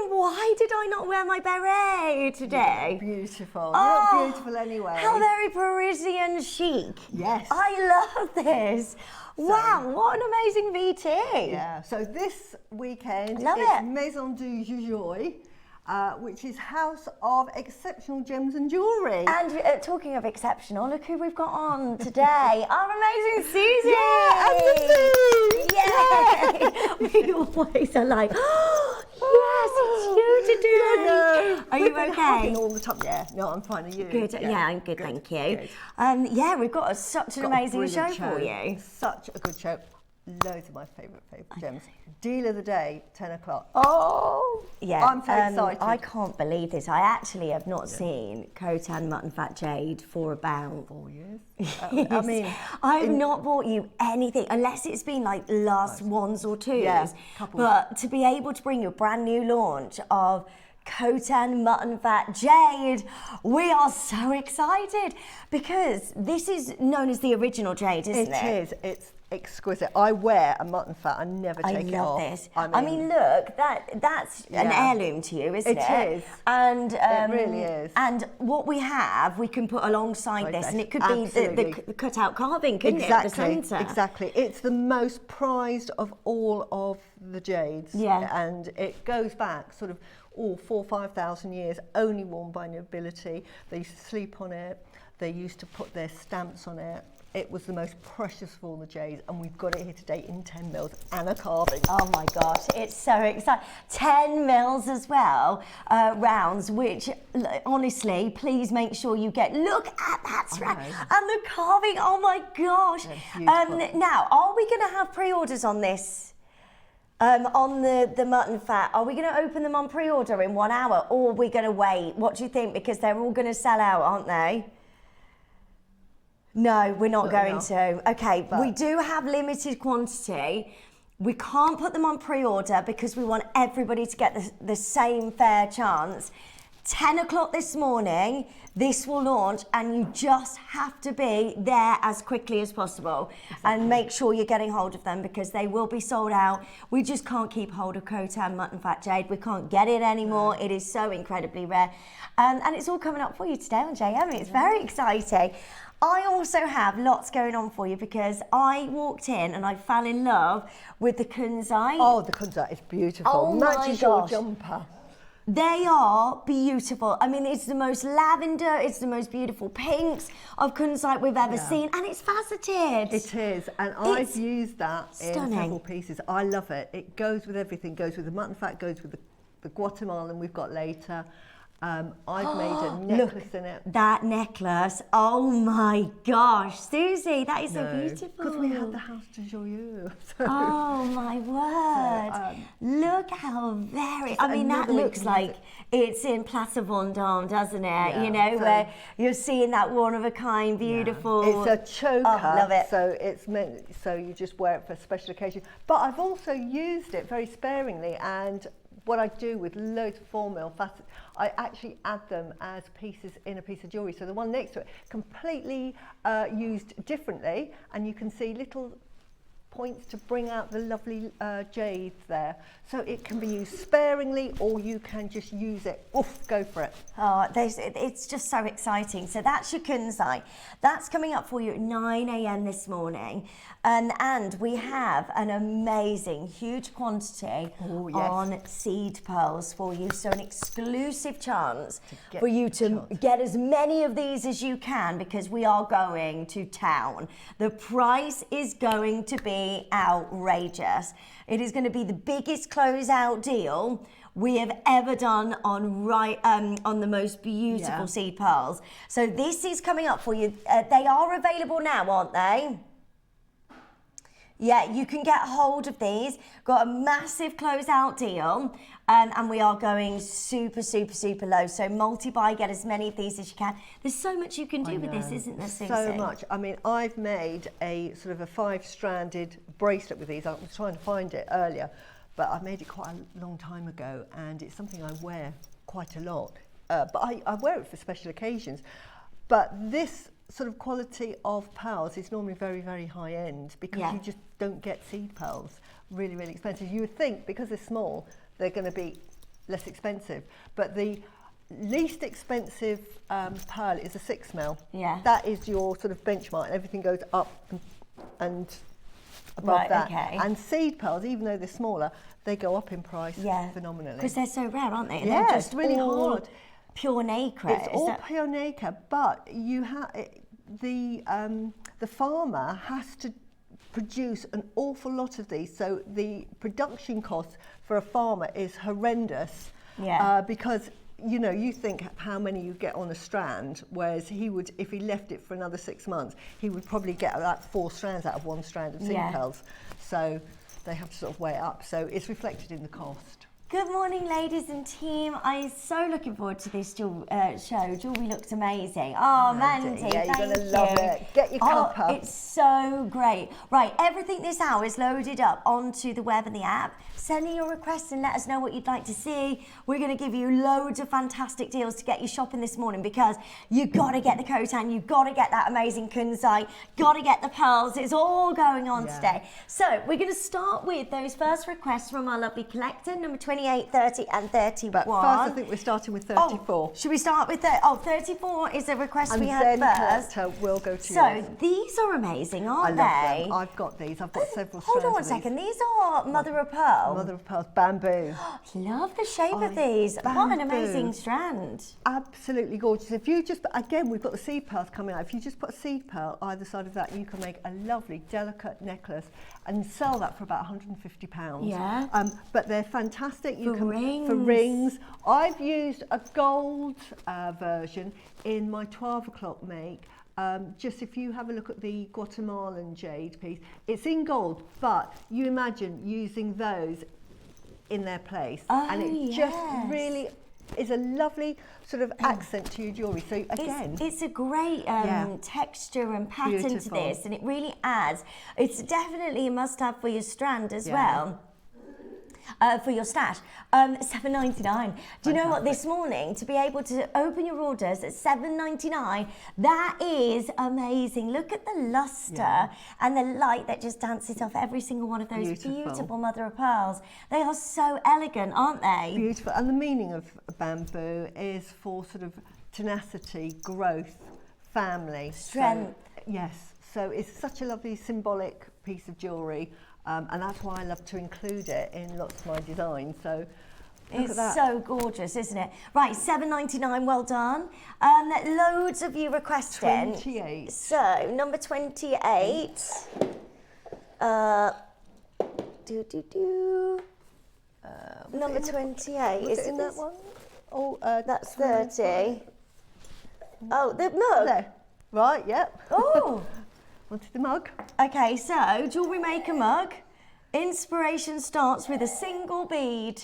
Why did I not wear my beret today? You're beautiful. Oh, you're not beautiful anyway. How very Parisian chic. Yes. I love this. Wow, what an amazing VT. Yeah, so this weekend love it's it. Maison du Joyaux, which is House of Exceptional Gems and Jewellery. And talking of exceptional, look who we've got on today. Our amazing Suzie! Yeah, and the Yay! We always are like, oh, yes, it's you today. Are you okay? All the time. Yeah, no, I'm fine. Are you? Good. Yeah, I'm good, thank you. Good. Yeah, we've got such an amazing show for you. Such a good show. Loads of my favourite gems. Deal of the day, 10 o'clock. Oh, yeah. I'm so excited. I can't believe this. I actually have not seen Khotan Mutton Fat Jade for about 4 years. Yes. I mean, I've not bought you anything unless it's been like last ones or twos. Yeah, but to be able to bring you a brand new launch of Khotan Mutton Fat Jade, we are so excited because this is known as the original jade, isn't it? It is. It's exquisite. I wear a mutton fat. I never take it off. I love this. I mean, look, that's an heirloom to you, isn't it? It is. And it really is. And what we have, we can put alongside this, and it could be the cut-out carving, couldn't it? The centre. Exactly. It's the most prized of all of the jades. Yeah. And it goes back sort of 4,000 or 5,000 years, only worn by nobility. They used to sleep on it. They used to put their stamps on it. It was the most precious of all the jades, and we've got it here today in 10 mils and a carving. Oh my gosh, it's so exciting. 10 mils as well, rounds, which honestly, please make sure you get. Look at that strap and the carving, oh my gosh. Now, are we going to have pre-orders on this? On the mutton fat, are we going to open them on pre-order in 1 hour, or are we going to wait? What do you think? Because they're all going to sell out, aren't they? No, we're not going to. Okay, we do have limited quantity. We can't put them on pre-order because we want everybody to get the same fair chance. 10 o'clock this morning, this will launch, and you just have to be there as quickly as possible. And make sure you're getting hold of them because they will be sold out. We just can't keep hold of Khotan Mutton Fat Jade. We can't get it anymore. It is so incredibly rare. And it's all coming up for you today on JM. It's very exciting. I also have lots going on for you because I walked in and I fell in love with the Kunzite. Oh, the Kunzite is beautiful. Oh matches your jumper. They are beautiful. I mean, it's the most lavender, it's the most beautiful pinks of Kunzite we've ever seen, and it's faceted. It is, and I've used that in several pieces. I love it. It goes with everything. Goes with the mutton fat, goes with the Guatemalan we've got later. I've made a necklace in it. That necklace, oh my gosh, Suzie, that is so beautiful. Because we had the house de Joyaux. So, oh my word. Look how I mean, that looks like it's in Place Vendôme, doesn't it? Yeah, you know, where you're seeing that one-of-a-kind, beautiful. Yeah. It's a choker, love it. so it's meant, so you just wear it for special occasions. But I've also used it very sparingly, and what I do with loads of 4mm facets, I actually add them as pieces in a piece of jewellery. So the one next to it, completely used differently, and you can see little points to bring out the lovely jade there. So it can be used sparingly, or you can just use it. Oof, go for it. Oh, it's just so exciting. So that's your Kunzite. That's coming up for you at 9 a.m. this morning. And we have an amazing, huge quantity on seed pearls for you. So an exclusive chance for you to get as many of these as you can, because we are going to town. The price is going to be outrageous. It is going to be the biggest closeout deal we have ever done on on the most beautiful seed pearls. So this is coming up for you. They are available now, aren't they? Yeah, you can get hold of these. Got a massive closeout deal, and we are going super, super, super low. So multi-buy, get as many of these as you can. There's so much you can do with this, isn't there, Susie? So much. I mean, I've made a sort of a 5-stranded bracelet with these. I was trying to find it earlier, but I made it quite a long time ago, and it's something I wear quite a lot. But I wear it for special occasions. But this sort of quality of pearls is normally very, very high end, because you just don't get seed pearls. Really, really expensive. You would think because they're small, they're going to be less expensive. But the least expensive pearl is a 6 mil. Yeah. That is your sort of benchmark, and everything goes up and above that. Okay. And seed pearls, even though they're smaller, they go up in price phenomenally. Because they're so rare, aren't they? And yeah, they're just it's really hard. Pure nacre. It's all pure nacre, but you have the farmer has to produce an awful lot of these, so the production cost for a farmer is horrendous. Because you think how many you get on a strand, whereas he would, if he left it for another 6 months, he would probably get about 4 strands out of 1 strand of seed pearls. So they have to sort of weigh it up. So it's reflected in the cost. Good morning, ladies and team. I'm so looking forward to this show. Jewellery looks amazing. Oh, Mandy, yeah, you're thank going to love it. Get your cuppa. It's so great. Right, everything this hour is loaded up onto the web and the app. Send in your requests and let us know what you'd like to see. We're going to give you loads of fantastic deals to get you shopping this morning, because you've got to get the Khotan, you've got to get that amazing Kunzite, got to get the pearls. It's all going on today. So we're going to start with those first requests from our lovely collector, number 28, 30 and 31. But first I think we're starting with 34. Oh, should we start with 34 is the request and we had first. Collector will go to so yours. These are amazing, aren't I love they? Them. I've got these. I've got several Hold on one strands of second. These are mother of pearl. Mother of pearls, bamboo. Love the shape of these. Bamboo. What an amazing strand. Absolutely gorgeous. If you just, again, we've got the seed pearls coming out. If you just put a seed pearl either side of that, you can make a lovely, delicate necklace and sell that for about £150. Yeah. But they're fantastic. For rings. I've used a gold version in my 12 o'clock make. Just if you have a look at the Guatemalan jade piece, it's in gold, but you imagine using those in their place, and it just really is a lovely sort of accent to your jewellery. So again, it's a great texture and pattern to this, and it really adds. It's definitely a must-have for your strand as well. For your stash, $7.99. Do you know what? This morning, to be able to open your orders at $7.99, that is amazing. Look at the luster and the light that just dances off every single one of those beautiful mother of pearls. They are so elegant, aren't they? Beautiful. And the meaning of bamboo is for sort of tenacity, growth, family, strength. So, yes. So it's such a lovely symbolic piece of jewellery. And that's why I love to include it in lots of my designs. So it's so gorgeous, isn't it? Right, $7.99, well done. Loads of you requesting. 28. So, number 28. Number 28. Was it in that one? Oh, that's 30. Oh, the mug. There. Right, yep. Oh. Wanted the mug. Okay, so Jewellery Maker mug. Inspiration starts with a single bead.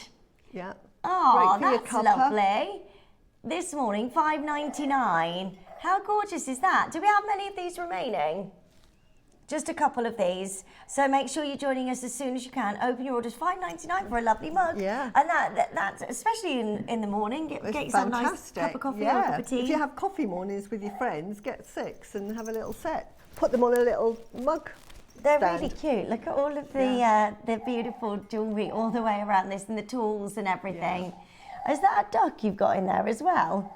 Yeah. Oh, that's lovely. This morning, $5.99. How gorgeous is that? Do we have many of these remaining? Just a couple of these. So make sure you're joining us as soon as you can. Open your orders, $5.99 for a lovely mug. Yeah. And that's especially in the morning, get yourself a nice cup of coffee or a cup of tea. If you have coffee mornings with your friends, get 6 and have a little set. Put them on a little mug. They're stand. really cute. Look at all of the beautiful jewellery all the way around this and the tools and everything. Is that a duck you've got in there as well?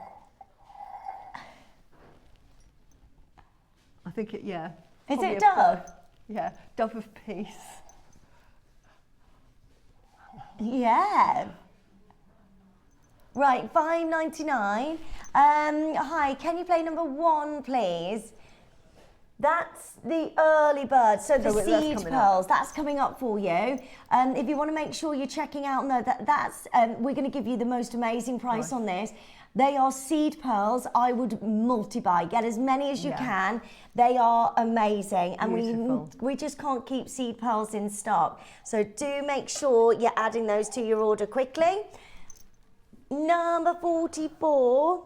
I think it, yeah. Is Probably it a dove? Yeah, dove of peace. Yeah. Right, $5.99. Hi, can you play number 1, please? That's the early bird, so the seed pearls. That's coming up for you. If you want to make sure you're checking out, no, that's we're going to give you the most amazing price on this. They are seed pearls. I would multi-buy. Get as many as you can. They are amazing, and we just can't keep seed pearls in stock. So do make sure you're adding those to your order quickly. Number 44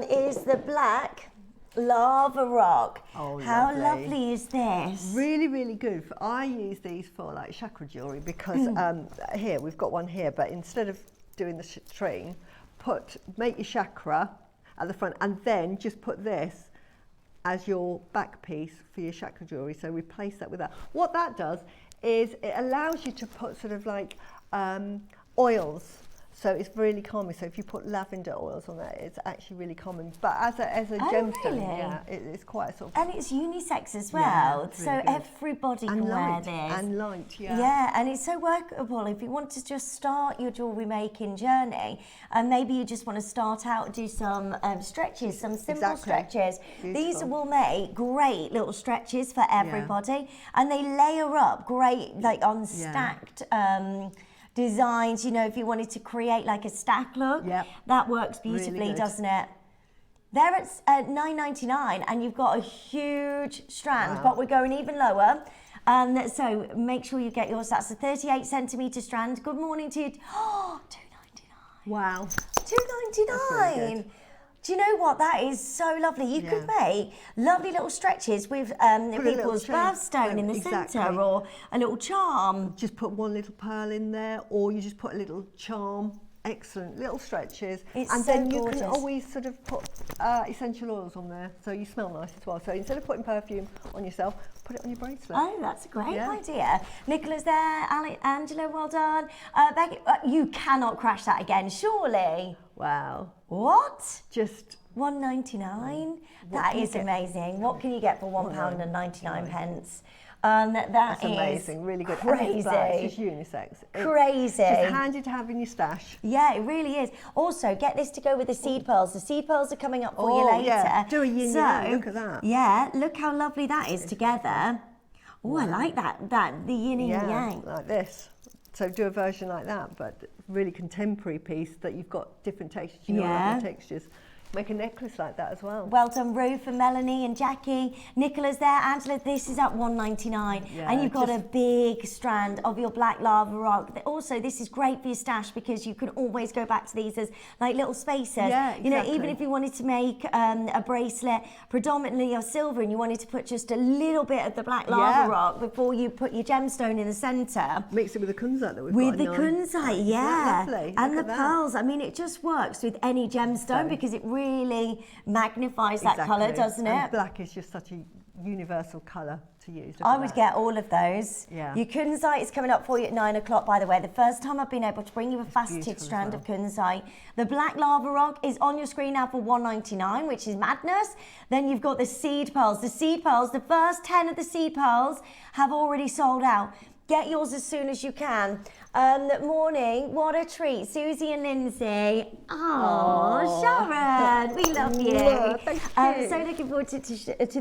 is the black lava rock. Oh, how lovely is this? Really, really good. I use these for like chakra jewellery because here we've got one here, but instead of doing the string, make your chakra at the front, and then just put this as your back piece for your chakra jewellery. So replace that with that. What that does is it allows you to put sort of like oils. So it's really calming. So if you put lavender oils on that, it's actually really calming. But as a gemstone, really? yeah, it's quite a sort of... And it's unisex as well, it's so really good. everybody And can wear light, this. and light, yeah. Yeah, and it's so workable if you want to just start your jewellery making journey, and maybe you just want to start out, do some stretches, some simple stretches. Beautiful. These will make great little stretches for everybody, and they layer up great, like on stacked designs. You know, if you wanted to create like a stack look, that works beautifully, really doesn't it? They're at $9.99, and you've got a huge strand, but we're going even lower. So make sure you get yours. That's a 38 centimetre strand. Good morning to you. Oh, $2.99. Wow. $2.99. Do you know what? That is so lovely. You could make lovely little stretches with people's birthstone in the centre, or a little charm. Just put one little pearl in there, or you just put a little charm. Excellent little stretches. And then you can always sort of put essential oils on there, so you smell nice as well. So instead of putting perfume on yourself, put it on your bracelet. Oh, that's a great idea. Nicola's there, Angela, well done. Becky, you cannot crash that again, surely. Wow. What? Just $1.99? That is amazing. What can you get for £1.99? That's amazing, really good. Crazy. And it's unisex. Crazy. It's just handy to have in your stash. Yeah, it really is. Also, get this to go with the seed pearls. The seed pearls are coming up for you later. Yeah. Do a yin yang. Look at that. Yeah, look how lovely that is together. Oh, I like that. The yin and yang. Like this. So do a version like that, but really contemporary piece that you've got different textures. You know, like the textures. Make a necklace like that as well. Well done, Ruth and Melanie and Jackie. Nicola's there. Angela, this is at $1.99. And you've got a big strand of your black lava rock. Also, this is great for your stash because you can always go back to these as like little spacers. Yeah, exactly. You know, even if you wanted to make a bracelet predominantly of silver and you wanted to put just a little bit of the black lava rock before you put your gemstone in the centre. Mix it with the Kunzite that we've got. With the Kunzite, yeah. Lovely. And the pearls. I mean, it just works with any gemstone because it really magnifies that colour, doesn't it? And black is just such a universal colour to use. I would get all of those. Yeah. Your Kunzite is coming up for you at 9 o'clock, by the way. The first time I've been able to bring you a faceted strand of Kunzite. The black lava rock is on your screen now for $1.99, which is madness. Then you've got the seed pearls. The seed pearls, the first 10 of the seed pearls have already sold out. Get yours as soon as you can. Morning, what a treat. Suzie and Lindsay. Oh, Sharon, we love you. Thank you. So looking forward to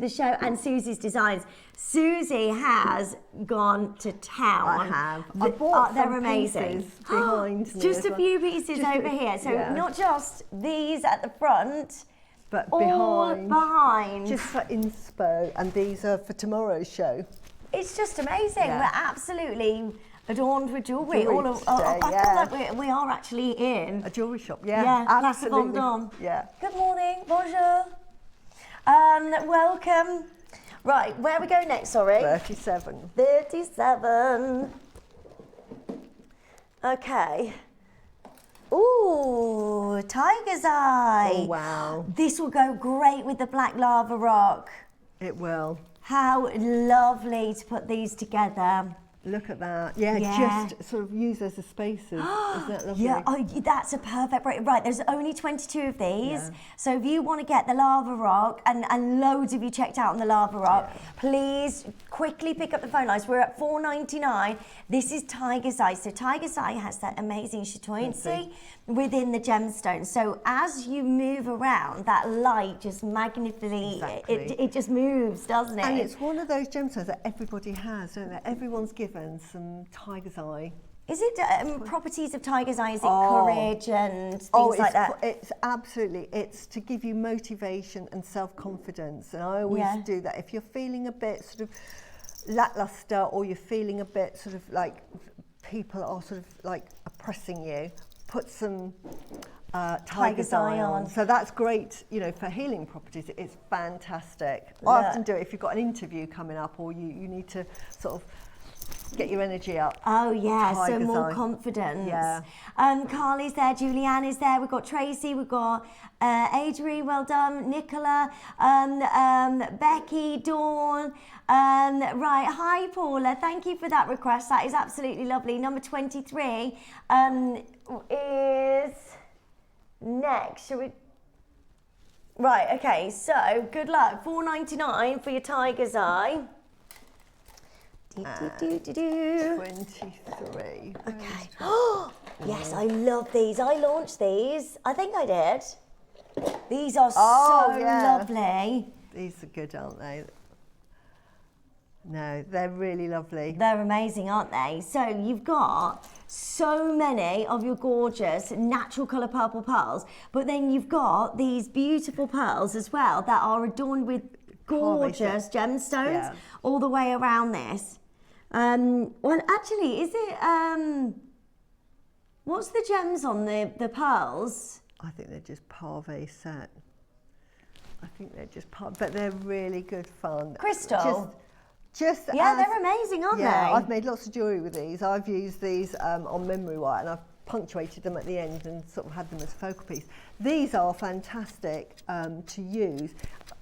the show and Susie's designs. Suzie has gone to town. I have. I bought they're some amazing. pieces behind me. Just a few pieces over here. So not just these at the front, but all behind. Just for inspo, and these are for tomorrow's show. It's just amazing. Yeah. We're absolutely adorned with jewellery. Today, I feel like we are actually in a jewellery shop. Yeah, absolutely. Yeah. Good morning. Bonjour. Welcome. Right, where we go next? Sorry. 37. 37. Okay. Ooh, tiger's eye. Oh, wow. This will go great with the black lava rock. It will. How lovely to put these together. Look at that. Yeah, just sort of use those as spaces. Isn't that lovely? Yeah, that's a perfect break. Right, there's only 22 of these. Yeah. So if you want to get the lava rock, and loads of you checked out on the lava rock, please quickly pick up the phone lines. We're at $4.99. This is Tiger's Eye. So Tiger's Eye has that amazing chatoyancy within the gemstones. So as you move around, that light just magnificently, it just moves, doesn't it? And it's one of those gemstones that everybody has, don't they? Everyone's given some Tiger's Eye. Is it properties of Tiger's Eye? Is it courage and things like that? It's absolutely. It's to give you motivation and self-confidence. And I always do that. If you're feeling a bit sort of lackluster, or you're feeling a bit sort of like people are sort of like oppressing you, put some Tiger's Eye on. So that's great, you know, for healing properties. It's fantastic. I often do it if you've got an interview coming up, or you need to sort of get your energy up. Oh yeah, so Tiger's more Eye. confidence. Yeah. Carly's there, Julianne is there, we've got Tracy, we've got Adri, well done, Nicola, Becky, Dawn. Right, hi Paula, thank you for that request. That is absolutely lovely. Number 23 is next. Shall we? Right, okay, so good luck. $4.99 for your Tiger's Eye. 23. Okay. Yes, I love these. I launched these. I think I did. These are so lovely. These are good, aren't they? No, they're really lovely. They're amazing, aren't they? So you've got so many of your gorgeous natural colour purple pearls, but then you've got these beautiful pearls as well that are adorned with gorgeous gemstones all the way around this. Well, actually, is it, what's the gems on the pearls? I think they're just pavé set. I think they're just but they're really good fun. Crystal? Just they're amazing, aren't they? Yeah, I've made lots of jewellery with these. I've used these on memory wire, and I've punctuated them at the end and sort of had them as focal piece. These are fantastic to use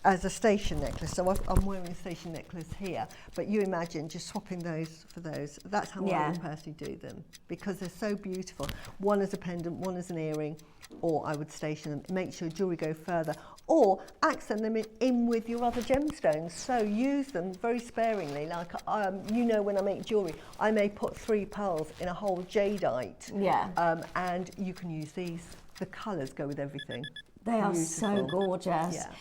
as a station necklace. So I'm wearing a station necklace here, but you imagine just swapping those for those. That's how I would personally do them, because they're so beautiful. One as a pendant, one as an earring, or I would station them, make your jewellery go further, or accent them in with your other gemstones. So use them very sparingly. Like, you know, when I make jewellery, I may put 3 pearls in a whole jadeite. Yeah. And you can use these. The colours go with everything. They are so gorgeous. Yeah.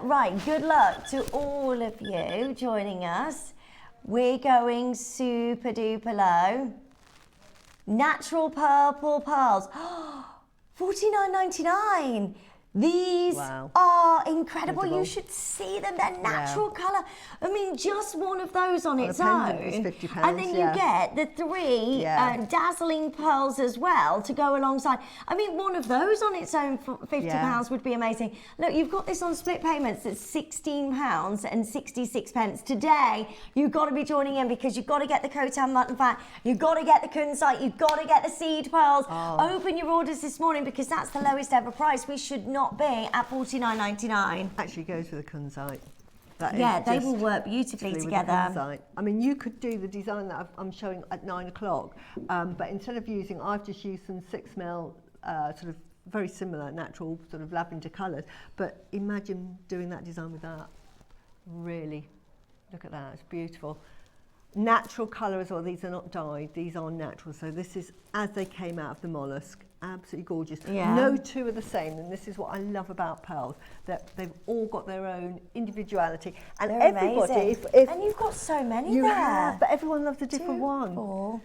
Right, good luck to all of you joining us. We're going super duper low. Natural purple pearls. $49.99. These are incredible. You should see them. They're natural colour. I mean, just one of those on its own. Is £50, and then you get the 3 dazzling pearls as well to go alongside. I mean, one of those on its own for £50 would be amazing. Look, you've got this on split payments at £16.66. Today, you've got to be joining in, because you've got to get the Khotan Mutton Fat, you've got to get the Kunzite, you've got to get the seed pearls. Open your orders this morning, because that's the lowest ever price. We should not be at $49.99. Actually goes with the Kunzite. They will work beautifully together. I mean, you could do the design that I'm showing at 9 o'clock, but instead of using, I've just used some 6mm sort of very similar natural sort of lavender colours. But imagine doing that design with that. Really, look at that, it's beautiful. Natural colour as well. These are not dyed, these are natural. So this is as they came out of the mollusk. Absolutely gorgeous. No two are the same, and this is what I love about pearls, that they've all got their own individuality. And they're everybody, and you've got so many you there. Have, but everyone loves a different 2, one. 4,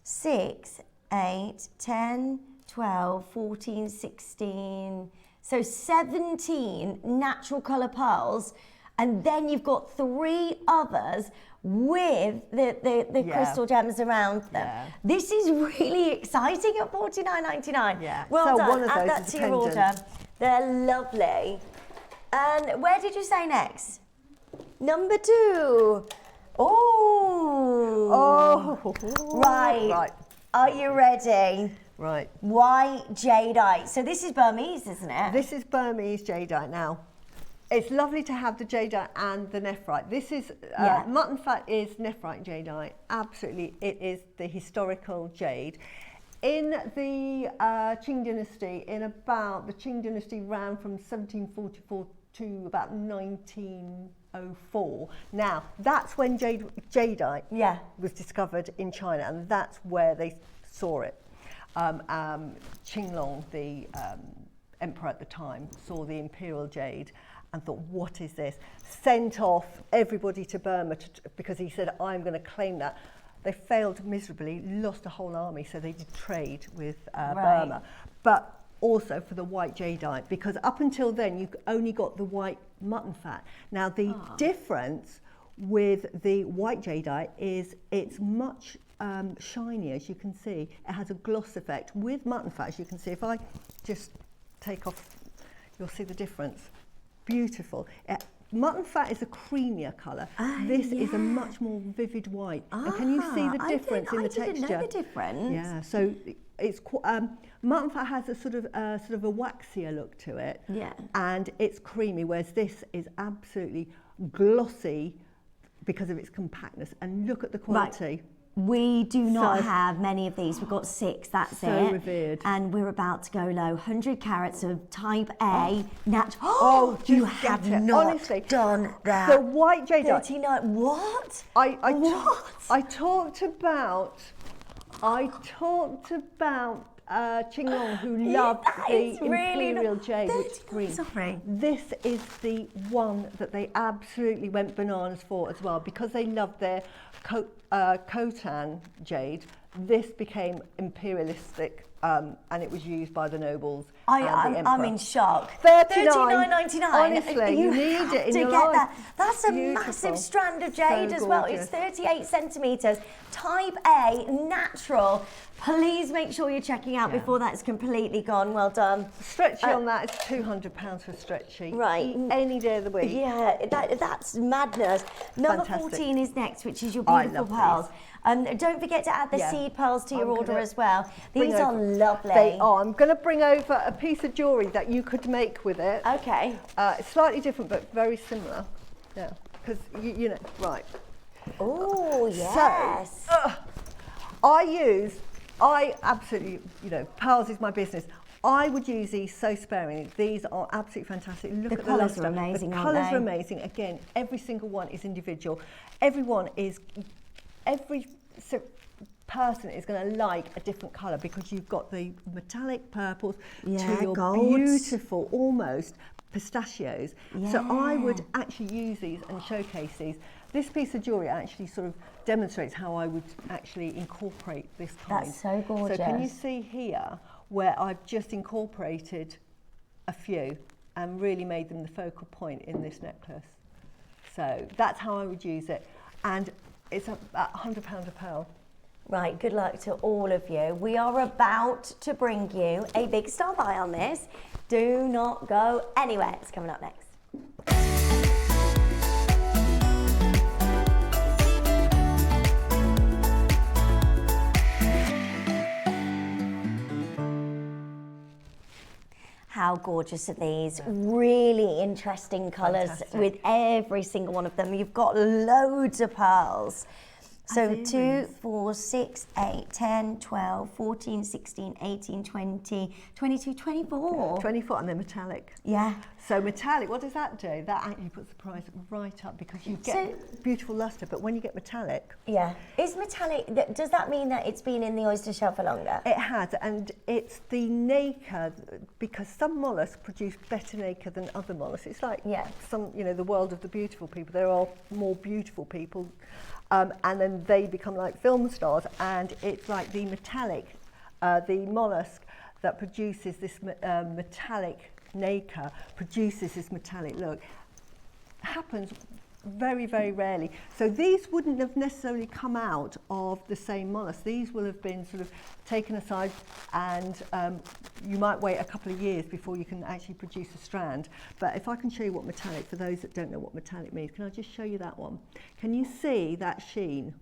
6, 8, 10, 12, 14, 16. So 17 natural colour pearls, and then you've got 3 others with the crystal gems around them. This is really exciting at $49.99. Well so done. one of Add those that is to a your pendant. order. They're lovely. And where did you say next? Number 2. Oh. Right. Are you ready? Right. White jadeite. So this is Burmese, isn't it? This is Burmese jadeite now. It's lovely to have the jadeite and the nephrite. This is, mutton fat is nephrite jadeite. Absolutely, it is the historical jade. In the Qing dynasty, the Qing dynasty ran from 1744 to about 1904. Now, that's when jadeite was discovered in China, and that's where they saw it. Qinglong, the emperor at the time, saw the imperial jade and thought, what is this? Sent off everybody to Burma because he said, I'm going to claim that. They failed miserably, lost a whole army, so they did trade with Burma. But also for the white jadeite, because up until then, you only got the white mutton fat. Now, the difference with the white jadeite is it's much shiny, as you can see. It has a gloss effect. With mutton fat, as you can see, if I just take off, you'll see the difference. Beautiful. Mutton fat is a creamier colour. This is a much more vivid white. And can you see the difference in the texture? I didn't know the difference. Yeah, so it's mutton fat has a sort of a waxier look to it. Yeah. And it's creamy, whereas this is absolutely glossy because of its compactness. And look at the quality. Right. We do not have many of these. We've got 6, that's it. So revered. And we're about to go low. 100 carats of type A natural. Oh, you have not honestly done that. The white jadeite. 39, what? I talked about Qinglong, who loved the imperial jade, which is green. Sorry. This is the one that they absolutely went bananas for as well, because they loved their Khotan jade. This became imperialistic, and it was used by the nobles and the emperor. I'm in shock. $39.99. Honestly, you need it in your life. That. That's a massive strand of jade as well. It's 38 centimetres, type A, natural. Please make sure you're checking out before that's completely gone. Well done. Stretchy on that is £200 for stretchy. Right. Any day of the week. Yeah, that's madness. Number 14 is next, which is your beautiful pearls. Don't forget to add the seed pearls to your order as well. These are lovely. They are. I'm going to bring over a piece of jewellery that you could make with it. Okay. It's slightly different, but very similar. Yeah, because, you know, right. Oh, yes. So, I absolutely, you know, pearls is my business. I would use these so sparingly. These are absolutely fantastic. Look at the luster. The colours are amazing, aren't they? The colours are amazing. Again, every single one is individual. Every person is going to like a different colour, because you've got the metallic purples to your beautiful, almost pistachios. Yeah. So I would actually use these and showcase these. This piece of jewellery actually sort of demonstrates how I would actually incorporate this kind. That's so gorgeous. So can you see here where I've just incorporated a few and really made them the focal point in this necklace. So that's how I would use it. And it's about £100 a pearl. Right, good luck to all of you. We are about to bring you a big star buy on this. Do not go anywhere. It's coming up next. How gorgeous are these? Really interesting colours with every single one of them. You've got loads of pearls. So 2, 4, 6, 8, 10, 12, 14, 16, 18, 20, 22, 24. 24, and they're metallic. Yeah. So metallic, what does that do? That actually puts the price right up, because you get beautiful lustre, but when you get metallic... Yeah. Is metallic, does that mean that it's been in the oyster shell for longer? It has, and it's the nacre, because some mollusks produce better nacre than other mollusks. It's like some, you know, the world of the beautiful people. There are more beautiful people. And then they become like film stars, and it's like the metallic, the mollusk that produces this metallic nacre, produces this metallic look. Happens very, very rarely. So these wouldn't have necessarily come out of the same mollusk. These will have been sort of taken aside, and you might wait a couple of years before you can actually produce a strand. But if I can show you what metallic, for those that don't know what metallic means, can I just show you that one? Can you see that sheen?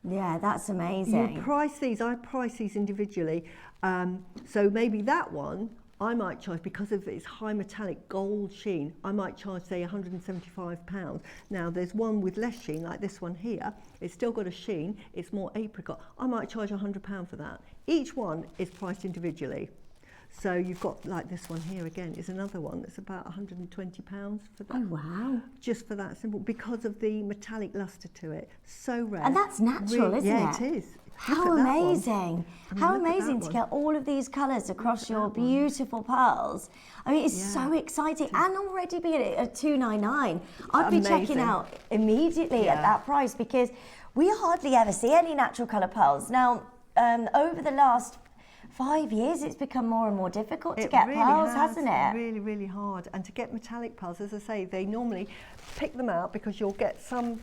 Yeah, that's amazing. You price these, I price these individually. So maybe that one, I might charge, because of its high metallic gold sheen, I might charge, say, £175. Now, there's one with less sheen, like this one here. It's still got a sheen, it's more apricot. I might charge £100 for that. Each one is priced individually. So you've got, like this one here again, is another one that's about £120 for that. Oh, wow. Just for that simple, because of the metallic luster to it. So rare. And that's natural, isn't it? Yeah, it is. How amazing. How amazing to get all of these colours across your beautiful pearls. I mean, it's so exciting. And already being at $299, I'd be checking out immediately at that price, because we hardly ever see any natural colour pearls. Now, over the last 5 years, it's become more and more difficult to get pearls, hasn't it? Really, really hard. And to get metallic pearls, as I say, they normally pick them out because you'll get some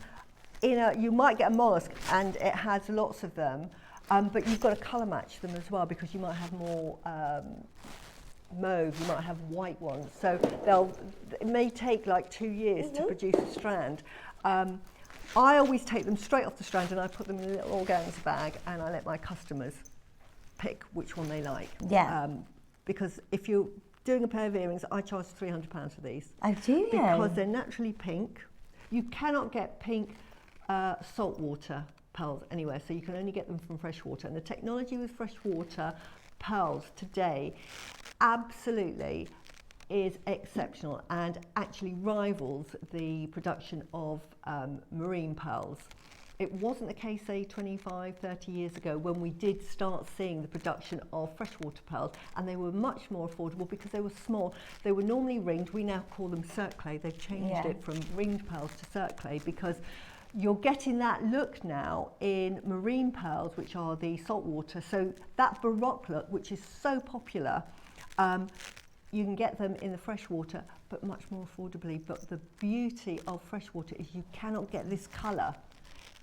you might get a mollusk and it has lots of them, but you've got to colour match them as well, because you might have more mauve, you might have white ones. So it may take like 2 years to produce a strand. I always take them straight off the strand and I put them in a little organza bag and I let my customers pick which one they like. Yeah. Because if you're doing a pair of earrings, I charge £300 for these. Oh, do you? Because they're naturally pink. You cannot get pink saltwater pearls anywhere, so you can only get them from freshwater. And the technology with freshwater pearls today absolutely is exceptional and actually rivals the production of marine pearls. It wasn't the case, say, 25, 30 years ago, when we did start seeing the production of freshwater pearls, and they were much more affordable because they were small. They were normally ringed. We now call them cerclay. They've changed it from ringed pearls to cerclay, because you're getting that look now in marine pearls, which are the saltwater. So that baroque look, which is so popular, you can get them in the freshwater, but much more affordably. But the beauty of freshwater is you cannot get this colour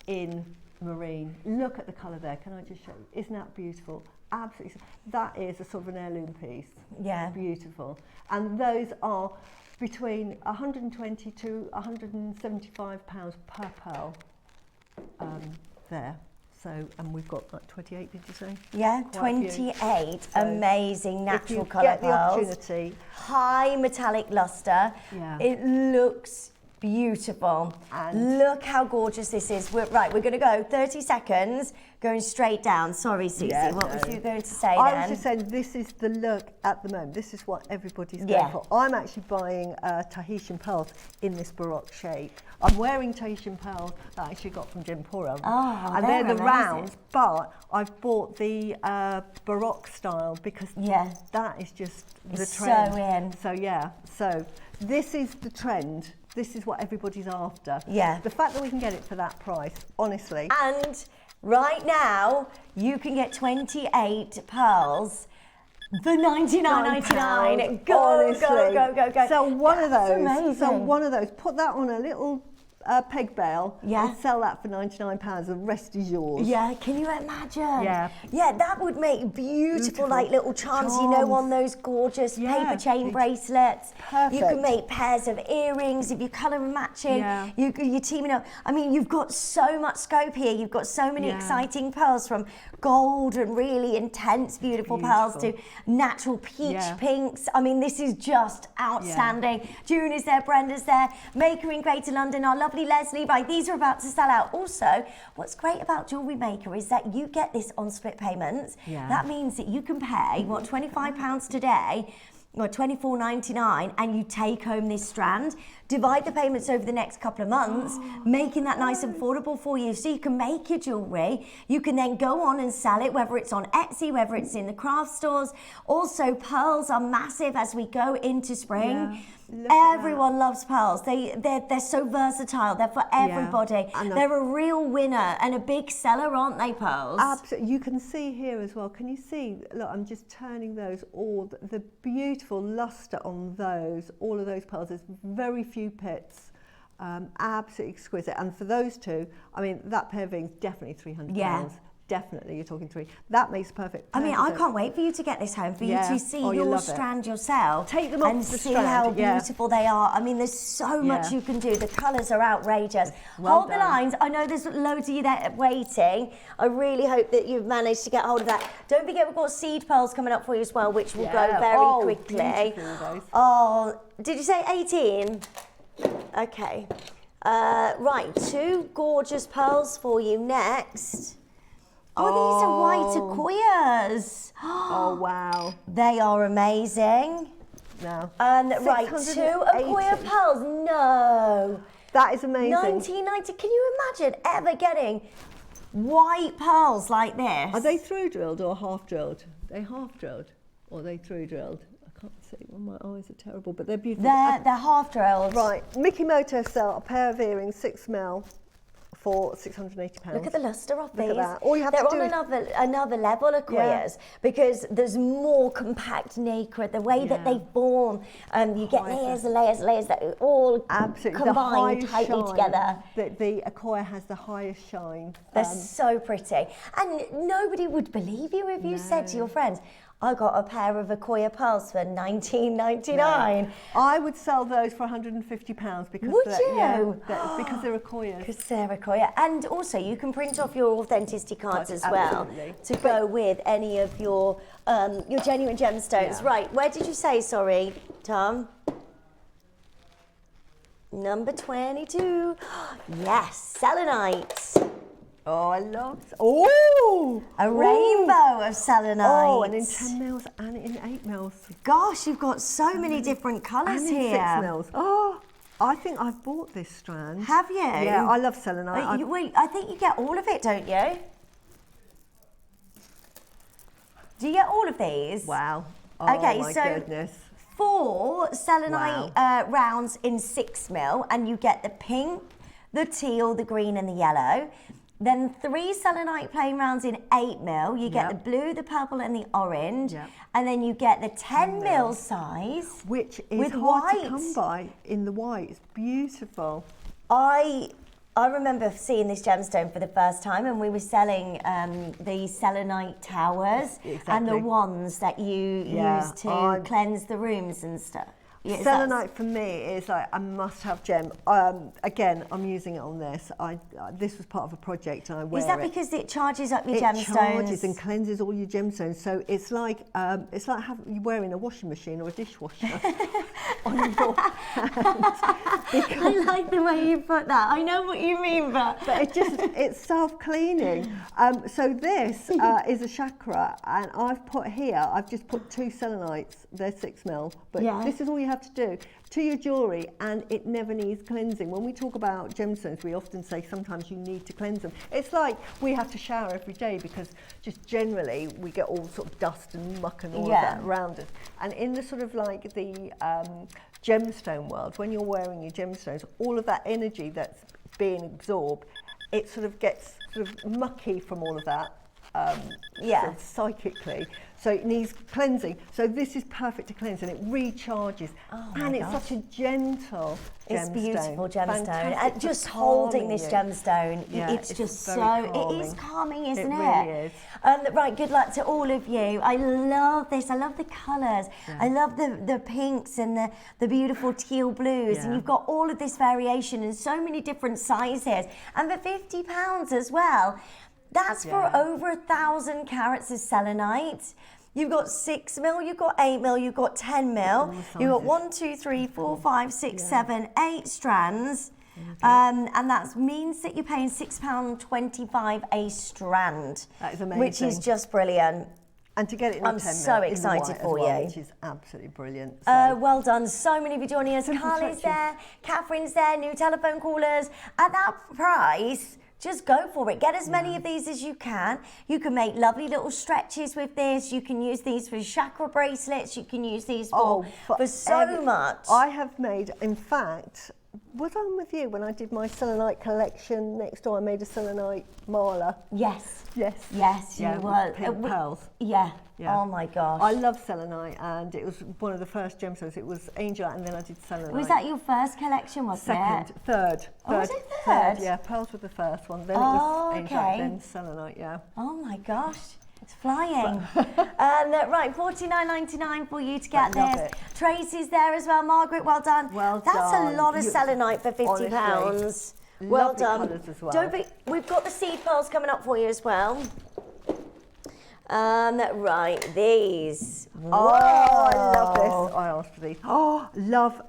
in marine. Look at the colour there. Can I just show you? Isn't that beautiful? Absolutely. That is a sort of an heirloom piece. Yeah. Beautiful. And those are between £120 to £175 per pearl there. So, and we've got like 28, did you say? Yeah, 28 amazing natural colour pearls. If you get the pearls. opportunity. High metallic lustre. Yeah. It looks beautiful. And look how gorgeous this is. We're going to go 30 seconds, going straight down. Sorry, Suzie, what was you going to say then? I was just saying, this is the look at the moment. This is what everybody's going for. I'm actually buying Tahitian pearls in this baroque shape. I'm wearing Tahitian pearls that I actually got from Jim Porum. Oh, and they're the rounds, but I've bought the baroque style because that is just the trend. So in. So yeah, so this is the trend. This is what everybody's after. Yeah. The fact that we can get it for that price, honestly. And right now, you can get 28 pearls for £99.99. Go, go, go, go, go. So one of those. Amazing. So one of those. Put that on a little peg bale and sell that for £99. The rest is yours. Yeah, can you imagine? Yeah. Yeah, that would make beautiful like little charms, you know, on those gorgeous paper chain bracelets. Perfect. You can make pairs of earrings if you're colour and matching. Yeah. You're teaming up. I mean, you've got so much scope here. You've got so many exciting pearls, from gold and really intense, beautiful pearls to natural peach pinks. I mean, this is just outstanding. June is there, Brenda's there, Maker in Greater London, our lovely Leslie. Right, these are about to sell out. Also, what's great about Jewellery Maker is that you get this on split payments. Yeah. That means that you can pay, what, £25 today, or $24.99, and you take home this strand, divide the payments over the next couple of months, making that nice and affordable for you, so you can make your jewellery. You can then go on and sell it, whether it's on Etsy, whether it's in the craft stores. Also, pearls are massive as we go into spring. Everyone loves pearls. They're so versatile. They're for everybody. They're a real winner and a big seller, aren't they, pearls? Absolutely. You can see here as well. Can you see? Look, I'm just turning those. All the beautiful luster on those. All of those pearls. There's very few pits. Absolutely exquisite. And for those two, I mean, that pair of earrings definitely £300. definitely you're talking 3. That makes perfect. I mean, I can't wait for you to get this home, for you to see your strand yourself. Take them off and the see strand, how beautiful they are. I mean, there's so much you can do. The colours are outrageous. Hold the lines. I know there's loads of you there waiting. I really hope that you've managed to get hold of that. Don't forget, we've got seed pearls coming up for you as well, which will go very quickly. Oh, did you say 18? Okay. Right, 2 gorgeous pearls for you next. Oh, these are white Acquoias. Oh, wow. They are amazing. No. Right, 2 Acquoia pearls. No. That is amazing. 1990. Can you imagine ever getting white pearls like this? Are they through drilled or half drilled? They half drilled or they through drilled? I can't see. Well, my eyes are terrible, but they're beautiful. They're half drilled. Right. Mickey Moto sell a pair of earrings, 6mm. For £680. Look at the lustre of these. Look at that. All you have They're to do on another level of Acquoias because there's more compact nacre, the way that they form. You get layers and layers and layers that are all combined tightly together. The Acquoia has the highest shine. They're so pretty. And nobody would believe you if you said to your friends, I got a pair of Acquoia pearls for $19.99. No. I would sell those for £150 because would you? Yeah, because they're Acquoias. Because they're Acquoia. And also you can print off your authenticity cards as well to go with any of your genuine gemstones. Right, where did you say, sorry, Tom? Number 22. Yes, selenite. Oh, I love... A rainbow of selenite. Oh, and in 10mm and in 8mm. Gosh, you've got so many different colours here. And in 6mm. Oh, I think I've bought this strand. Have you? Yeah, I love selenite. Wait, I think you get all of it, don't you? Do you get all of these? Wow. Oh, okay, my so goodness. 4 selenite rounds in 6mm, and you get the pink, the teal, the green, and the yellow. Then 3 selenite plain rounds in 8mm. You get the blue, the purple, and the orange. And then you get the 10mm size, which is with hard white. to come by in the white. It's beautiful. I remember seeing this gemstone for the first time, and we were selling the selenite towers and the wands that you use to cleanse the rooms and stuff. Yeah, selenite for me is like a must-have gem. Again, I'm using it on this. This was part of a project, and I wear it. Is that because it charges up your gemstones? It charges and cleanses all your gemstones. So it's like you wearing a washing machine or a dishwasher on your hand. I like the way you put that. I know what you mean, but it's self-cleaning. So this is a chakra, and I've just put 2 selenites. They're 6mm, but this is all you have to do to your jewellery, and it never needs cleansing. When we talk about gemstones, we often say sometimes you need to cleanse them. It's like we have to shower every day because just generally we get all sort of dust and muck and all of that around us. And in the sort of like the gemstone world, when you're wearing your gemstones, all of that energy that's being absorbed, it sort of gets sort of mucky from all of that. Sort of psychically, so it needs cleansing. So this is perfect to cleanse, and it recharges. And it's such a gentle gemstone. It's beautiful gemstone. Just holding this gemstone, it's just so calming. It is calming, isn't it? It really is. Right, good luck to all of you. I love this. I love the colours. I love the pinks and the beautiful teal blues. And you've got all of this variation in so many different sizes, and for £50 as well. That's for over 1,000 carats of selenite. You've got 6mm, you've got 8mm, you've got 10mm. You've got 1, 2, 3, 4, 5, 6, 7, 8 strands. And that means that you're paying £6.25 a strand. That is amazing. Which is just brilliant. And to get it in I'm 10mm so excited for you. Which is absolutely brilliant. So. Well done. So many of you joining us. Carly's there, Catherine's there, new telephone callers. At that price, just go for it. Get as many of these as you can. You can make lovely little stretches with this. You can use these for chakra bracelets. You can use these for so much. I have made, in fact, Was I with you when I did my selenite collection next door? I made a selenite mala. Yes. Yes. Yes, Yeah, you with were. pink pearls. Yeah. Yeah. Oh my gosh. I love selenite, and it was one of the first gemstones. It was Angel, and then I did selenite. Was that your first collection, wasn't Second, it? third. Oh, was it third? Yeah, pearls were the first one. Then it Oh, was Angel, okay. then selenite. Yeah. Oh my gosh. It's flying. Right, $49.99 for you to get I love this. it. Tracy's there as well. Margaret, well done. Well That's done. a lot of You- selenite for £50. Honestly, Well lovely done. colours as well. Don't be, we've got the seed pearls coming up for you as well. Right, these. Oh, I love this. I asked for these. Oh, love.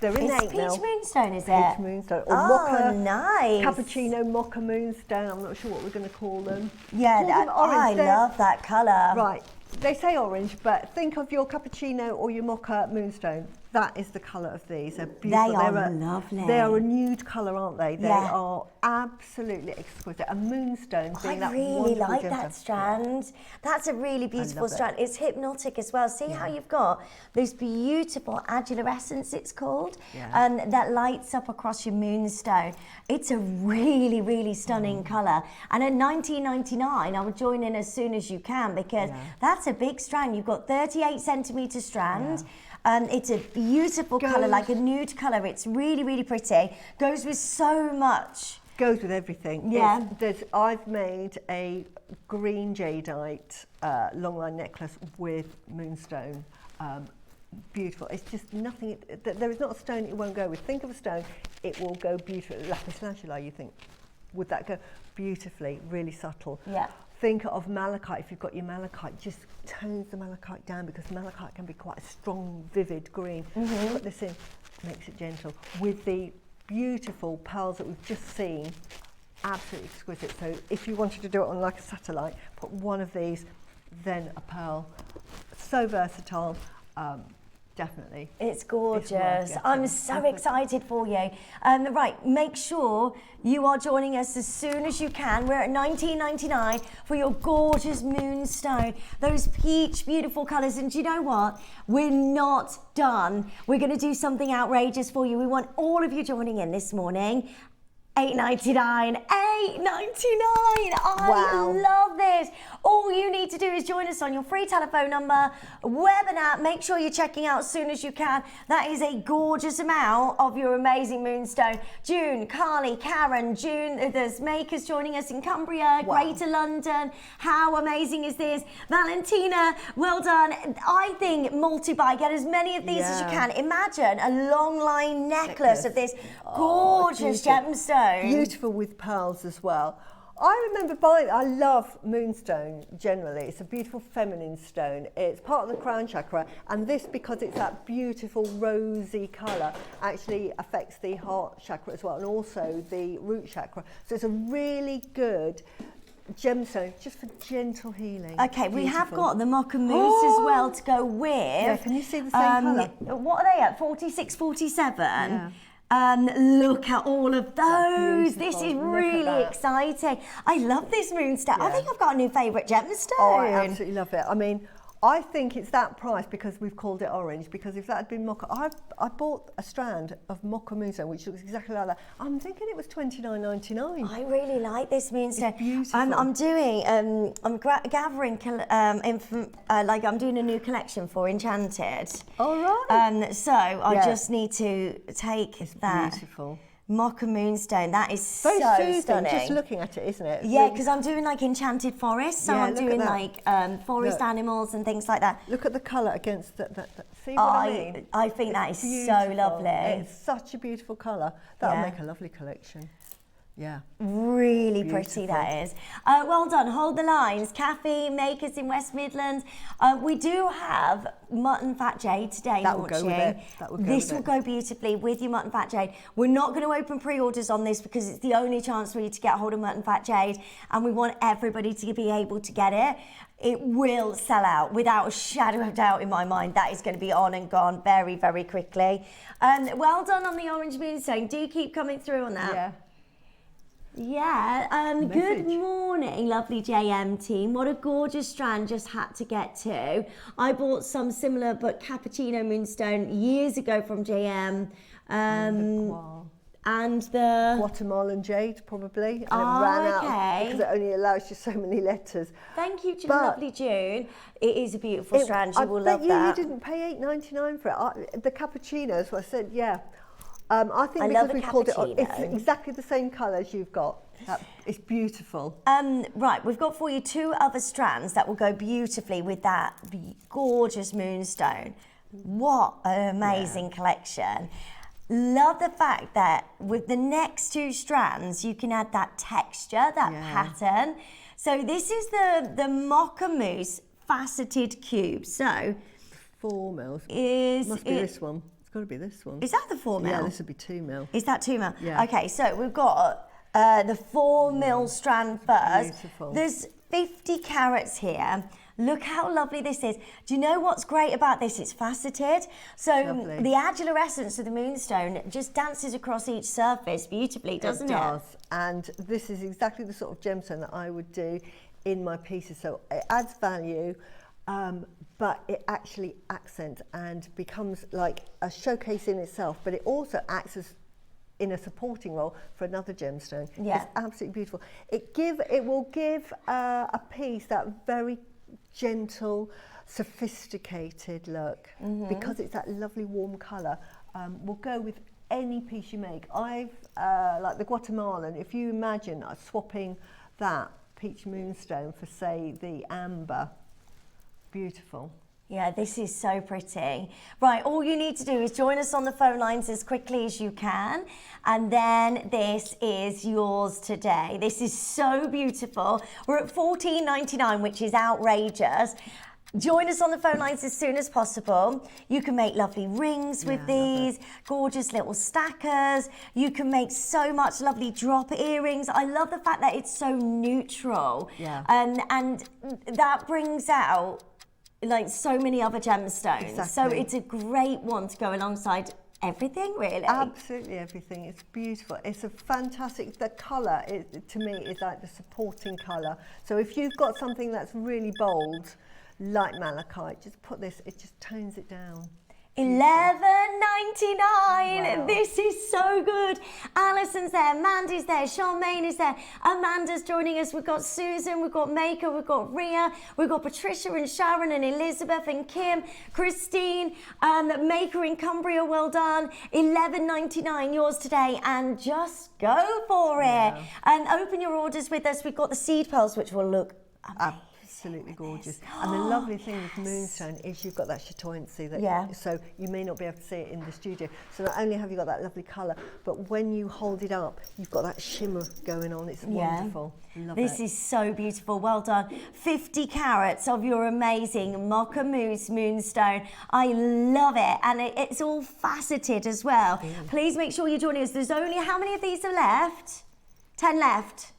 They're in It's 8 peach now. moonstone, is it? Peach moonstone. Or Oh, mocha. nice. Cappuccino mocha moonstone. I'm not sure what we're going to call them. Yeah, Call them orange. I love that colour. Right. They say orange, but think of your cappuccino or your mocha moonstone. That is the colour of these. They're beautiful. They are They're lovely. They are a nude colour, aren't they? They Yeah. are absolutely exquisite. A moonstone being I that really wonderful like gemstone. that strand. That's a really beautiful love it. strand. It's hypnotic as well. See how you've got those beautiful adulorescence, it's called, Yeah. that lights up across your moonstone. It's a really, really stunning colour. And at $19.99, I would join in as soon as you can, because that's a big strand. You've got 38 centimetre strand. It's a beautiful colour, like a nude colour. It's really, really pretty. Goes with so much. Goes with everything. Yeah. I've made a green jadeite long line necklace with moonstone. Beautiful. It's just nothing. There is not a stone it won't go with. Think of a stone, it will go beautifully. Lapis lazuli, you think, would that go beautifully? Really subtle. Yeah. Think of malachite. If you've got your malachite, just tones the malachite down, because malachite can be quite a strong, vivid green. Put this in, makes it gentle. With the beautiful pearls that we've just seen, absolutely exquisite. So if you wanted to do it on like a satellite, put one of these, then a pearl. So versatile. Definitely. It's gorgeous. getting. I'm so excited for you. Right, make sure you are joining us as soon as you can. We're at $19.99 for your gorgeous moonstone. Those peach, beautiful colours. And do you know what? We're not done. We're going to do something outrageous for you. We want all of you joining in this morning. $8.99. Wow. I love this. All you need to do is join us on your free telephone number, web and app. Make sure you're checking out as soon as you can. That is a gorgeous amount of your amazing moonstone. June, Carly, Karen, June, there's makers joining us in Cumbria, Greater London. How amazing is this? Valentina, well done. I think multi-buy, get as many of these as you can. Imagine a long line necklace of this gorgeous gemstone. Beautiful with pearls as well. I remember buying, I love moonstone generally. It's a beautiful feminine stone. It's part of the crown chakra, and this, because it's that beautiful rosy colour, actually affects the heart chakra as well, and also the root chakra. So it's a really good gemstone just for gentle healing. Okay, we have got the mocha mousse as well to go with. Yeah, can you see the same colour? What are they at? 46, 47? Yeah. Look at all of those. This is Beautiful. Look at really that. exciting. I love this moonstone. I Yeah. think I've got a new favourite gemstone. Oh, I absolutely love it. I mean, I think it's that price because we've called it orange, because if that had been mocha, I bought a strand of mocha moonstone which looks exactly like that. I'm thinking it was $29.99. I really like this moonstone. It's beautiful. I'm doing, I'm gathering, like I'm doing a new collection for Enchanted. All right. So I just need to take that Beautiful. mocha moonstone. That is Very so soothing, stunning. just looking at it, isn't it? Yeah, Really- because I'm doing like enchanted forest, so Yeah, I'm look at doing that. like forest Look. animals and things like that. Look at the colour against that. See what I mean? I think that is It's so beautiful. lovely. It's such a beautiful colour. That'll Yeah. make a lovely collection. Yeah. Really pretty Beautiful. that is. Well done. Hold the lines. Cafe makers in West Midlands. We do have mutton fat jade today That will go launching. with it. That will go This with will it. go beautifully with your mutton fat jade. We're not going to open pre-orders on this because it's the only chance for you to get hold of mutton fat jade, and we want everybody to be able to get it. It will sell out without a shadow of doubt in my mind. That is going to be on and gone very, very quickly. Well done on the orange moonstone. Do keep coming through on that. Yeah. Yeah, good Message. morning, lovely JM team. What a gorgeous strand just had to get to. I bought some similar but cappuccino moonstone years ago from JM. Wow. And the Guatemalan jade, probably, and it ran out because it only allows you so many letters. Thank you, lovely June. It is a beautiful strand. You will love that. I bet you didn't pay $8.99 for it. The cappuccinos, I said, yeah. I think because we called it, it's exactly the same colour as you've got. It's beautiful. Right, we've got for you 2 other strands that will go beautifully with that gorgeous moonstone. What an amazing collection. Love the fact that with the next 2 strands, you can add that texture, that pattern. So this is the Mocha Mousse Faceted Cube. So 4 mils. Must be this one. It's got to be this one. Is that the 4 mil? Yeah, this would be 2 mil. Is that 2 mil? Yeah. Okay, so we've got the 4 mil strand first. Beautiful. There's 50 carats here. Look how lovely this is. Do you know what's great about this? It's faceted. So the angular essence of the moonstone just dances across each surface beautifully, doesn't it? It does. And this is exactly the sort of gemstone that I would do in my pieces. So it adds value, but it actually accents and becomes like a showcase in itself, but it also acts as in a supporting role for another gemstone. Yeah. It's absolutely beautiful. It will give a piece that very gentle, sophisticated look, because it's that lovely warm colour. Will go with any piece you make. I've like the Guatemalan, if you imagine swapping that peach moonstone for, say, the amber, beautiful. Yeah, this is so pretty. Right, all you need to do is join us on the phone lines as quickly as you can, and then this is yours today. This is so beautiful. We're at $14.99, which is outrageous. Join us on the phone lines as soon as possible. You can make lovely rings with these, gorgeous little stackers. You can make so much lovely drop earrings. I love the fact that it's so neutral. Yeah. And that brings out like so many other gemstones. Exactly. So it's a great one to go alongside everything, really. Absolutely everything. It's beautiful. It's a fantastic, the colour to me is like the supporting colour. So if you've got something that's really bold, like malachite, just put this, it just tones it down. $11.99. Wow. This is so good. Alison's there, Mandy's there, Charmaine is there, Amanda's joining us. We've got Susan, we've got Maker, we've got Ria, we've got Patricia and Sharon and Elizabeth and Kim, Christine, Maker in Cumbria, well done. $11.99 yours today, and just go for it. And open your orders with us. We've got the seed pearls, which will look amazing. Absolutely gorgeous. And the lovely thing with moonstone is you've got that chatoyancy, that so you may not be able to see it in the studio. So not only have you got that lovely colour, but when you hold it up, you've got that shimmer going on. It's wonderful. Love this it. is so beautiful. Well done. 50 carats of your amazing Mocha Mousse moonstone. I love it. And it's all faceted as well. Please make sure you're joining us. There's only, how many of these are left? 10 left.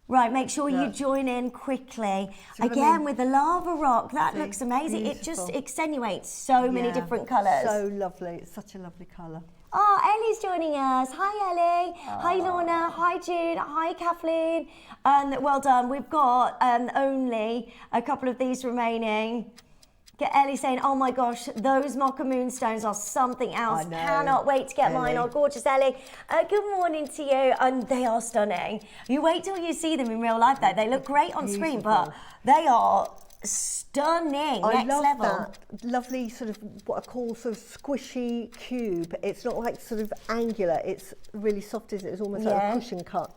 Right, make sure you join in quickly. Again, with the lava rock, that looks amazing. Beautiful. It just accentuates so many different colours. So lovely. It's such a lovely colour. Oh, Ellie's joining us. Hi, Ellie. Hi, Lorna. Hi, Jude. Hi, Kathleen. Well done. We've got only a couple of these remaining. Get Ellie saying, oh my gosh, those Mocha Moonstones are something else. Cannot wait to get mine. Oh, gorgeous Ellie. Good morning to you. And they are stunning. You wait till you see them in real life though. They look great on screen, but they are stunning. I Next love level. that lovely sort of what I call sort of squishy cube. It's not like sort of angular. It's really soft, isn't it? It's almost like a cushion cut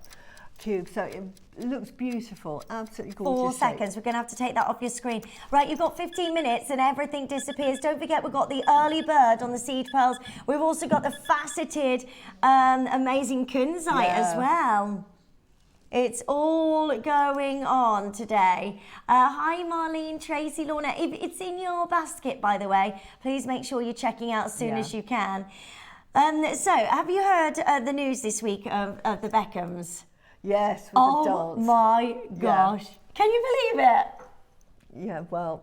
cube. So it looks beautiful, absolutely gorgeous. 4 seconds, we're going to have to take that off your screen. Right, you've got 15 minutes and everything disappears. Don't forget, we've got the early bird on the seed pearls. We've also got the faceted, amazing Kunzite as well. It's all going on today. Hi, Marlene, Tracy, Lorna. If it's in your basket, by the way, please make sure you're checking out as soon as you can. So, have you heard the news this week of the Beckhams? Yes, with the dance. Oh my gosh. Can you believe it? Yeah, well,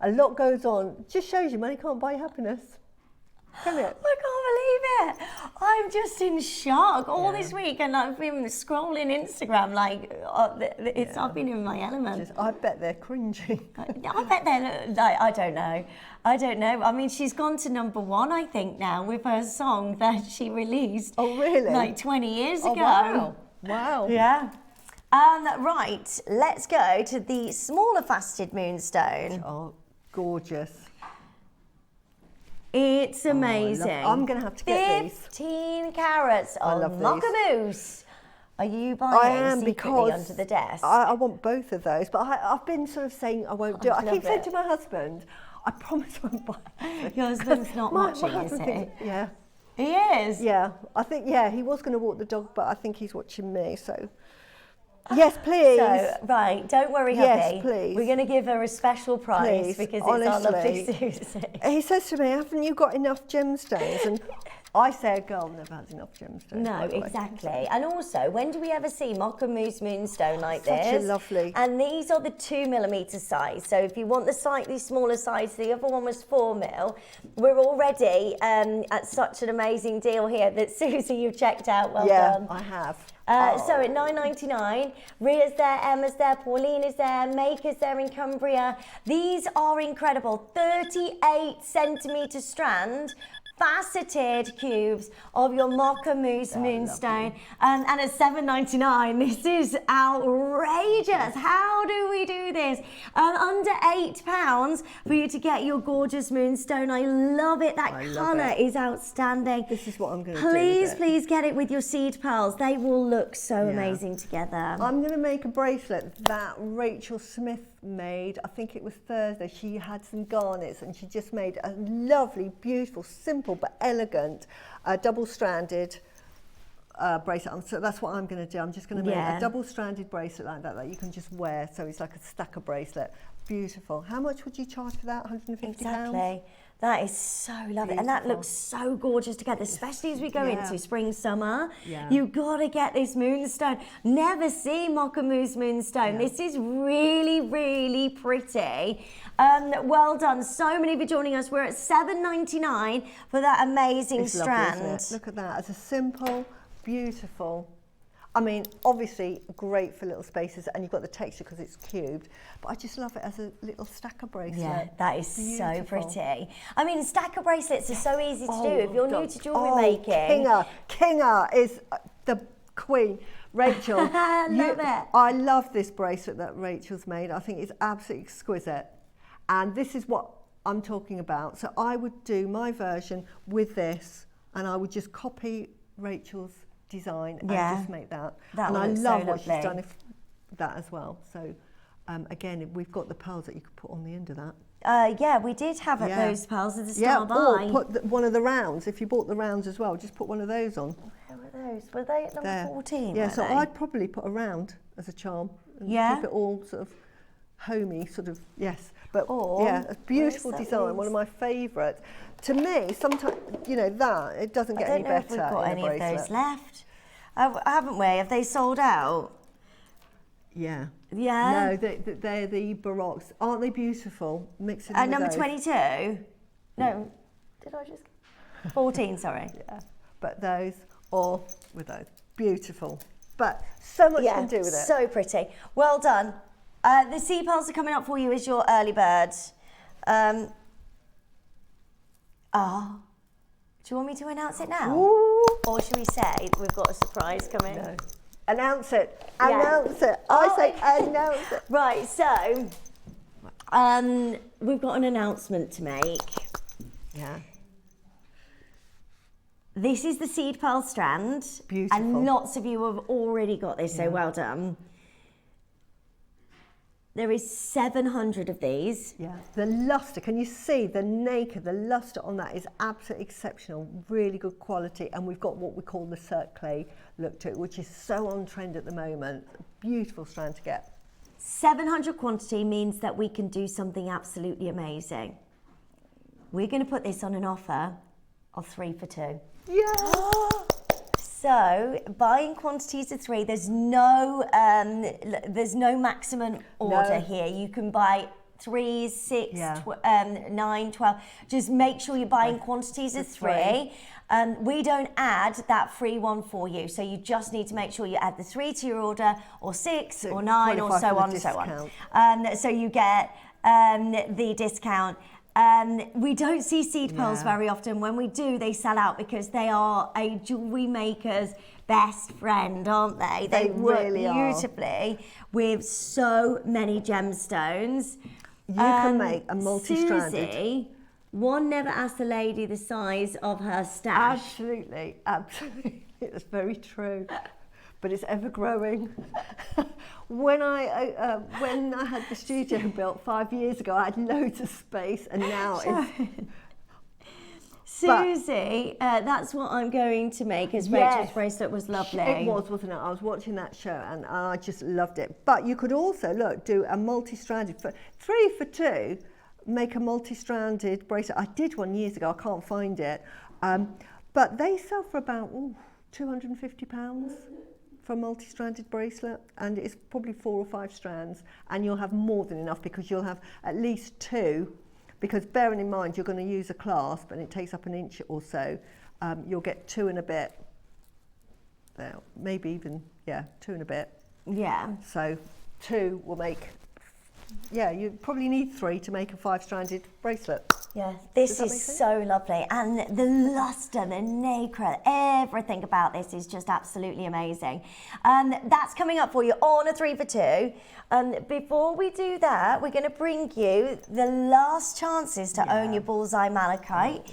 a lot goes on. Just shows you money can't buy happiness. Can it? I can't believe it. I'm just in shock all this week, and I've been scrolling Instagram like I've been in my element. I bet they're cringing. I bet they're like, I don't know. I mean, she's gone to #1, I think, now with her song that she released. Oh, really? Like 20 years ago. Wow. Yeah. Right, let's go to the smaller faceted moonstone. Oh, gorgeous. It's amazing. I'm going to have to get these. 15 carats of Moccamoose. Are you buying I am, secretly because under the desk? I want both of those, but I've been sort of saying I won't do it. I keep saying to my husband, I promise I won't buy it. Your husband's not watching, is he? Yeah. He is? Yeah. I think, he was going to walk the dog, but I think he's watching me, so... Yes, please. So, right, don't worry, yes, hubby. please. We're going to give her a special prize because it's our lovely Suzie. He says to me, haven't you got enough gemstones? And I say a girl never has enough gemstones. No, exactly. And also, when do we ever see Moccamoose moonstone like this? Such a lovely. And these are the 2mm size. So if you want the slightly smaller size, the other one was 4mm. We're already at such an amazing deal here that Suzie, you've checked out. Well done. Yeah, I have. So at $9.99, Ria's there, Emma's there, Pauline is there, Maker's there in Cumbria. These are incredible. 38 centimetre strand, faceted cubes of your Moccamoose moonstone. And at $7.99, this is outrageous. How do we do this? Under £8 for you to get your gorgeous moonstone. I love it. That colour is outstanding. This is what I'm going to do. Please get it with your seed pearls. They will look so amazing together. I'm going to make a bracelet that Rachel Smith made. I think it was Thursday. She had some garnets and she just made a lovely, beautiful, simple but elegant double-stranded bracelet. So that's what I'm going to do. I'm just going to make a double-stranded bracelet like that you can just wear. So it's like a stacker bracelet. Beautiful. How much would you charge for that? £150? Exactly. That is so lovely. Beautiful. And that looks so gorgeous together, especially as we go into spring, summer. You've got to get this moonstone. Never see Moccamoose moonstone. This is really, really pretty. Well done. So many of you joining us. We're at $7.99 for that amazing strand. Lovely, isn't it? Look at that. It's a simple, beautiful. I mean, obviously great for little spaces, and you've got the texture because it's cubed, but I just love it as a little stacker bracelet. Yeah, that is so pretty. I mean, stacker bracelets are so easy to do if you're new to jewellery making. Kinga is the queen. Rachel, I love this bracelet that Rachel's made. I think it's absolutely exquisite. And this is what I'm talking about. So I would do my version with this, and I would just copy Rachel's design and just make that. And I love what she's done that as well. So again, we've got the pearls that you could put on the end of that. Yeah, we did have those pearls at the start by. Or put one of the rounds. If you bought the rounds as well, just put one of those on. Where were those? Were they at number 14? Yeah, so I'd probably put a round as a charm and keep it all sort of homey, sort of, But a beautiful design, one of my favourites. To me, sometimes, that, it doesn't get any better. I don't know if we've got any of those left. Haven't we? Have they sold out? Yeah. Yeah? No, they're the Baroques. Aren't they beautiful? Mixing them with number those. 22? No. Did I just... 14, sorry. Yeah. But those, or with those. Beautiful. But so much you can do with it. So pretty. Well done. The sea pearls are coming up for you as your early bird. Do you want me to announce it now? Ooh. Or should we say we've got a surprise coming? No. Announce it. Announce it. I say announce it. Right, so we've got an announcement to make. Yeah. This is the seed pearl strand. Beautiful. And lots of you have already got this, so well done. There is 700 of these. Yeah, the lustre, can you see the nacre, the lustre on that is absolutely exceptional, really good quality. And we've got what we call the Cirque Clay look to it, which is so on trend at the moment. Beautiful strand to get. 700 quantity means that we can do something absolutely amazing. We're going to put this on an offer of 3 for 2. Yeah! So, buying quantities of 3, there's no maximum order here. You can buy 3, 6, Yeah. 9, 12. Just make sure you're buying quantities of 3. We don't add that free one for you. So you just need to make sure you add the 3 to your order, or 6, or 9, or so on and so on. So you get the discount. We don't see seed pearls very often. When we do, they sell out because they are a jewellery maker's best friend, aren't they? They work really beautifully with so many gemstones. You can make a multi-stranded. Suzie, one never asked the lady the size of her stash. Absolutely, absolutely. It's very true. But it's ever growing. When I had the studio built 5 years ago, I had loads of space, and now it's... Suzie, that's what I'm going to make, as Rachel's bracelet was lovely. It was, wasn't it? I was watching that show and I just loved it. But you could also, look, do a multi-stranded, for 3 for 2, make a multi-stranded bracelet. I did one years ago, I can't find it. But they sell for about £250 for a multi-stranded bracelet, and it's probably 4 or 5 strands, and you'll have more than enough because you'll have at least 2. Because bearing in mind you're going to use a clasp and it takes up an inch or so, you'll get 2 and a bit. Maybe even 2 and a bit. Yeah. So 2 will make. Yeah, you probably need 3 to make a 5-stranded bracelet. Yeah, this is so lovely, and the luster, the nacre, everything about this is just absolutely amazing. That's coming up for you on a 3 for 2. Before we do that, we're going to bring you the last chances to own your bullseye malachite.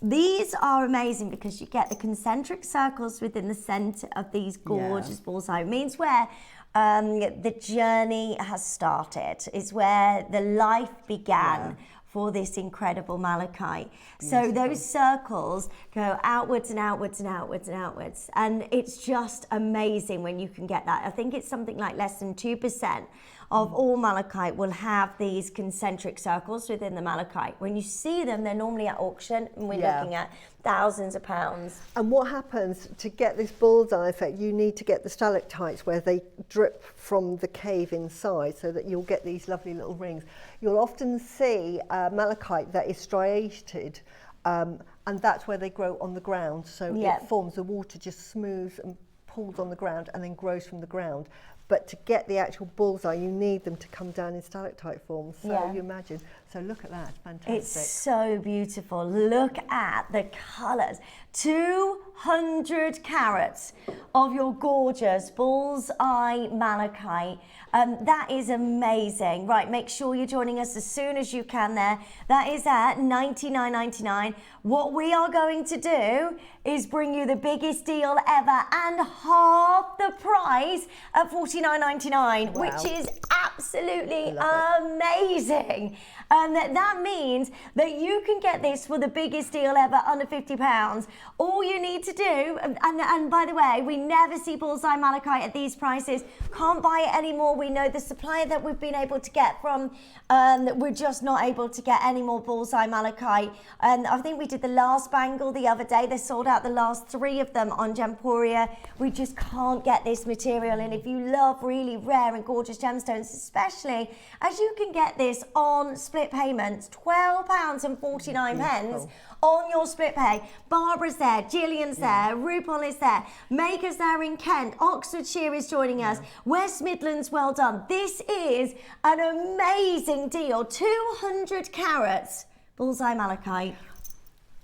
These are amazing because you get the concentric circles within the centre of these gorgeous bullseye. It means where the journey has started. It's where the life began for this incredible malachite. So those circles go outwards and outwards and outwards and outwards. And it's just amazing when you can get that. I think it's something like less than 2% of all malachite will have these concentric circles within the malachite. When you see them, they're normally at auction, and we're looking at thousands of pounds. And what happens to get this bullseye effect, you need to get the stalactites where they drip from the cave inside, so that you'll get these lovely little rings. You'll often see malachite that is striated, and that's where they grow on the ground. So it forms, the water just smooths and pulls on the ground and then grows from the ground. But to get the actual bullseye, you need them to come down in stalactite form. So you imagine. So look at that, fantastic. It's so beautiful. Look at the colours. 200 carats of your gorgeous bullseye malachite. That is amazing. Right, make sure you're joining us as soon as you can there. That is at $99.99. What we are going to do is bring you the biggest deal ever and half the price at $49.99, which is absolutely amazing. That means that you can get this for the biggest deal ever, under £50. All you need to do, and by the way, we never see bullseye malachite at these prices. Can't buy it anymore. We know the supplier that we've been able to get from, we're just not able to get any more bullseye malachite. And I think we did the last bangle the other day. They sold out the last 3 of them on Gemporia. We just can't get this material. And if you love really rare and gorgeous gemstones, especially as you can get this on split payments, £12.49 on your split pay. Barbara's there, Gillian's there, RuPaul is there, Maker's there in Kent, Oxfordshire is joining us, West Midlands, well done. This is an amazing deal. 200 carats bullseye malachite.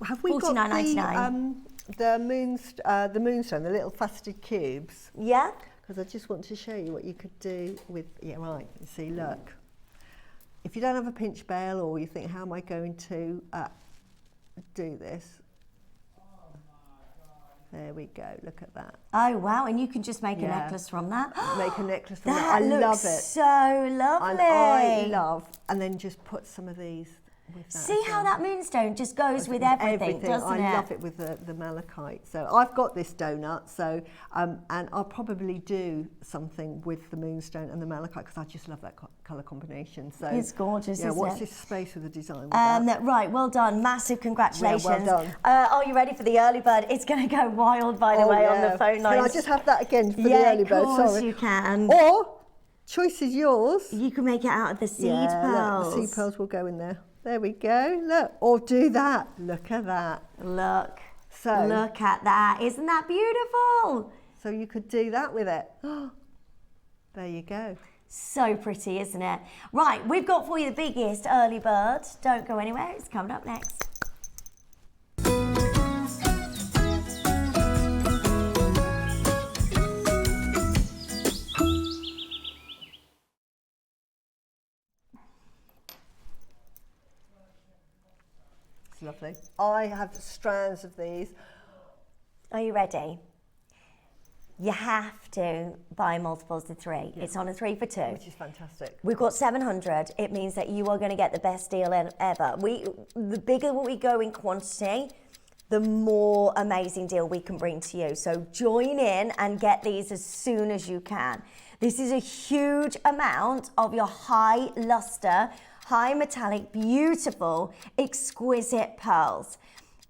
Have we got the moonstone, the little faceted cubes? Yeah. Because I just want to show you what you could do with, you see, look. If you don't have a pinch bell, or you think, how am I going to do this? There we go, look at that. Oh wow, and you can just make a necklace from that. Make a necklace from that. I love it. So lovely. And I love, and then just put some of these with that. See how that moonstone just goes with everything, doesn't it? I love it with the malachite. So I've got this donut, so and I'll probably do something with the moonstone and the malachite, because I just love that colour combination. So it's gorgeous, isn't what's it? this space with the design with that? Right, well done, massive congratulations. Well done. Are you ready for the early bird? It's going to go wild, by the way, on the phone lines. Can I just have that again for the early bird? Of course you can. Or choice is yours. You can make it out of the seed pearls. Look, the seed pearls will go in there. There we go. Look, or do that. Look at that. Look. So look at that. Isn't that beautiful? So you could do that with it. There you go. So pretty, isn't it? Right, we've got for you the biggest early bird. Don't go anywhere. It's coming up next. Lovely. I have strands of these. Are you ready? You have to buy multiples of 3. Yeah. It's on a 3 for 2. Which is fantastic. We've got 700. It means that you are going to get the best deal ever. The bigger we go in quantity, the more amazing deal we can bring to you. So join in and get these as soon as you can. This is a huge amount of your high luster, high metallic, beautiful, exquisite pearls.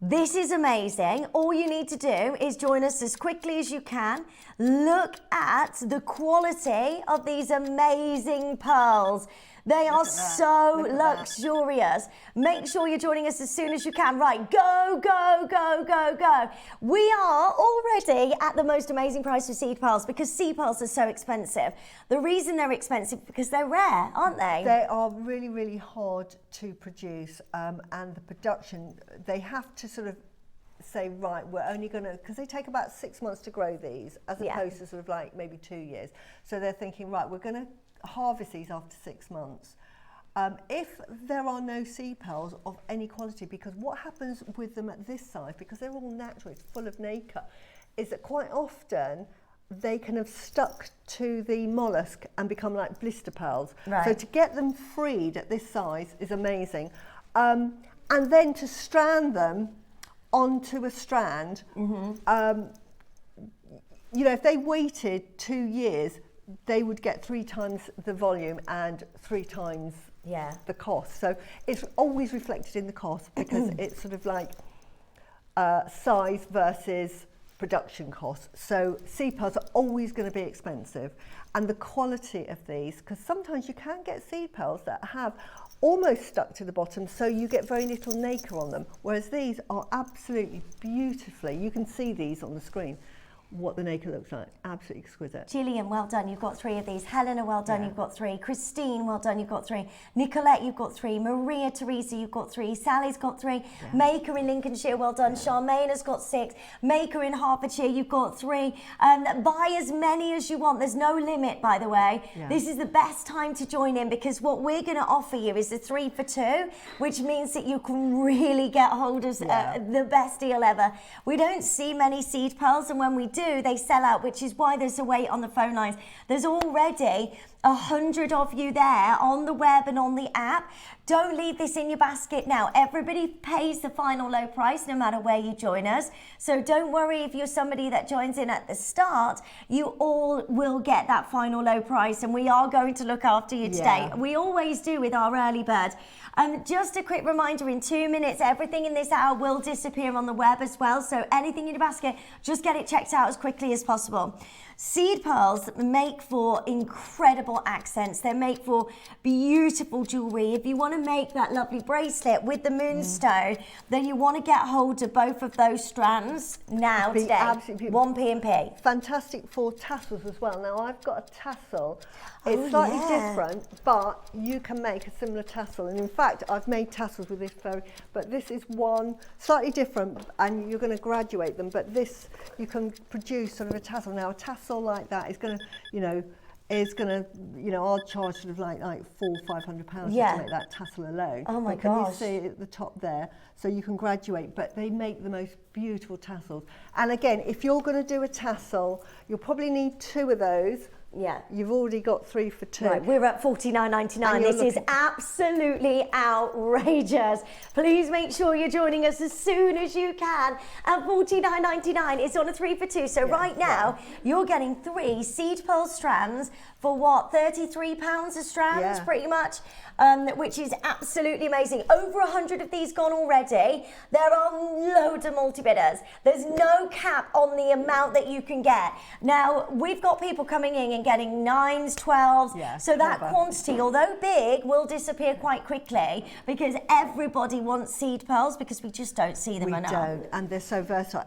This is amazing. All you need to do is join us as quickly as you can. Look at the quality of these amazing pearls. They are so luxurious. Make sure you're joining us as soon as you can. Right, go, go, go, go, go. We are already at the most amazing price for seed pearls because seed pearls are so expensive. The reason they're expensive because they're rare, aren't they? They are really, really hard to produce, and the production, they have to sort of say, right, we're only going to, because they take about 6 months to grow these, as opposed to sort of like maybe 2 years. So they're thinking, right, we're going to harvest these after 6 months. If there are no seed pearls of any quality, because what happens with them at this size, because they're all natural, it's full of nacre, is that quite often they can have stuck to the mollusk and become like blister pearls. Right. So to get them freed at this size is amazing. And then to strand them onto a strand, you know, if they waited 2 years, they would get 3 times the volume and 3 times the cost. So it's always reflected in the cost because it's sort of like size versus production costs. So seed pearls are always going to be expensive, and the quality of these, because sometimes you can get seed pearls that have almost stuck to the bottom, so you get very little nacre on them, whereas these are absolutely beautifully, you can see these on the screen, what the nacre looks like. Absolutely exquisite. Gillian, well done, you've got 3 of these. Helena, well done, you've got 3. Christine, well done, you've got 3. Nicolette, you've got 3. Maria Teresa, you've got 3. Sally's got 3. Maker in Lincolnshire, well done. Charmaine has got 6. Maker in Hertfordshire, you've got 3. Buy as many as you want. There's no limit, by the way. This is the best time to join in because what we're going to offer you is a 3 for 2, which means that you can really get hold of the best deal ever. We don't see many seed pearls, and when we do, they sell out, which is why there's a wait on the phone lines. There's already 100 of you there on the web and on the app. Don't leave this in your basket now. Everybody pays the final low price no matter where you join us. So don't worry if you're somebody that joins in at the start, you all will get that final low price, and we are going to look after you today. We always do with our early bird. Just a quick reminder, in 2 minutes, everything in this hour will disappear on the web as well. So anything in your basket, just get it checked out as quickly as possible. Seed pearls make for incredible accents. They make for beautiful jewellery. If you want to make that lovely bracelet with the moonstone, then you want to get hold of both of those strands now today. Absolutely. 1P&P. Fantastic for tassels as well. Now I've got a tassel. It's slightly different, but you can make a similar tassel. And in fact, I've made tassels with this but this is one slightly different, and you're going to graduate them. But this, you can produce sort of a tassel. Now a tassel like that is going to, I'll charge sort of like £400 or £500 to make that tassel alone. Oh my gosh. Can you see at the top there? So you can graduate, but they make the most beautiful tassels. And again, if you're going to do a tassel, you'll probably need 2 of those. You've already got 3 for 2. Right, we're at $49.99. This is absolutely outrageous. Please make sure you're joining us as soon as you can at $49.99. It's on a 3 for 2. So right now, you're getting 3 seed pearl strands for what, £33 a strand, pretty much, which is absolutely amazing. Over 100 of these gone already. There are loads of multi-bidders. There's no cap on the amount that you can get. Now, we've got people coming in and getting 9s, 12s. Yeah, so that clever. quantity, although big, will disappear quite quickly because everybody wants seed pearls because we just don't see them enough. We don't, and they're so versatile.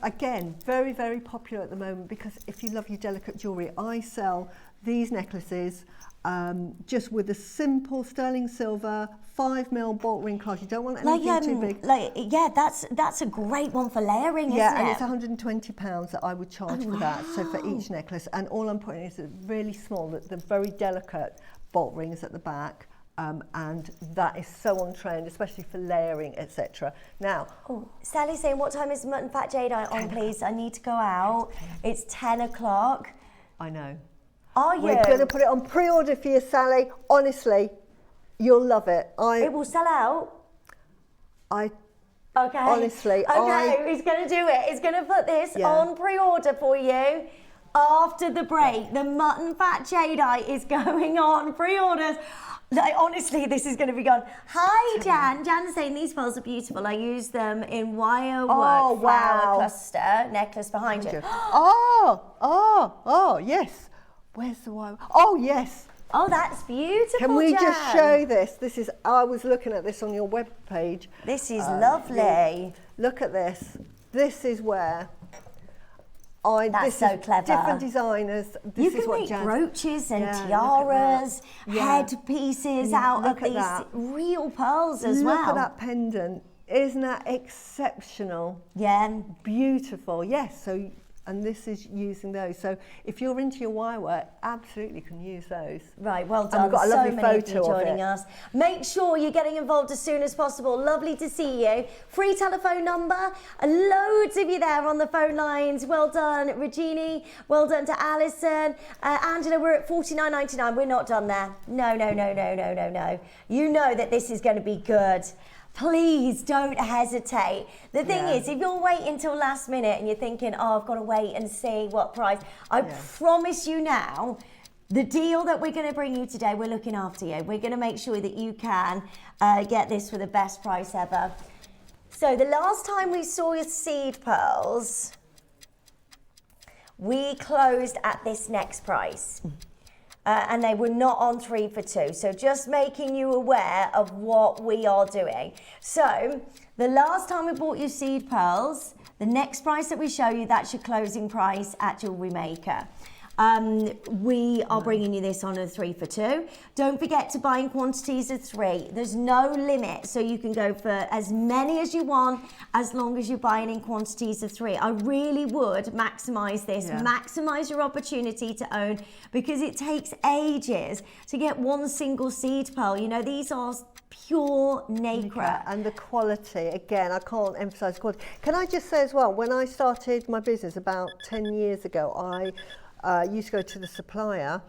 Again, very, very popular at the moment because if you love your delicate jewellery, I sell these necklaces just with a simple sterling silver 5mm bolt ring clasp. You don't want anything too big. That's a great one for layering, isn't it? Yeah, and it's £120 that I would charge for that. So for each necklace, and all I'm putting is a really small, the very delicate bolt rings at the back. And that is so on trend, especially for layering, etc. Now, Sally's saying, what time is Mutton Fat Jade on, please? I need to go out. It's 10 o'clock. I know. Are you? We're going to put it on pre-order for you, Sally. Honestly, you'll love it. It will sell out. Okay. Honestly. Okay, he's going to do it. He's going to put this on pre-order for you. After the break, the Mutton Fat Jade is going on pre-orders. Honestly, this is going to be gone. Hi, Jan. Jan's saying these pearls are beautiful. I use them in wire work flower cluster necklace behind you. Yes. Where's the wire? Oh, yes. Oh, that's beautiful, Can we Jan. just show this? I was looking at this on your webpage. This is lovely. Look at this. This is where That's so clever. Different designers. You can make brooches and tiaras, headpieces out of these real pearls as well. Look at that pendant. Isn't that exceptional? Yeah. Beautiful. Yes. So, and this is using those. So if you're into your wire work, absolutely can use those. Right, well done. And we've got a lovely many of you photo joining us. Make sure you're getting involved as soon as possible. Lovely to see you. Free telephone number. Loads of you there on the phone lines. Well done, Regini. Well done to Alison. Angela, we're at $49.99. We're not done there. No. You know that this is going to be good. Please don't hesitate. The thing is, if you're waiting till last minute and you're thinking, I've got to wait and see what price, I promise you now, the deal that we're going to bring you today, we're looking after you. We're going to make sure that you can get this for the best price ever. So the last time we saw your seed pearls, we closed at this next price. And they were not on 3 for 2. So just making you aware of what we are doing. So the last time we bought you seed pearls, the next price that we show you, that's your closing price at Jewellery Maker. We are bringing you this on a 3 for 2. Don't forget to buy in quantities of 3. There's no limit, so you can go for as many as you want, as long as you're buying in quantities of 3. I really would maximize this, maximize your opportunity to own, because it takes ages to get one single seed pearl. You know, these are pure nacre. And the quality, again, I can't emphasize quality. Can I just say as well, when I started my business about 10 years ago, I used to go to the supplier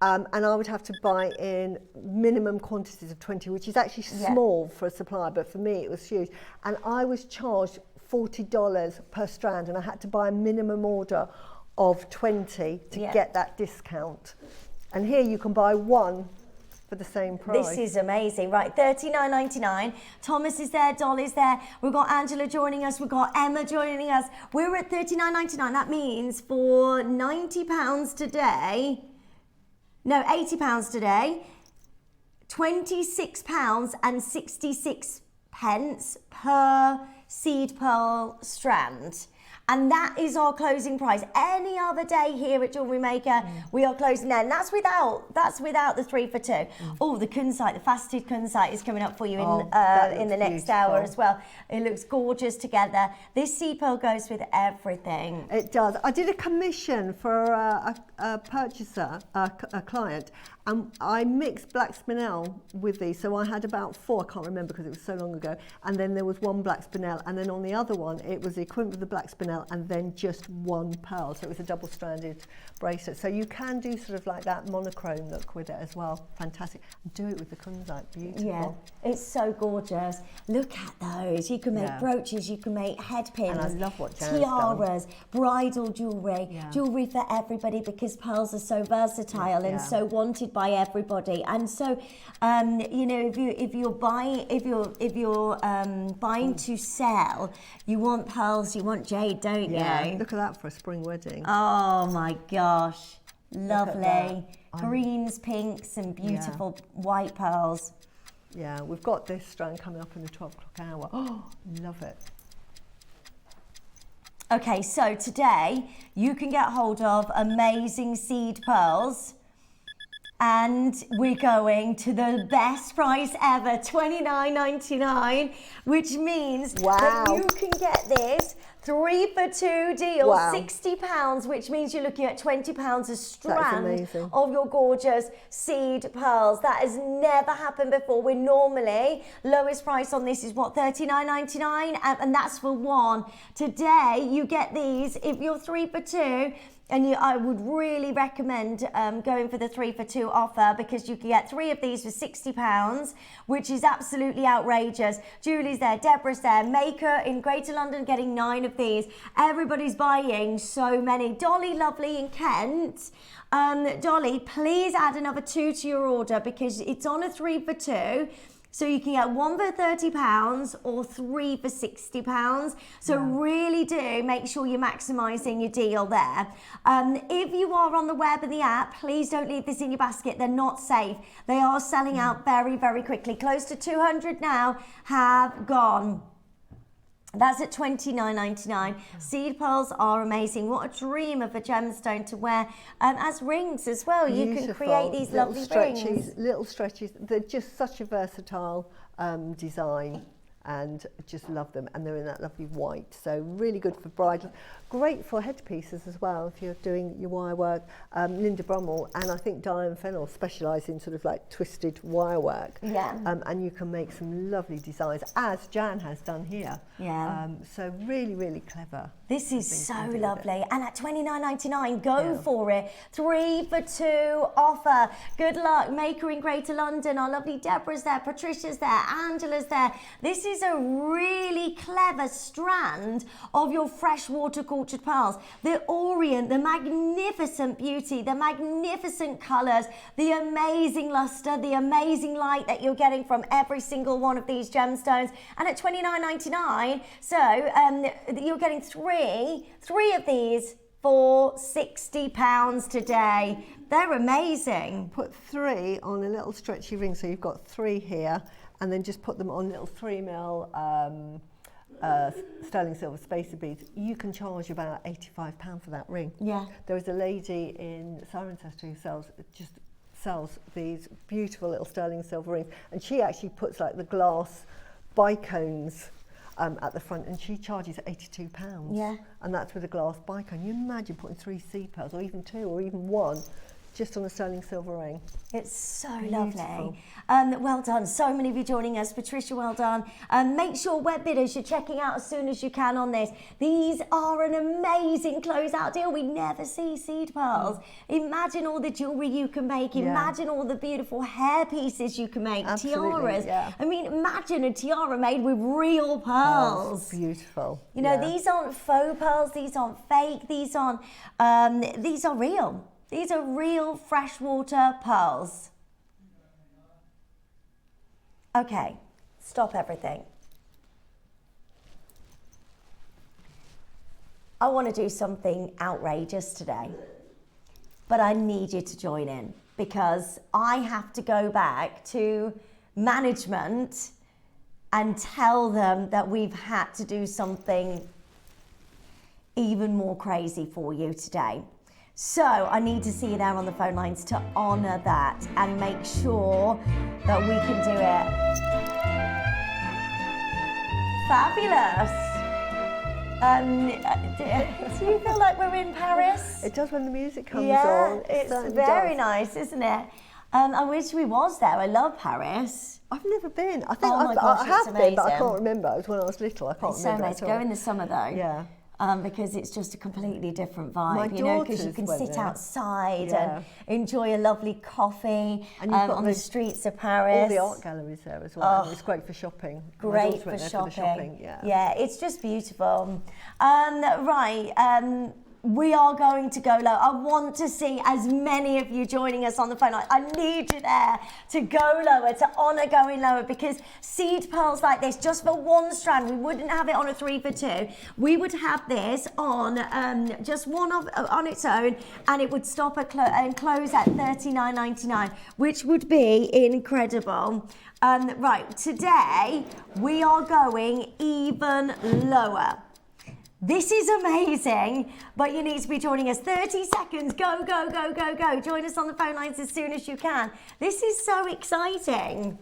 and I would have to buy in minimum quantities of 20, which is actually small for a supplier, but for me it was huge. And I was charged $40 per strand, and I had to buy a minimum order of 20 to get that discount. And here you can buy one for the same price. This is amazing. Right, $39.99. Thomas is there, Doll is there. We've got Angela joining us. We've got Emma joining us. We're at $39.99. That means for £90 today, no, £80 today, £26.66 per seed pearl strand. And that is our closing price. Any other day here at Jewellery Maker, we are closing there. And that's without the 3 for 2. Oh, the Kunzite, the faceted Kunzite is coming up for you in the next hour as well. It looks gorgeous together. This seed pearl goes with everything. It does. I did a commission for a purchaser, a client, and I mixed black spinel with these. So I had about 4, I can't remember because it was so long ago. And then there was 1 black spinel. And then on the other one, it was the equivalent of the black spinel and then just 1 pearl. So it was a double-stranded bracelet. So you can do sort of like that monochrome look with it as well. Fantastic. And do it with the Kunzite. Beautiful. Yeah, it's so gorgeous. Look at those. You can make brooches, you can make head pins. And I love what Jan's tiaras, bridal jewellery, jewellery for everybody, because pearls are so versatile and so wanted by everybody. And so, you know, if you're buying to sell, you want pearls, you want jade, don't you? Look at that for a spring wedding. Oh my gosh. Lovely. Greens, pinks, and beautiful white pearls. Yeah, we've got this strand coming up in the 12 o'clock hour. Oh, love it. Okay, so today you can get hold of amazing seed pearls. And we're going to the best price ever, $29.99, which means that you can get this 3 for 2 deal, £60, which means you're looking at £20 a strand of your gorgeous seed pearls. That has never happened before. We're normally, lowest price on this is what, $39.99, and that's for one. Today, you get these, if you're 3 for 2, and I would really recommend going for the 3 for 2 offer, because you can get 3 of these for £60, which is absolutely outrageous. Julie's there, Deborah's there, Maker in Greater London getting 9 of these. Everybody's buying so many. Dolly Lovely in Kent. Dolly, please add another 2 to your order, because it's on a 3 for 2. So you can get 1 for £30 or 3 for £60. So really do make sure you're maximising your deal there. If you are on the web and the app, please don't leave this in your basket. They're not safe. They are selling out very, very quickly. Close to 200 now have gone. That's at $29.99. Seed pearls are amazing. What a dream of a gemstone to wear as rings as well. Beautiful. You can create these lovely rings. Little stretches. They're just such a versatile design, and just love them. And they're in that lovely white. So really good for bridal. Great for headpieces as well if you're doing your wire work. Linda Brummel and I think Diane Fennell specialise in sort of like twisted wire work. Yeah. And you can make some lovely designs, as Jan has done here. Yeah. So really, really clever. This is so lovely. And at $29.99, go for it. 3 for 2 offer. Good luck. Maker in Greater London. Our lovely Deborah's there, Patricia's there, Angela's there. This is a really clever strand of your freshwater cultured pearls. The orient, the magnificent beauty, the magnificent colours, the amazing lustre, the amazing light that you're getting from every single one of these gemstones. And at $29.99, so you're getting three of these for £60 today. They're amazing. Put 3 on a little stretchy ring, so you've got 3 here, and then just put them on little 3mm sterling silver spacer beads. You can charge about £85 for that ring. Yeah. There is a lady in Cirencester who sells these beautiful little sterling silver rings, and she actually puts like the glass bicones at the front, and she charges £82. Yeah. And that's with a glass bicone. You imagine putting 3 seed pearls, or even 2, or even 1, just on a sterling silver ring. It's so lovely. Well done. So many of you joining us. Patricia, well done. Make sure web bidders, you're checking out as soon as you can on this. These are an amazing closeout deal. We never see seed pearls. Imagine all the jewellery you can make. Imagine all the beautiful hair pieces you can make. Tiaras. Yeah. I mean, imagine a tiara made with real pearls. Oh, beautiful. You know, these aren't faux pearls. These aren't fake. These are real. These are real freshwater pearls. Okay, stop everything. I want to do something outrageous today, but I need you to join in, because I have to go back to management and tell them that we've had to do something even more crazy for you today. So I need to see you there on the phone lines to honour that and make sure that we can do it. Fabulous. Do you feel like we're in Paris? It does when the music comes on. Yeah, it's very nice, isn't it? I wish we was there. I love Paris. I've never been. I think I have been, but I can't remember. It was when I was little. I can't remember. It's so nice. Go in the summer though. Yeah. Because it's just a completely different vibe, you know, because you can sit outside and enjoy a lovely coffee and on the streets of Paris. All the art galleries there as well. Oh, it's great for shopping. Great for shopping. Yeah, it's just beautiful. we are going to go low. I want to see as many of you joining us on the phone. I need you there to go lower, to honour going lower, because seed pearls like this, just for one strand, we wouldn't have it on a 3 for 2. We would have this on just one on its own, and it would stop and close at $39.99, which would be incredible. Right, today we are going even lower. This is amazing, but you need to be joining us. 30 seconds, go, go, go, go, go. Join us on the phone lines as soon as you can. This is so exciting.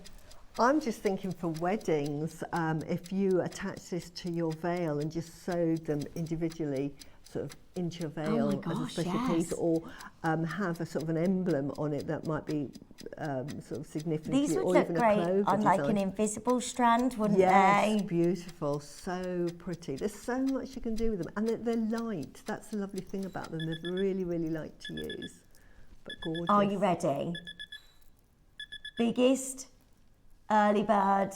I'm just thinking for weddings, if you attach this to your veil and just sew them individually, sort of into your veil as a special piece, or have a sort of an emblem on it that might be sort of significant. These would look great on like an invisible strand, wouldn't they? Yes, beautiful, so pretty. There's so much you can do with them, and they're light. That's the lovely thing about them. They're really, really light to use, but gorgeous. Are you ready? Biggest early bird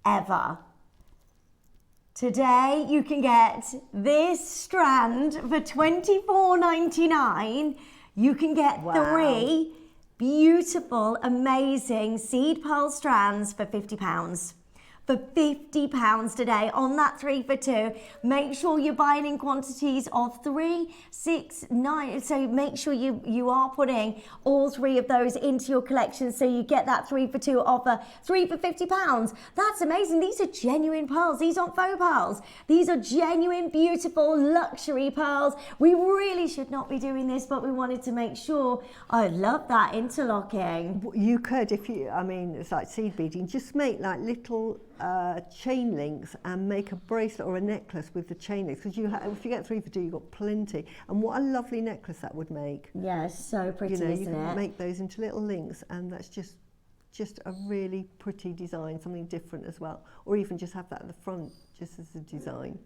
ever. Today you can get this strand for $24.99. You can get 3 beautiful, amazing seed pearl strands for £50. For £50 today on that 3 for 2. Make sure you're buying in quantities of 3, 6, 9. So make sure you are putting all 3 of those into your collection, so you get that 3 for 2 offer. 3 for £50. That's amazing. These are genuine pearls. These aren't faux pearls. These are genuine, beautiful, luxury pearls. We really should not be doing this, but we wanted to make sure. I love that interlocking. You could, if you, I mean, it's like seed beading. Just make like little chain links and make a bracelet or a necklace with the chain links, because if you get 3 for 2, you've got plenty. And what a lovely necklace that would make. Yes, so pretty, you know, isn't you can it? make those into little links, and that's just a really pretty design, something different as well. Or even just have that at the front, just as a design.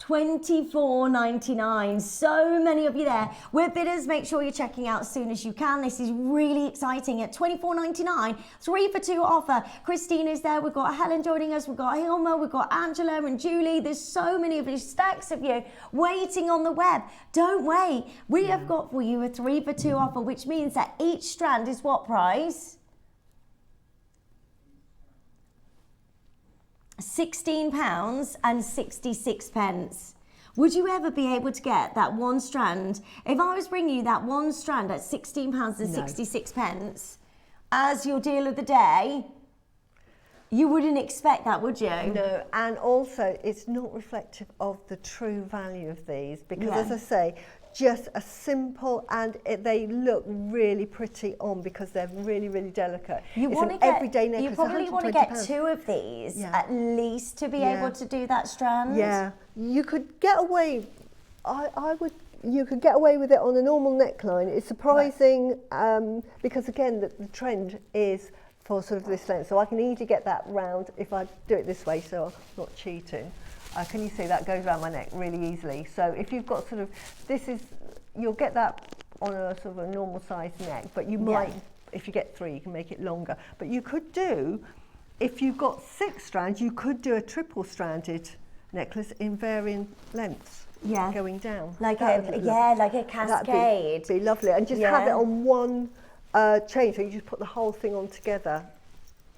$24.99. So many of you there. We're bidders. Make sure you're checking out as soon as you can. This is really exciting. At $24.99, 3 for 2 offer. Christine is there. We've got Helen joining us. We've got Hilma. We've got Angela and Julie. There's so many of you, stacks of you waiting on the web. Don't wait. We have got for you a 3 for 2 offer, which means that each strand is what price? £16.66. Would you ever be able to get that one strand? If I was bringing you that one strand at £16.66 as your deal of the day, you wouldn't expect that, would you? No, and also it's not reflective of the true value of these, because as I say, just a simple, and they look really pretty on, because they're really, really delicate. You it's an everyday necklace. You probably want to get 2 of these at least to be able to do that strand. Yeah, you could get away. You could get away with it on a normal neckline. It's surprising because again, the trend is for sort of this length. So I can easily get that round if I do it this way, so I'm not cheating. Can you see that goes around my neck really easily? So if you've got sort of, you'll get that on a sort of a normal sized neck, but you might, if you get 3, you can make it longer. But you could do, if you've got 6 strands, you could do a triple stranded necklace in varying lengths. Going down. Like like a cascade. That'd be lovely. And just have it on one chain, so you just put the whole thing on together.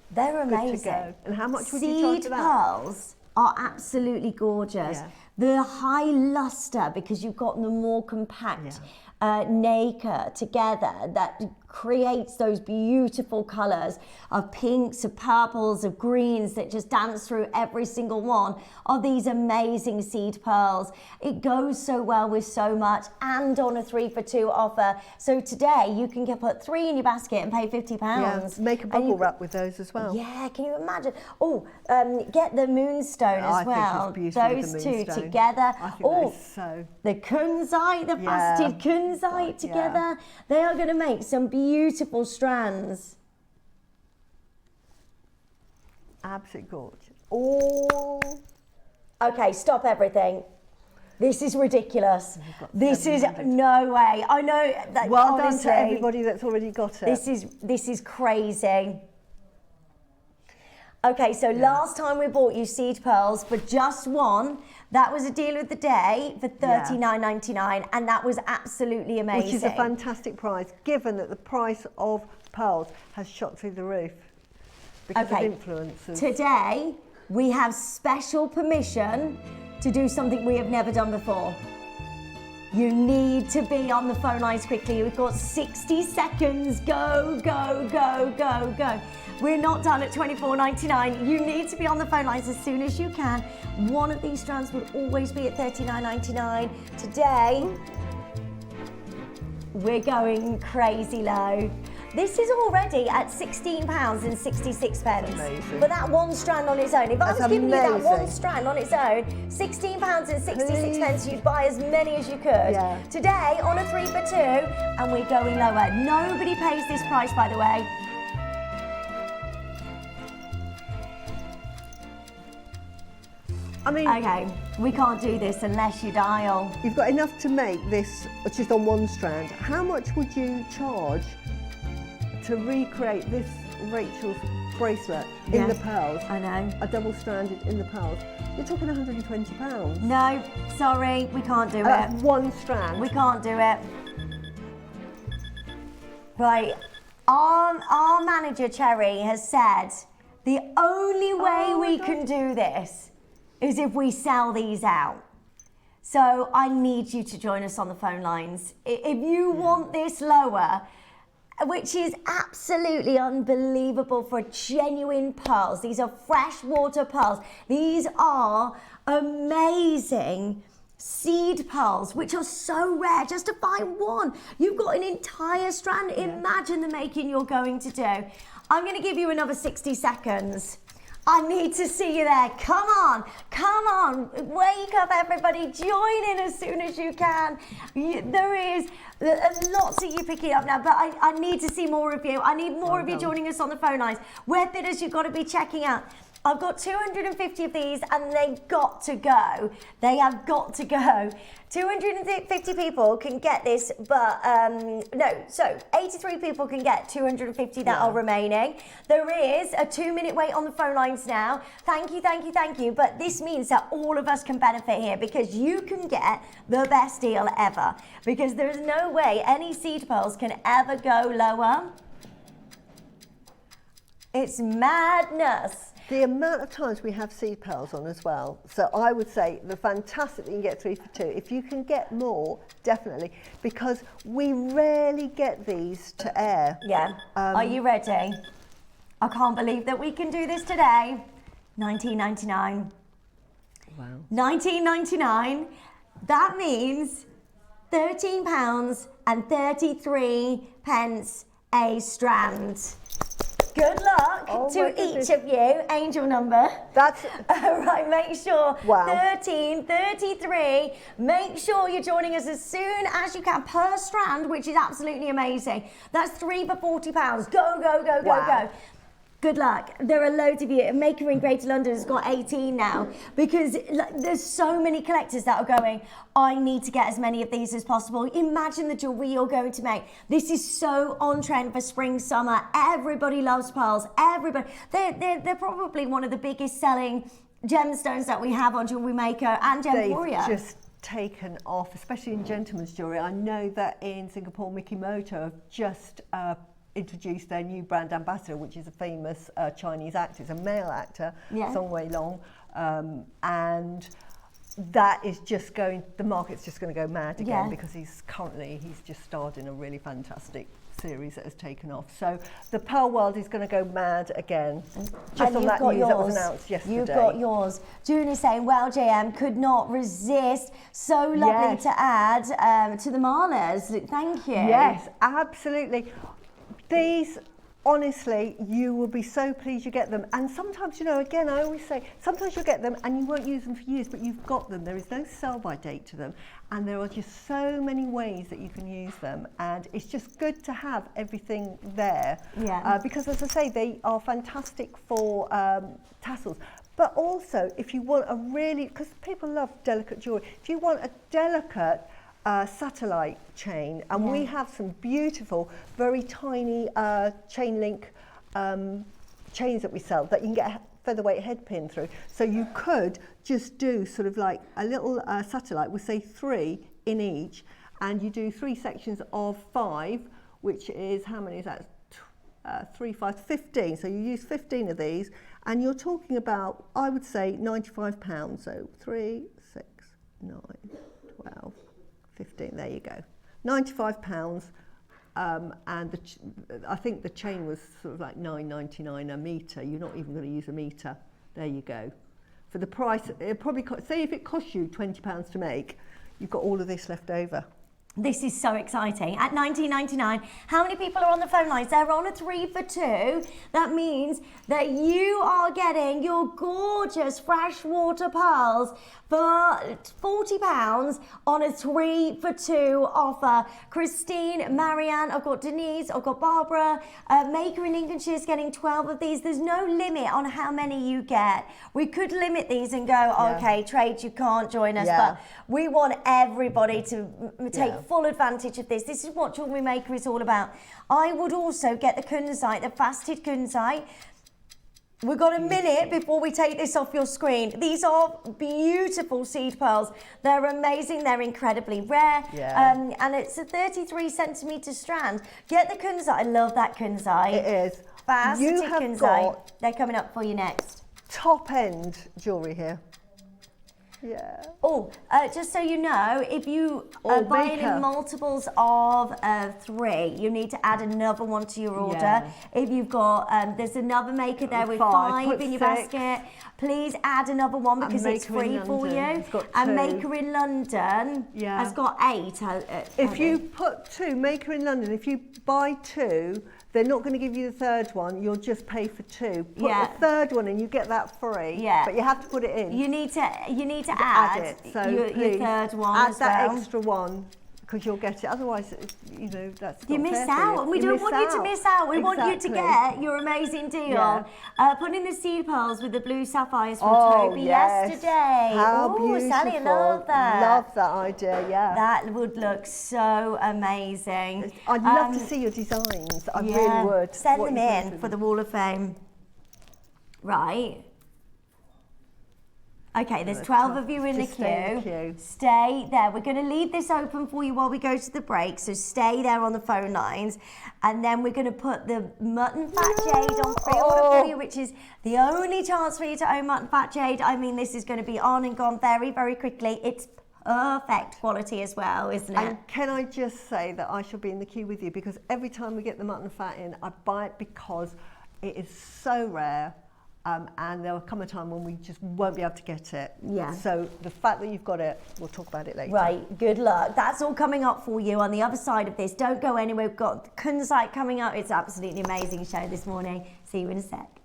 They're amazing. Good to go. And how much would you charge for that? Seed pearls are absolutely gorgeous. The high luster, because you've got the more compact nacre together, that creates those beautiful colours of pinks, of purples, of greens that just dance through every single one of these amazing seed pearls. It goes so well with so much, and on a 3 for 2 offer. So today you can put 3 in your basket and pay £50. Yeah, make a bubble wrap with those as well. Yeah, can you imagine? Oh, get the moonstone as well. Those 2 together. I think that is so. The Kunzite, the faceted Kunzite together. They are going to make some beautiful strands. Absolutely gorgeous. Oh. Okay, stop everything. This is ridiculous. This is no way. I know that. Well done to everybody that's already got it. This is crazy. Okay, so last time we bought you seed pearls for just one. That was a deal of the day for $39.99, and that was absolutely amazing. Which is a fantastic price, given that the price of pearls has shot through the roof because of influencers. Today, we have special permission to do something we have never done before. You need to be on the phone lines quickly. We've got 60 seconds. Go, go, go, go, go. We're not done at $24.99. You need to be on the phone lines as soon as you can. One of these strands will always be at $39.99. Today, we're going crazy low. This is already at £16.66. Amazing. But that one strand on its own, if I was giving you that one strand on its own, £16.66, you'd buy as many as you could. Yeah. Today, on a 3 for 2, and we're going lower. Nobody pays this price, by the way. I mean, okay, we can't do this unless you dial. You've got enough to make this just on one strand. How much would you charge to recreate this Rachel's bracelet in the pearls? I know. A double-stranded in the pearls. You're talking £120. No, sorry, we can't do it. That's one strand. We can't do it. Right, our manager, Cherry, has said the only way we can do this is if we sell these out. So I need you to join us on the phone lines. If you want this lower, which is absolutely unbelievable for genuine pearls. These are freshwater pearls. These are amazing seed pearls, which are so rare. Just to find one, you've got an entire strand. Imagine the making you're going to do. I'm going to give you another 60 seconds. I need to see you there. Come on, come on. Wake up, everybody. Join in as soon as you can. There is lots of you picking up now, but I need to see more of you. I need more of you joining us on the phone lines. Web bidders, you've got to be checking out. I've got 250 of these and they've got to go. They have got to go. 250 people can get this, but so 83 people can get 250 that are remaining. There is a 2-minute wait on the phone lines now. Thank you, thank you, thank you. But this means that all of us can benefit here because you can get the best deal ever, because there's no way any seed pearls can ever go lower. It's madness. The amount of times we have seed pearls on as well. So I would say the fantastic that you can get 3 for 2. If you can get more, definitely, because we rarely get these to air. Yeah. Are you ready? I can't believe that we can do this today. $19.99. Wow. $19.99. That means £13.33 a strand. Good luck to each of you. Angel number. That's right. Make sure. Wow. 13.33. Make sure you're joining us as soon as you can per strand, which is absolutely amazing. That's 3 for £40. Go, go, go, go, go. Good luck. There are loads of you. Maker in Greater London has got 18 now because there's so many collectors that are going, I need to get as many of these as possible. Imagine the jewelry you're going to make. This is so on trend for spring, summer. Everybody loves pearls. Everybody. They're probably one of the biggest selling gemstones that we have on Jewellery Maker and Gemporia. They've just taken off, especially in gentlemen's jewellery. I know that in Singapore, Mikimoto have just introduced their new brand ambassador, which is a famous Chinese actor. It's a male actor, Song Wei Long, and that is just going, the market's just going to go mad again because he's just starred in a really fantastic series that has taken off. So the pearl world is going to go mad again. Just on that news that was announced yesterday. You've got yours. June is saying, well, JM could not resist. So lovely to add to the Malas. Thank you. Yes, absolutely. These, honestly, you will be so pleased you get them. And sometimes, you know, again, I always say, sometimes you'll get them and you won't use them for years, but you've got them. There is no sell-by date to them. And there are just so many ways that you can use them. And it's just good to have everything there. Yeah. Because, as I say, they are fantastic for tassels. But also, if you want a really, because people love delicate jewellery, if you want a delicate satellite chain, and we have some beautiful, very tiny chain link chains that we sell that you can get featherweight head pin through. So you could just do sort of like a little satellite with say 3 in each, and you do 3 sections of 5, which is, how many is that? 3, 5, 15. So you use 15 of these, and you're talking about, I would say, £95. So 3, 6, 9, 12, 15. There you go. £95. And I think the chain was sort of like £9.99 a metre. You're not even going to use a metre. There you go. For the price, it probably say if it costs you £20 to make, you've got all of this left over. This is so exciting. At $19.99, how many people are on the phone lines? They're on a 3 for 2. That means that you are getting your gorgeous freshwater pearls for £40 on a 3 for 2 offer. Christine, Marianne, I've got Denise, I've got Barbara, Maker in Lincolnshire is getting 12 of these. There's no limit on how many you get. We could limit these and go, okay, trade, you can't join us, but we want everybody to take full advantage of this. This is what Jewellery Maker is all about. I would also get the Kunzite, the Faceted Kunzite. We've got a minute before we take this off your screen. These are beautiful seed pearls. They're amazing. They're incredibly rare. And it's a 33 centimetre strand. Get the Kunzite. I love that Kunzite. It is. Faceted You have Kunzite. got They're coming up for you next. top end jewellery here. Yeah. Oh, just so you know, if you are buying in multiples of 3, you need to add another one to your order. If you've got, there's another maker there with 5 in your basket. Please add another one because it's free for you. And Maker in London has got 8. If you put 2, Maker in London, if you buy 2, they're not going to give you the 3rd one. You'll just pay for 2. Put the 3rd one in, you get that free. But you have to put it in. You need to add it. So your 3rd one add as that well. extra one, because you'll get it. Otherwise, you know, that's you not miss fair for out, you. and we don't want you to miss out. We want you to get your amazing deal. Put in the seed pearls with the blue sapphires from Toby yesterday. How beautiful. Sally, I love that. Love that idea, That would look so amazing. I'd love to see your designs. I really would. Send them in for the Wall of Fame. Right. Okay, there's 12 of you in the queue. Stay there. We're going to leave this open for you while we go to the break, so stay there on the phone lines. And then we're going to put the Mutton Fat Jade on pre-order for you, which is the only chance for you to own Mutton Fat Jade. I mean, this is going to be on and gone very, very quickly. It's perfect quality as well, isn't it? And can I just say that I shall be in the queue with you, because every time we get the mutton fat in, I buy it because it is so rare. And there will come a time when we just won't be able to get it. So the fact that you've got it, we'll talk about it later. Right, good luck. That's all coming up for you on the other side of this. Don't go anywhere. We've got Kunzite coming up. It's absolutely amazing show this morning. See you in a sec.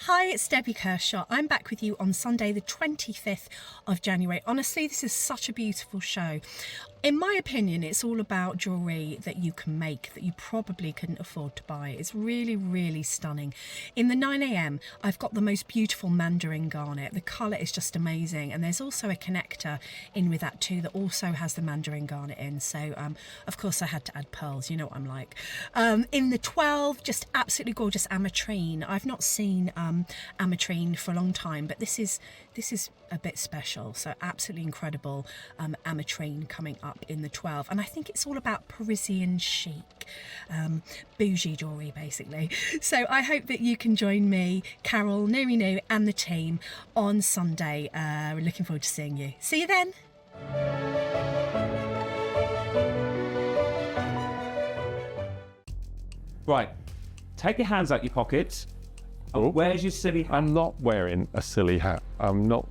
Hi, it's Debbie Kershaw. I'm back with you on Sunday the 25th of January. Honestly, this is such a beautiful show. In my opinion, it's all about jewellery that you can make that you probably couldn't afford to buy. It's really, really stunning. In the 9 a.m, I've got the most beautiful mandarin garnet. The colour is just amazing. And there's also a connector in with that too that also has the mandarin garnet in. So, of course, I had to add pearls. You know what I'm like. In the 12, just absolutely gorgeous ametrine. I've not seen ametrine for a long time, but this is a bit special. So absolutely incredible ametrine coming up in the 12, and I think it's all about Parisian chic, bougie jewellery basically. So I hope that you can join me, Carol, Nirinu and the team on Sunday. We're looking forward to seeing you. See you then. Right, take your hands out your pockets. Where's your silly hat? I'm not wearing a silly hat. I'm not.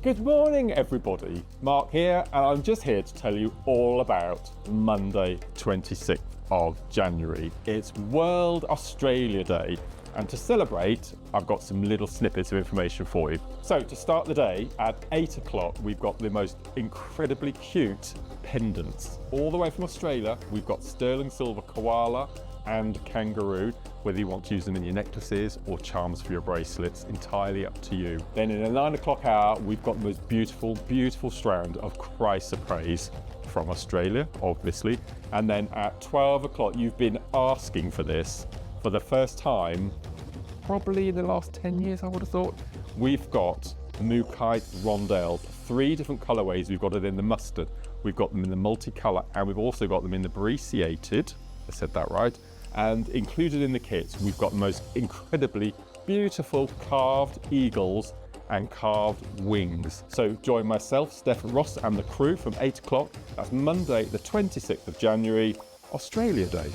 Good morning, everybody. Mark here, and I'm just here to tell you all about Monday, 26th of January. It's World Australia Day, and to celebrate, I've got some little snippets of information for you. So to start the day, at 8 o'clock, we've got the most incredibly cute pendants. All the way from Australia, we've got sterling silver koala and kangaroo, whether you want to use them in your necklaces or charms for your bracelets, entirely up to you. Then in the 9 o'clock hour, we've got the most beautiful, beautiful strand of chrysoprase from Australia, obviously. And then at 12 o'clock, you've been asking for this for the first time, probably in the last 10 years, I would have thought. We've got Mookaite rondelles, 3 different colorways. We've got it in the mustard, we've got them in the multicolor, and we've also got them in the brecciated, I said that right. And included in the kits, we've got the most incredibly beautiful carved eagles and carved wings. So join myself, Steph Ross, and the crew from 8 o'clock. That's Monday, the 26th of January, Australia Day.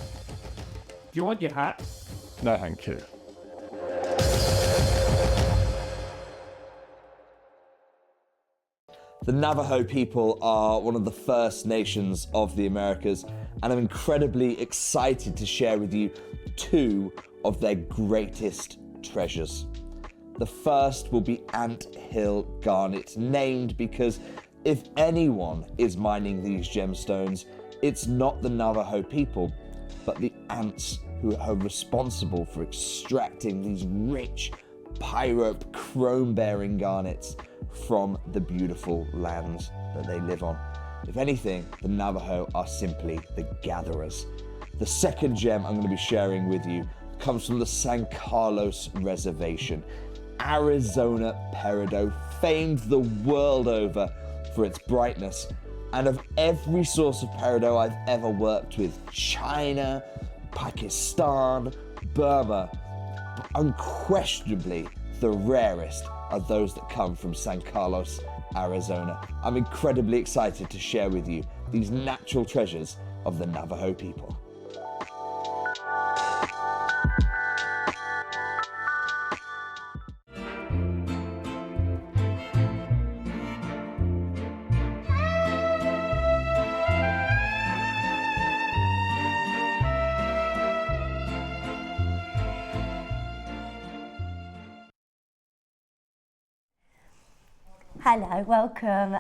Do you want your hat? No, thank you. The Navajo people are one of the First Nations of the Americas, and I'm incredibly excited to share with you 2 of their greatest treasures. The first will be Ant Hill Garnet, named because if anyone is mining these gemstones, it's not the Navajo people, but the ants who are responsible for extracting these rich pyrope chrome-bearing garnets from the beautiful lands that they live on. If anything, the Navajo are simply the gatherers. The second gem I'm going to be sharing with you comes from the San Carlos Reservation, Arizona Peridot, famed the world over for its brightness. And of every source of peridot I've ever worked with, China, Pakistan, Burma, unquestionably the rarest are those that come from San Carlos, Arizona. I'm incredibly excited to share with you these natural treasures of the Navajo people. Hello, welcome.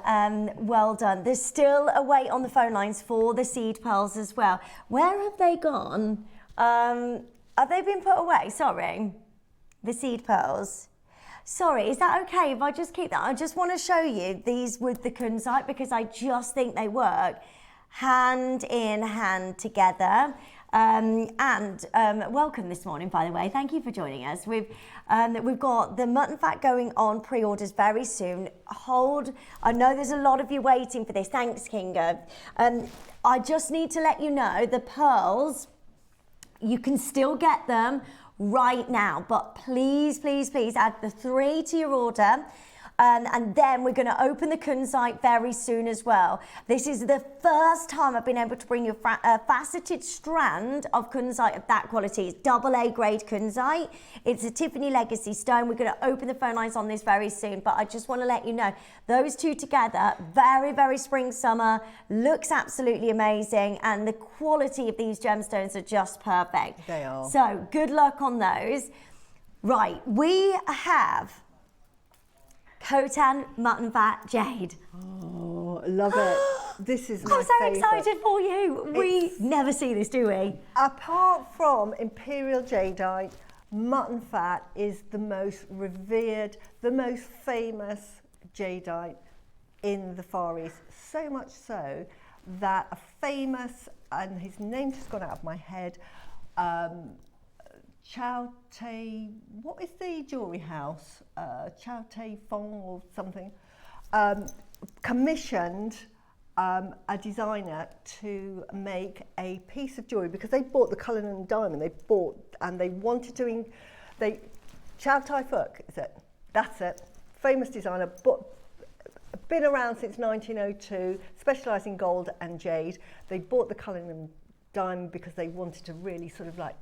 Well done. There's still a wait on the phone lines for the seed pearls as well. Where have they gone? Have they been put away? Sorry. The seed pearls. Sorry, is that okay if I just keep that? I just want to show you these with the Kunzite because I just think they work hand in hand together. Welcome this morning, by the way. Thank you for joining us. We've got the mutton fat going on pre-orders very soon. I know there's a lot of you waiting for this. Thanks, Kinga. I just need to let you know the pearls, you can still get them right now, but please, please, please add the 3 to your order. And then we're going to open the Kunzite very soon as well. This is the first time I've been able to bring you a faceted strand of Kunzite of that quality. It's AA grade Kunzite. It's a Tiffany Legacy stone. We're going to open the phone lines on this very soon, but I just want to let you know, those 2 together, very, very spring, summer, looks absolutely amazing, and the quality of these gemstones are just perfect. They are. So good luck on those. Right, we have Khotan Mutton Fat Jade. Oh, love it. This is my I'm so favourite. excited for you. We never see this, do we? Apart from Imperial Jadeite, mutton fat is the most revered, the most famous jadeite in the Far East. So much so that a famous, and his name's just gone out of my head, Chow Tai, what is the jewellery house? Chow Tai Fong or something, commissioned a designer to make a piece of jewellery because they bought the Cullinan diamond. They wanted to, Chow Tai Fook, is it? That's it. Famous designer, but been around since 1902, specialised in gold and jade. They bought the Cullinan diamond because they wanted to really sort of like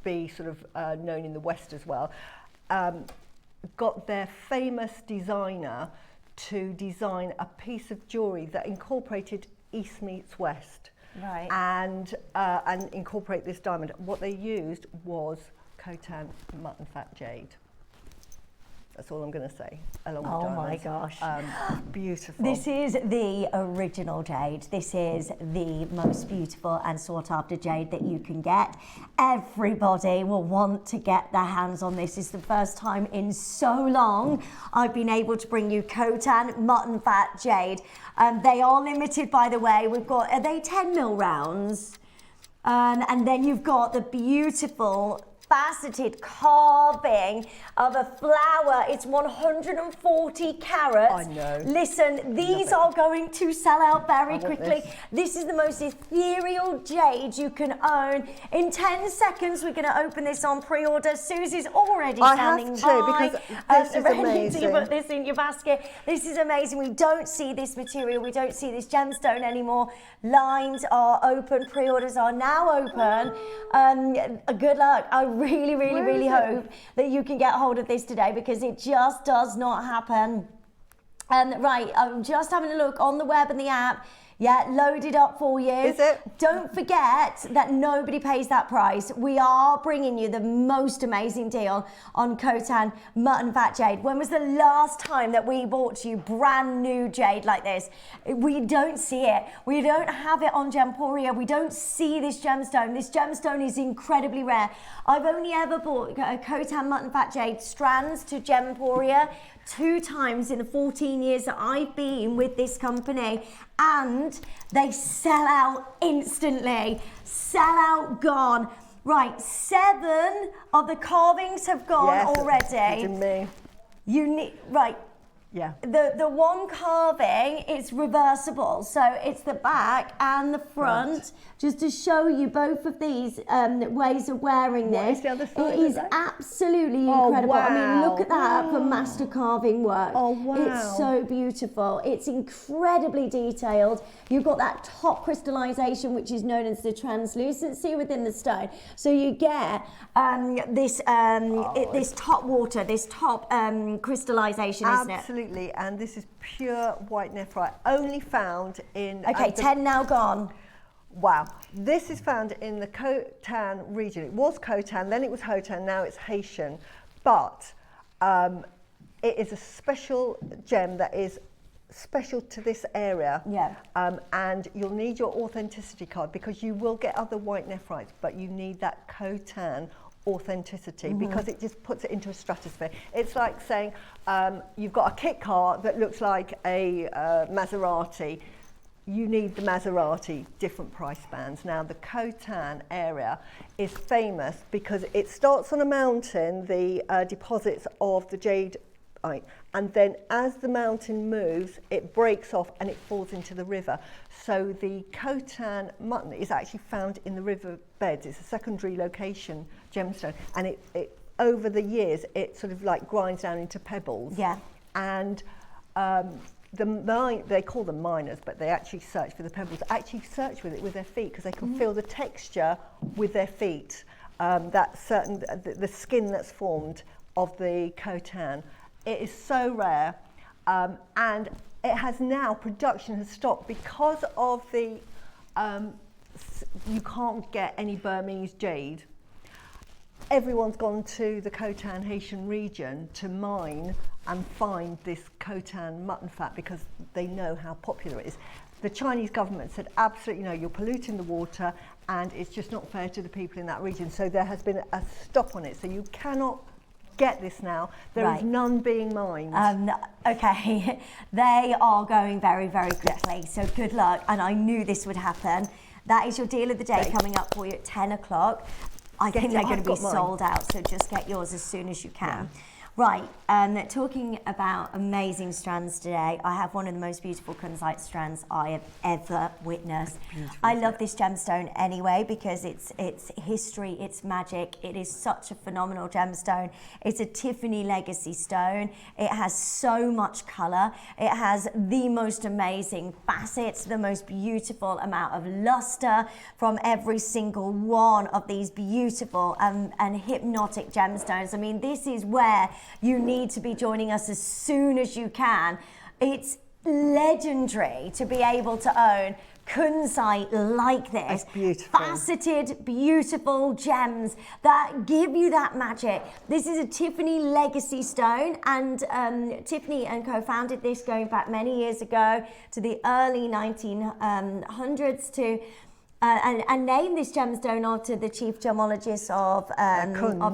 be sort of known in the West as well. Got their famous designer to design a piece of jewellery that incorporated East meets West. Right. And incorporate this diamond. What they used was Khotan Mutton Fat Jade. That's all I'm going to say, along with Oh diamonds. my gosh. Beautiful. This is the original jade. This is the most beautiful and sought after jade that you can get. Everybody will want to get their hands on this. It's the first time in so long I've been able to bring you Khotan Mutton Fat Jade. They are limited, by the way. We've got, are they 10 mil rounds? And then you've got the beautiful faceted carving of a flower. It's 140 carats. I know. Listen, these are going to sell out very quickly. This. This is the most ethereal jade you can own. In 10 seconds, we're going to open this on pre-order. Susie's already standing by. Because this is ready amazing. to put this in your basket. This is amazing. We don't see this material. We don't see this gemstone anymore. Lines are open. Pre-orders are now open. Good luck. I really hope that you can get hold of this today, because it just does not happen. Right, I'm just having a look on the web and the app. Yeah, loaded up for you. Is it? Don't forget that nobody pays that price. We are bringing you the most amazing deal on Khotan Mutton Fat Jade. When was the last time that we bought you brand new jade like this? We don't see it. We don't have it on Gemporia. We don't see this gemstone. This gemstone is incredibly rare. I've only ever bought Khotan Mutton Fat Jade strands to Gemporia 2 times in the 14 years that I've been with this company, and they sell out instantly. Sell out, gone. Right, 7 of the carvings have gone already. Yes, me. You need, right. Yeah. The one carving, it's reversible, so it's the back and the front, just to show you both of these ways of wearing What this. is the other side It is of that? absolutely Oh, incredible. I mean, look at that wow. for master carving work. Oh, wow. It's so beautiful. It's incredibly detailed. You've got that top crystallization, which is known as the translucency within the stone. So you get this top water, this top crystallization, isn't it? Absolutely, and this is pure white nephrite, only found in... Okay, 10 now gone. Wow, this is found in the Khotan region. It was Khotan, then it was Khotan, now it's Haitian, but it is a special gem that is special to this area. Yeah. And you'll need your authenticity card, because you will get other white nephrites, but you need that Khotan authenticity, because it just puts it into a stratosphere. It's like saying you've got a kit car that looks like a Maserati. You need the Maserati, different price bands. Now, the Khotan area is famous because it starts on a mountain, the deposits of the jade, and then as the mountain moves, it breaks off and it falls into the river. So the Khotan mutton is actually found in the river beds. It's a secondary location gemstone, and it over the years, it sort of like grinds down into pebbles. Yeah. And they call them miners, but they actually search for the pebbles, actually search with it with their feet, because they can feel the texture with their feet, the skin that's formed of the Khotan. It is so rare, and it has now, production has stopped because of the, you can't get any Burmese jade. Everyone's gone to the Khotan Haitian region to mine and find this Khotan mutton fat, because they know how popular it is. The Chinese government said, absolutely no, you're polluting the water, and it's just not fair to the people in that region. So there has been a stop on it. So you cannot get this now. There is none being mined. Okay, they are going very quickly, so good luck, and I knew this would happen. That is your deal of the day coming up for you at 10 o'clock. I think they're going to be sold out, so just get yours as soon as you can. Right, talking about amazing strands today, I have one of the most beautiful Kunzite strands I have ever witnessed. I love this gemstone anyway, because it's history, it's magic. It is such a phenomenal gemstone. It's a Tiffany legacy stone. It has so much colour. It has the most amazing facets, the most beautiful amount of luster from every single one of these beautiful and hypnotic gemstones. I mean, this is where you need to be joining us as soon as you can. It's legendary to be able to own Kunzite like this. That's beautiful. Faceted, beautiful gems that give you that magic. This is a Tiffany legacy stone, and Tiffany and Co founded this going back many years ago to the early 1900s to and named this gemstone after the chief gemologist of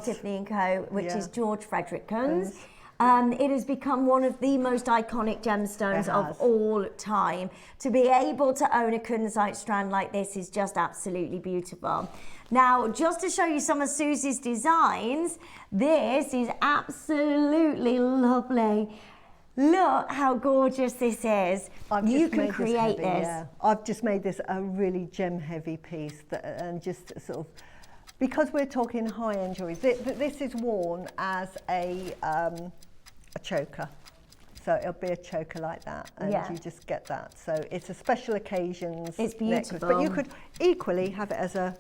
Tiffany and Co, which is George Frederick Kunz. It has become one of the most iconic gemstones of all time. To be able to own a Kunzite strand like this is just absolutely beautiful. Now, just to show you some of Suzie's designs, this is absolutely lovely. Look how gorgeous this is. You can create this. Yeah. I've just made this a really gem-heavy piece, and just sort of, because we're talking high-end jewellery, this is worn as a choker. So it'll be a choker like that, and you just get that. So it's a special occasions. It's beautiful. Necklace, but you could equally have it as a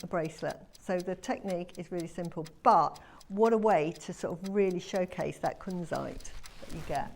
bracelet. So the technique is really simple, but what a way to sort of really showcase that Kunzite that you get.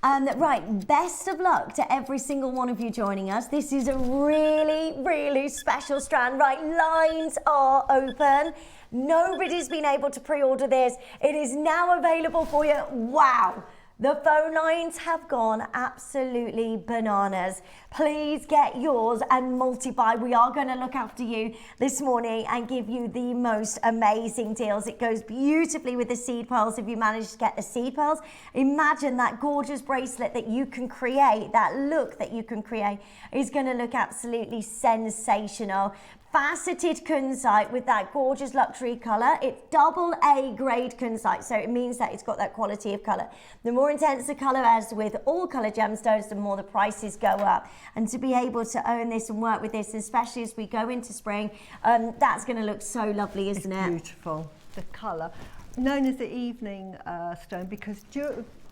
Right, best of luck to every single one of you joining us. This is a really, really special strand. Right, lines are open. Nobody's been able to pre-order this. It is now available for you. Wow. The phone lines have gone absolutely bananas. Please get yours and multi-buy. We are going to look after you this morning and give you the most amazing deals. It goes beautifully with the seed pearls if you manage to get the seed pearls. Imagine that gorgeous bracelet that you can create, that look that you can create is going to look absolutely sensational. Faceted Kunzite with that gorgeous luxury colour. It's double A grade Kunzite, so it means that it's got that quality of colour. The more intense the colour, as with all colour gemstones, the more the prices go up. And to be able to own this and work with this, especially as we go into spring, that's going to look so lovely, isn't it? Beautiful. The colour, known as the evening stone, because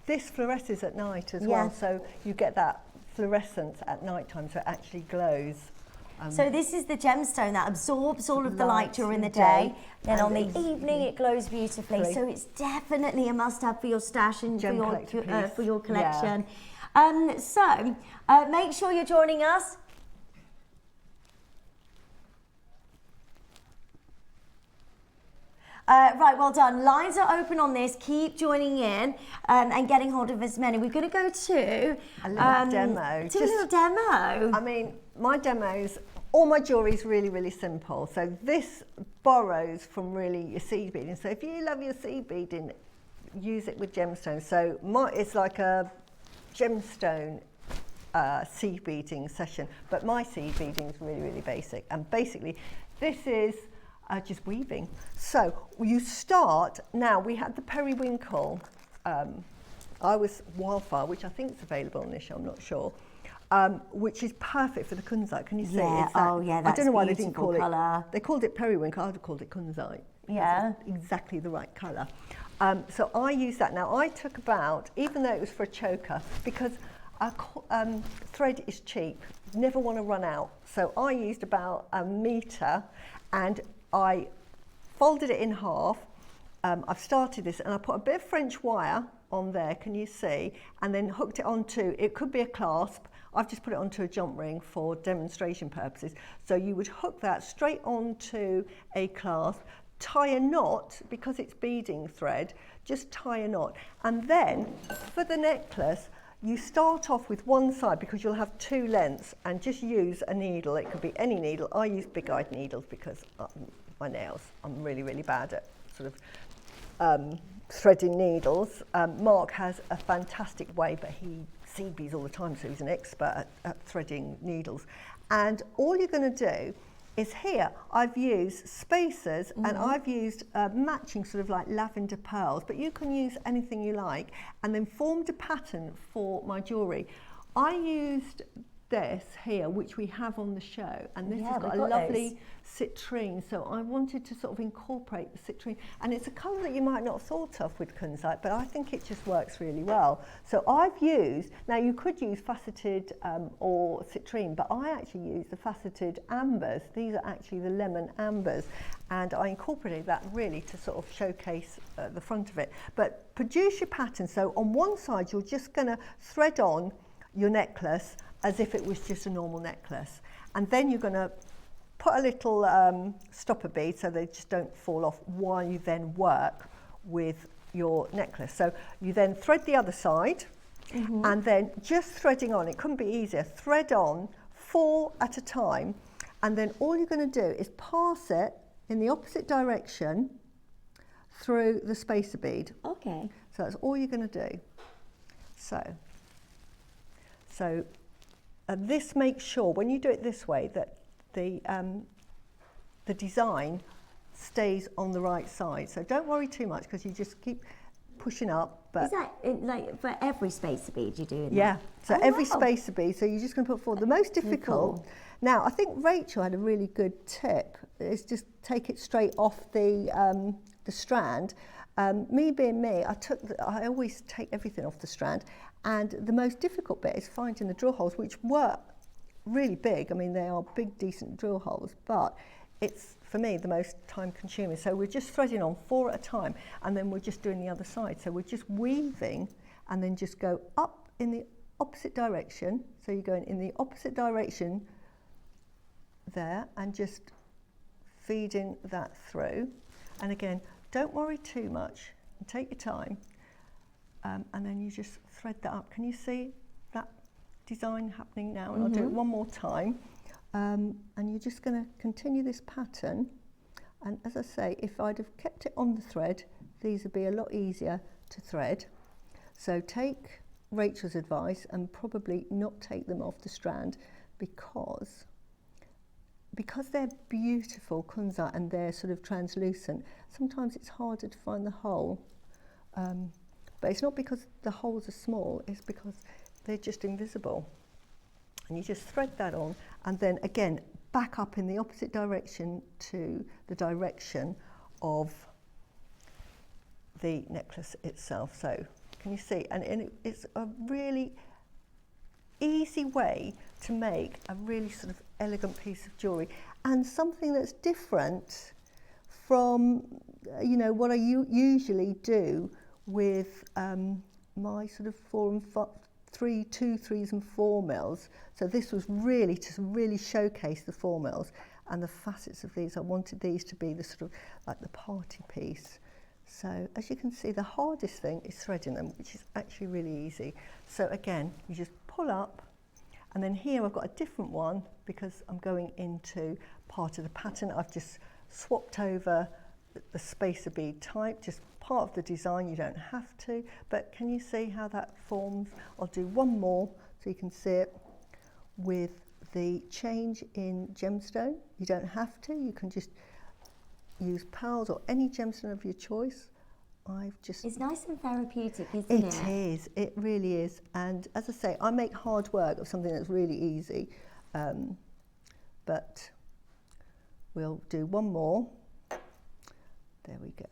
this fluoresces at night as well, so you get that fluorescence at night time, so it actually glows. So this is the gemstone that absorbs all of the light during the day, then on the evening it glows beautifully. So it's definitely a must-have for your stash and for your collection. So make sure you're joining us. Right, well done. Lines are open on this. Keep joining in and getting hold of as many. We're going to go to a little demo. To a little demo. I mean, my demos, all my jewellery is really, really simple. So this borrows from really your seed beading. So if you love your seed beading, use it with gemstones. So it's like a gemstone seed beading session, but my seed beading is really, really basic. And basically, this is just weaving. So you start, now we had the periwinkle, I was Wildfire, which I think is available on this show, I'm not sure, which is perfect for the Kunzite. Can you see? Yeah, I don't know why they didn't call colour. They called it periwinkle, I'd have called it Kunzite. Yeah. Exactly the right colour. So I use that. Now I took about, even though it was for a choker, because thread is cheap, never want to run out. So I used about 1 metre, and I folded it in half. I've started this and I put a bit of French wire on there, can you see? And then hooked it onto, it could be a clasp. I've just put it onto a jump ring for demonstration purposes. So you would hook that straight onto a clasp, tie a knot, because it's beading thread, just tie a knot. And then for the necklace, you start off with one side because you'll have 2 lengths, and just use a needle. It could be any needle. I use big-eyed needles because my nails, I'm really, really bad at sort of threading needles. Mark has a fantastic way, but he seed beads all the time, so he's an expert at threading needles. And all you're going to do is here, I've used spacers, and I've used matching sort of like lavender pearls, but you can use anything you like, and then formed a pattern for my jewellery. I used this here, which we have on the show, and this Yeah, has got we've a got lovely citrine, so I wanted to sort of incorporate the citrine, and it's a colour that you might not have thought of with Kunzite, but I think it just works really well. So I've used, now you could use faceted or citrine, but I actually use the faceted ambers. These are actually the lemon ambers, and I incorporated that really to sort of showcase the front of it. But produce your pattern, so on one side you're just going to thread on your necklace as if it was just a normal necklace, and then you're going to put a little stopper bead so they just don't fall off while you then work with your necklace. So you then thread the other side, and then just threading on, it couldn't be easier, thread on 4 at a time, and then all you're going to do is pass it in the opposite direction through the spacer bead. Okay. So that's all you're going to do. So this makes sure when you do it this way that the design stays on the right side. So don't worry too much, because you just keep pushing up. But Is that like for every spacer bead you do? yeah, so Oh, every wow. spacer bead, so you're just going to put forward. The most difficult, cool. now I think Rachel had a really good tip, is just take it straight off the strand. Me being me, I always take everything off the strand, and the most difficult bit is finding the drill holes, which were really big. I mean, they are big, decent drill holes, but it's, for me, the most time consuming. So we're just threading on 4 at a time, and then we're just doing the other side. So we're just weaving, and then just go up in the opposite direction. So you're going in the opposite direction there, and just feeding that through. And again, don't worry too much, and take your time, and then you just thread that up. Can you see that design happening now? And I'll do it one more time. And you're just going to continue this pattern. And as I say, if I'd have kept it on the thread, these would be a lot easier to thread. So take Rachel's advice and probably not take them off the strand, because they're beautiful Kunzite and they're sort of translucent, sometimes it's harder to find the hole. But it's not because the holes are small, it's because they're just invisible. And you just thread that on, and then again, back up in the opposite direction to the direction of the necklace itself. So can you see? And it's a really easy way to make a really sort of elegant piece of jewellery, and something that's different from, you know, what I usually do with my sort of 2 3s and 4 mils. So this was really to really showcase the 4 mils and the facets of these. I wanted these to be the sort of like the party piece. So as you can see, the hardest thing is threading them, which is actually really easy. So again, you just pull up, and then here I've got a different one because I'm going into part of the pattern. I've just swapped over the spacer bead type, just part of the design, you don't have to, but can you see how that forms? I'll do one more so you can see it with the change in gemstone. You don't have to, you can just use pearls or any gemstone of your choice. It's nice and therapeutic, isn't it? It is, it really is. And as I say, I make hard work of something that's really easy, but we'll do one more. There we go.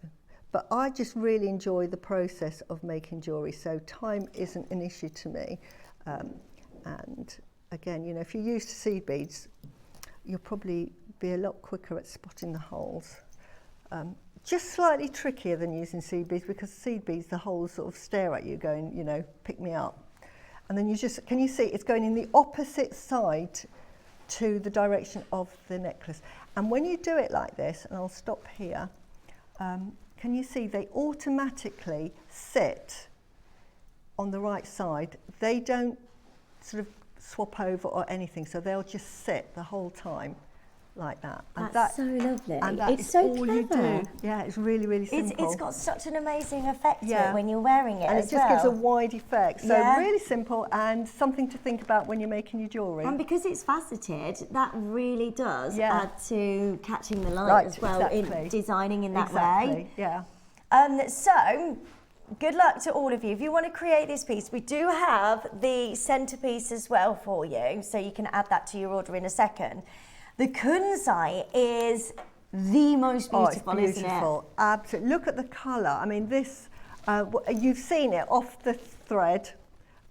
But I just really enjoy the process of making jewellery, so time isn't an issue to me. And again, you know, if you're used to seed beads, you'll probably be a lot quicker at spotting the holes. Just slightly trickier than using seed beads, because seed beads, the holes sort of stare at you going, you know, pick me up. And then you just, can you see, it's going in the opposite side to the direction of the necklace. And when you do it like this, and I'll stop here, can you see they automatically sit on the right side? They don't sort of swap over or anything, so they'll just sit the whole time like that. And That's so lovely. And that it's is so all clever. you do. Yeah, it's really, really simple. It's got such an amazing effect to Yeah. it when you're wearing it and as it just well. gives a wide effect. So Yeah. really simple, and something to think about when you're making your jewellery. And because it's faceted, that really does Yeah. add to catching the light Right, as well, exactly. in designing in that exactly. way. Yeah. So good luck to all of you. If you want to create this piece, we do have the centerpiece as well for you, so you can add that to your order in a second. The Kunzite is the most beautiful, it's isn't it? beautiful. Absolutely. Look at the colour. I mean, this, you've seen it off the thread,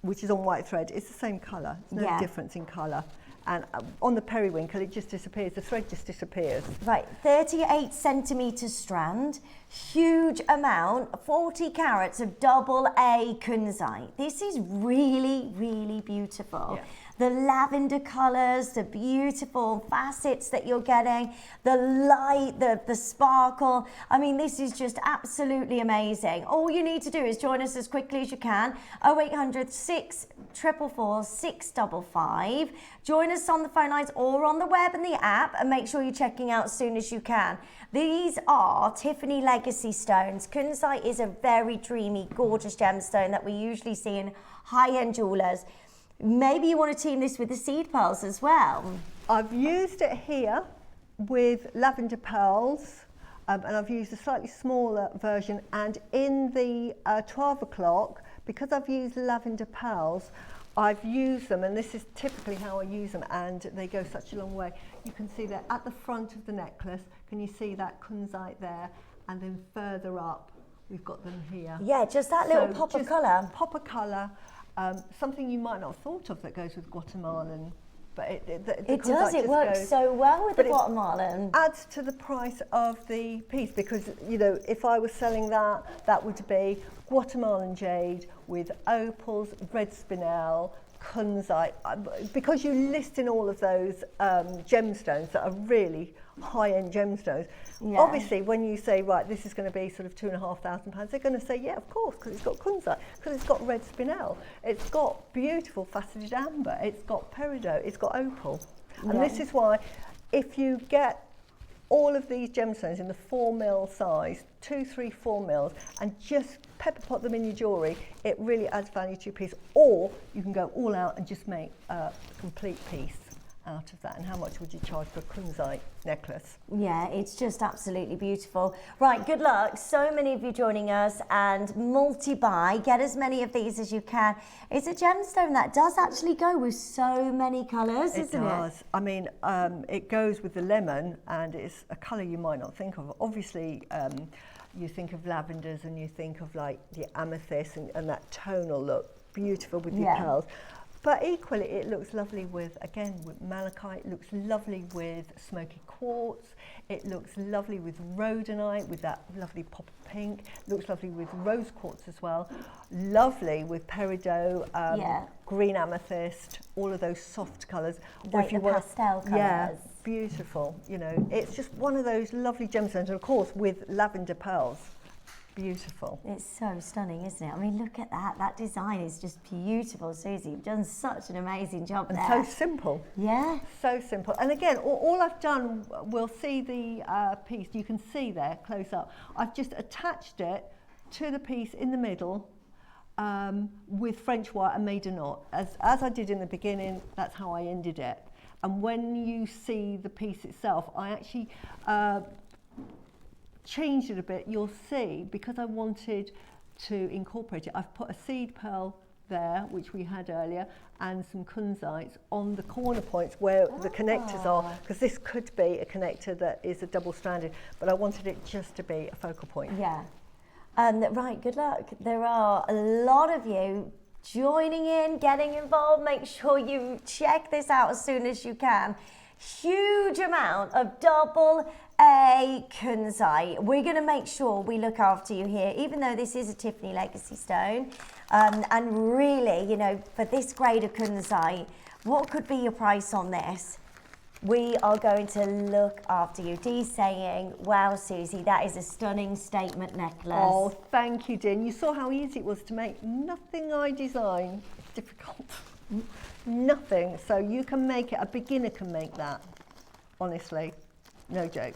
which is on white thread. It's the same colour. There's no difference in colour. And on the periwinkle, it just disappears. The thread just disappears. Right, 38 centimetre strand, huge amount, 40 carats of double A Kunzite. This is really, really beautiful. Yeah. The lavender colours, the beautiful facets that you're getting, the light, the sparkle. I mean, this is just absolutely amazing. All you need to do is join us as quickly as you can. 0800 644 655. Join us on the phone lines or on the web and the app, and make sure you're checking out as soon as you can. These are Tiffany Legacy stones. Kunzite is a very dreamy, gorgeous gemstone that we usually see in high-end jewellers. Maybe you want to team this with the seed pearls as well. I've used it here with lavender pearls, and I've used a slightly smaller version. And in the 12 o'clock, because I've used lavender pearls, I've used them, and this is typically how I use them, and they go such a long way. You can see that at the front of the necklace. Can you see that Kunzite there? And then further up, we've got them here. Yeah, just that little pop of colour. Pop of colour. Something you might not have thought of that goes with Guatemalan, but it does. It works so well with the Guatemalan. Adds to the price of the piece, because you know, if I was selling that, that would be Guatemalan jade with opals, red spinel, Kunzite. Because you list in all of those gemstones that are really high-end gemstones. Yeah. Obviously, when you say, right, this is going to be sort of £2,500, they're going to say, yeah, of course, because it's got Kunzite, because it's got red spinel, it's got beautiful faceted amber, it's got peridot, it's got opal. And this is why, if you get all of these gemstones in the 4mm size, 2, 3, 4mm, and just pepper pot them in your jewellery, it really adds value to your piece. Or you can go all out and just make a complete piece out of that. And how much would you charge for a Kunzite necklace? Yeah, it's just absolutely beautiful. Right, good luck. So many of you joining us, and multi-buy. Get as many of these as you can. It's a gemstone that does actually go with so many colours, isn't it? It does. I mean, it goes with the lemon, and it's a colour you might not think of. Obviously, you think of lavenders and you think of like the amethyst and that tonal look, beautiful with your pearls. But equally, it looks lovely with, again, with malachite. It looks lovely with smoky quartz. It looks lovely with rhodonite, with that lovely pop of pink. It looks lovely with rose quartz as well. Lovely with peridot, green amethyst, all of those soft colours. Like the pastel colours. Yeah, beautiful. You know, it's just one of those lovely gemstones, and of course with lavender pearls. Beautiful. It's so stunning, isn't it? I mean, look at that. That design is just beautiful, Suzie. You've done such an amazing job there. And so simple. Yeah. So simple. And again, all I've done, we'll see the piece. You can see there, close up. I've just attached it to the piece in the middle with French wire and made a knot. As I did in the beginning, that's how I ended it. And when you see the piece itself, I actually changed it a bit. You'll see, because I wanted to incorporate it, I've put a seed pearl there, which we had earlier, and some kunzites on the corner points where the connectors are, because this could be a connector that is a double-stranded, but I wanted it just to be a focal point. Yeah. Right, good luck. There are a lot of you joining in, getting involved. Make sure you check this out as soon as you can. Huge amount of double A Kunzite. We're going to make sure we look after you here, even though this is a Tiffany Legacy stone. And really, you know, for this grade of Kunzite, what could be your price on this? We are going to look after you. Dee's saying, wow, Suzie, that is a stunning statement necklace. Oh, thank you, Din. You saw how easy it was to make. Nothing I design is difficult. Nothing. So you can make it. A beginner can make that. Honestly, no joke.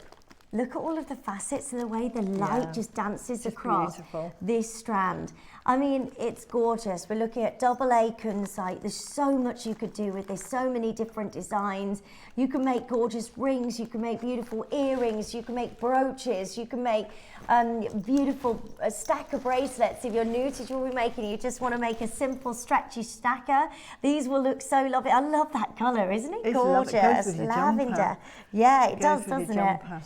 Look at all of the facets and the way the light just dances across beautiful. this strand. I mean, it's gorgeous. We're looking at double A Kunzite. There's so much you could do with this, so many different designs. You can make gorgeous rings, you can make beautiful earrings, you can make brooches, you can make beautiful stacker bracelets. If you're new to jewellery making, you just want to make a simple stretchy stacker, these will look so lovely. I love that colour, isn't it? It's gorgeous. lovely. It goes with your Lavender. jumper. Yeah, it Goes does, with doesn't your it? jumper.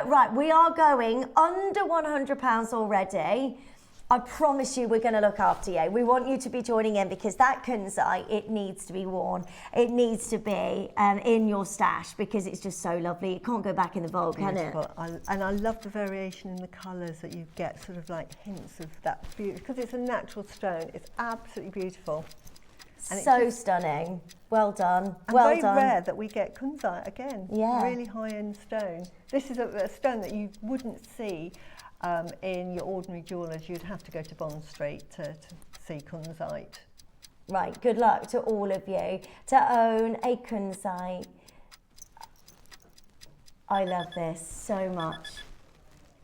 Right, we are going under £100 already. I promise you we're going to look after you. We want you to be joining in because that Kunzite, it needs to be worn. It needs to be in your stash because it's just so lovely. It can't go back in the vault, can it? And I love the variation in the colours that you get, sort of like hints of that beauty, because it's a natural stone. It's absolutely beautiful. And so stunning. Well done. And well very done. rare that we get Kunzite again. Yeah. Really high-end stone. This is a stone that you wouldn't see in your ordinary jewellers. You'd have to go to Bond Street to see Kunzite. Right, good luck to all of you to own a Kunzite. I love this so much.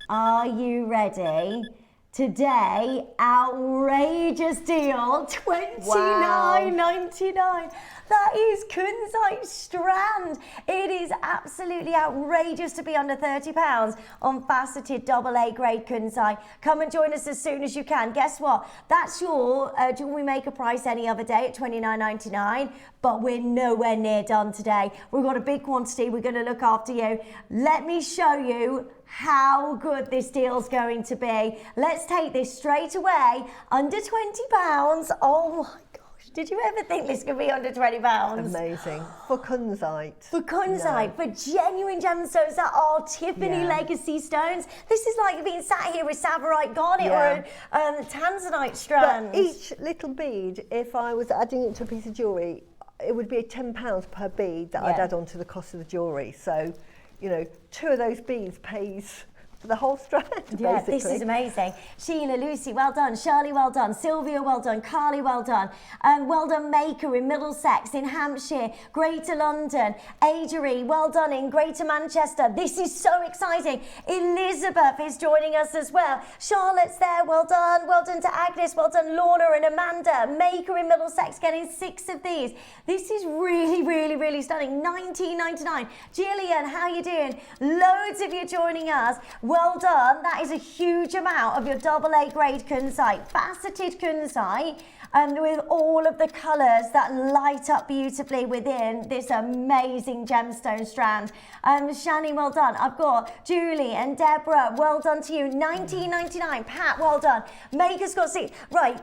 Are you ready? Today, outrageous deal, $29.99. That is Kunzite strand. It is absolutely outrageous to be under £30 on faceted double A grade Kunzite. Come and join us as soon as you can. Guess what? That's your Jewellery Maker price any other day at $29.99, but we're nowhere near done today. We've got a big quantity. We're going to look after you. Let me show you how good this deal's going to be. Let's take this straight away, under £20. Oh my gosh, did you ever think this could be under £20? Amazing. For Kunzite. For Kunzite, for genuine gemstones that are Tiffany legacy stones. This is like being sat here with Savorite garnet or a Tanzanite strand. But each little bead, if I was adding it to a piece of jewellery, it would be £10 per bead that I'd add on to the cost of the jewellery. So, you know, 2 of those beads pays for the whole strand, yeah, basically. This is amazing. Sheila, Lucy, well done. Shirley, well done. Sylvia, well done. Carly, well done. Well done, Maker in Middlesex, in Hampshire, Greater London. Adri, well done in Greater Manchester. This is so exciting. Elizabeth is joining us as well. Charlotte's there, well done. Well done to Agnes, well done Lorna and Amanda. Maker in Middlesex getting 6 of these. This is really, really, really stunning. $19.99. Gillian, how you doing? Loads of you joining us. Well done. That is a huge amount of your double A grade Kunzite, faceted Kunzite, and with all of the colours that light up beautifully within this amazing gemstone strand. Shani, well done. I've got Julie and Deborah, well done to you. $19.99. Pat, well done. Maker's got 6. Right,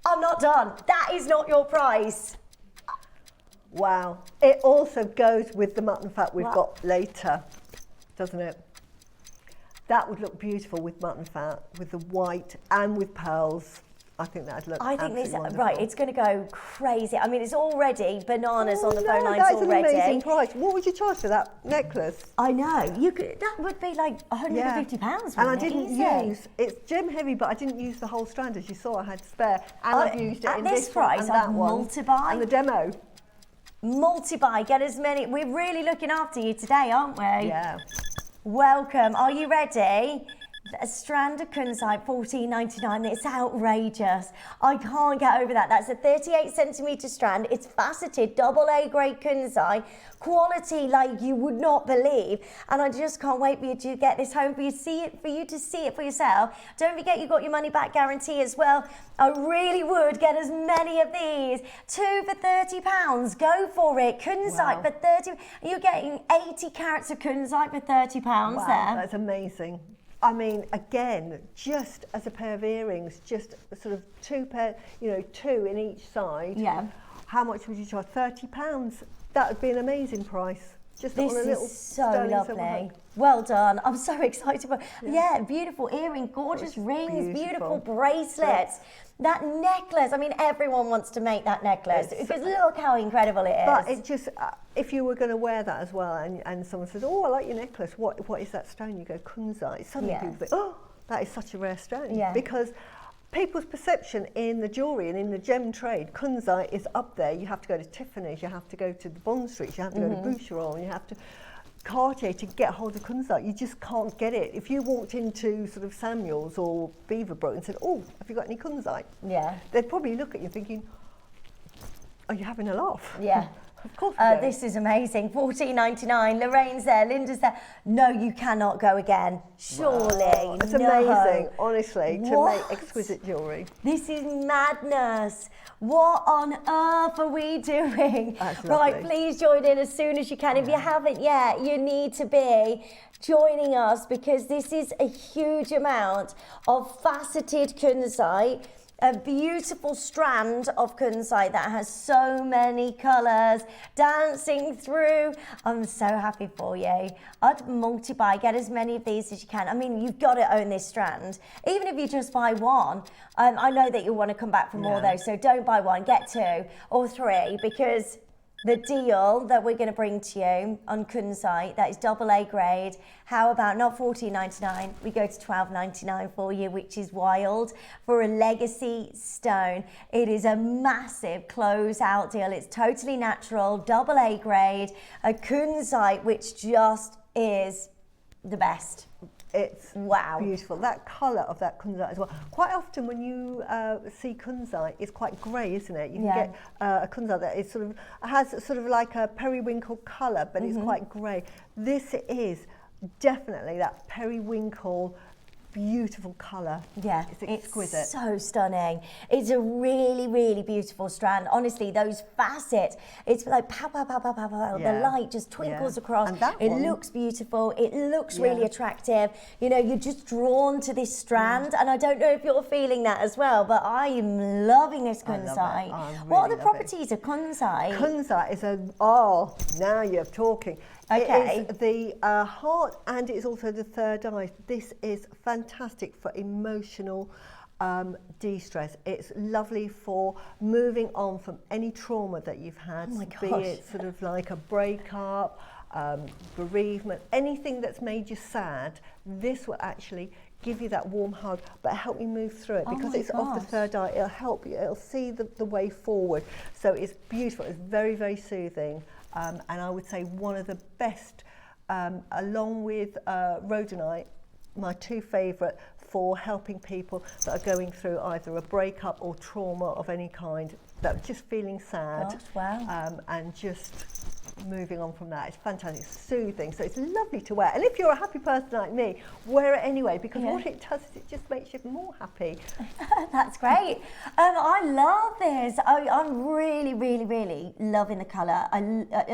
I'm not done. That is not your price. Wow. It also goes with the mutton fat we've got later, doesn't it? That would look beautiful with mutton fat, with the white and with pearls. I think that'd look absolutely wonderful. Right, it's going to go crazy. I mean, it's already bananas on the phone lines that's already. An amazing price. What would you charge for that necklace? I know. You could. That would be like £150. And I didn't use, it's gem heavy, but I didn't use the whole strand. As you saw, I had spare. And I've used it in this price, one and that one. multi-buy. And the demo. Multi-buy. Get as many. We're really looking after you today, aren't we? Yeah. Welcome. Are you ready? A strand of Kunzite, $14.99. It's outrageous. I can't get over that. That's a 38 centimetre strand. It's faceted, double A grade Kunzite. Quality like you would not believe. And I just can't wait for you to get this home, for you to see it for yourself. Don't forget you've got your money back guarantee as well. I really would get as many of these. 2 for £30. Go for it. Kunzite for 30. You're getting 80 carats of Kunzite for £30 wow, there. That's amazing. I mean, again, just as a pair of earrings, just sort of 2 pair, you know, 2 in each side. Yeah. How much would you charge? £30. That would be an amazing price. Just This on a little is so Sterling Silver lovely. Well done. I'm so excited. Yeah, beautiful earring, gorgeous rings, beautiful bracelets. That necklace, I mean, everyone wants to make that necklace because look how incredible it is. But it just, if you were going to wear that as well and someone says, oh, I like your necklace, what is that stone? You go, Kunzite. Suddenly people think, oh, that is such a rare stone. Yeah. Because people's perception in the jewellery and in the gem trade, Kunzite is up there. You have to go to Tiffany's, you have to go to the Bond Street, you have to go to Boucheron, you have to... Cartier to get hold of Kunzite. You just can't get it. If you walked into sort of Samuel's or Beaverbrook and said, "Oh, have you got any Kunzite?" Yeah. They'd probably look at you thinking, "Are you having a laugh?" Yeah. Of course we do. This is amazing. $14.99. Lorraine's there. Linda's there. No, you cannot go again. Surely. Wow. It's no. amazing, honestly, to What? make exquisite jewellery. This is madness. What on earth are we doing? That's Right, lovely. please join in as soon as you can. If you haven't yet, you need to be joining us because this is a huge amount of faceted Kunzite. A beautiful strand of Kunzite that has so many colours dancing through. I'm so happy for you. I'd multi-buy, get as many of these as you can. I mean, you've got to own this strand. Even if you just buy one, I know that you'll want to come back for more though, so don't buy one, get 2 or 3 because the deal that we're going to bring to you on Kunzite, that is AA grade. How about not $14.99? We go to $12.99 for you, which is wild for a legacy stone. It is a massive closeout deal. It's totally natural, AA grade, a Kunzite, which just is the best. It's Wow. beautiful. That colour of that Kunzite as well. Quite often when you see Kunzite, it's quite grey, isn't it? You can get a Kunzite that is sort of has sort of like a periwinkle colour, but it's quite grey. This is definitely that periwinkle, beautiful colour. Yeah, it's exquisite. It's so stunning. It's a really, really beautiful strand. Honestly, those facets, it's like pow, pow, pow, pow, pow, pow. The Yeah. light just twinkles across. And that it one- looks beautiful. It looks really Yeah. attractive. You know, you're just drawn to this strand. And I don't know if you're feeling that as well, but I am loving this I love it. Kunzite. I What are really the love it. properties of Kunzite? Kunzite is now you're talking. Okay. It is the heart and it's also the third eye. This is fantastic for emotional de-stress. It's lovely for moving on from any trauma that you've had, Oh my be gosh. it sort of like a breakup, bereavement, anything that's made you sad. This will actually give you that warm hug, but help you move through it Oh because my it's off the gosh. third eye. It'll help you. It'll see the way forward. So it's beautiful. It's very, very soothing. And I would say one of the best, along with rhodonite, my 2 favourite for helping people that are going through either a breakup or trauma of any kind, that are just feeling sad. Gosh, wow. And just moving on from that. It's fantastic, it's soothing, so it's lovely to wear. And if you're a happy person like me, wear it anyway, because what it does is it just makes you more happy. That's great. I love this. I'm really, really, really loving the colour. I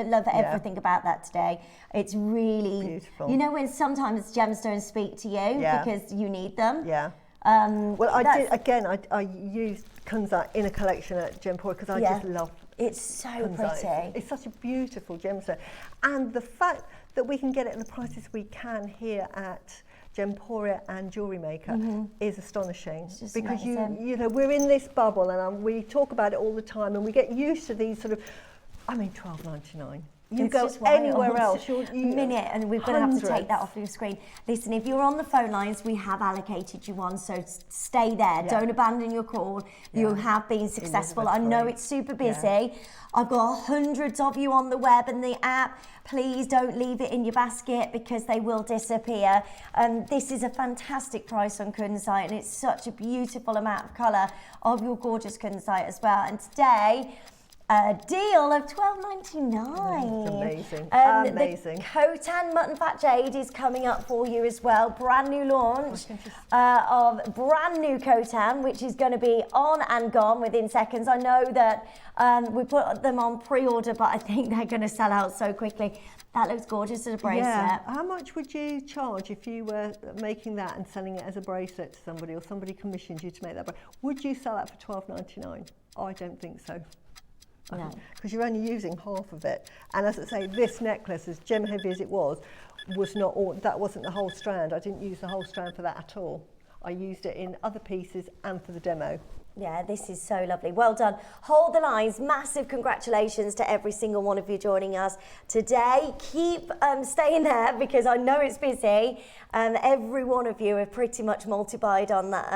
love everything about that today. It's really Beautiful. You know when sometimes gemstones speak to you because you need them. Yeah. Well, I used Kunzite in a collection at Gemporia because I just love It's so Kunzite. pretty. It's such a beautiful gemstone. And the fact that we can get it at the prices we can here at Gemporia and Jewellery Maker is astonishing, just because amazing. you know we're in this bubble and we talk about it all the time and we get used to these sort of, I mean, $12.99. You It's go just wild. anywhere else, A minute, and we're going to have to take that off your screen. Listen, if you're on the phone lines, we have allocated you one, so stay there. Don't abandon your call. You have been successful. I know it's super busy. I've got hundreds of you on the web and the app. Please don't leave it in your basket because they will disappear. This is a fantastic price on Kunzite, and it's such a beautiful amount of colour of your gorgeous Kunzite as well. And today, a deal of $12.99. Amazing. The Khotan Mutton Fat Jade is coming up for you as well. Brand new launch of brand new Khotan, which is going to be on and gone within seconds. I know that we put them on pre-order, but I think they're going to sell out so quickly. That looks gorgeous as a bracelet. Yeah. How much would you charge if you were making that and selling it as a bracelet to somebody, or somebody commissioned you to make that? Would you sell that for $12.99? I don't think so. No. Because you're only using half of it. And as I say, this necklace, as gem heavy as it was not all, that wasn't the whole strand. I didn't use the whole strand for that at all. I used it in other pieces and for the demo. Yeah, this is so lovely. Well done. Hold the lines. Massive congratulations to every single one of you joining us today. Keep staying there because I know it's busy. Every one of you have pretty much multi-bought on that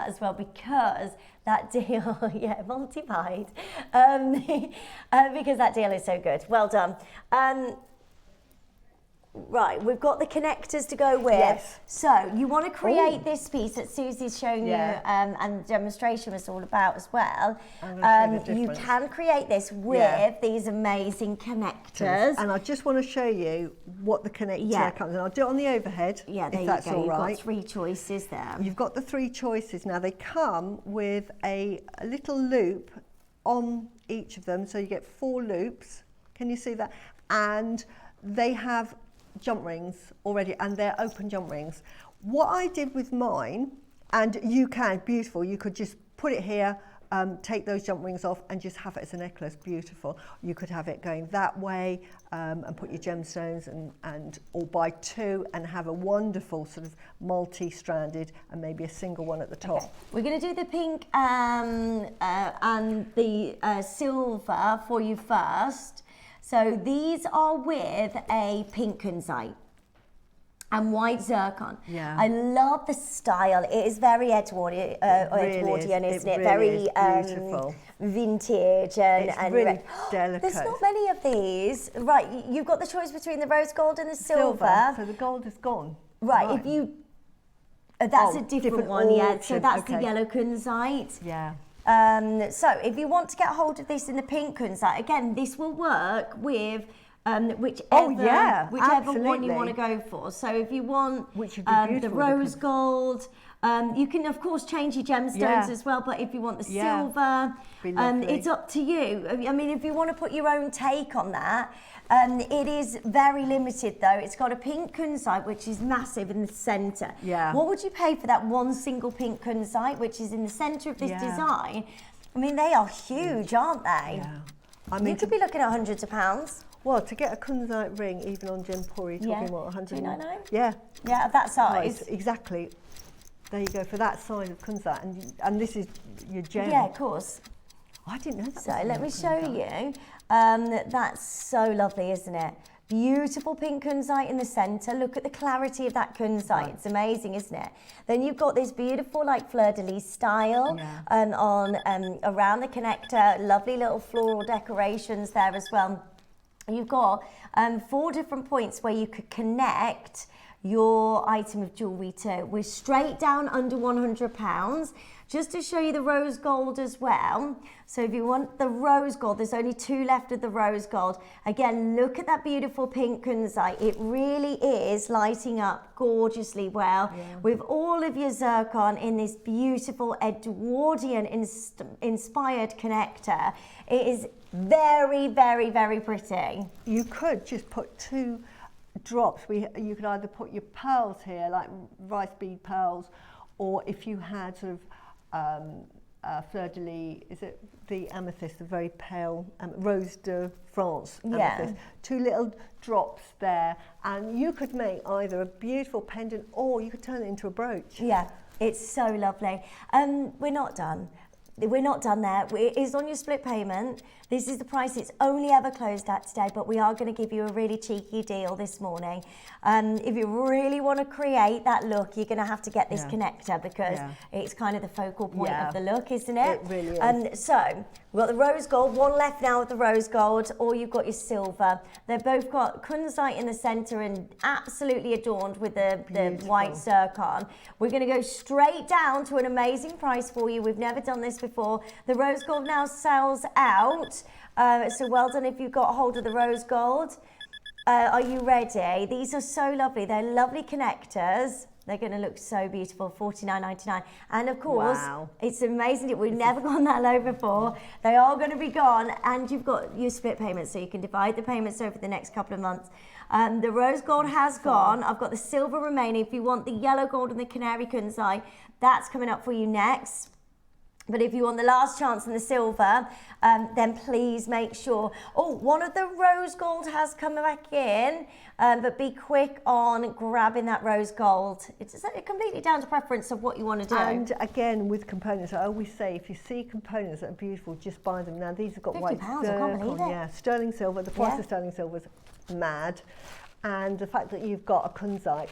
as well, because that deal, yeah, multiplied, because that deal is so good. Well done. Right, we've got the connectors to go with. Yes. So you want to create this piece that Susie's shown you, and the demonstration was all about as well. You can create this with these amazing connectors. And I just want to show you what the connector comes in. I'll do it on the overhead. Yeah, there if that's you go. all right. You've got 3 choices there. You've got the 3 choices. Now they come with a little loop on each of them, so you get 4 loops. Can you see that? And they have jump rings already, and they're open jump rings. What I did with mine, and you can, beautiful, you could just put it here, take those jump rings off and just have it as a necklace, beautiful. You could have it going that way and put your gemstones and or buy 2 and have a wonderful sort of multi-stranded and maybe a single one at the top. Okay. We're going to do the pink and the silver for you first. So these are with a pink kunzite and white zircon. Yeah. I love the style. It is very Edwardian, isn't it? Really very is beautiful. Vintage and it's really delicate. There's not many of these. Right, you've got the choice between the rose gold and the silver. So the gold is gone. Right, if you that's a different one, yeah. So orchid, that's okay. the yellow kunzite. Yeah. So if you want to get hold of this in the pink kunzite, again, this will work with whichever one you want to go for. So if you want the rose gold, you can of course change your gemstones as well, but if you want the silver, it's up to you. I mean, if you want to put your own take on that, it is very limited though. It's got a pink kunzite, which is massive in the centre. Yeah. What would you pay for that one single pink kunzite, which is in the centre of this design? I mean, they are huge, aren't they? Yeah. I mean, you could be looking at hundreds of pounds. Well, to get a kunzite ring, even on Gempori, talking what, 100? $399? Yeah. Yeah, of that size. Right, exactly. There you go, for that size of kunzite, and this is your gem. Yeah, of course. I didn't know that. So let me show you. That's so lovely, isn't it? Beautiful pink kunzite in the centre. Look at the clarity of that kunzite. Right. It's amazing, isn't it? Then you've got this beautiful like fleur-de-lis style on around the connector. Lovely little floral decorations there as well. You've got 4 different points where you could connect your item of jewellery to. We're straight down under £100. Just to show you the rose gold as well. So if you want the rose gold, there's only 2 left of the rose gold. Again, look at that beautiful pink kunzite. It really is lighting up gorgeously well with all of your zircon in this beautiful Edwardian inspired connector. It is very, very, very pretty. You could just put 2 drops. You could either put your pearls here, like rice bead pearls, or if you had sort of fleur-de-lis, is it the amethyst, the very pale Rose de France amethyst. 2 little drops there, and you could make either a beautiful pendant or you could turn it into a brooch. Yeah, it's so lovely. We're not done. We're not done there. It is on your split payment. This is the price it's only ever closed at today, but we are going to give you a really cheeky deal this morning. If you really want to create that look, you're going to have to get this connector because it's kind of the focal point of the look, isn't it? It really is. So we've got the rose gold, 1 left now with the rose gold, or you've got your silver. They've both got kunzite in the centre and absolutely adorned with the white zircon. We're going to go straight down to an amazing price for you. We've never done this before. The rose gold now sells out. So well done if you got hold of the rose gold. Are you ready? These are so lovely. They're lovely connectors. They're going to look so beautiful, $49.99. And of course, it's amazing. We've never gone that low before. They are going to be gone. And you've got your split payments, so you can divide the payments over the next couple of months. The rose gold has gone. I've got the silver remaining. If you want the yellow gold and the canary kunzite, that's coming up for you next. But if you want the last chance in the silver, then please make sure. Oh, one of the rose gold has come back in, but be quick on grabbing that rose gold. It's completely down to preference of what you want to do. And again, with components, I always say, if you see components that are beautiful, just buy them. Now, these have got white £50, I can't believe it. Yeah, sterling silver. The price of sterling silver is mad. and the fact that you've got a Kunzite.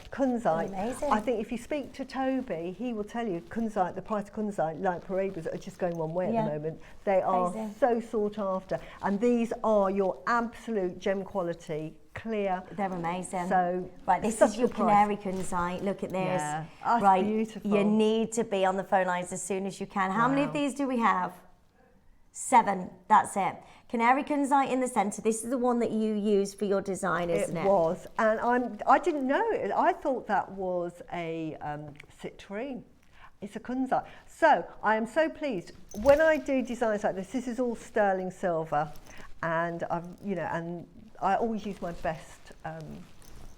Amazing. I think if you speak to Toby, he will tell you Kunzite, the price of Kunzite, like Peridot, are just going one way at the moment. They are so sought after, and these are your absolute gem quality, clear. They're amazing. So, right, this is your canary Kunzite. Look at this. Yeah, that's right, beautiful. you need to be on the phone lines as soon as you can. How many of these do we have? 7. That's it. Canary Kunzite in the centre. This is the one that you use for your design, isn't it? It was, and I didn't know it. I thought that was a citrine. It's a Kunzite. So I am so pleased when I do designs like this. This is all sterling silver, and and I always use my best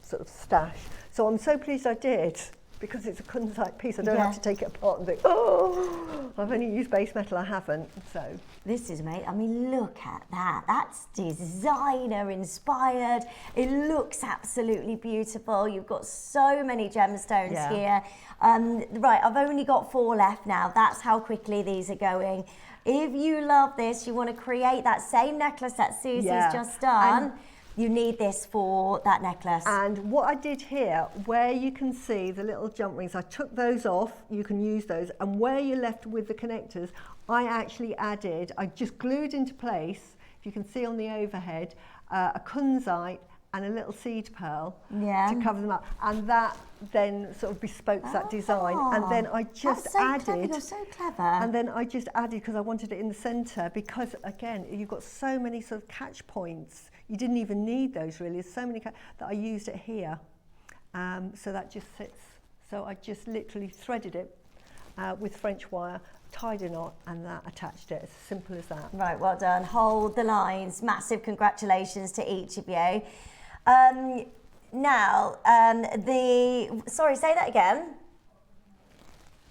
sort of stash. So I'm so pleased I did. Because it's a Kunzite piece, I don't have to take it apart and think, oh, I've only used base metal, I haven't, so. This is amazing. I mean, look at that. That's designer inspired. It looks absolutely beautiful. You've got so many gemstones here. Right, I've only got 4 left now. That's how quickly these are going. If you love this, you want to create that same necklace that Susie's just done. You need this for that necklace. And what I did here, where you can see the little jump rings, I took those off, you can use those, and where you're left with the connectors, I actually added, I just glued into place, if you can see on the overhead, a Kunzite and a little seed pearl to cover them up. And that then sort of bespokes that design. And then I just added... Clever. You're so clever. And then I just added, because I wanted it in the centre, because again, you've got so many sort of catch points. You didn't even need those really. There's so many that I used it here. So that just sits. So I just literally threaded it with French wire, tied a knot, and that attached it. As simple as that. Right, well done. Hold the lines. Massive congratulations to each of you. Sorry, say that again.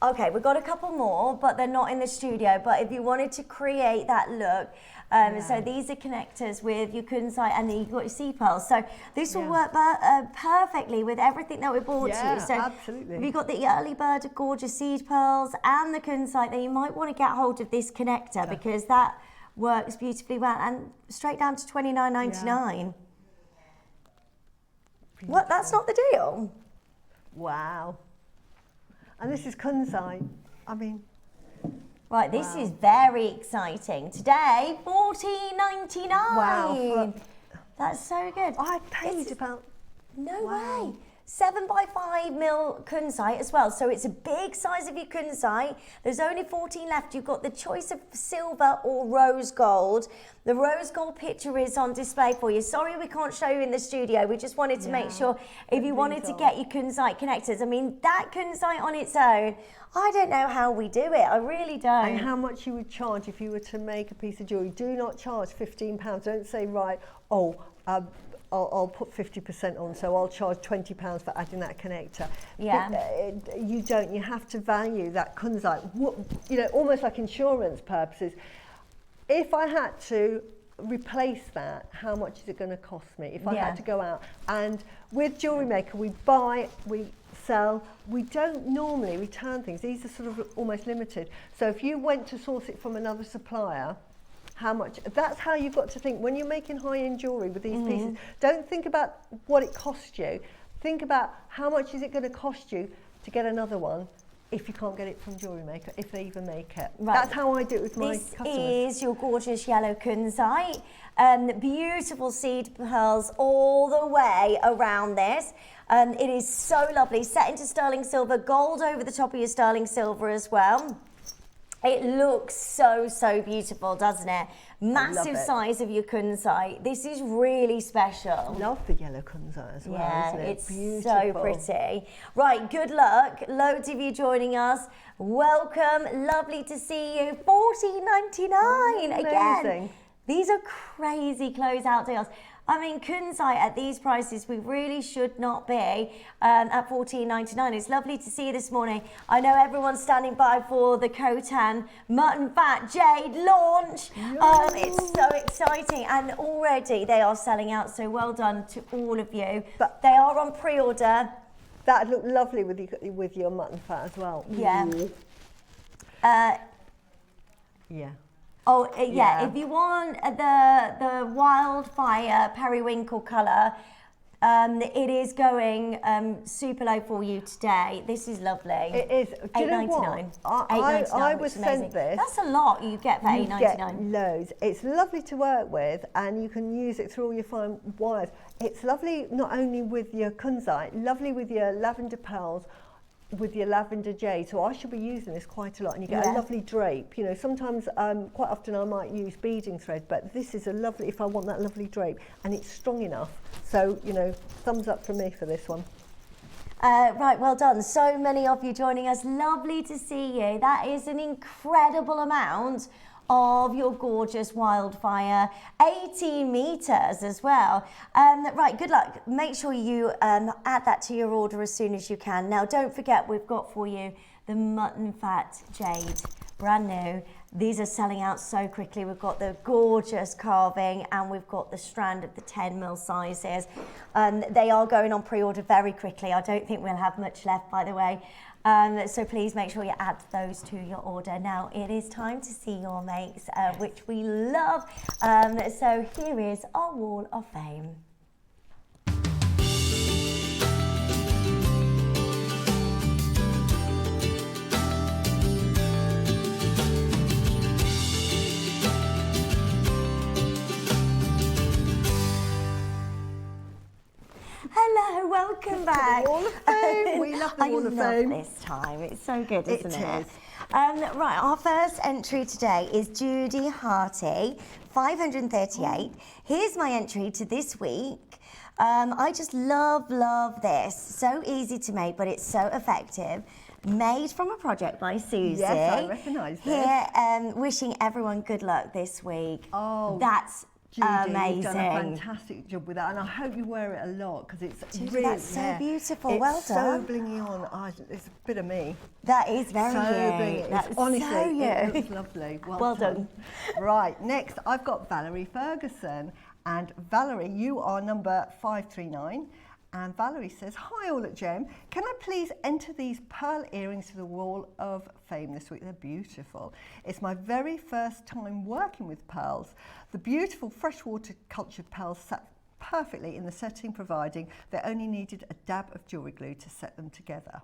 Okay, we've got a couple more, but they're not in the studio. But if you wanted to create that look, so these are connectors with your Kunzite, and then you've got your seed pearls. So this will work perfectly with everything that we brought to you. So absolutely. if you've got the early bird gorgeous seed pearls and the Kunzite, then you might want to get hold of this connector because that works beautifully well, and straight down to $29.99. What? That's not the deal. Wow. And this is Kunzite. I mean, right, this is very exciting. Today, $14.99. Wow. That's so good. I paid about... No way. 7x5mm Kunzite as well. So it's a big size of your Kunzite. There's only 14 left. You've got the choice of silver or rose gold. The rose gold picture is on display for you. Sorry we can't show you in the studio. We just wanted to make sure if you wanted to get your Kunzite connectors. I mean, that Kunzite on its own, I don't know how we do it. I really don't. And how much you would charge if you were to make a piece of jewellery. Do not charge £15. Don't say, right, I'll put 50% on, so I'll charge £20 for adding that connector. Yeah. You don't. You have to value that Kunzite. You know, almost like insurance purposes. If I had to replace that, how much is it going to cost me? If I had to go out, and with Jewellery Maker, we buy, we sell. We don't normally return things. These are sort of almost limited. So if you went to source it from another supplier, how much? That's how you've got to think. When you're making high-end jewellery with these pieces, don't think about what it costs you. Think about how much is it going to cost you to get another one if you can't get it from Jewellery Maker, if they even make it. Right. That's how I do it with my customers. This is your gorgeous yellow Kunzite. Beautiful seed pearls all the way around this. It is so lovely. Set into sterling silver, gold over the top of your sterling silver as well. It looks so, so beautiful, doesn't it? Massive size of your Kunzite. This is really special. I love the yellow Kunzite as well, isn't it? It's beautiful. So pretty. Right, good luck. Loads of you joining us. Welcome. Lovely to see you. $14.99 again. These are crazy closeout deals. I mean, Kunzite at these prices, we really should not be at $14.99. It's lovely to see you this morning. I know everyone's standing by for the Khotan Mutton Fat Jade launch. It's so exciting, and already they are selling out, so well done to all of you. But they are on pre-order. That'd look lovely with your mutton fat as well. Yeah. Yeah. Oh, yeah, if you want the wildfire periwinkle colour, It is going super low for you today. This is lovely. It is. Do you know what? I was sent this. That's a lot you get for $8.99. Get loads. It's lovely to work with, and you can use it through all your fine wires. It's lovely not only with your Kunzite, lovely with your lavender pearls, with your lavender jade. So I should be using this quite a lot, and you get a lovely drape. You know, sometimes quite often I might use beading thread, but this is a lovely, if I want that lovely drape, and it's strong enough. So, you know, thumbs up from me for this one. Right, well done. So many of you joining us. Lovely to see you. That is an incredible amount of your gorgeous wildfire, 18 meters as well. Right, good luck. Make sure you add that to your order as soon as you can. Now, don't forget, we've got for you the Mutton Fat Jade, brand new. These are selling out so quickly. We've got the gorgeous carving, and we've got the strand of the 10mm sizes. They are going on pre-order very quickly. I don't think we'll have much left, by the way. So please make sure you add those to your order. Now it is time to see your makes, which we love. So here is our Wall of Fame. Hello, welcome back. Wall of Fame. We love the Wall of Fame. I love this time. It's so good, isn't it? It is. Right, our first entry today is Judy Harty, 538. Here's my entry to this week. I just love this. So easy to make, but it's so effective. Made from a project by Suzie. Yes, I recognise this. Here, wishing everyone good luck this week. Oh, that's Judy, amazing. you've done a fantastic job with that, and I hope you wear it a lot, because it's Judy, really, that's so beautiful. It's Well done. so blingy on. It's a bit of me. That is very So you. blingy. That's Honestly, so you. it looks lovely. Well done. Right, next I've got Valerie Ferguson, and Valerie, you are number 539. And Valerie says, hi all at Gem, can I please enter these pearl earrings to the Wall of Fame this week? They're beautiful. It's my very first time working with pearls. The beautiful freshwater cultured pearls sat perfectly in the setting, providing they only needed a dab of jewellery glue to set them together.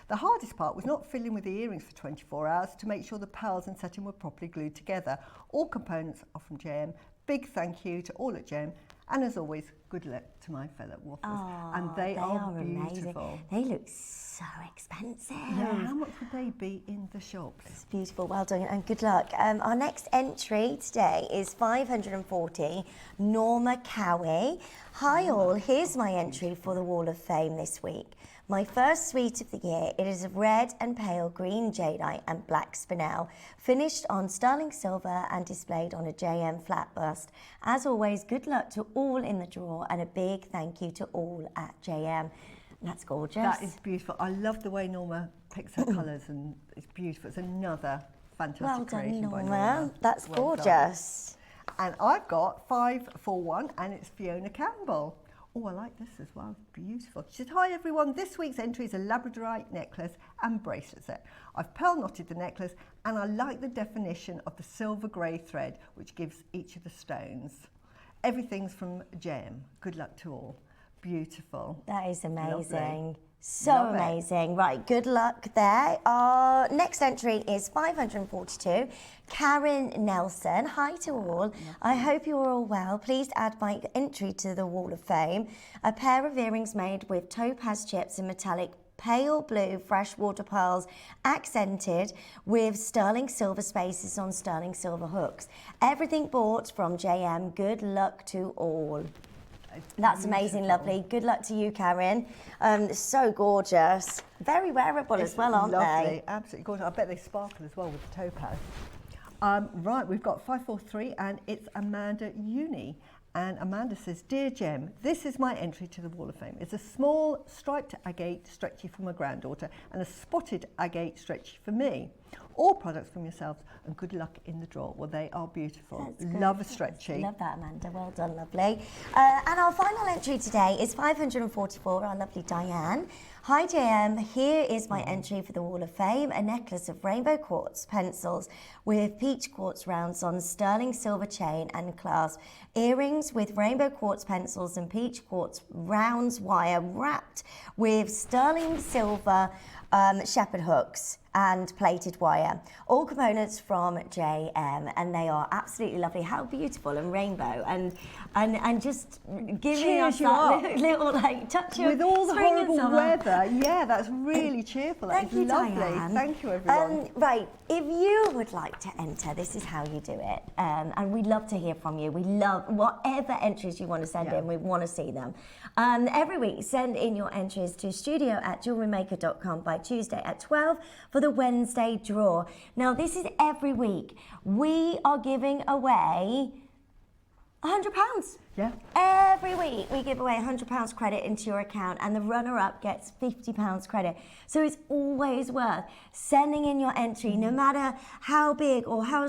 The hardest part was not fiddling with the earrings for 24 hours to make sure the pearls and setting were properly glued together. All components are from JM. Big thank you to all at JM. And as always, good luck to my fellow waffles. Oh, and they are amazing. beautiful. They look so expensive. Yeah, how much would they be in the shops? It's beautiful, well done, and good luck. Our next entry today is 540, Norma Cowie. Hi all, here's my entry for the Wall of Fame this week. My first suite of the year, it is a red and pale green jadeite and black spinel, finished on sterling silver and displayed on a JM flat bust. As always, good luck to all in the draw, and a big thank you to all at JM. That's gorgeous. That is beautiful. I love the way Norma picks her colours, and it's beautiful. It's another fantastic Well done, creation by Norma. Norma. That's Well done. gorgeous. And I've got 541, and it's Fiona Campbell. Oh, I like this as well. Beautiful. She said, hi everyone, this week's entry is a labradorite necklace and bracelet set. I've pearl knotted the necklace, and I like the definition of the silver grey thread, which gives each of the stones. Everything's from JM. Good luck to all. Beautiful. That is amazing. Lovely. So Love it. amazing. Right, good luck there. Our next entry is 542, Karen Nelson. Hi to all. I hope you are all well. Please add my entry to the Wall of Fame. A pair of earrings made with topaz chips and metallic pale blue freshwater pearls, accented with sterling silver spaces on sterling silver hooks. Everything bought from JM. Good luck to all. That's amazing, lovely. Good luck to you, Karen. So gorgeous. Very wearable as well, aren't lovely. they? Absolutely gorgeous. I bet they sparkle as well with the topaz. Right, we've got 543, and it's Amanda Uni. And Amanda says, dear Gem, this is my entry to the Wall of Fame. It's a small striped agate stretchy for my granddaughter and a spotted agate stretchy for me. All products from yourselves, and good luck in the draw. Well, they are beautiful. That's great. Love a stretchy. Love that, Amanda. Well done, lovely. And our final entry today is 544, our lovely Diane. Hi JM, here is my entry for the Wall of Fame, a necklace of rainbow quartz pencils with peach quartz rounds on sterling silver chain and clasp, earrings earrings with rainbow quartz pencils and peach quartz rounds wire wrapped with sterling silver shepherd hooks and plated wire. All components from JM, and they are absolutely lovely. How beautiful and rainbow, and just giving us that little like touch of with all the spring and horrible summer. weather. Yeah, that's really cheerful. Thank you, lovely. Diane. Thank you, everyone. Right, if you would like to enter, this is how you do it, and we'd love to hear from you. We love whatever entries you want to send in. We want to see them. Every week, send in your entries to studio@jewellerymaker.com by Tuesday at 12 for the Wednesday draw. Now, this is every week. We are giving away £100. Yeah. Every week we give away £100 credit into your account, and the runner-up gets £50 credit. So it's always worth sending in your entry, no matter how big or how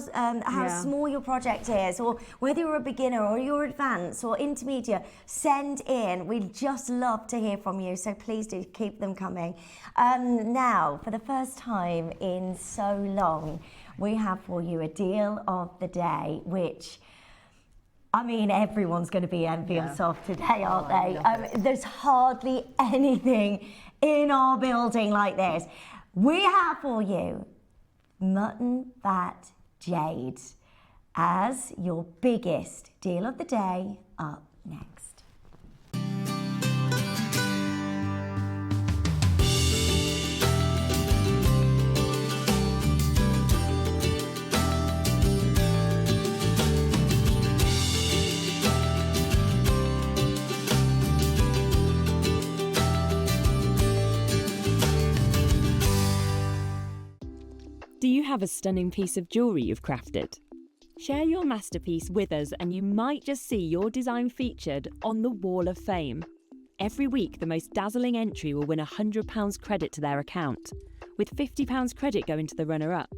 small your project is, or whether you're a beginner or you're advanced or intermediate. Send in. We'd just love to hear from you. So please do keep them coming. Now, for the first time in so long, we have for you a deal of the day, which, I mean, everyone's going to be envious of today, aren't they? There's hardly anything in our building like this. We have for you Mutton Fat Jade as your biggest deal of the day up next. Do you have a stunning piece of jewellery you've crafted? Share your masterpiece with us and you might just see your design featured on the Wall of Fame. Every week, the most dazzling entry will win £100 credit to their account, with £50 credit going to the runner-up.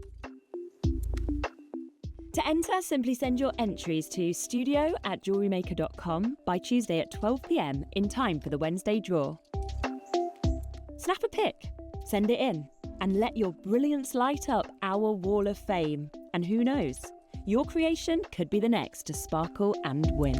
To enter, simply send your entries to studio@jewellerymaker.com by Tuesday at 12 p.m. in time for the Wednesday draw. Snap a pic, send it in, and let your brilliance light up our Wall of Fame. And who knows, your creation could be the next to sparkle and win.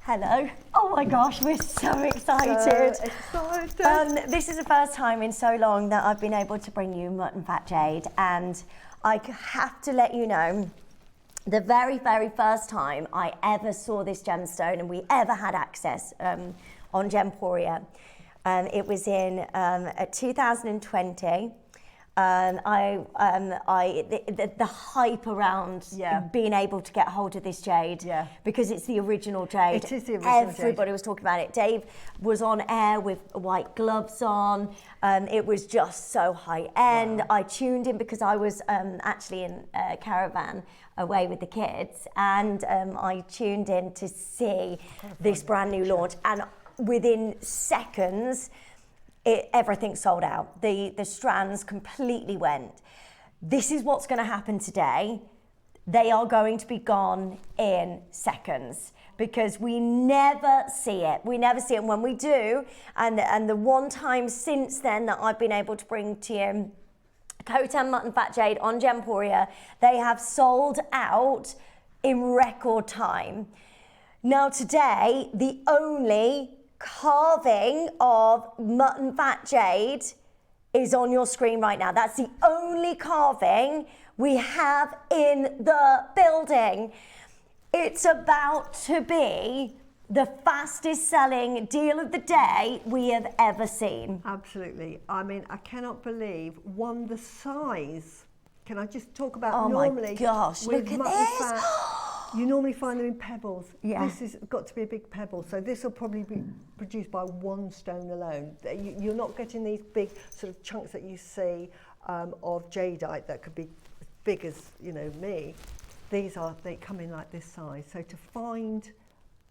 Hello. Oh my gosh, we're so excited. So excited. This is the first time in so long that I've been able to bring you Mutton Fat Jade, and I have to let you know, the very, very first time I ever saw this gemstone and we ever had access on Gemporia, it was in 2020. The hype around being able to get hold of this jade, because it's the original jade. It is the original Everybody was talking about it. Dave was on air with white gloves on. It was just so high end. Wow. I tuned in because I was actually in a caravan away with the kids, and I tuned in to see this brand new launch, and within seconds, everything sold out. The strands completely went. This is what's going to happen today. They are going to be gone in seconds because we never see it. We never see it. And when we do, and the one time since then that I've been able to bring to you Khotan Mutton Fat Jade on Gemporia, they have sold out in record time. Now today, the only carving of Mutton Fat Jade is on your screen right now. That's the only carving we have in the building. It's about to be The fastest selling deal of the day we have ever seen. Absolutely. I mean, I cannot believe, one, the size. Can I just talk about Oh normally my gosh, with look at mutton this. fat, you normally find them in pebbles. Yeah. This has got to be a big pebble. So this will probably be produced by one stone alone. You're not getting these big sort of chunks that you see of jadeite that could be as big as, me. They come in like this size. So to find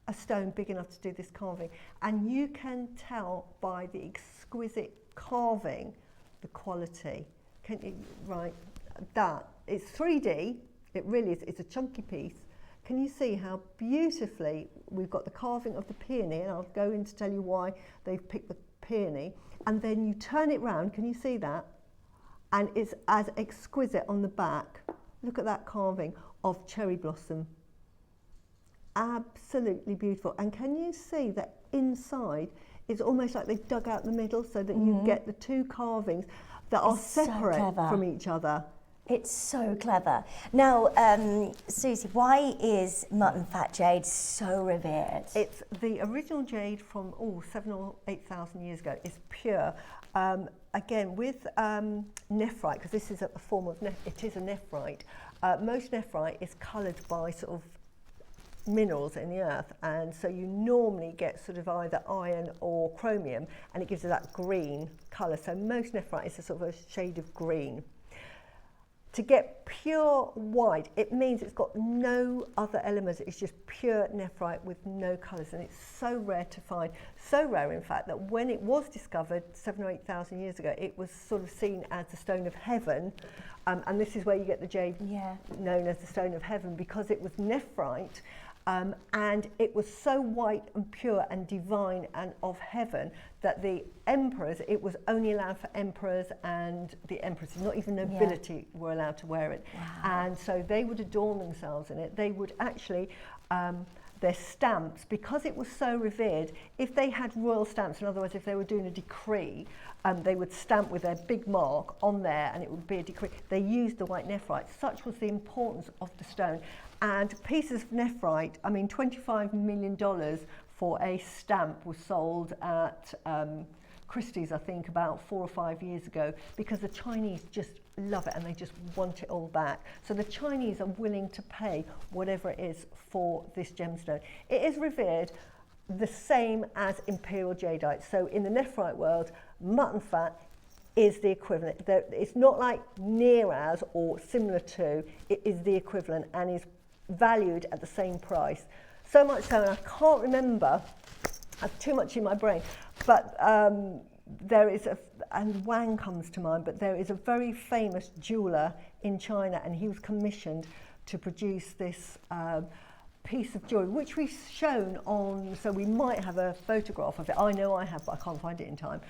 a stone big enough to do this carving, and you can tell by the exquisite carving the quality. Can you, right, that it's 3D, it really is, it's a chunky piece. Can you see how beautifully we've got the carving of the peony, and I'll go in to tell you why they've picked the peony, and then you turn it round, can you see that? And it's as exquisite on the back. Look at that carving of cherry blossom. Absolutely beautiful. And can you see that inside it's almost like they've dug out the middle so that you get the two carvings that are separate from each other. It's so clever. Now, Suzie, why is mutton fat jade so revered? It's the original jade from 7,000 or 8,000 years ago. It's pure. Again, with nephrite, because this is a form of it is a nephrite. Most nephrite is coloured by sort of minerals in the earth, and so you normally get sort of either iron or chromium, and it gives it that green colour. So most nephrite is a sort of a shade of green. To get pure white, it means it's got no other elements. It's just pure nephrite with no colours, and it's so rare to find. So rare, in fact, that when it was discovered 7,000 or 8,000 years ago, it was sort of seen as the stone of heaven. And this is where you get the jade known as the stone of heaven, because it was nephrite. And it was so white and pure and divine and of heaven that the emperors, it was only allowed for emperors and the empresses, not even nobility were allowed to wear it. Wow. And so they would adorn themselves in it. They would actually, their stamps, because it was so revered, if they had royal stamps, in other words, if they were doing a decree, they would stamp with their big mark on there and it would be a decree. They used the white nephrite. Such was the importance of the stone. And pieces of nephrite, I mean, $25 million for a stamp was sold at Christie's, I think, about 4 or 5 years ago, because the Chinese just love it and they just want it all back. So the Chinese are willing to pay whatever it is for this gemstone. It is revered the same as imperial jadeite. So in the nephrite world, mutton fat is the equivalent. It's not like near as or similar to, it is the equivalent and is valued at the same price. So much so, and I can't remember, I have too much in my brain, but there is and Wang comes to mind, but there is a very famous jeweller in China, and he was commissioned to produce this piece of jewellery, which we've shown on, so we might have a photograph of it. I know I have, but I can't find it in time,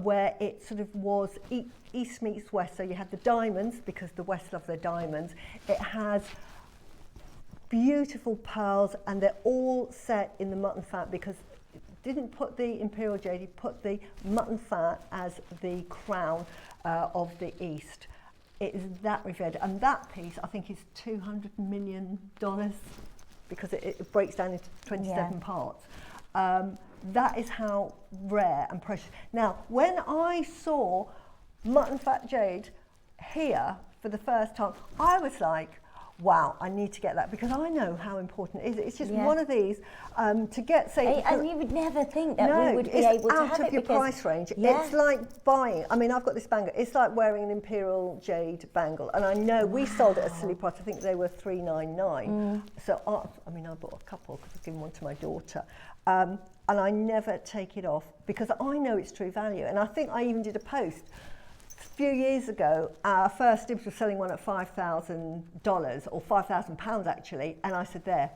where it sort of was East meets West. So you had the diamonds, because the West love their diamonds. It has beautiful pearls, and they're all set in the mutton fat, because it didn't put the imperial jade, he put the mutton fat as the crown of the East. It is that revered, and that piece I think is $200 million, because it breaks down into 27 parts. That is how rare and precious. Now, when I saw mutton fat jade here for the first time, I was like, wow, I need to get that, because I know how important it is. It's just one of these to get, say... And you would never think that we would be able to have it. Out of your price range. It's like buying, I mean, I've got this bangle. It's like wearing an imperial jade bangle. And I know we sold it at a silly price. I think they were $399. So, I mean, I bought a couple because I've given one to my daughter. And I never take it off because I know it's true value. And I think I even did a post a few years ago. Our first dibs were selling one at $5,000 or £5,000 actually, and I said, there,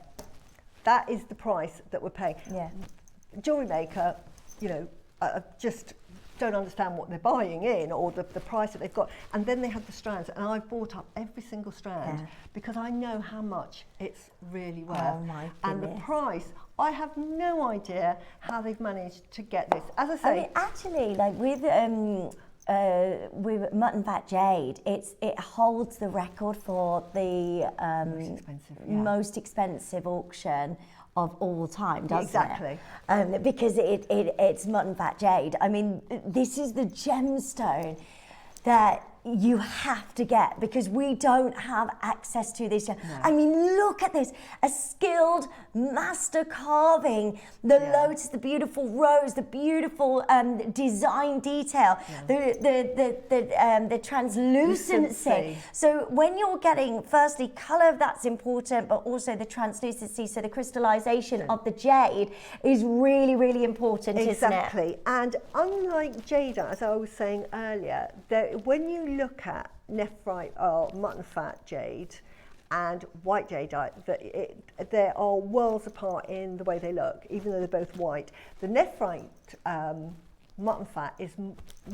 that is the price that we're paying. Jewellery Maker, you know, just don't understand what they're buying in or the price that they've got. And then they had the strands, and I bought up every single strand because I know how much it's really worth. Oh my goodness. And the price, I have no idea how they've managed to get this. As I say, I mean, actually, like with mutton fat jade, it holds the record for the most expensive auction of all time, doesn't Exactly. it? Because it's mutton fat jade. I mean, this is the gemstone that you have to get because we don't have access to this yet. I mean, look at this, a skilled master carving, the lotus, the beautiful rose, the beautiful design detail, the translucency. So when you're getting, firstly, colour, that's important, but also the translucency, so the crystallization of the jade is really, really important, isn't it? Exactly. And unlike jade, as I was saying earlier, when you look at nephrite or mutton fat jade and white jadeite, they are worlds apart in the way they look, even though they're both white. The nephrite mutton fat is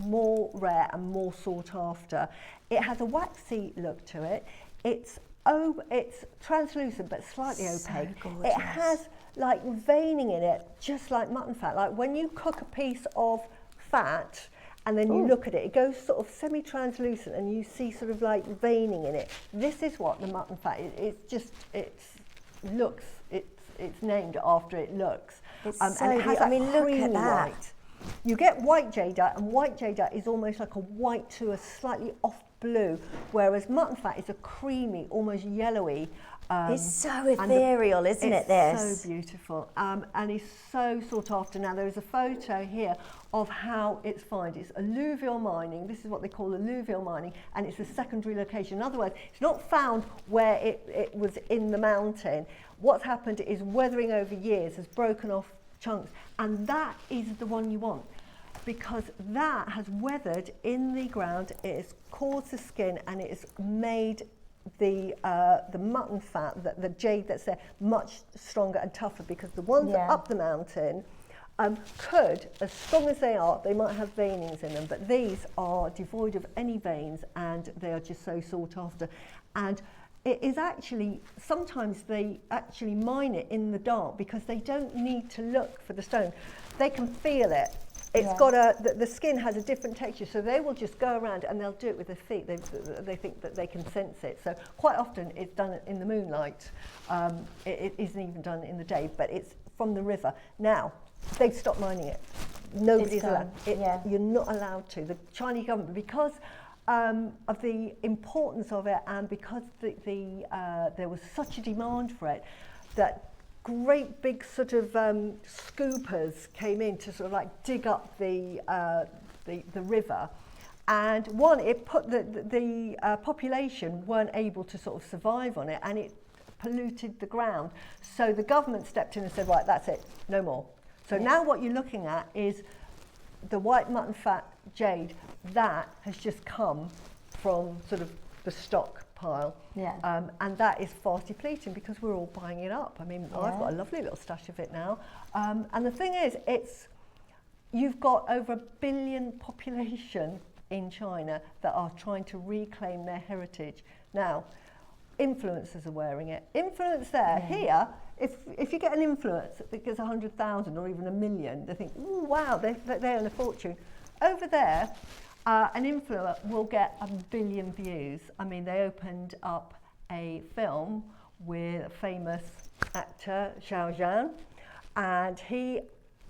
more rare and more sought after. It has a waxy look to it. It's translucent but slightly opaque. Gorgeous. It has like veining in it, just like mutton fat. Like when you cook a piece of fat and then you look at it, it goes sort of semi-translucent and you see sort of like veining in it. This is what the mutton fat is. It's named after it looks. It's and it has I mean, look creamy at that. white. You get white jadeite, and white jadeite is almost like a white to a slightly off blue, whereas mutton fat is a creamy, almost yellowy. It's so ethereal, isn't it, this? It's so beautiful, and it's so sought after. Now, there is a photo here of how it's found. It's alluvial mining. This is what they call alluvial mining, and it's a secondary location. In other words, it's not found where it was in the mountain. What's happened is weathering over years has broken off chunks, and that is the one you want, because that has weathered in the ground. It has caused the skin, and it has made the mutton fat, the jade that's there, much stronger and tougher, because the ones up the mountain could, as strong as they are, they might have veinings in them, but these are devoid of any veins, and they are just so sought after. And it is actually, sometimes they actually mine it in the dark because they don't need to look for the stone. They can feel it. It's got the skin has a different texture, so they will just go around and they'll do it with their feet. They think that they can sense it. So quite often it's done in the moonlight. It isn't even done in the day, but it's from the river. Now, they've stopped mining it. Nobody's allowed. You're not allowed to. The Chinese government, because of the importance of it, and because there was such a demand for it, that great big sort of scoopers came in to sort of like dig up the river, and it put the population weren't able to sort of survive on it, and it polluted the ground. So the government stepped in and said, right, that's it, no more. So now what you're looking at is the white mutton fat jade that has just come from sort of the stockpile. And that is fast depleting because we're all buying it up. I mean, I've got a lovely little stash of it now. And the thing is, you've got over 1 billion population in China that are trying to reclaim their heritage. Now, influencers are wearing it. Influence there, here, if you get an influence that gets 100,000 or even 1 million, they think, ooh, wow, they earn a fortune. Over there, an influencer will get 1 billion views. I mean, they opened up a film with a famous actor, Xiao Zhan, and he,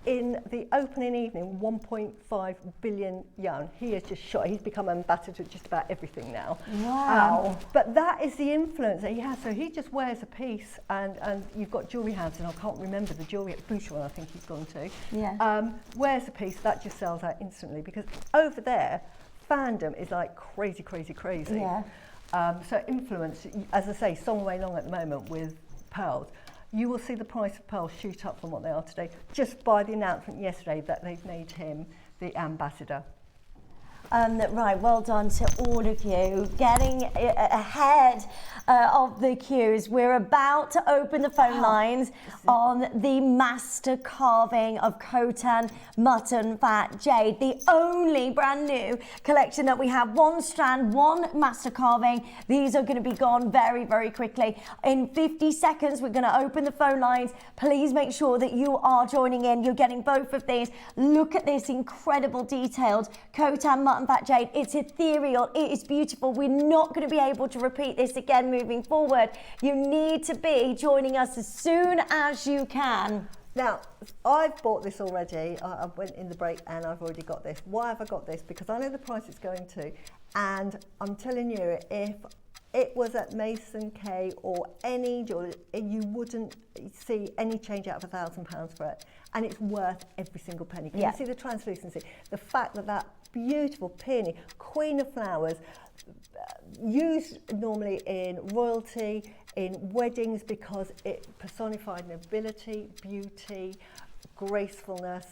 in the opening evening, 1.5 billion yuan. He has just shot. He's become ambassador to just about everything now. Wow. But that is the influence that he has. So he just wears a piece, and you've got jewellery houses, and I can't remember the jewellery at Boucheron, I think he's gone to. Wears a piece, that just sells out instantly, because over there, fandom is like crazy, crazy, crazy. So influence, as I say, Song Wei Long at the moment with pearls. You will see the price of pearls shoot up from what they are today just by the announcement yesterday that they've made him the ambassador. Right, well done to all of you. Getting ahead of the queues. We're about to open the phone lines on the master carving of Khotan Mutton Fat Jade, the only brand new collection that we have. 1 strand, 1 master carving. These are going to be gone very, very quickly. In 50 seconds, we're going to open the phone lines. Please make sure that you are joining in. You're getting both of these. Look at this incredible detailed Khotan Mutton Mutton Fat Jade. It's ethereal, it is beautiful. We're not going to be able to repeat this again moving forward. You need to be joining us as soon as you can. Now, I've bought this already. I went in the break and I've already got this. Why have I got this? Because I know the price it's going to. And I'm telling you, if it was at Maison K or any jewellery, you wouldn't see any change out of £1,000 for it. And it's worth every single penny. Can you see the translucency? The fact that that beautiful peony, Queen of Flowers, used normally in royalty, in weddings, because it personified nobility, beauty, gracefulness,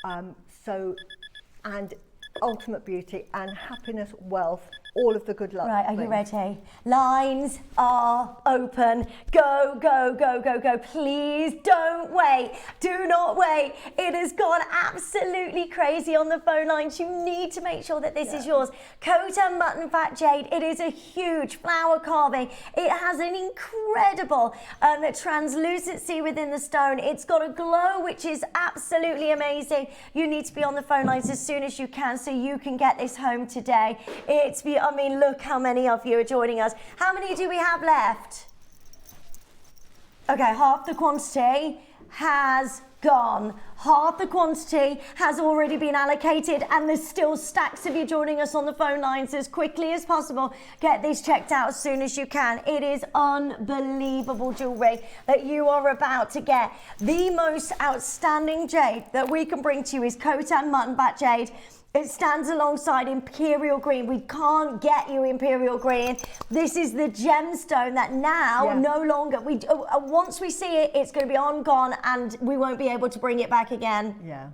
and ultimate beauty and happiness, wealth, all of the good luck. Right, are you ready? Lines are open. Go, go, go, go, go. Please don't wait. Do not wait. It has gone absolutely crazy on the phone lines. You need to make sure that this is yours. Khotan Mutton Fat Jade. It is a huge flower carving. It has an incredible translucency within the stone. It's got a glow which is absolutely amazing. You need to be on the phone lines as soon as you can so you can get this home today. I mean, look how many of you are joining us. How many do we have left? Okay, half the quantity has gone. Half the quantity has already been allocated, and there's still stacks of you joining us on the phone lines. As quickly as possible, get these checked out as soon as you can. It is unbelievable jewellery that you are about to get. The most outstanding jade that we can bring to you is Khotan Mutton Fat Jade. It stands alongside Imperial Green. We can't get you Imperial Green. This is the gemstone that now no longer, once we see it, it's going to be gone, and we won't be able to bring it back again. Yeah.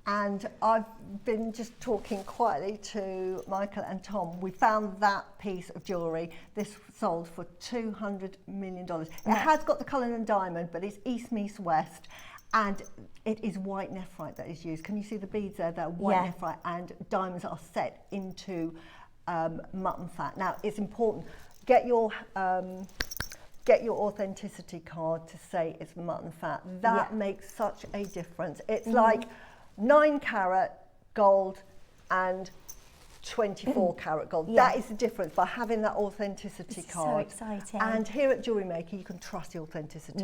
And I've been just talking quietly to Michael and Tom. We found that piece of jewellery. This sold for $200 million. It has got the Cullinan diamond, but it's East meets West. And it is white nephrite that is used. Can you see the beads there? They're white nephrite, and diamonds are set into mutton fat. Now, it's important. Get your authenticity card to say it's mutton fat. That makes such a difference. It's like 9 carat gold and 24 carat gold. That is the difference by having that authenticity card. So exciting. And here at Jewellery Maker, you can trust the authenticity.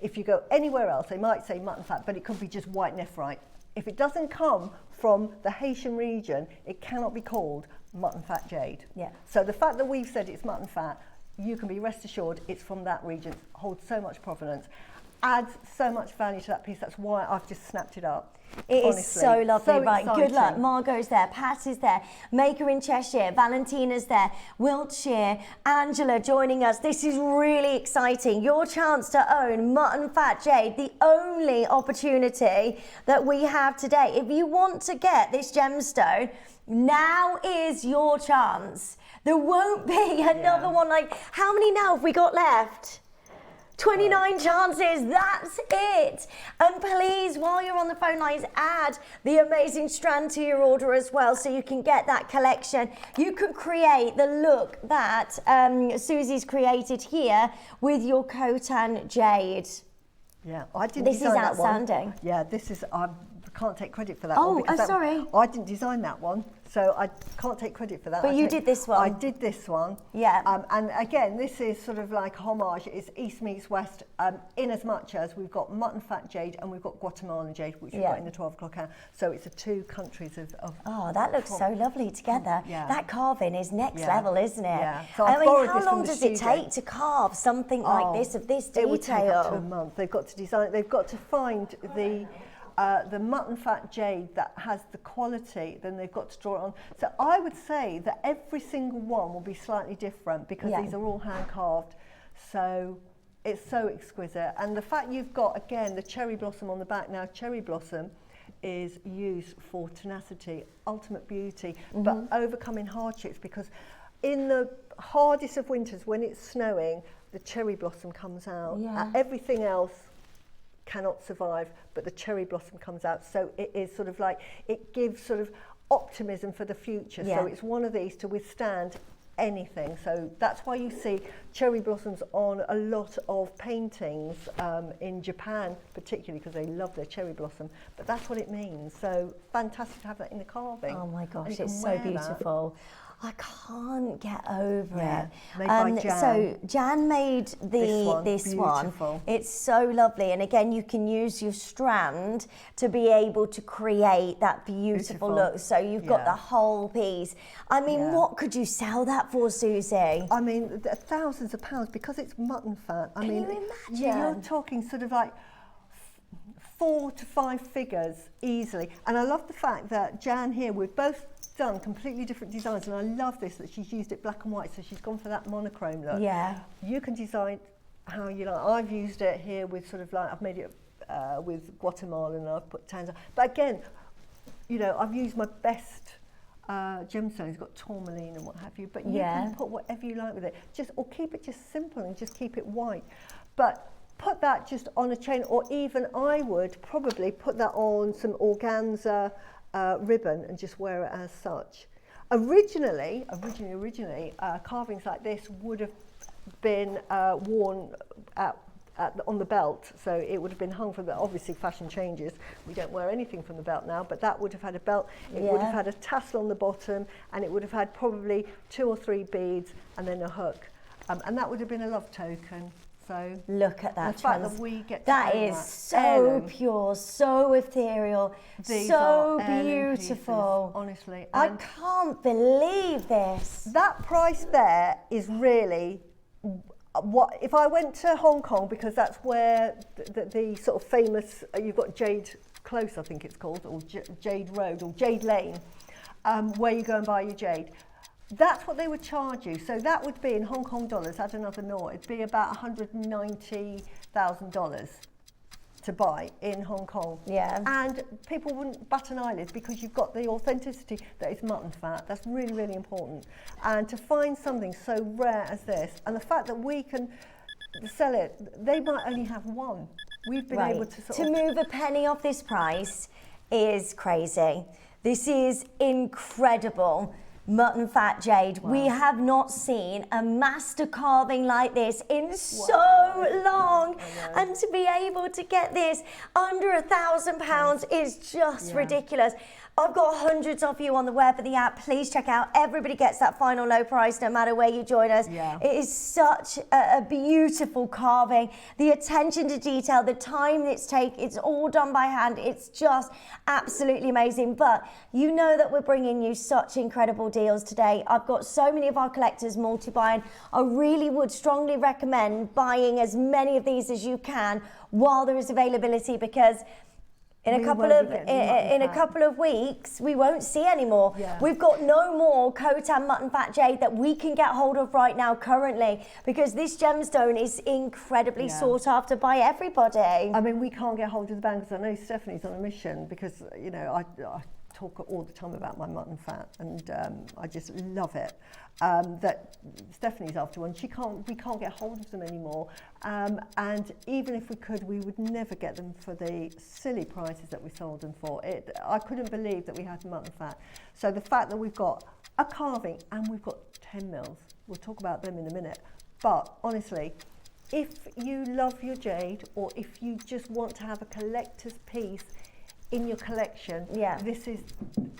If you go anywhere else, they might say mutton fat, but it could be just white nephrite. If it doesn't come from the Haitian region, it cannot be called mutton fat jade. So the fact that we've said it's mutton fat, you can be rest assured it's from that region. It holds so much provenance, adds so much value to that piece. That's why I've just snapped it up. It is so lovely. So right, exciting. Good luck. Margot's there, Pat is there, Maker in Cheshire, Valentina's there, Wiltshire, Angela joining us. This is really exciting. Your chance to own Mutton Fat Jade, the only opportunity that we have today. If you want to get this gemstone, now is your chance. There won't be another one. Like, how many now have we got left? 29 chances, that's it. And please, while you're on the phone lines, add the amazing strand to your order as well, so you can get that collection. You can create the look that Susie's created here with your Khotan Jade. Yeah, I didn't This design is that one. outstanding. Yeah, this is, I can't take credit for that Oh, one. because sorry. I didn't design that one, so I can't take credit for that. But you did this one. I did this one. Yeah. And again, this is sort of like homage. It's East meets West, in as much as we've got Mutton Fat Jade and we've got Guatemalan Jade, which we've got in the 12 o'clock hour. So it's the two countries of Oh, that looks so lovely together. Yeah. That carving is next level, isn't it? Yeah. So I I've mean, borrowed how this from long the does it studio. take to carve something like this, of this detail? It would take up to a month. They've got to design. They've got to find the mutton fat jade that has the quality. Then they've got to draw it on. So I would say that every single one will be slightly different because these are all hand carved. So it's so exquisite. And the fact you've got again the cherry blossom on the back. Now cherry blossom is used for tenacity, ultimate beauty, but overcoming hardships, because in the hardest of winters when it's snowing, the cherry blossom comes out. Everything else cannot survive, but the cherry blossom comes out. So it is sort of like, it gives sort of optimism for the future. So it's one of these to withstand anything. So that's why you see cherry blossoms on a lot of paintings in Japan, particularly because they love their cherry blossom. But that's what it means. So fantastic to have that in the carving. Oh my And gosh, you can it's so wear that. beautiful. I can't get over Yeah, it. made by Jan. So Jan made this one. Beautiful. It's so lovely, and again, you can use your strand to be able to create that beautiful look. So you've got the whole piece. I mean, what could you sell that for, Suzie? I mean, thousands of pounds because it's mutton fat. I mean, you you're imagine? talking sort of like 4 to 5 figures easily. And I love the fact that Jan here, we've both done completely different designs, and I love this that she's used it black and white, so she's gone for that monochrome look. Yeah. You can design how you like. I've used it here with sort of like, I've made it with Guatemalan and I've put tans on. But again, you know, I've used my best gemstones, got tourmaline and what have you, but you can put whatever you like with it. Or keep it just simple and just keep it white. But put that just on a chain, or even I would probably put that on some organza ribbon and just wear it as such. Originally, carvings like this would have been worn on the belt, so it would have been hung from the, obviously fashion changes, we don't wear anything from the belt now, but that would have had a belt, it would have had a tassel on the bottom, and it would have had probably 2 or 3 beads and then a hook, and that would have been a love token. So look at that. The fact that we get to that own is that. so Heirloom. pure, so ethereal, These so are heirloom beautiful. pieces, honestly. I And can't believe this. that price there is really what if I went to Hong Kong, because that's where the sort of famous, you've got Jade Close, I think it's called, or Jade Road or Jade Lane, where you go and buy your jade. That's what they would charge you. So that would be in Hong Kong dollars, add another naught, it'd be about $190,000 to buy in Hong Kong. Yeah. And people wouldn't bat an eyelid because you've got the authenticity that is mutton fat. That's really, really important. And to find something so rare as this, and the fact that we can sell it, they might only have one. We've been able to sort of move a penny off this price is crazy. This is incredible. Mutton Fat Jade. Wow. We have not seen a master carving like this in so long, and to be able to get this under £1,000 is just ridiculous. I've got hundreds of you on the web and the app. Please check out. Everybody gets that final low price no matter where you join us. Yeah. It is such a beautiful carving. The attention to detail, the time it's taken, it's all done by hand. It's just absolutely amazing. But you know that we're bringing you such incredible deals today. I've got so many of our collectors multi-buying. I really would strongly recommend buying as many of these as you can while there is availability, because in a couple of weeks, we won't see any more. Yeah. We've got no more Khotan Mutton Fat Jade that we can get hold of right now currently, because this gemstone is incredibly sought after by everybody. I mean, we can't get hold of the bangles. I know Stephanie's on a mission because, you know, I talk all the time about my mutton fat, and I just love it. That Stephanie's after one. We can't get hold of them anymore. And even if we could, we would never get them for the silly prices that we sold them for. I couldn't believe that we had mutton fat. So the fact that we've got a carving and we've got 10 mils, we'll talk about them in a minute. But honestly, if you love your jade, or if you just want to have a collector's piece in your collection, this is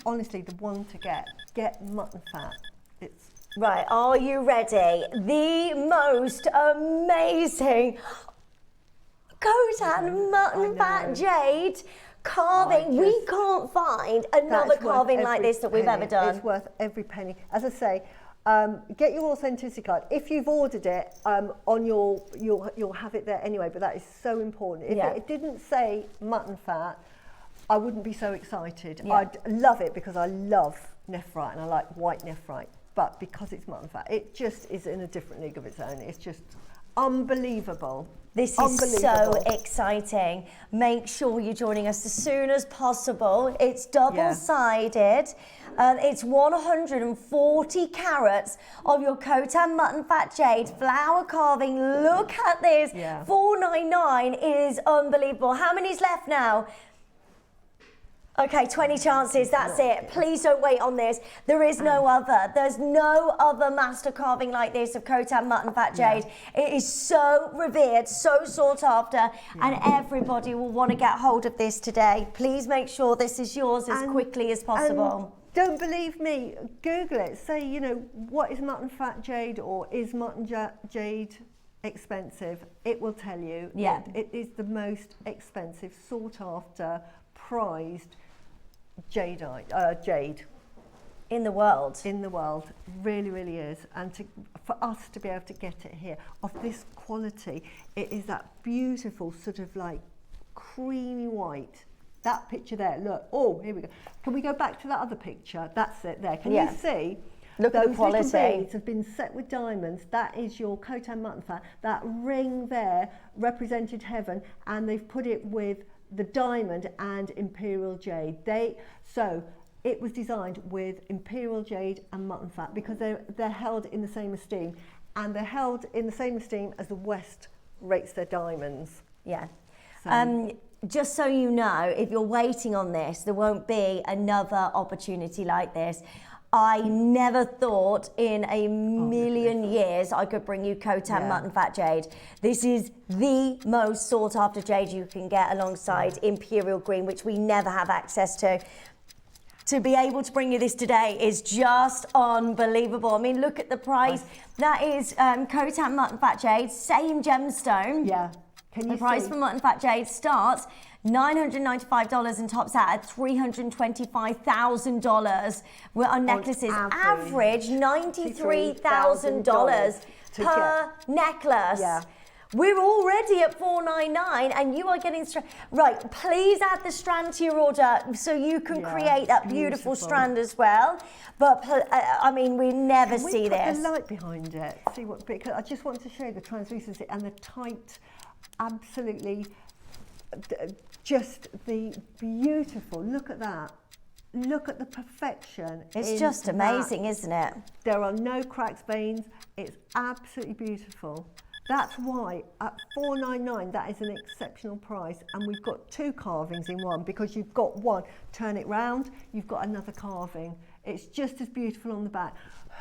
honestly the one to get. Get mutton fat. It's right, are you ready? The most amazing Khotan Mutton Fat Jade carving. We can't find another carving like this that we've ever done. It's worth every penny. As I say, get your authenticity card. If you've ordered it on you'll have it there anyway, but that is so important. If it didn't say mutton fat, I wouldn't be so excited. I'd love it because I love nephrite and I like white nephrite. But because it's mutton fat, it just is in a different league of its own. It's just unbelievable. This is so exciting. Make sure you're joining us as soon as possible. It's double-sided. It's 140 carats of your Khotan Mutton Fat Jade flower carving. Look at this. $499 is unbelievable. How many's left now? Okay, 20 chances, that's it. Please don't wait on this. There is no other. There's no other master carving like this of Khotan Mutton Fat Jade. It is so revered, so sought after, and everybody will want to get hold of this today. Please make sure this is yours as quickly as possible. Don't believe me, Google it. Say, you know, what is mutton fat jade, or is mutton jade expensive? It will tell you. Yeah. It is the most expensive, sought after, prized jade in the world. in the world. Really, really is. And for us to be able to get it here of this quality, it is that beautiful sort of like creamy white. That picture there, look. Oh, here we go. Can we go back to that other picture? That's it there. Can you see? Look at the quality. Those little beads have been set with diamonds. That is your Khotan mutton fat. That ring there represented heaven, and they've put it with the diamond and imperial jade. So it was designed with imperial jade and mutton fat because they're held in the same esteem, and they're held in the same esteem as the West rates their diamonds. Yeah. So, just so you know, if you're waiting on this, there won't be another opportunity like this. I never thought in a million years I could bring you Khotan Mutton Fat Jade. This is the most sought after jade you can get alongside Imperial Green, which we never have access to. To be able to bring you this today is just unbelievable. I mean, look at the price. That is Khotan Mutton Fat Jade, same gemstone. yeah. Can you The price see? for Mutton Fat Jade starts $995 and tops out at $325,000. Our necklaces average $93,000 per necklace. Yeah. We're already at $499 and you are getting right, please add the strand to your order so you can create that beautiful strand as well. But I mean, we never see this. Put the light behind it. See what? Because I just want to show you the translucency and the tight, absolutely, just the beautiful. Look at that. Look at the perfection. It's just amazing, isn't it? There are no cracks, veins. It's absolutely beautiful. That's why at $499, that is an exceptional price. And we've got two carvings in one, because you've got one, turn it round, you've got another carving. It's just as beautiful on the back.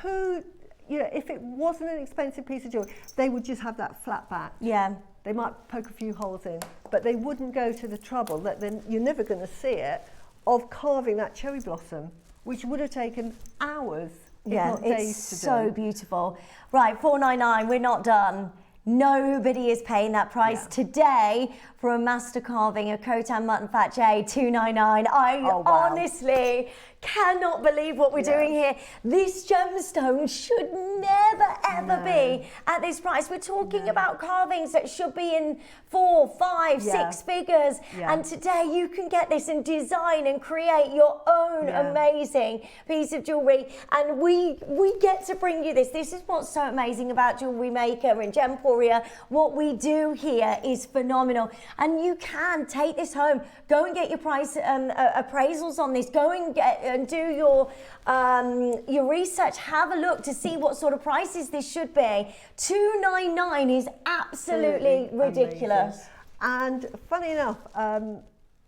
You know, if it wasn't an expensive piece of jewellery, they would just have that flat back. Yeah. They might poke a few holes in, but they wouldn't go to the trouble that then you're never going to see it, of carving that cherry blossom, which would have taken hours, if not days to do. It's so beautiful. Right, $499, we're not done. Nobody is paying that price today for a master carving of Khotan Mutton Fat Jade, $299. I honestly cannot believe what we're doing here. This gemstone should never ever be at this price. We're talking about carvings that should be in 4, 5, 6 figures. And today you can get this and design and create your own amazing piece of jewellery. And we get to bring you this. This is what's so amazing about Jewellery Maker and Gemporia. What we do here is phenomenal. And you can take this home. Go and get your price appraisals on this. Go and do your research. Have a look to see what sort of prices this should be. $299 is absolutely ridiculous. Amazing. And funny enough,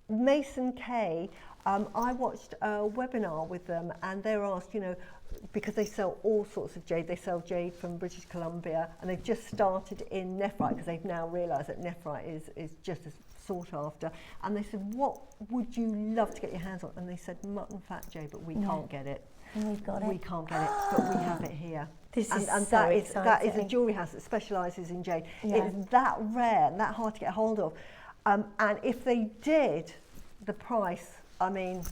Maison K, I watched a webinar with them, and they were asked, you know, because they sell all sorts of jade. They sell jade from British Columbia, and they've just started in nephrite, because they've now realised that nephrite is just as sought after. And they said, what would you love to get your hands on? And they said, mutton fat jade, but we can't get it. We've got it. We can't get it, but we have it here. This is and so that exciting. is a jewellery house that specialises in jade. It's that rare and that hard to get hold of. And if they did the price, I mean,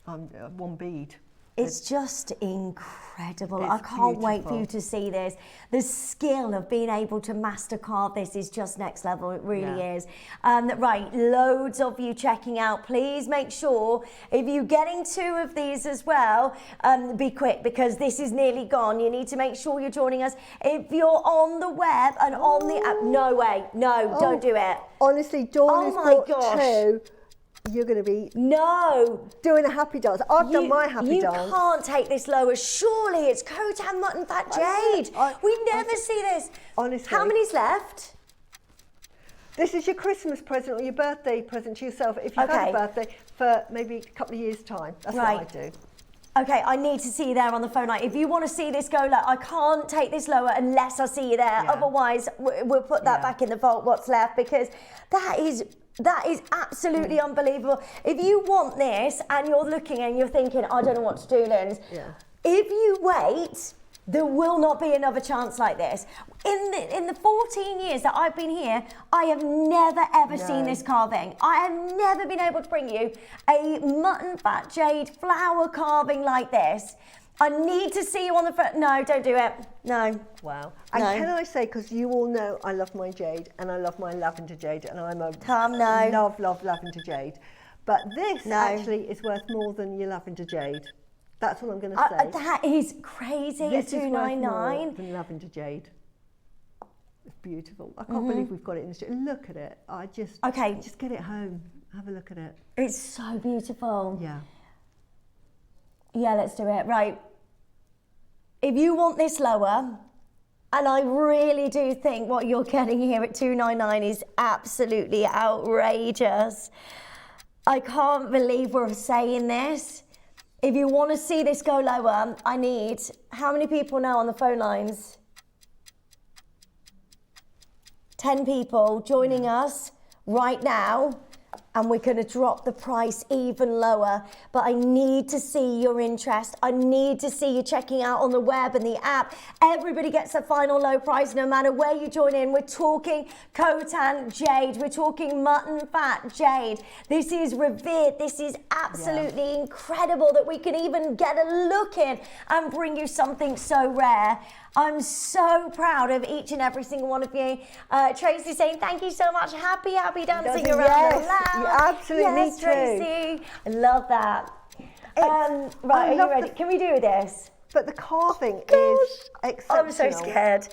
one bead. It's just incredible. It's I can't wait for beautiful. you to see this. The skill of being able to master carve this is just next level. It really is. Right, loads of you checking out. Please make sure, if you're getting 2 of these as well, be quick, because this is nearly gone. You need to make sure you're joining us. If you're on the web and on the app, no way, no, don't do it. Honestly, Dawn has my bought gosh. 2. You're going to be No. doing a happy dance. I've done my happy You dance. can't take this lower. Surely it's Khotan Mutton Fat Jade. We never see this. Honestly. How many's left? This is your Christmas present or your birthday present to yourself. If you've had a birthday, for maybe a couple of years' time. That's what I do. Okay, I need to see you there on the phone line. If you want to see this go low, I can't take this lower unless I see you there. Yeah. Otherwise, we'll put that back in the vault, what's left, because that is absolutely unbelievable. If you want this and you're looking and you're thinking, I don't know what to do, Linz, if you wait, there will not be another chance like this. In the 14 years that I've been here, I have never ever seen this carving. I have never been able to bring you a mutton fat jade flower carving like this. I need to see you on the front. No, don't do it. No. Wow. And can I say, because you all know I love my jade and I love my lavender jade, and I'm a love lavender jade. But this actually is worth more than your lavender jade. That's what I'm going to say. That is crazy. This is worth more $299. than lavender jade. It's beautiful. I can't believe we've got it in the studio. Look at it. Just get it home. Have a look at it. It's so beautiful. Yeah. Yeah, let's do it. Right. If you want this lower, and I really do think what you're getting here at $299 is absolutely outrageous. I can't believe we're saying this. If you want to see this go lower, I need, how many people now on the phone lines? 10 people joining us right now, and we're going to drop the price even lower. But I need to see your interest. I need to see you checking out on the web and the app. Everybody gets the final low price no matter where you join in. We're talking Khotan jade. We're talking mutton fat jade. This is revered. This is absolutely incredible that we can even get a look in and bring you something so rare. I'm so proud of each and every single one of you. Tracy saying, thank you so much. Happy dancing around the lounge. Absolutely, yes, me Tracy. I love that. Right, are you ready? Can we do this? But the carving is exceptional. I'm so scared.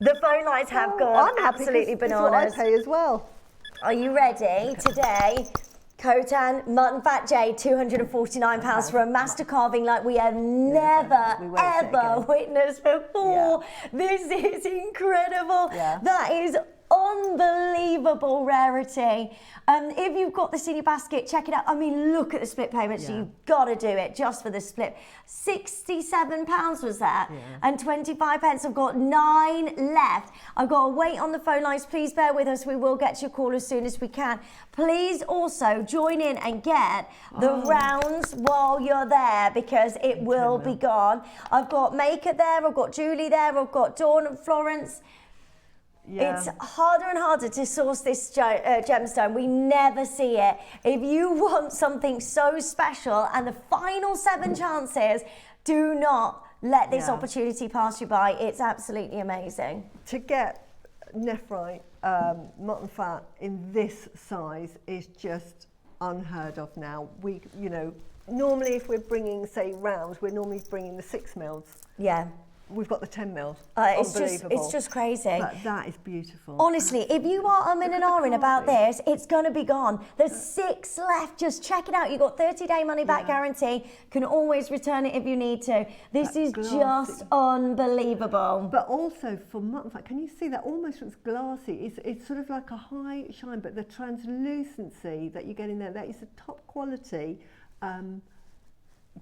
The phone lines have gone absolutely bananas. It's what I pay as well. Are you ready? Today, Khotan Mutton Fat Jade, £249 for a master carving like we have never, ever witnessed before. This is incredible. That is unbelievable rarity. If you've got this in your basket, check it out. I mean, look at the split payments. You've got to do it just for the split. £67 was that, and 25 pence. I've got 9 left. I've got to wait on the phone lines. Please bear with us. We will get to your call as soon as we can. Please also join in and get the rounds while you're there, because it will be gone. I've got Maker there. I've got Julie there. I've got Dawn and Florence. It's harder and harder to source this gemstone. We never see it. If you want something so special and the final 7 chances, do not let this opportunity pass you by. It's absolutely amazing. To get nephrite mutton fat in this size is just unheard of now. We, normally if we're bringing, say, rounds, we're normally bringing the 6 mils. Yeah. We've got the 10 mils. It's just crazy. But that is beautiful. Honestly, if you are umming and ahhing about this, it's going to be gone. There's 6 left. Just check it out. You've got 30-day money-back guarantee. Can always return it if you need to. This is just unbelievable. But also for mutton fat, can you see that almost looks glassy? It's sort of like a high shine, but the translucency that you get in there, that is the top quality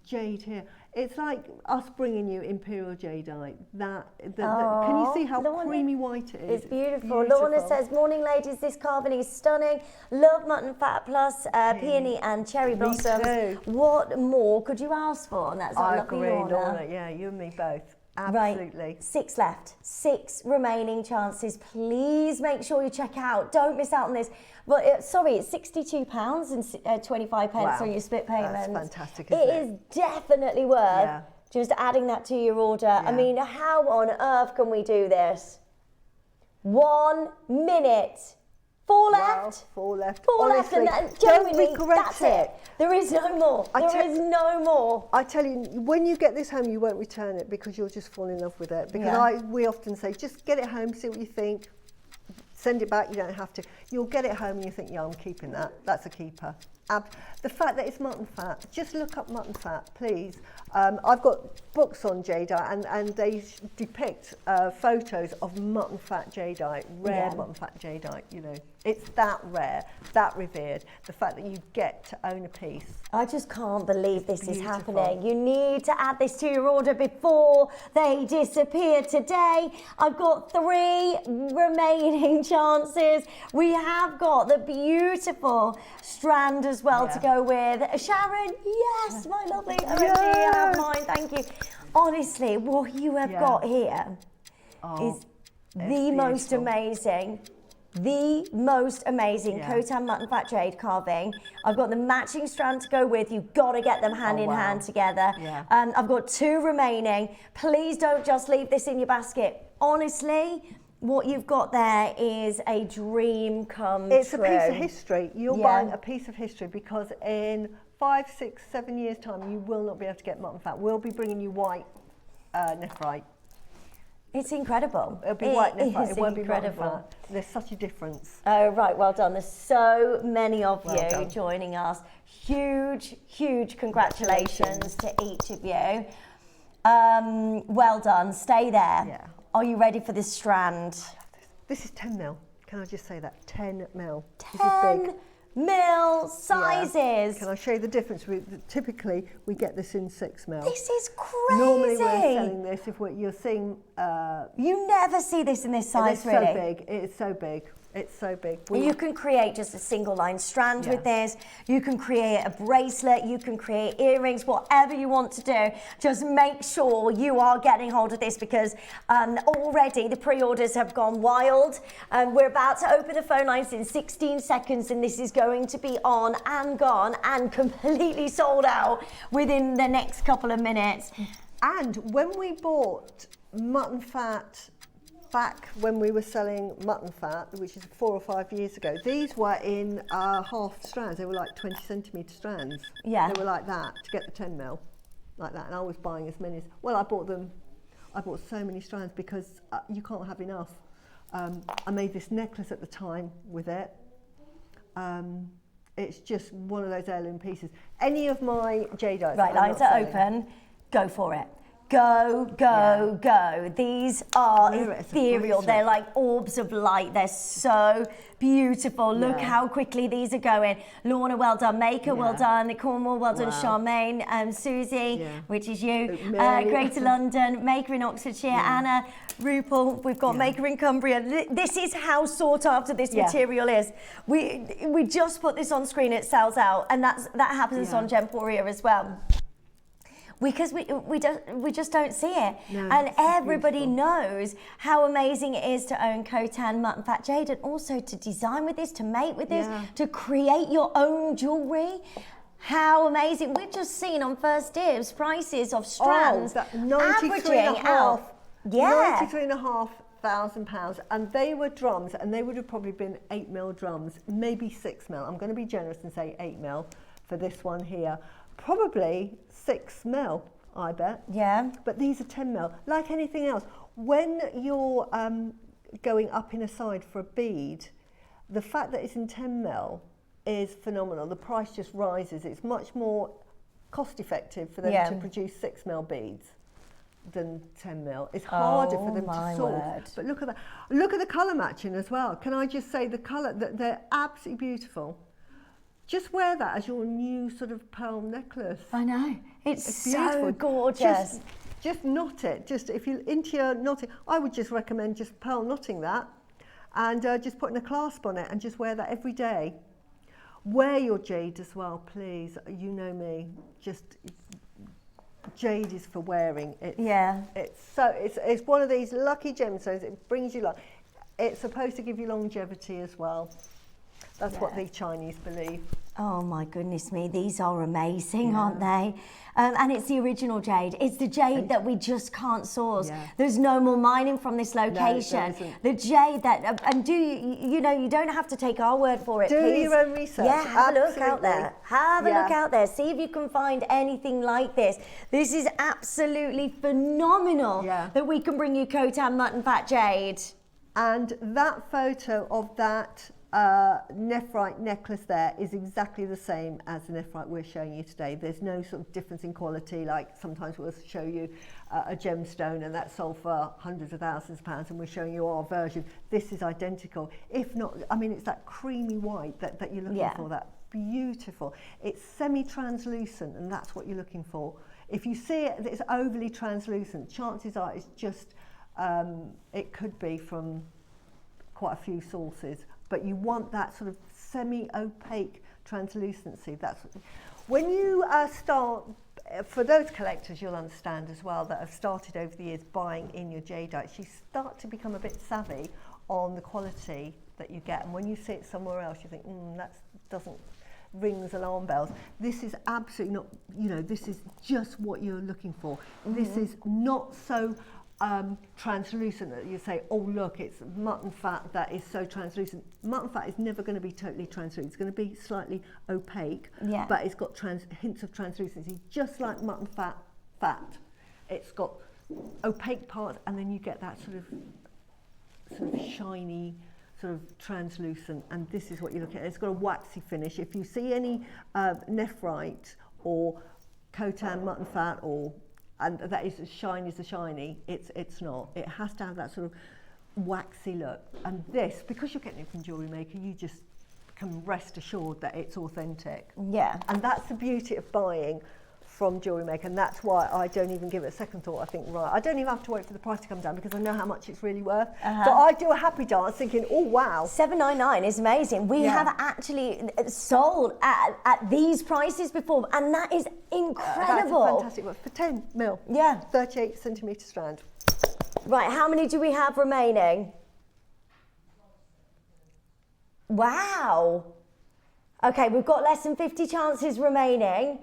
jade here. It's like us bringing you imperial jadeite. Can you see how creamy white it is? It's beautiful. Lorna says, morning ladies, this carving is stunning. Love mutton fat plus peony and cherry blossoms. Me too. What more could you ask for? And that's I lovely, agree, Lorna. Yeah, you and me both. Absolutely. Right. 6 left. 6 remaining chances. Please make sure you check out. Don't miss out on this. Well, sorry, it's £62 and 25 pence on your split payment. That's fantastic, isn't it? It is definitely worth just adding that to your order. I mean, how on earth can we do this? 1 minute. 4 left. 4 left. 4 left, and genuinely, that's it. There is no more. There is no more. I tell you, when you get this home, you won't return it because you'll just fall in love with it. Because we often say, just get it home, see what you think, send it back. You don't have to. You'll get it home and you think, yeah, I'm keeping that. That's a keeper. The fact that it's mutton fat, just look up mutton fat, please. I've got books on jadeite, and they depict photos of mutton fat jadeite, rare mutton fat jadeite, It's that rare, that revered. The fact that you get to own a piece. I just can't believe this is Beautiful. happening. You need to add this to your order before they disappear today. I've got 3 remaining chances. We have got the beautiful strand as well to go with. Sharon, yes, my lovely. OMG, I have mine, thank you. Honestly, what you have got here is the most amazing. The most amazing Khotan Mutton Fat Jade carving. I've got the matching strand to go with. You've got to get them hand in hand together. Yeah. I've got 2 remaining. Please don't just leave this in your basket. Honestly, what you've got there is a dream come It's true. a piece of history. You're buying a piece of history because in 5, 6, 7 years' time, you will not be able to get mutton fat. We'll be bringing you white nephrite. It's incredible. It'll be white nephrite. It It won't be mutton incredible. fat. There's such a difference. Oh, right, well done. There's so many of you done. joining us. Huge, huge congratulations to each of you. Well done. Stay there. Yeah. Are you ready for this strand? This is 10 mil. Can I just say that? 10 mil. This is big. 10 mil sizes. Can I show you the difference? Typically, we get this in 6 mil. This is crazy. Normally, we're selling this if you're seeing. You never see this in this size, It's really. so big. It's so big. It's so big. You can create just a single line strand with this. You can create a bracelet. You can create earrings, whatever you want to do. Just make sure you are getting hold of this because already the pre-orders have gone wild. We're about to open the phone lines in 16 seconds and this is going to be on and gone and completely sold out within the next couple of minutes. And when we bought mutton fat back when we were selling mutton fat, which is 4 or 5 years ago, these were in half strands. They were like 20 centimetre strands. Yeah. They were like that to get the 10 mil, like that. And I was buying as many as, well, I bought so many strands because you can't have enough. I made this necklace at the time with it. It's just one of those heirloom pieces. Any of my jadeite. Right, lines are open. Go for it. Go, go, go. These are ethereal. They're like orbs of light. They're so beautiful. Look how quickly these are going. Lorna, well done. Maker, well done. Cornwall, well done. Charmaine, Suzie, which is you. Greater London, Maker in Oxfordshire. Anna, Rupel, we've got Maker in Cumbria. This is how sought after this material is. We just put this on screen, it sells out, and that happens on Gemporia as well. Because we just don't see it. No, and everybody knows how amazing it is to own Khotan Mutton Fat Jade and also to design with this, to make with this, to create your own jewellery. How amazing. We've just seen on First Dibs prices of strands averaging out. £93,500, and they were drums, and they would have probably been 8 mil drums, maybe 6 mil. I'm going to be generous and say 8 mil for this one here. Probably 6 mil, I bet. Yeah. But these are 10 mil. Like anything else, when you're going up in a side for a bead, the fact that it's in 10 mil is phenomenal. The price just rises. It's much more cost effective for them to produce 6 mil beads than 10 mil. It's harder for them to source. But look at that. Look at the colour matching as well. Can I just say the colour, they're absolutely beautiful. Just wear that as your new sort of pearl necklace. I know. It's so beautiful. Gorgeous. Just knot it. Just if you're into your knotting, I would just recommend just pearl knotting that and just putting a clasp on it and just wear that every day. Wear your jade as well, please. You know me. Just jade is for wearing. It's one of these lucky gemstones. It brings you luck. It's supposed to give you longevity as well. That's what the Chinese believe. Oh my goodness me, these are amazing, aren't they? And it's the original jade. It's the jade that we just can't source. There's no more mining from this location. No, the jade that, and you know, you don't have to take our word for it. Do your own research. Yeah, have a look out there. Have a look out there. See if you can find anything like this. This is absolutely phenomenal that we can bring you Khotan Mutton Fat Jade. And that photo of that nephrite necklace there is exactly the same as the nephrite we're showing you today. There's no sort of difference in quality, like sometimes we'll show you a gemstone and that's sold for hundreds of thousands of pounds, and we're showing you our version. This is identical. If not, I mean, it's that creamy white that you're looking for, that beautiful. It's semi-translucent, and that's what you're looking for. If you see it, it's overly translucent, chances are it's just, it could be from quite a few sources, but you want that sort of semi-opaque translucency. That's when you start, for those collectors you'll understand as well that have started over the years buying in your jadites, you start to become a bit savvy on the quality that you get, and when you see it somewhere else you think, that doesn't rings alarm bells. This is absolutely not, you know, this is just what you're looking for. This is not so translucent that you say, oh look, it's mutton fat that is so translucent. Mutton fat is never going to be totally translucent. It's going to be slightly opaque, but it's got hints of translucency, just like mutton fat. It's got opaque parts, and then you get that sort of shiny, sort of translucent, and this is what you're looking at. It's got a waxy finish. If you see any nephrite or Khotan mutton fat, and that is as shiny as the shiny, it's not. It has to have that sort of waxy look. And this, because you're getting it from Jewellery Maker, you just can rest assured that it's authentic. Yeah. And that's the beauty of buying from Jewellery Maker, and that's why I don't even give it a second thought. I think, right, I don't even have to wait for the price to come down because I know how much it's really worth. So I do a happy dance thinking, oh wow. $7.99 is amazing. We have actually sold at these prices before, and that is incredible. That's fantastic work for 10 mil. Yeah. 38 centimetre strand. Right, how many do we have remaining? Wow. Okay, we've got less than 50 chances remaining.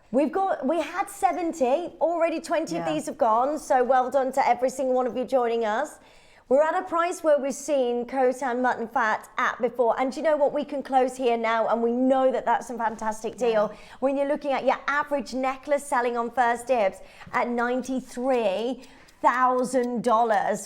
We had 70, already 20 of these have gone, so well done to every single one of you joining us. We're at a price where we've seen Khotan Mutton Fat at before, and do you know what, we can close here now, and we know that that's a fantastic deal. When you're looking at your average necklace selling on First Dibs at $93,000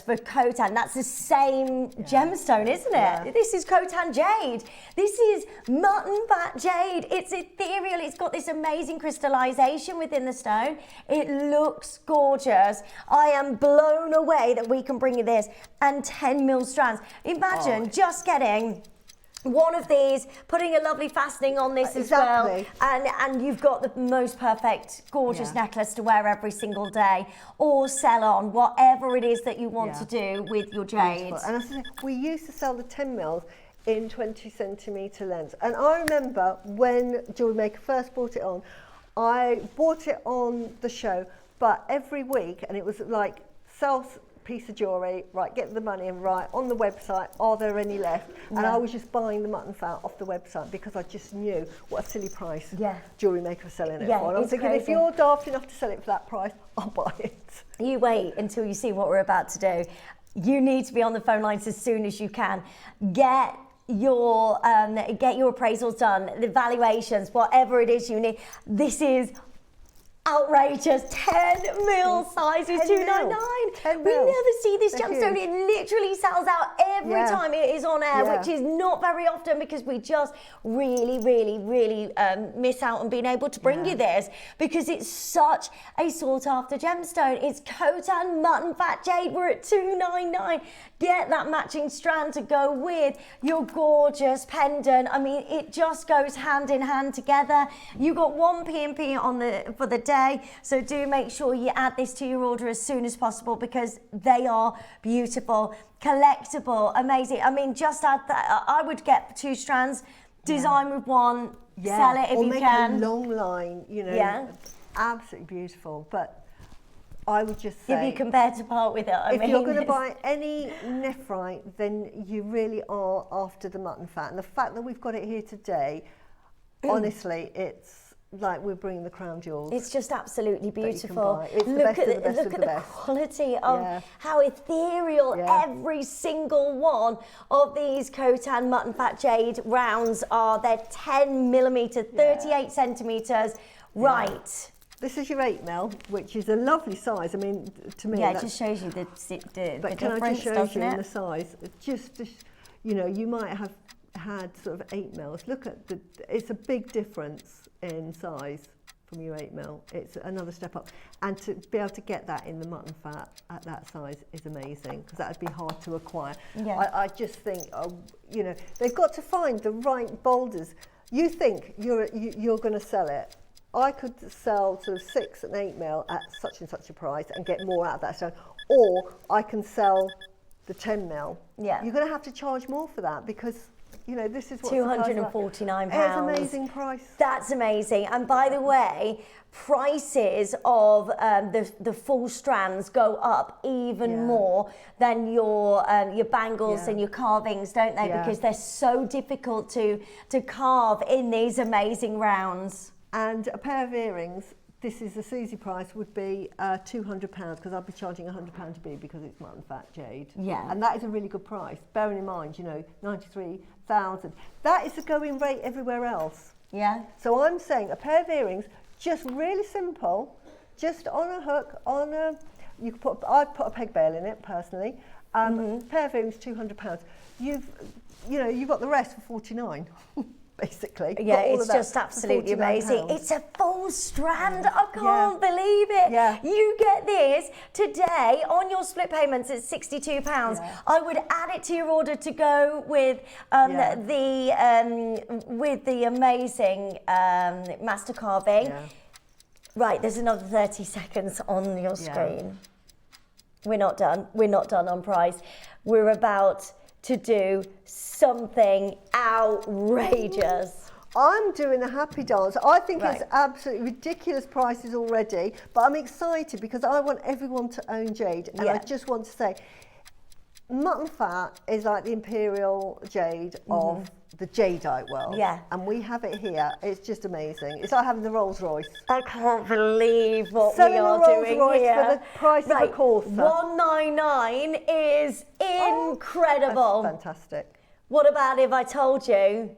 for Khotan. That's the same gemstone, isn't it? This is Khotan Jade. This is mutton fat jade. It's ethereal. It's got this amazing crystallization within the stone. It looks gorgeous. I am blown away that we can bring you this, and 10 mil strands. Imagine just getting one of these, putting a lovely fastening on this as well, and you've got the most perfect, gorgeous necklace to wear every single day, or sell on, whatever it is that you want to do with your jade. And as I said, we used to sell the 10 mils in 20 centimetre lengths, and I remember when Jewellery Maker first brought it on, I bought it on the show, but every week, and it was like, sell piece of jewellery, right, get the money and right, on the website, are there any left? And I was just buying the mutton fat off the website because I just knew what a silly price Jewellery Maker was selling it for. And I'm thinking, if you're daft enough to sell it for that price, I'll buy it. You wait until you see what we're about to do. You need to be on the phone lines as soon as you can. Get your appraisals done, the valuations, whatever it is you need. This is outrageous. 10 mil size is $2.99. We never see this gemstone. It literally sells out every time it is on air, which is not very often because we just really miss out on being able to bring you this because it's such a sought after gemstone. It's Khotan Mutton Fat Jade. We're at $2.99. Get that matching strand to go with your gorgeous pendant. I mean, it just goes hand in hand together. You got one P&P for the day, so do make sure you add this to your order as soon as possible because they are beautiful, collectible, amazing. I mean, just add that. I would get 2 strands, design with one, sell it if you can. Or make a long line, you know, absolutely beautiful. But I would just say, if you compare to part with it, if you're going to buy any nephrite, then you really are after the mutton fat. And the fact that we've got it here today, honestly, it's like we're bringing the crown jewels. It's just absolutely beautiful. It's the best of the best of the best. Quality of how ethereal every single one of these Khotan Mutton Fat Jade rounds are. They're 10 millimetre, 38 centimetres. Right. This is your 8 mil, which is a lovely size. I mean, to me, it just shows you the but difference, can I just show you doesn't it? the size? Just, you know, you might have had sort of 8 mils, look at it's a big difference in size from your 8 mil. It's another step up. And to be able to get that in the mutton fat at that size is amazing, because that would be hard to acquire. Yeah. I just think, you know, they've got to find the right boulders. You think you're going to sell it. I could sell sort of 6 and 8 mil at such and such a price and get more out of that stone, or I can sell the 10 mil. Yeah. You're going to have to charge more for that, because, you know, this is what £249. It's an amazing price. That's amazing. And by the way, prices of the full strands go up even more than your bangles and your carvings, don't they? Because they're so difficult to carve in these amazing rounds. And a pair of earrings, this is the Suzie price, would be £200, because I'll be charging £100 a bead because it's mutton fat jade. Yeah. And that is a really good price, bearing in mind, you know, 93,000. That is the going rate everywhere else. Yeah. So I'm saying a pair of earrings, just really simple, just on a hook, you could I'd put a peg bail in it personally. Pair of earrings, £200. You've got the rest for 49. Basically. Yeah, it's just absolutely amazing. It's a full strand. I can't believe it. Yeah. You get this today on your split payments at £62. Yeah. I would add it to your order to go with the amazing master carving. Yeah. Right, there's another 30 seconds on your screen. We're not done. We're not done on price. We're about to do something outrageous. I'm doing a happy dance. I think it's absolutely ridiculous prices already, but I'm excited because I want everyone to own jade. And I just want to say, mutton fat is like the imperial jade of the jadeite world. Yeah. And we have it here. It's just amazing. It's like having the Rolls Royce. I can't believe what Selling we are a Rolls doing Royce here. for the price of a Corsa. $199 is incredible. That's fantastic. What about if I told you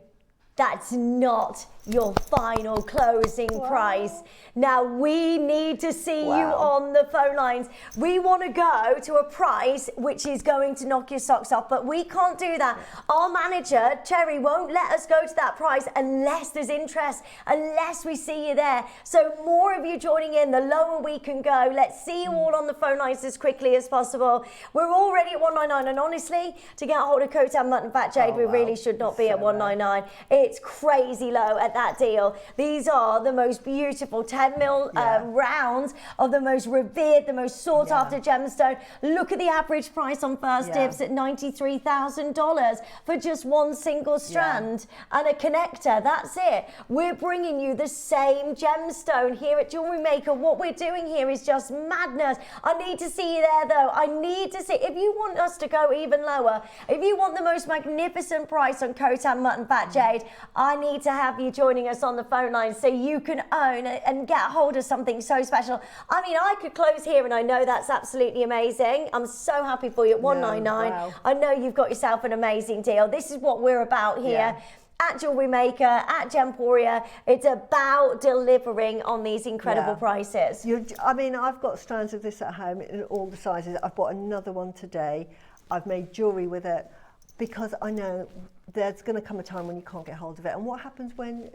that's not your final closing price? Now we need to see you on the phone lines. We want to go to a price which is going to knock your socks off, but we can't do that. Our manager, Cherry, won't let us go to that price unless there's interest, unless we see you there. So more of you joining in, the lower we can go. Let's see you all on the phone lines as quickly as possible. We're already at $199, and honestly, to get a hold of Khotan Mutton Fat Jade, we really should not be at $199. It's crazy low at that deal. These are the most beautiful 10 mil rounds of the most revered, the most sought after gemstone. Look at the average price on First Dibs at $93,000 for just one single strand and a connector. That's it. We're bringing you the same gemstone here at Jewellery Maker. What we're doing here is just madness. I need to see you there though. I need to see, if you want us to go even lower, if you want the most magnificent price on Khotan Mutton Fat Jade, I need to have you joining us on the phone line so you can own and get hold of something so special. I mean, I could close here and I know that's absolutely amazing. I'm so happy for you at $199. Wow. I know you've got yourself an amazing deal. This is what we're about here. At Jewellery Maker, at Gemporia. It's about delivering on these incredible prices. I mean, I've got strands of this at home in all the sizes. I've bought another one today. I've made jewellery with it because I know there's going to come a time when you can't get hold of it. And what happens when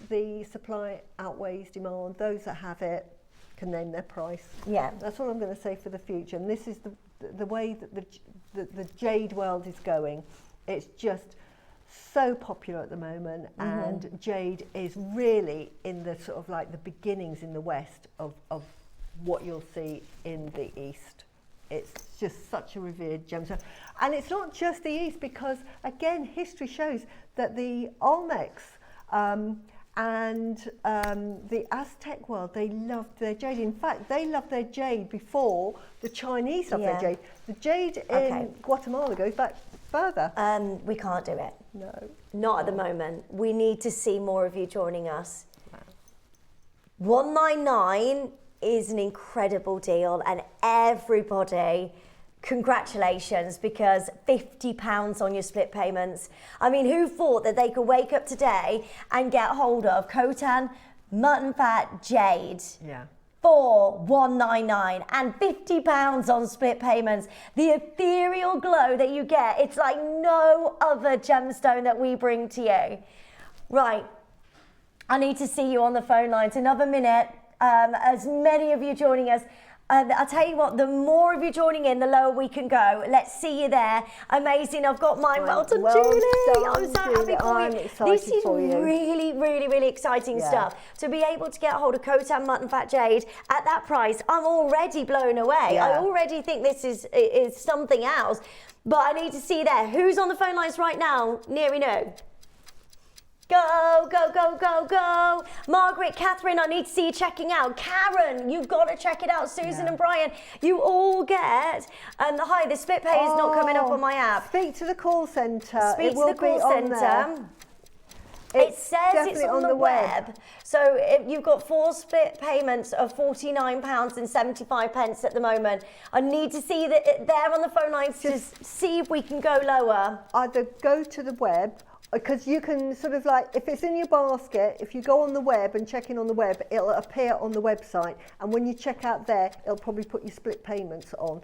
the supply outweighs demand? Those that have it can name their price. Yeah. That's what I'm going to say for the future. And this is the way that the jade world is going. It's just so popular at the moment, and jade is really in the sort of like the beginnings in the West of what you'll see in the East. It's just such a revered gemstone. And it's not just the East, because again, history shows that the Olmecs and the Aztec world, they loved their jade. In fact, they loved their jade before the Chinese loved their jade. The jade in Guatemala goes back further. We can't do it. No. Not at the moment. We need to see more of you joining us. $199 is an incredible deal, and everybody, congratulations, because £50 on your split payments. I mean, who thought that they could wake up today and get hold of Khotan Mutton Fat Jade? Yeah. 4,199 and £50 on split payments. The ethereal glow that you get, it's like no other gemstone that we bring to you. Right, I need to see you on the phone lines. Another minute, as many of you joining us. I'll tell you what, the more of you joining in, the lower we can go. Let's see you there. Amazing. I've got mine. Well done, Julie. I'm so happy for you. This is really, really, really exciting stuff. To be able to get a hold of Khotan Mutton Fat Jade at that price, I'm already blown away. I already think this is something else. But I need to see you there. Who's on the phone lines right now? Neary no. Go, go, go, go, go. Margaret, Catherine, I need to see you checking out. Karen, you've got to check it out. Susan and Brian, you all get. Hi, the split pay is not coming up on my app. Speak to the call centre. Speak to the call centre. It says it's on the web. So you've got 4 split payments of £49.75 at the moment. I need to see that there on the phone lines to see if we can go lower. Either go to the web, because you can sort of like, if it's in your basket, if you go on the web and check in on the web, it'll appear on the website. And when you check out there, it'll probably put your split payments on.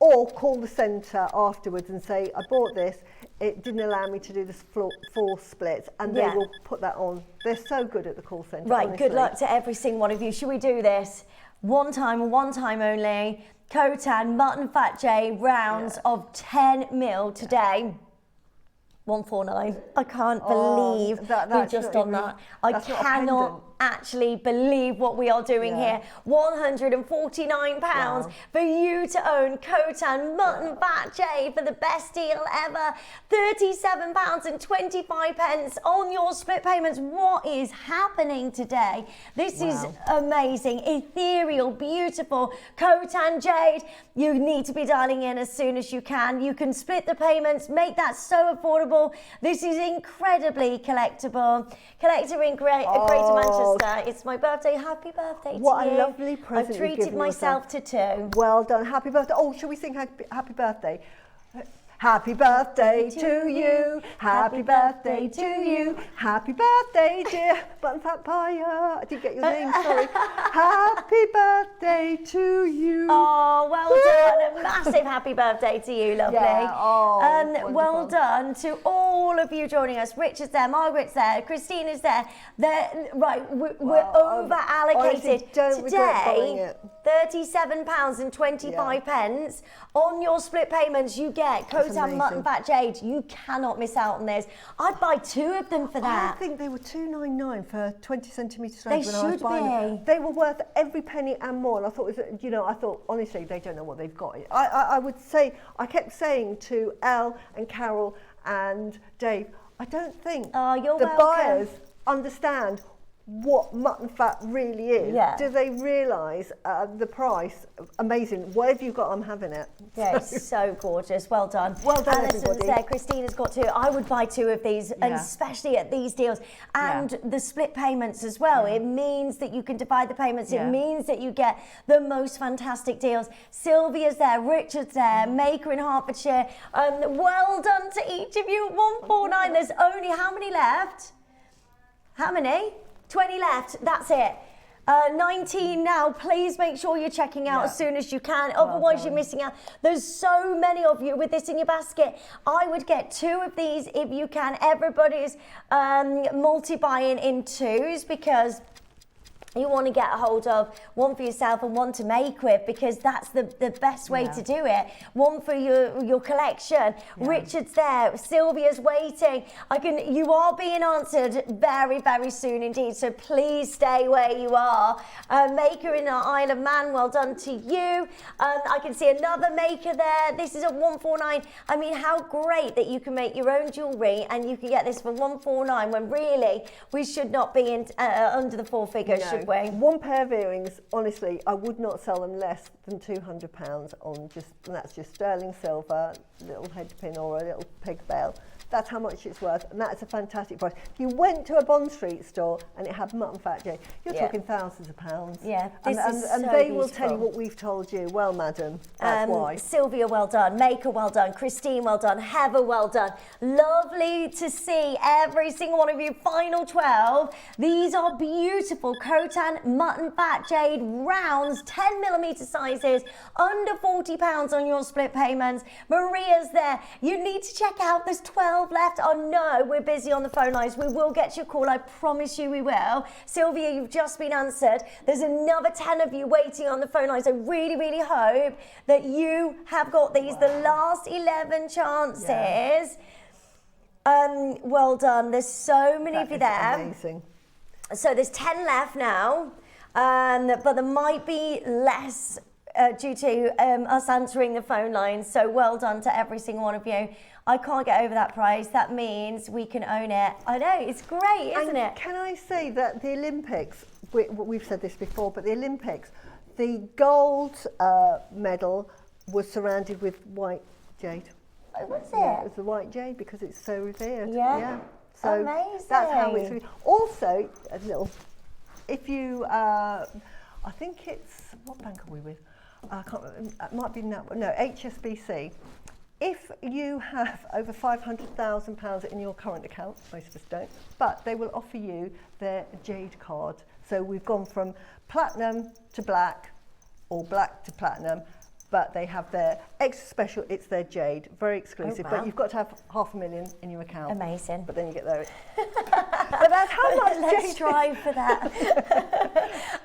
Or call the centre afterwards and say, I bought this, it didn't allow me to do the 4 splits, and they will put that on. They're so good at the call centre. Right, honestly. good luck to every single one of you. Should we do this? One time only. Khotan Mutton Fat Jade rounds of 10 mil today. 149. I can't believe we've just done that. I cannot actually believe what we are doing here. £149 for you to own Khotan Mutton Fat Jade for the best deal ever. £37.25 on your split payments. What is happening today? This is amazing, ethereal, beautiful Khotan Jade. You need to be dialing in as soon as you can. You can split the payments, make that so affordable. This is incredibly collectible. Collector in Greater Manchester. It's my birthday. Happy birthday to you. What a lovely present. I've treated myself to 2. Well done. Happy birthday. Oh, shall we sing happy birthday? Happy birthday to you. Happy birthday to you. Happy birthday, dear Mutton Fat Pie. I didn't get your name, sorry. Happy birthday to you. Oh, well done. A massive happy birthday to you, lovely. Yeah. Well done to all of you joining us. Richard's there, Margaret's there, Christina's there. Right, we're over allocated. Today, £37.25 on your split payments. You get Khotan Mutton Fat Jade. You cannot miss out on this. I'd buy 2 of them for that. I think they were $2.99 for 20 centimetre They strands when I was buying them. They were worth every penny and more. And I thought, honestly, they don't know what they've got. I would say, I kept saying to Elle and Carol and Dave, I don't think the buyers understand what mutton fat really is. Do they realise the price? Amazing. Whatever you've got, I'm having it. Yeah, it's so gorgeous. Well done. Well done, Alison's everybody. there. Christina's got 2. I would buy 2 of these, and especially at these deals. And the split payments as well. It means that you can divide the payments. It means that you get the most fantastic deals. Sylvia's there. Richard's there. Maker in Hertfordshire. Well done to each of you at 149. There's only how many left? How many? 20 left, that's it. 19 now. Please make sure you're checking out as soon as you can. Otherwise, you're missing out. There's so many of you with this in your basket. I would get 2 of these if you can. Everybody's multi-buying in 2s because you want to get a hold of 1 for yourself and 1 to make with, because that's the best way to do it. 1 for your collection. Richard's there. Sylvia's waiting. You are being answered very, very soon indeed. So please stay where you are. Maker in the Isle of Man. Well done to you. I can see another maker there. This is at 149. I mean, how great that you can make your own jewellery and you can get this for 149 when really we should not be under the 4 figures, should we? 1 pair of earrings, honestly, I would not sell them less than £200 and that's just sterling silver, little head pin or a little peg bell. That's how much it's worth, and that's a fantastic price. If you went to a Bond Street store and it had Mutton Fat Jade, you're talking thousands of pounds. Yeah, and they will tell you what we've told you. Well, madam, that's why. Sylvia, well done. Maker, well done. Christine, well done. Heather, well done. Lovely to see every single one of you. Final 12. These are beautiful Khotan Khotan Mutton Fat Jade rounds, 10mm sizes, under £40 on your split payments. Maria's there. You need to check out. There's 12 left. Oh no, we're busy on the phone lines. We will get you a call. I promise you we will. Sylvia, you've just been answered. There's another 10 of you waiting on the phone lines. I really, really hope that you have got these. Wow. The last 11 chances. Yeah. Well done. There's so many of you there. Amazing. So there's 10 left now, but there might be less due to us answering the phone lines. So well done to every single one of you. I can't get over that prize. That means we can own it. I know, it's great, isn't it? Can I say that the Olympics, we've said this before, but the Olympics, the gold medal was surrounded with white jade. Was it? Yeah, it was the white jade because it's so revered. Yeah. So amazing. That's how it's revered. Also, a little, if you, I think it's, what bank are we with? I can't remember, it might be, no, HSBC. If you have over £500,000 in your current account, most of us don't, but they will offer you their jade card. So we've gone from platinum to black, or black to platinum, but they have their extra special, it's their jade, very exclusive. Oh, wow. But you've got to have £500,000 in your account. Amazing. But then you get there. But that's how much Let's jade. strive for that.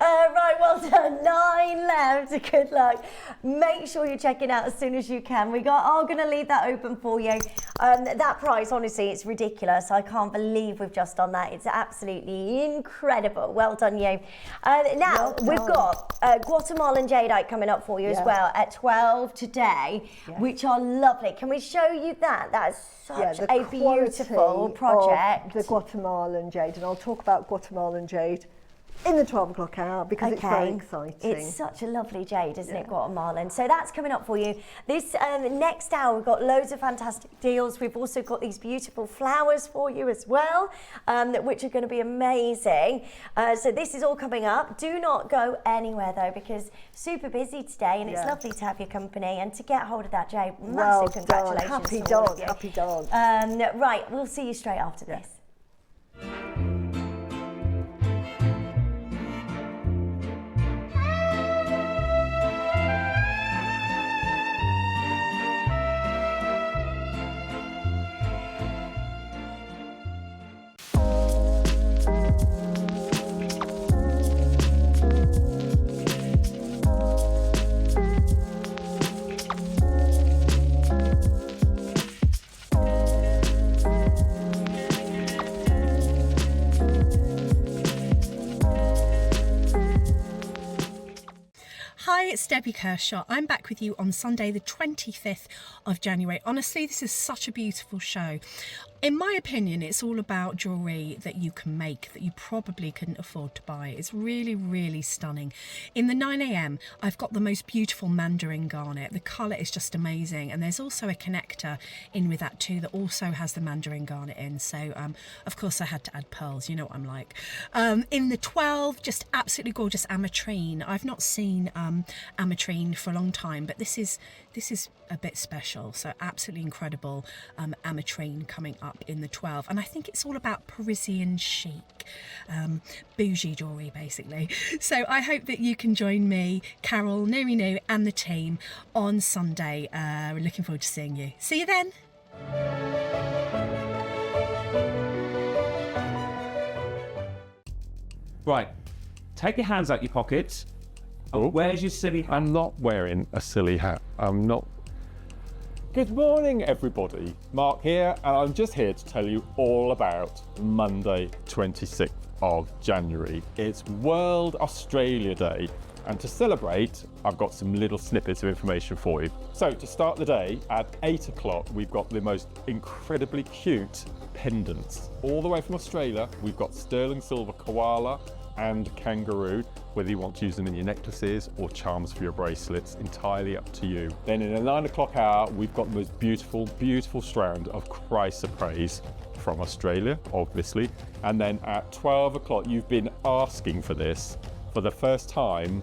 Right, well done. 9 left. Good luck. Make sure you check it out as soon as you can. We are going to leave that open for you. That price, honestly, it's ridiculous. I can't believe we've just done that. It's absolutely incredible. Well done, you. Now, we've got Guatemalan jadeite coming up for you as well at 12 today, which are lovely. Can we show you that? That's such a beautiful project. The Guatemalan jade, and I'll talk about Guatemalan jade in the 12 o'clock hour because it's very exciting. It's such a lovely jade, isn't it, Guatemalan? So that's coming up for you. This next hour, we've got loads of fantastic deals. We've also got these beautiful flowers for you as well, which are going to be amazing. So this is all coming up. Do not go anywhere, though, because super busy today, and it's lovely to have your company and to get hold of that jade. Massive congratulations. Happy dog, happy dog. Right, we'll see you straight after this. Hi, it's Debbie Kershaw. I'm back with you on Sunday the 25th of January. Honestly, this is such a beautiful show. In my opinion, it's all about jewellery that you can make that you probably couldn't afford to buy. It's really, really stunning. In the 9 a.m, I've got the most beautiful mandarin garnet. The colour is just amazing. And there's also a connector in with that too that also has the mandarin garnet in. So, of course, I had to add pearls. You know what I'm like. In the 12, just absolutely gorgeous ametrine. I've not seen ametrine for a long time, but this is a bit special. So absolutely incredible ametrine coming up in the 12, and I think it's all about Parisian chic, bougie jewellery basically. So I hope that you can join me, Carol, Nirinu and the team on Sunday. We're looking forward to seeing you. See you then. Right, take your hands out your pockets. Oh. Where's your silly hat? I'm not wearing a silly hat. I'm not. Good morning, everybody. Mark here, and I'm just here to tell you all about Monday, 26th of January. It's World Australia Day, and to celebrate, I've got some little snippets of information for you. So to start the day, at 8 o'clock, we've got the most incredibly cute pendants. All the way from Australia, we've got Sterling Silver Koala and Kangaroo, whether you want to use them in your necklaces or charms for your bracelets, entirely up to you. Then in the 9 o'clock hour, we've got the most beautiful, beautiful strand of chrysoprase from Australia, obviously. And then at 12 o'clock, you've been asking for this for the first time,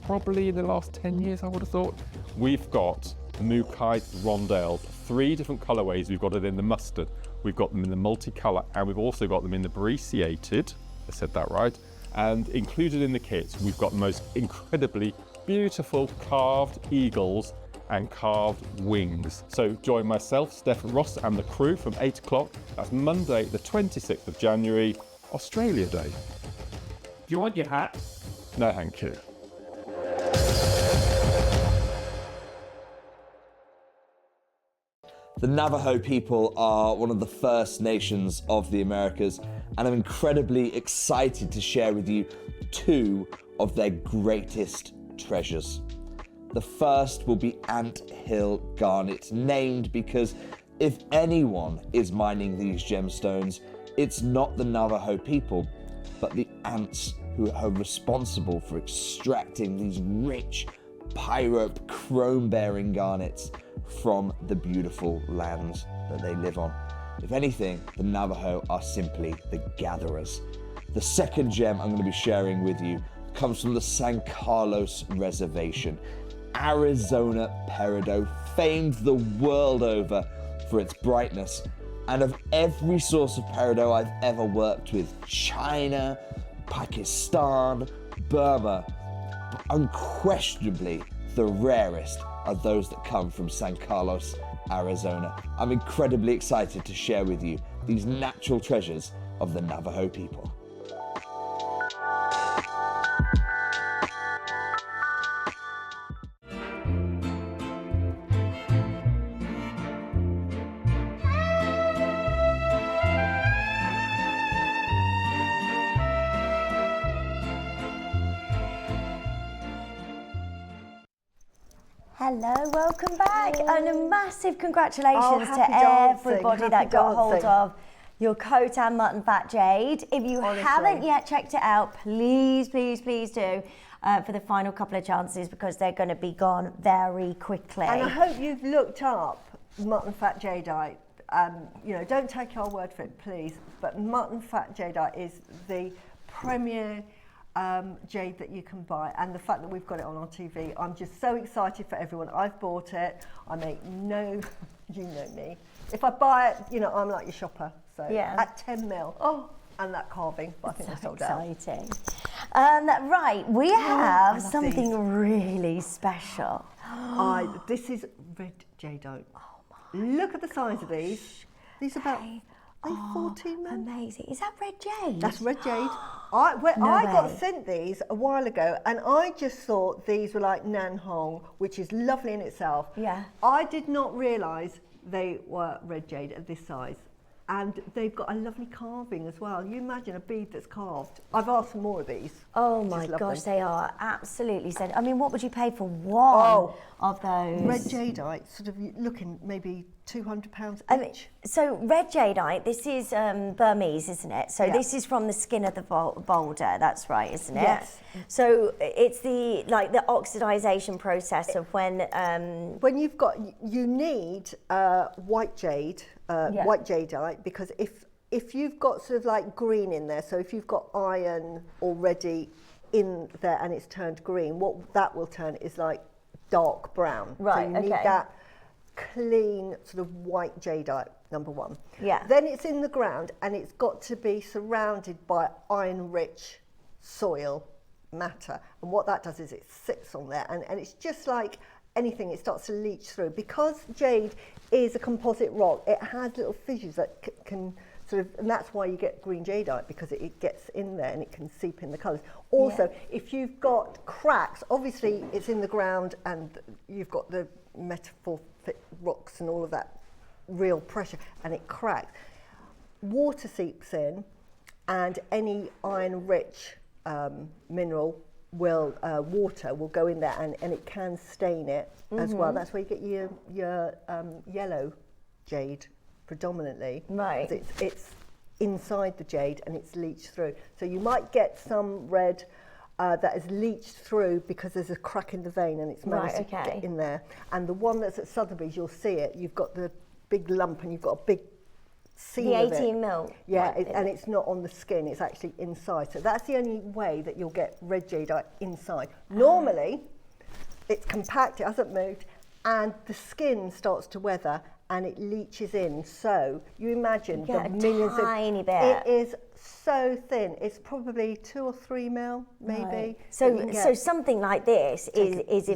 probably in the last 10 years, I would have thought. We've got Mookaite rondelles, 3 different colorways. We've got it in the mustard, we've got them in the multicolour, and we've also got them in the brecciated, I said that right, And included in the kit, we've got the most incredibly beautiful carved eagles and carved wings. So join myself, Steph Ross, and the crew from 8 o'clock. That's Monday, the 26th of January, Australia Day. Do you want your hat? No, thank you. The Navajo people are one of the First Nations of the Americas, and I'm incredibly excited to share with you two of their greatest treasures. The first will be Ant Hill Garnet, named because if anyone is mining these gemstones, it's not the Navajo people, but the ants who are responsible for extracting these rich pyrope chrome-bearing garnets from the beautiful lands that they live on. If anything, the Navajo are simply the gatherers. The second gem I'm going to be sharing with you comes from the San Carlos Reservation, Arizona Peridot, famed the world over for its brightness. And of every source of Peridot I've ever worked with, China, Pakistan, Burma, unquestionably the rarest are those that come from San Carlos, Arizona. I'm incredibly excited to share with you these natural treasures of the Navajo people. Hello, welcome back, and a massive congratulations to happy dancing, everybody happy that got hold dancing. of your Khotan Mutton Fat Jade. If you haven't yet checked it out, please, please, please do for the final couple of chances, because they're going to be gone very quickly. And I hope you've looked up Mutton Fat Jadeite. You know, don't take our word for it, please, but Mutton Fat Jadeite is the premier jade that you can buy, and the fact that we've got it on our TV, I'm just so excited for everyone. I've bought it. I make no, you know me. If I buy it, you know, I'm like your shopper. So Yeah. at 10 mil, and that carving, but I think they're sold out. Exciting. Right, we have love something these. really special. This is red jadeite. Look at the size of these. These are about 14 mil. Amazing. Is that red jade? That's red jade. I got sent these a while ago, and I just thought these were like Nanhong, which is lovely in itself. Yeah. I did not realise they were red jade at this size. And they've got a lovely carving as well. You imagine a bead that's carved. I've asked for more of these. Oh my gosh, they are absolutely stunning. I mean, what would you pay for one of those? Red jadeite, sort of looking maybe £200 each. So red jadeite, this is Burmese, isn't it? So this is from the skin of the boulder. That's right, isn't it? Yes. So it's the oxidization process of when you've got, you need white jade, white jadeite, because if you've got sort of like green in there, so if you've got iron already in there and it's turned green, what that will turn is like dark brown. Right, so you need that clean sort of white jadeite, number one. Yeah. Then it's in the ground, and it's got to be surrounded by iron-rich soil matter. And what that does is it sits on there, and it's just like anything, it starts to leach through. Because jade is a composite rock, it has little fissures that can sort of, and that's why you get green jadeite, because it gets in there and it can seep in the colours. Also, if you've got cracks, obviously it's in the ground and you've got the metamorphic rocks and all of that real pressure, and it cracks. Water seeps in, and any iron-rich mineral will, water will go in there, and it can stain it as well. That's where you get your yellow jade predominantly. Right. It's inside the jade and it's leached through. So you might get some red that is leached through because there's a crack in the vein and it's managed to get in there. And the one that's at Sotheby's, you'll see it. You've got the big lump and you've got a big seal of it. The 18 mil. Yeah, and it's not on the skin, it's actually inside. So that's the only way that you'll get red jadeite inside. Normally, it's compact, it hasn't moved, and the skin starts to weather and it leaches in. So you imagine the millions tiny bit. It is so thin. It's probably 2 or 3 mil, maybe. Right. So something like this is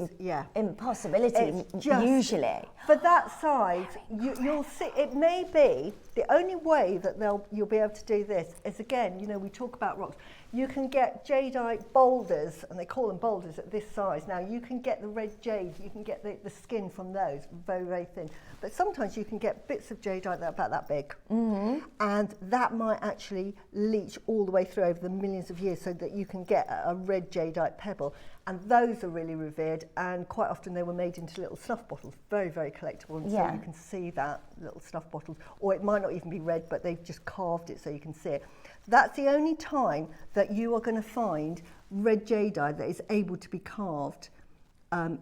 impossibility usually. For that size, you'll see. It may be the only way that you'll be able to do this is, again, you know, we talk about rocks. You can get jadeite boulders, and they call them boulders at this size. Now you can get the red jade. You can get the skin from those, very, very thin. But sometimes you can get bits of jadeite that are about that big, and that might actually leach all the way through over the millions of years, so that you can get a red jadeite pebble. And those are really revered, and quite often they were made into little snuff bottles, very, very collectible. And so you can see that, little snuff bottles, or it might not even be red, but they've just carved it so you can see it. That's the only time that you are going to find red jadeite that is able to be carved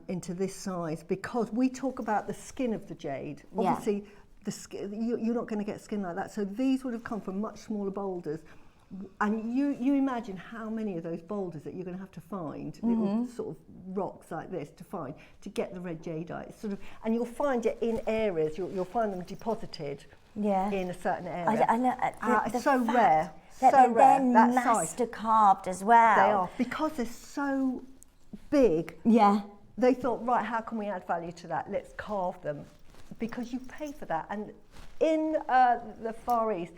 into this size, because we talk about the skin of the jade. Obviously, the skin, you're not going to get skin like that. So these would have come from much smaller boulders. And you imagine how many of those boulders that you're going to have to find, little sort of rocks like this to find, to get the red jadeite. Sort of, and you'll find it in areas, you'll find them deposited in a certain area. I know, it's so rare. They're master carved as well. They are, because they're so big. Yeah. They thought, right, how can we add value to that? Let's carve them, because you pay for that. And in the Far East,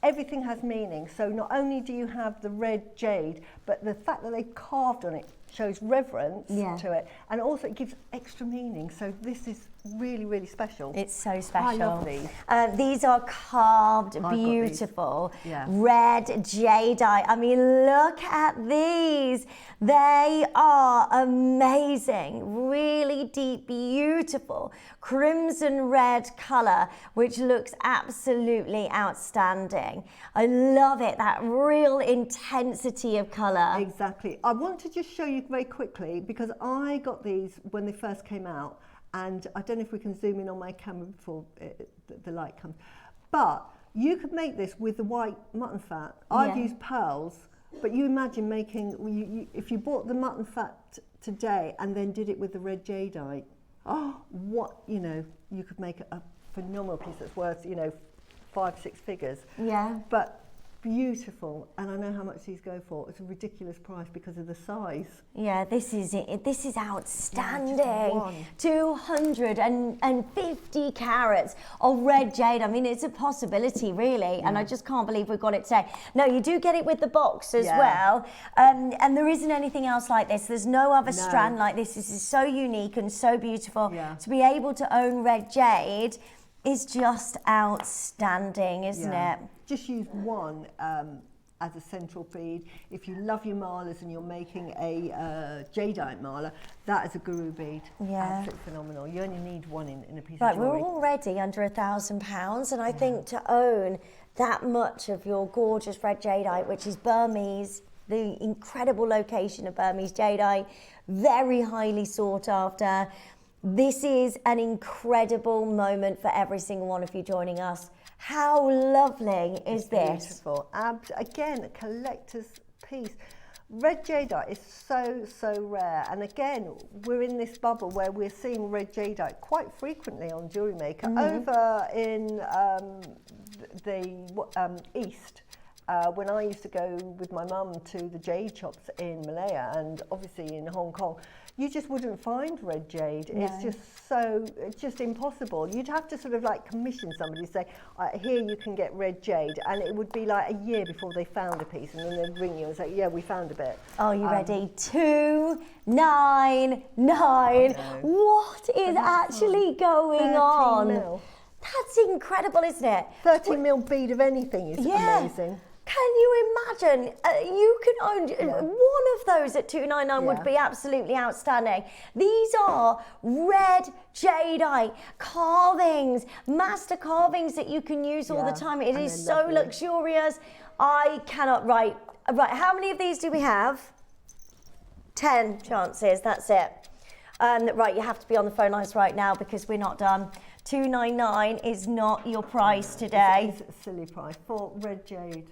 everything has meaning. So not only do you have the red jade, but the fact that they've carved on it shows reverence to it, and also it gives extra meaning. So this is really, really special. It's so special. I love these. These are carved, beautiful, red jadeite. I mean, look at these. They are amazing, really deep, beautiful crimson red colour, which looks absolutely outstanding. I love it, that real intensity of colour. Exactly. I want to just show you very quickly, because I got these when they first came out, and I don't know if we can zoom in on my camera before the light comes, but you could make this with the white mutton fat. I've used pearls, but you imagine making, if you bought the mutton fat today and then did it with the red jadeite, you could make a phenomenal piece that's worth, 5-6 figures. Yeah. But beautiful, and I know how much these go for. It's a ridiculous price because of the size. Yeah, this is outstanding. 250 carats of red jade. I mean, it's a possibility, really, and I just can't believe we've got it today. No, you do get it with the box as well, and there isn't anything else like this. There's no other strand like this. This is so unique and so beautiful. To be able to own red jade is just outstanding, isn't it? Just use one as a central feed. If you love your malas and you're making a jadeite mala, that is a guru bead. Absolutely phenomenal. You only need one in a piece of jewellery. We're already under £1,000, and I think to own that much of your gorgeous red jadeite, which is Burmese, the incredible location of Burmese jadeite, very highly sought after. This is an incredible moment for every single one of you joining us. How lovely is this? Beautiful. Again, a collector's piece. Red jadeite is so, so rare. And again, we're in this bubble where we're seeing red jadeite quite frequently on Jewellery Maker. Over in the East, when I used to go with my mum to the jade shops in Malaya and obviously in Hong Kong, you just wouldn't find red jade. It's just impossible. You'd have to sort of like commission somebody to say, here you can get red jade, and it would be like a year before they found a piece, and then they'd ring you and say, yeah, we found a bit. Are you ready? 299. What is actually going on? Mil. That's incredible, isn't it? 30 mil bead of anything is amazing. Can you imagine? You can own one of those at $299 would be absolutely outstanding. These are red jadeite carvings, master carvings that you can use all the time. It is so luxurious. I cannot write. Right, how many of these do we have? 10 chances, that's it. Right, you have to be on the phone lines right now because we're not done. $299 is not your price today. It's a silly price for red jade.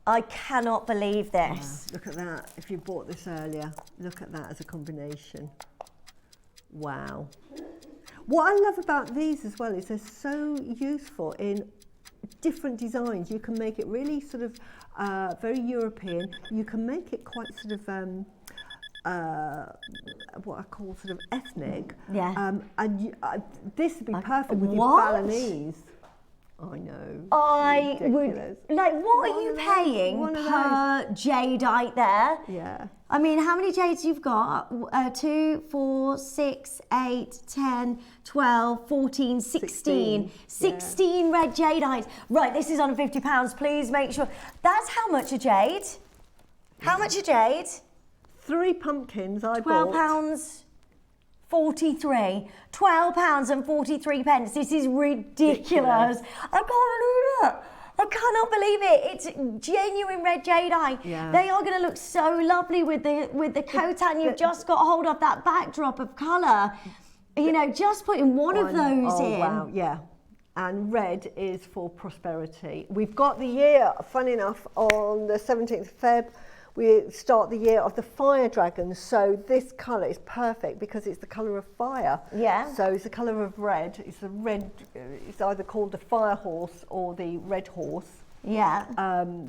I cannot believe this. Look at that. If you bought this earlier, look at that as a combination. Wow. What I love about these as well is they're so useful in different designs. You can make it really sort of very European. You can make it quite sort of what I call sort of ethnic. Yeah. And this would be perfect with your What? Balinese. I know. I Ridiculous. would, like, what are you paying per jadeite there? Yeah. I mean, how many jades you've got? 2, 4, 6, 8, 10, 12, 14, 16. 16 red jadeites. Right, this is under £50. Please make sure. That's how much a jade? How much a jade? 3 pumpkins I bought. £12. 43. £12 and 43 pence. This is ridiculous. I can't believe it. I cannot believe it. It's genuine red jadeite. Yeah. They are going to look so lovely with the Khotan. You've just got hold of that backdrop of colour. You know, just putting one of those in. Wow, yeah. And red is for prosperity. We've got the year, funny enough, on the 17th of Feb. We start the year of the fire dragon, so this colour is perfect because it's the colour of fire. Yeah. So it's the colour of red. It's the red. It's either called the fire horse or the red horse. Yeah.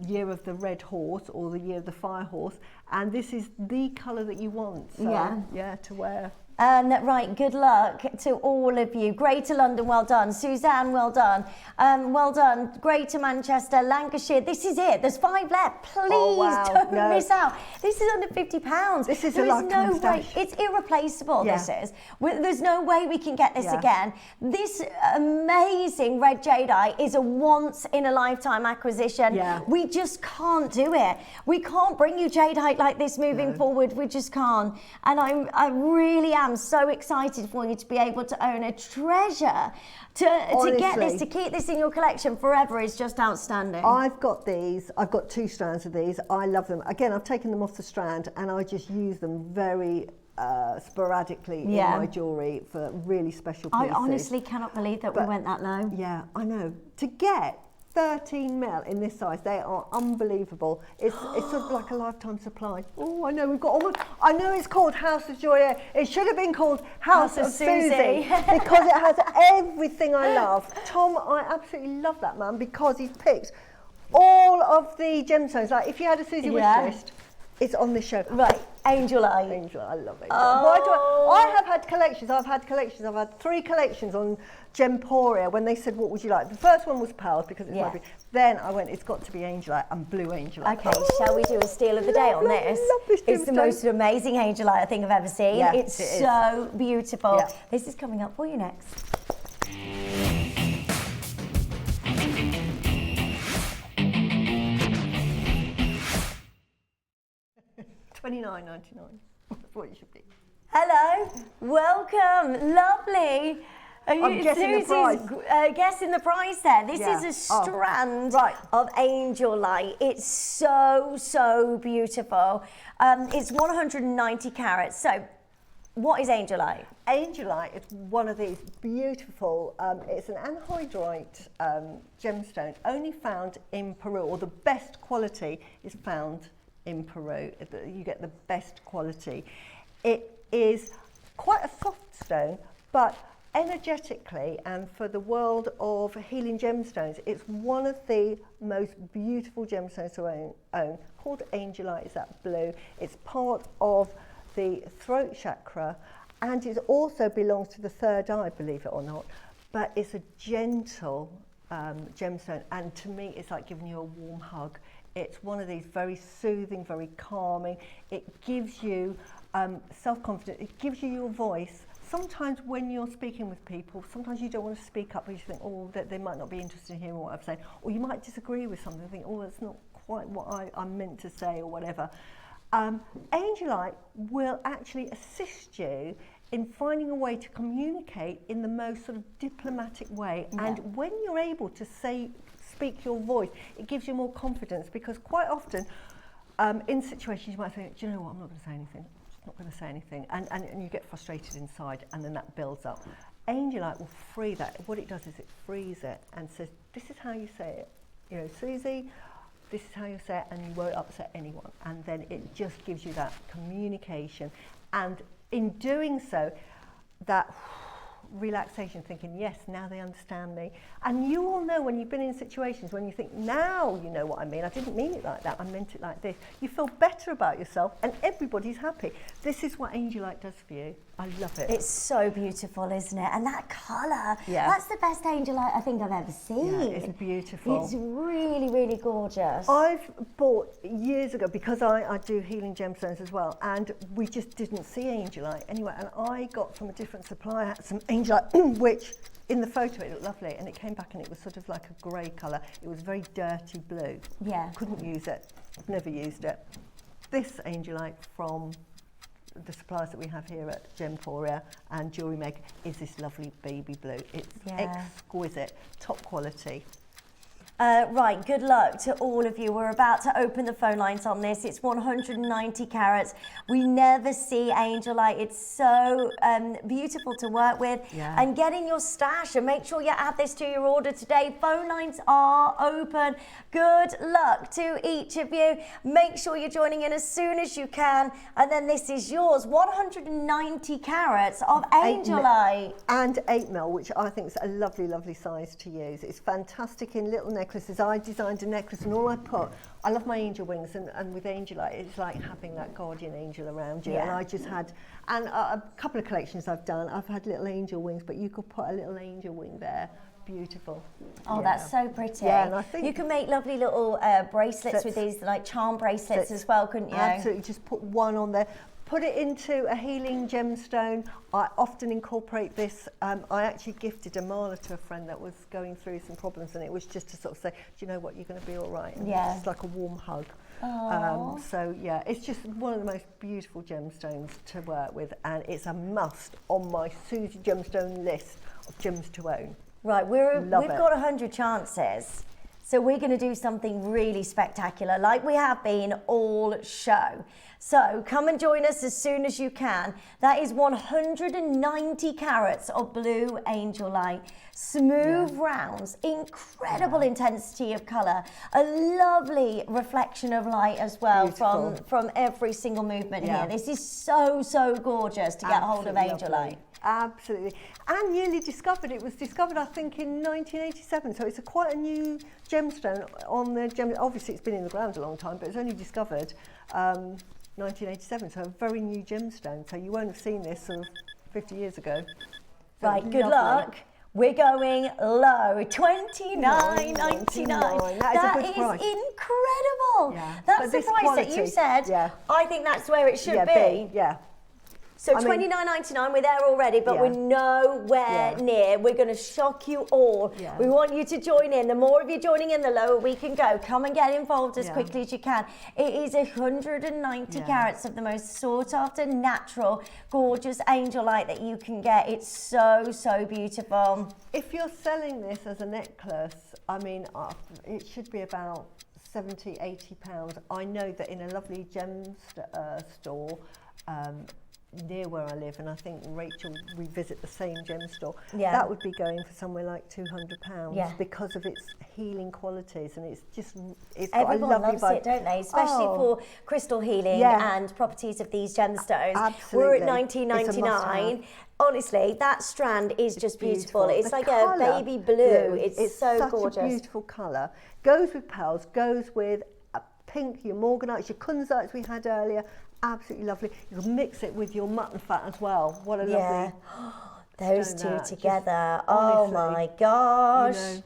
Year of the red horse or the year of the fire horse, and this is the colour that you want. So, yeah, to wear. Right, good luck to all of you. Greater London, well done. Suzanne, well done. Well done. Greater Manchester, Lancashire, this is it. There's 5 left. Please don't miss out. This is under £50. This is there a lifetime stash. It's irreplaceable, this is. There's no way we can get this again. This amazing red jadeite is a once-in-a-lifetime acquisition. Yeah. We just can't do it. We can't bring you jadeite like this moving forward. We just can't. And I really am so excited for you to be able to own a treasure. To get this, to keep this in your collection forever is just outstanding. I've got these. I've got 2 strands of these. I love them. Again, I've taken them off the strand and I just use them very sporadically in my jewellery for really special pieces. I honestly cannot believe that we went that low. Yeah, I know. To get 13 mil in this size, they are unbelievable. It's sort of like a lifetime supply. Oh, I know, we've got almost, I know it's called House of Joyaux. It should have been called House of Suzie because it has everything I love. Tom, I absolutely love that man because he's picked all of the gemstones. Like if you had a Suzie wish list, it's on this show. Right, Angel Eye. Angel, I love it. I have had collections. I've had 3 collections on Gemporia when they said, what would you like? The first one was pearls because it's my. Then I went, it's got to be Angel Eye and Blue Angel Eye. Okay, shall we do a steal of the day on this? It's the most amazing Angel Eye I think I've ever seen. Yeah, it's so beautiful. Yeah. This is coming up for you next. $29.99. That's what it should be. Hello, welcome, lovely. I'm guessing the price. Guessing the price there. This is a strand of Angel Light. It's so beautiful. It's 190 carats. So what is Angel Light? Angel Light is one of these beautiful, it's an anhydrite gemstone only found in Peru, or the best quality is found in Peru. You get the best quality. It is quite a soft stone, but energetically and for the world of healing gemstones, it's one of the most beautiful gemstones to own, called Angelite. Is that blue? It's part of the throat chakra, and it also belongs to the third eye, believe it or not. But it's a gentle gemstone, and to me it's like giving you a warm hug. It's one of these very soothing, very calming. It gives you self-confidence. It gives you your voice. Sometimes when you're speaking with people, sometimes you don't want to speak up because you think, oh, that they might not be interested in hearing what I'm saying. Or you might disagree with something and think, oh, that's not quite what I'm meant to say or whatever. Angelite will actually assist you in finding a way to communicate in the most sort of diplomatic way. Yeah. And when you're able to speak your voice, it gives you more confidence, because quite often in situations you might think, do you know what, I'm not going to say anything. Not going to say anything, and you get frustrated inside, and then that builds up. Angelite will free that. What it does is it frees it and says, this is how you say it. You know, Suzie, this is how you say it, and you won't upset anyone. And then it just gives you that communication. And in doing so, that relaxation, thinking, yes, now they understand me. And you all know when you've been in situations when you think, now you know what I mean. I didn't mean it like that. I meant it like this. You feel better about yourself and everybody's happy. This is what Angelite does for you. I love it. It's so beautiful, isn't it? And that colour, that's the best Angelite I think I've ever seen. Yeah, it's beautiful. It's really, really gorgeous. I've bought years ago, because I do healing gemstones as well, and we just didn't see Angelite anyway, and I got from a different supplier some Angelite, which in the photo it looked lovely, and it came back and it was sort of like a grey colour. It was very dirty blue. Yeah. Couldn't use it. Never used it. This Angelite from the suppliers that we have here at Gemporia and Jewellery Maker is this lovely baby blue. It's exquisite, top quality. Right, good luck to all of you. We're about to open the phone lines on this. It's 190 carats. We never see Angelite. It's so beautiful to work with. Yeah. And get in your stash and make sure you add this to your order today. Phone lines are open. Good luck to each of you. Make sure you're joining in as soon as you can. And then this is yours. 190 carats of Angelite. And 8mm, which I think is a lovely, lovely size to use. It's fantastic in little necklaces. I designed a necklace and all I love my angel wings, and with Angelite it's like having that guardian angel around you. Yeah. And I just had, and a couple of collections I've done, I've had little angel wings, but you could put a little angel wing there. Beautiful. Oh, that's so pretty. Yeah, and I think you can make lovely little bracelets with these, like charm bracelets as well, couldn't you? Absolutely, just put one on there. Put it into a healing gemstone. I often incorporate this. I actually gifted a mala to a friend that was going through some problems, and it was just to sort of say, do you know what, you're going to be all right. And Yeah. it's like a warm hug. So yeah, it's just one of the most beautiful gemstones to work with, and it's a must on my Suzie gemstone list of gems to own. Right, we've Love it. got 100 chances. So we're going to do something really spectacular, like we have been all show. So come and join us as soon as you can. That is 190 carats of blue Angelite. Smooth rounds, incredible intensity of colour, a lovely reflection of light as well from every single movement here. This is so, so gorgeous to get hold of Angelite. Lovely. Absolutely. And newly discovered. It was discovered, I think, in 1987. So it's quite a new gemstone on the gem. Obviously, it's been in the ground a long time, but it's only discovered 1987. So a very new gemstone. So you won't have seen this sort of 50 years ago. So right, good luck. We're going low, $29.99. That is incredible. Yeah. That's the price that you said. Yeah. I think that's where it should be. Yeah. So $29.99, we're there already, but we're nowhere near. We're going to shock you all. Yeah. We want you to join in. The more of you joining in, the lower we can go. Come and get involved as quickly as you can. It is 190 carats of the most sought after, natural, gorgeous Angelite that you can get. It's so, so beautiful. If you're selling this as a necklace, I mean, it should be about £70, £80. I know that in a lovely gem store, near where I live, and I think Rachel, we visit the same gem store, that would be going for somewhere like £200 because of its healing qualities, and it's just, it's got Everyone a lovely loves vibe. it, don't they? Especially for crystal healing and properties of these gemstones. Absolutely. We're at $19.99. Honestly, that strand is just beautiful. It's The like colour, a baby blue. It's so such gorgeous. a beautiful colour. Goes with pearls, goes with pink, your morganites, your kunzites we had earlier. Absolutely lovely. You can mix it with your mutton fat as well. What a lovely. Those two that. together. Just, Oh honestly, my gosh.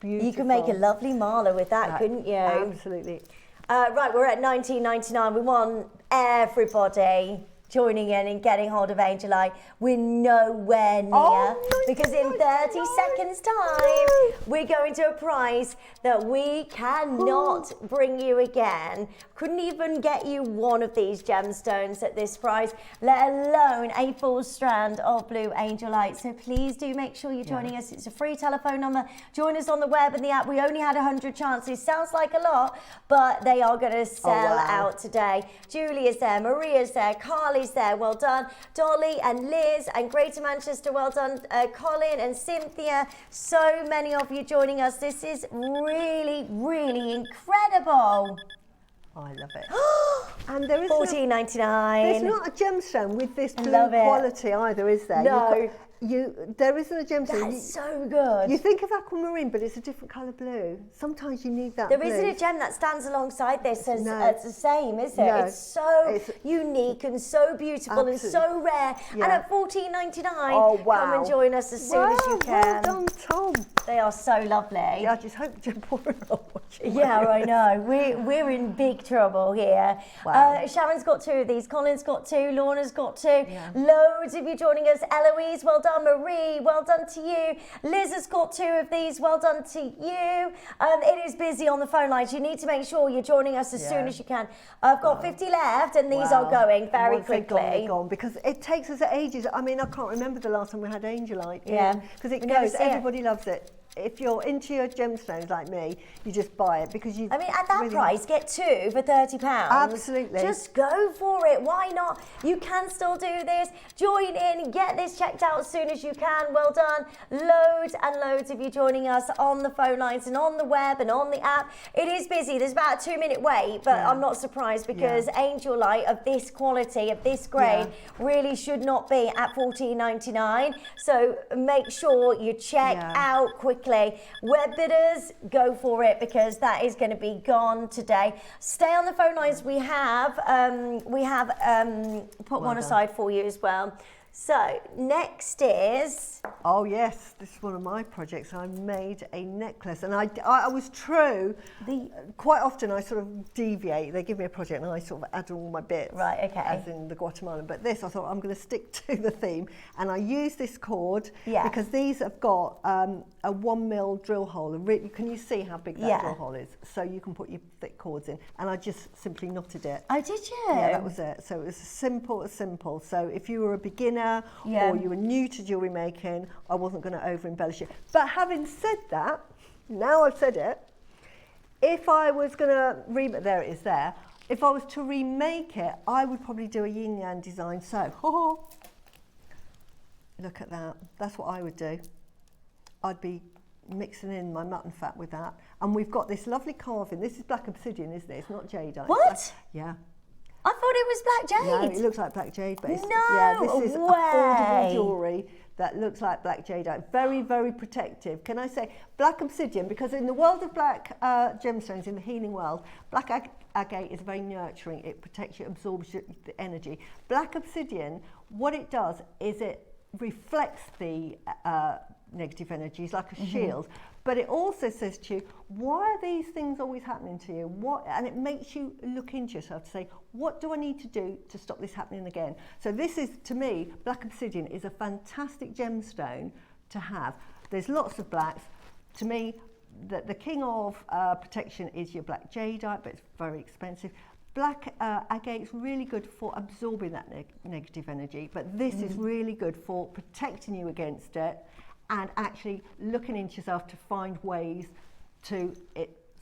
You know, You could make a beautiful. lovely mala with that, couldn't you? Absolutely. Right, we're at $19.99. We want everybody joining in and getting hold of Angelite. We're nowhere near because in 30 seconds time we're going to a price that we cannot bring you again. Couldn't even get you one of these gemstones at this price, let alone a full strand of blue Angelite. So please do make sure you're joining us. It's a free telephone number. Join us on the web and the app. We only had 100 chances. Sounds like a lot, but they are going to sell out today. Julie is there, Maria's there, Carly Charlie's there, well done. Dolly and Liz and Greater Manchester, well done. Colin and Cynthia, so many of you joining us. This is really, really incredible. I love it. And there is $14.99. There's not a gemstone with this blue love it. quality either, is there? No. There isn't a gemstone. That's so good. You think of aquamarine, but it's a different colour blue. Sometimes you need that There blue. isn't a gem that stands alongside this as No. it's the same, is it? No. It's so unique and so beautiful and so rare. Yeah. And at $14.99, Oh, wow. come and join us as soon as you can. Well done, Tom. They are so lovely. Yeah, I just hope Jim Porter are not watching. Yeah, I know. We're in big trouble here. Wow. Sharon's got 2 of these. Colin's got 2. Lorna's got 2. Loads of you joining us. Eloise, well done. Marie, well done to you. Liz has got 2 of these. Well done to you. It is busy on the phone lines. You need to make sure you're joining us as soon as you can. I've got 50 left, and these are going very Once they're quickly. gone, they're gone, because it takes us ages. I mean, I can't remember the last time we had Angelite. Yeah. Because it We never goes, see it. everybody loves it. If you're into your gemstones like me, you just buy it because you. I mean, at that really price, get 2 for £30. Absolutely. Just go for it. Why not? You can still do this. Join in, get this checked out as soon as you can. Well done. Loads and loads of you joining us on the phone lines and on the web and on the app. It is busy. There's about a 2-minute wait, but I'm not surprised because Angel Light of this quality, of this grade, really should not be at $14.99. So make sure you check out quickly. Web bidders, go for it because that is going to be gone today. Stay on the phone lines. We have put one aside for you as well. So next is... Oh yes, this is one of my projects. I made a necklace, and I was true. Quite often I sort of deviate. They give me a project and I sort of add all my bits. Right, okay. As in the Guatemalan. But this, I thought I'm going to stick to the theme, and I use this cord because these have got a 1mm drill hole. Can you see how big that drill hole is? So you can put your thick cords in, and I just simply knotted it. Oh, did you? Yeah, that was it. So it was as simple. So if you were a beginner or you were new to jewellery making, I wasn't going to over embellish it. But having said that, now I've said it, if I was going to there it is there. If I was to remake it, I would probably do a yin yang design. So, look at that. That's what I would do. I'd be mixing in my mutton fat with that. And we've got this lovely carving. This is black obsidian, isn't it? It's not jadeite. What? Yeah. I thought it was black jade. No, it looks like black jade, but it's, No this is way. affordable jewellery that looks like black jadeite. Very, very protective. Can I say black obsidian? Because in the world of black gemstones, in the healing world, black agate is very nurturing. It protects you, absorbs the energy. Black obsidian, what it does is it reflects the negative energies like a shield. But it also says to you, why are these things always happening to you? And it makes you look into yourself to say, what do I need to do to stop this happening again? So this is, to me, black obsidian is a fantastic gemstone to have. There's lots of blacks. To me, the king of protection is your black jadeite, but it's very expensive. Black agate's really good for absorbing that negative energy, but this is really good for protecting you against it and actually looking into yourself to find ways to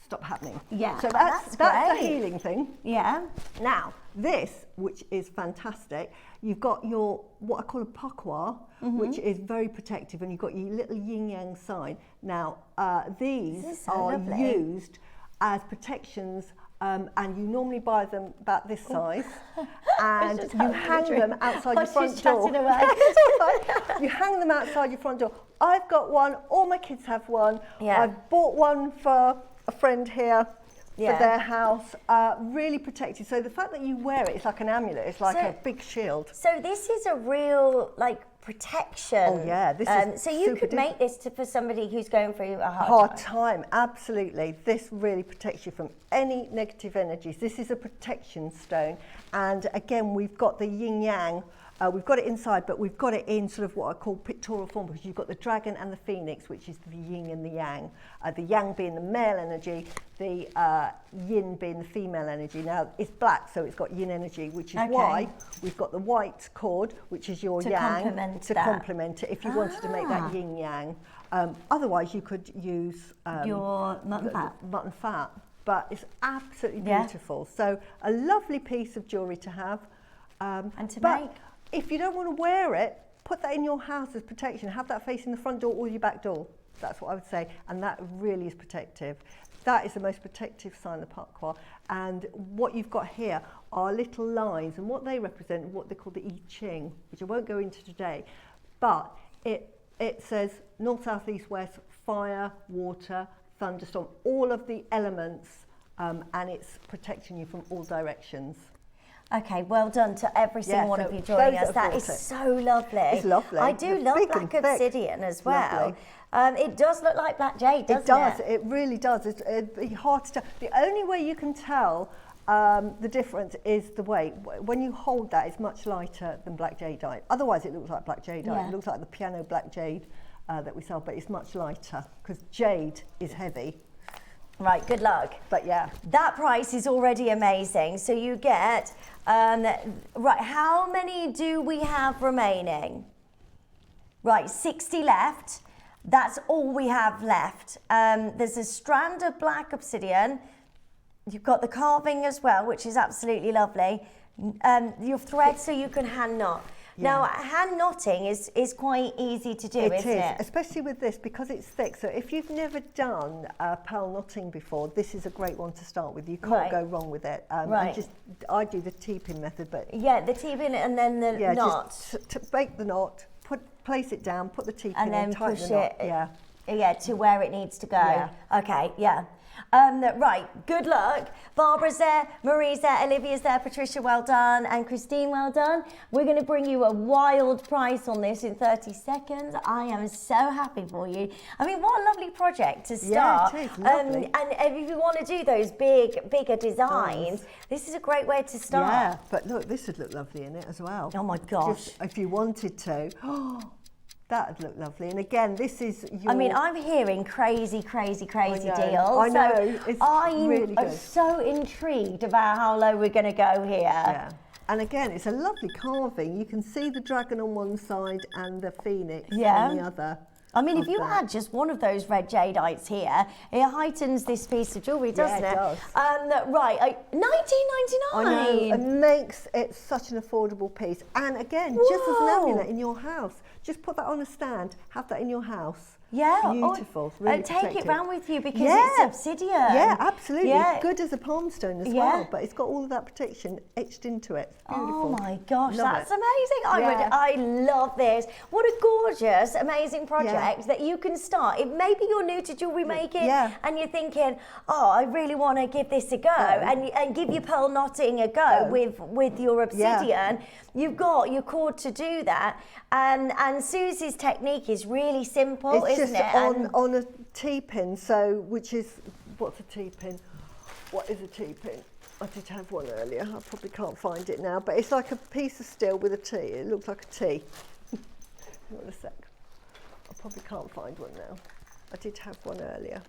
stop happening. Yeah, so that's the great. healing thing. Yeah. Now, this, which is fantastic, you've got your, what I call a pakwa, which is very protective, and you've got your little yin-yang sign. Now, these are used as protections, and you normally buy them about this size, and you hang them outside your front door. You hang them outside your front door. I've got one, all my kids have one. I've bought one for a friend here for their house, really protected. So the fact that you wear it, it's like an amulet, it's like a big shield. So this is a real, protection. Oh yeah, this is so you could make this for somebody who's going through a hard time. Absolutely, this really protects you from any negative energies. This is a protection stone, and again, we've got the yin yang. We've got it inside, but we've got it in sort of what I call pictorial form, because you've got the dragon and the phoenix, which is the yin and the yang. The yang being the male energy, the yin being the female energy. Now, it's black, so it's got yin energy, which is why we've got the white cord, which is your yang, to complement it if you wanted to make that yin yang. Otherwise, you could use your mutton fat, but it's absolutely beautiful. So a lovely piece of jewellery to have. And to but make. if you don't want to wear it, put that in your house as protection. Have that facing the front door or your back door. That's what I would say. And that really is protective. That is the most protective sign of parquet. And what you've got here are little lines, and what they represent, what they call the I Ching, which I won't go into today. But it says north, south, east, west, fire, water, thunderstorm, all of the elements, and it's protecting you from all directions. Okay, well done to every single one so of you joining those us. that That is have so lovely. It's lovely. I do It's love big black and thick. obsidian as well. Lovely. It does look like black jade, doesn't it? It does, it really does. It'd be hard to tell. The only way you can tell the difference is the weight. When you hold that, it's much lighter than black jadeite. Otherwise, it looks like black jadeite. Yeah. It looks like the piano black jade that we sell, but it's much lighter because jade is heavy. Right, good luck. But yeah. That price is already amazing. So you get, right, how many do we have remaining? Right, 60 left. That's all we have left. There's a strand of black obsidian. You've got the carving as well, which is absolutely lovely. Your thread so you can hand knot. Yeah. Now, hand knotting is quite easy to do, isn't it? Especially with this because it's thick. So if you've never done pearl knotting before, this is a great one to start with. You can't go wrong with it. Right. And I do the T-pin method, but Yeah, the T-pin and then the knot. just to make the knot, place it down, put the T-pin And then in, tighten push the knot. it. Yeah, to where it needs to go. Yeah. Okay, yeah. Right, good luck. Barbara's there, Marie's there, Olivia's there, Patricia, well done, and Christine, well done. We're going to bring you a wild price on this in 30 seconds. I am so happy for you. I mean, what a lovely project to start. Yeah, it is lovely. And if you want to do those bigger designs, this is a great way to start. Yeah, but look, this would look lovely in it as well. Oh my gosh. Just if you wanted to. That would look lovely. And again, this is your... I mean, I'm hearing crazy deals. I know. So It's I'm really good. so intrigued about how low we're going to go here. Yeah. And again, it's a lovely carving. You can see the dragon on one side and the phoenix on the other. I mean, if of you that. had just one of those red jadeites here, it heightens this piece of jewellery, doesn't it? it? Does. Right, $19.99. I know, it makes it such an affordable piece. And again, just as an amulet in your house, just put that on a stand, have that in your house. Yeah. Beautiful. Really take it protective. round with you because it's obsidian. Yeah, absolutely. Yeah. It's good as a palm stone as well, but it's got all of that protection etched into it. It's beautiful. Oh my gosh, Love that's it. amazing. I love this. What a gorgeous, amazing project that you can start. If maybe you're new to jewellery making and you're thinking, oh, I really want to give this a go and give your pearl knotting a go with your obsidian. You've got your cord to do that. And Susie's technique is really simple, it's isn't just it? on a T-pin, so which is, what's a T-pin? What is a T-pin? I did have one earlier, I probably can't find it now, but it's like a piece of steel with a T. It looks like a T. Hang on a sec. I probably can't find one now. I did have one earlier.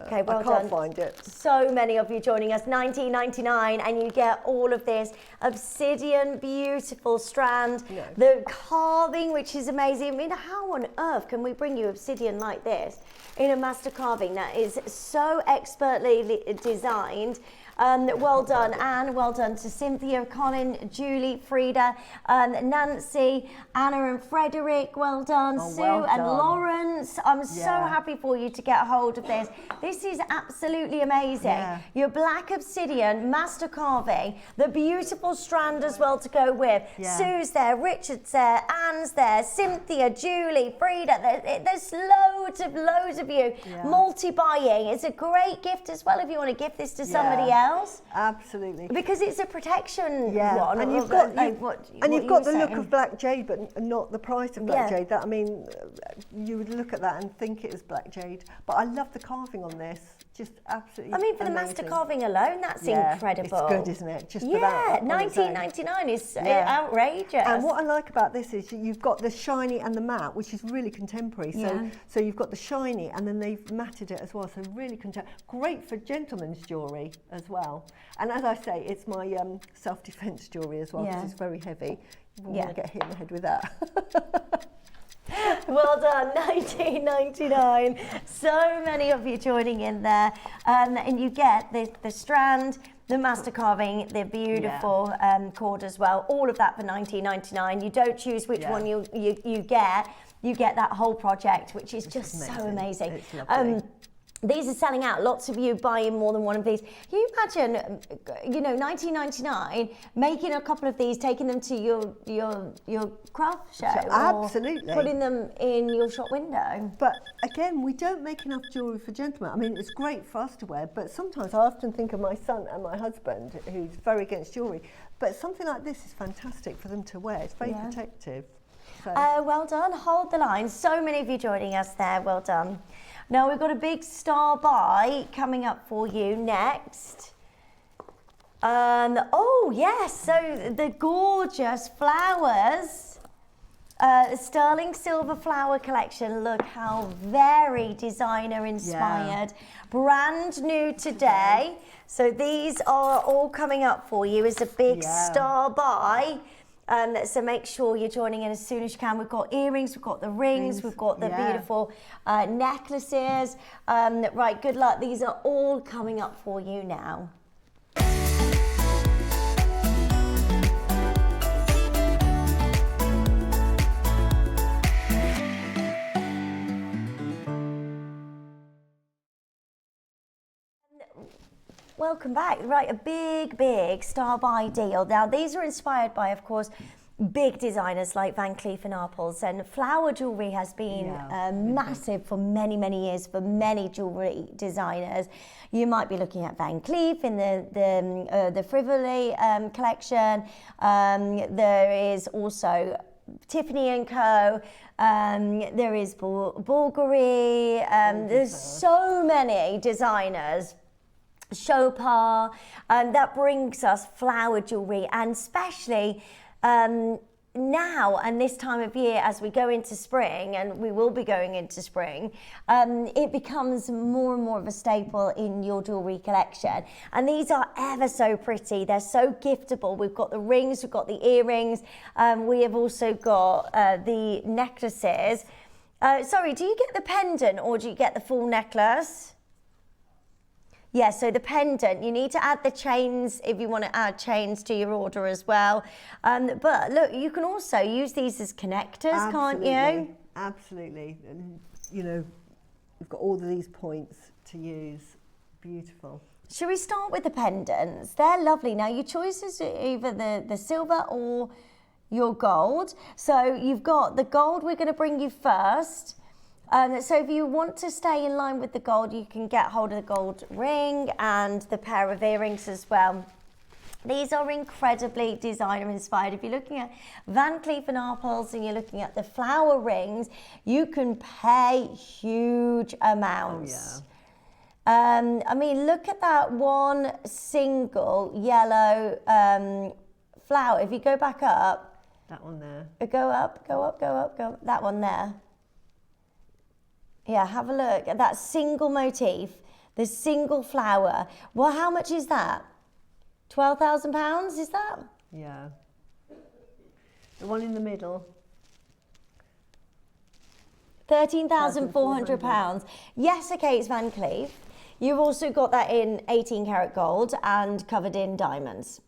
Okay, well I can't done. find it. So many of you joining us, $19.99, and you get all of this obsidian, beautiful strand, the carving, which is amazing. I mean, how on earth can we bring you obsidian like this in a master carving that is so expertly designed? Well done, Anne. Well done to Cynthia, Colin, Julie, Frida, Nancy, Anna and Frederick. Well done, Sue and Lawrence. I'm so happy for you to get a hold of this. This is absolutely amazing. Your black obsidian master carving, the beautiful strand as well to go with. Sue's there, Richard's there, Anne's there, Cynthia, Julie, Frida. There's loads of you. Multi-buying. It's a great gift as well if you want to give this to somebody else. Absolutely. Because it's a protection one. And you've got, the look of black jade, but not the price of black jade. That, I mean, you would look at that and think it is black jade. But I love the carving on this. Just absolutely I mean, for the master carving alone, that's incredible. It's good, isn't it? Just for that. $19.99 is outrageous. And what I like about this is you've got the shiny and the matte, which is really contemporary. So you've got the shiny and then they've matted it as well. So really contemporary. Great for gentlemen's jewellery as well. And as I say, it's my self-defense jewellery as well because it's very heavy. You won't want to get hit in the head with that. Well done, $19.99. So many of you joining in there. And you get the strand, the master carving, the beautiful cord as well. All of that for $19.99. You don't choose which one you get. You get that whole project, which is just so amazing. It's lovely. These are selling out. Lots of you buying more than one of these. Can you imagine, you know, $19.99, making a couple of these, taking them to your craft show? Absolutely. Or putting them in your shop window. But again, we don't make enough jewellery for gentlemen. I mean, it's great for us to wear, but sometimes I often think of my son and my husband, who's very against jewellery. But something like this is fantastic for them to wear. It's very protective. So. Well done. Hold the line. So many of you joining us there. Well done. Now we've got a big star buy coming up for you next. Oh yes, so the gorgeous flowers, Sterling Silver Floral Collection. Look how very designer inspired, brand new today. So these are all coming up for you as a big star buy. So make sure you're joining in as soon as you can. We've got earrings, we've got the rings, we've got the beautiful necklaces. Right, good luck. These are all coming up for you now. Welcome back. Right, a big star buy deal. Now, these are inspired by, of course, big designers like Van Cleef & Arpels, and flower jewellery has been massive for many years for many jewellery designers. You might be looking at Van Cleef in the Frivoli collection. There is also Tiffany & Co. There is Bulgari. There's so many designers. Chopin, that brings us flower jewellery, and especially now and this time of year as we go into spring, and we will be going into spring, it becomes more and more of a staple in your jewellery collection. And these are ever so pretty. They're so giftable. We've got the rings, we've got the earrings, we have also got the necklaces. Sorry, do you get the pendant or do you get the full necklace? Yeah, so the pendant, you need to add the chains if you want to add chains to your order as well. But look, you can also use these as connectors, can't you? Absolutely. And, you know, we've got all of these points to use. Beautiful. Should we start with the pendants? They're lovely. Now, your choice is either the silver or your gold. So you've got the gold we're going to bring you first. So if you want to stay in line with the gold, you can get hold of the gold ring and the pair of earrings as well. These are incredibly designer inspired. If you're looking at Van Cleef & Arpels and you're looking at the flower rings, you can pay huge amounts. I mean, look at that one single yellow flower. If you go back up. That one there. Go up. That one there. Yeah, have a look at that single motif, the single flower. Well, how much is that? £12,000, is that? Yeah. The one in the middle. £13,400. Yes, okay, it's Van Cleef. You've also got that in 18 karat gold and covered in diamonds.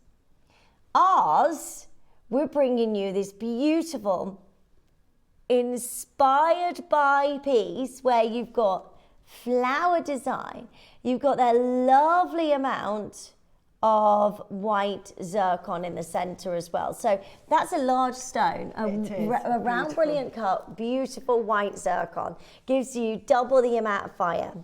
Ours, we're bringing you this beautiful inspired by piece where you've got flower design, you've got that lovely amount of white zircon in the center as well. So that's a large stone, a round brilliant cut, beautiful white zircon, gives you double the amount of fire.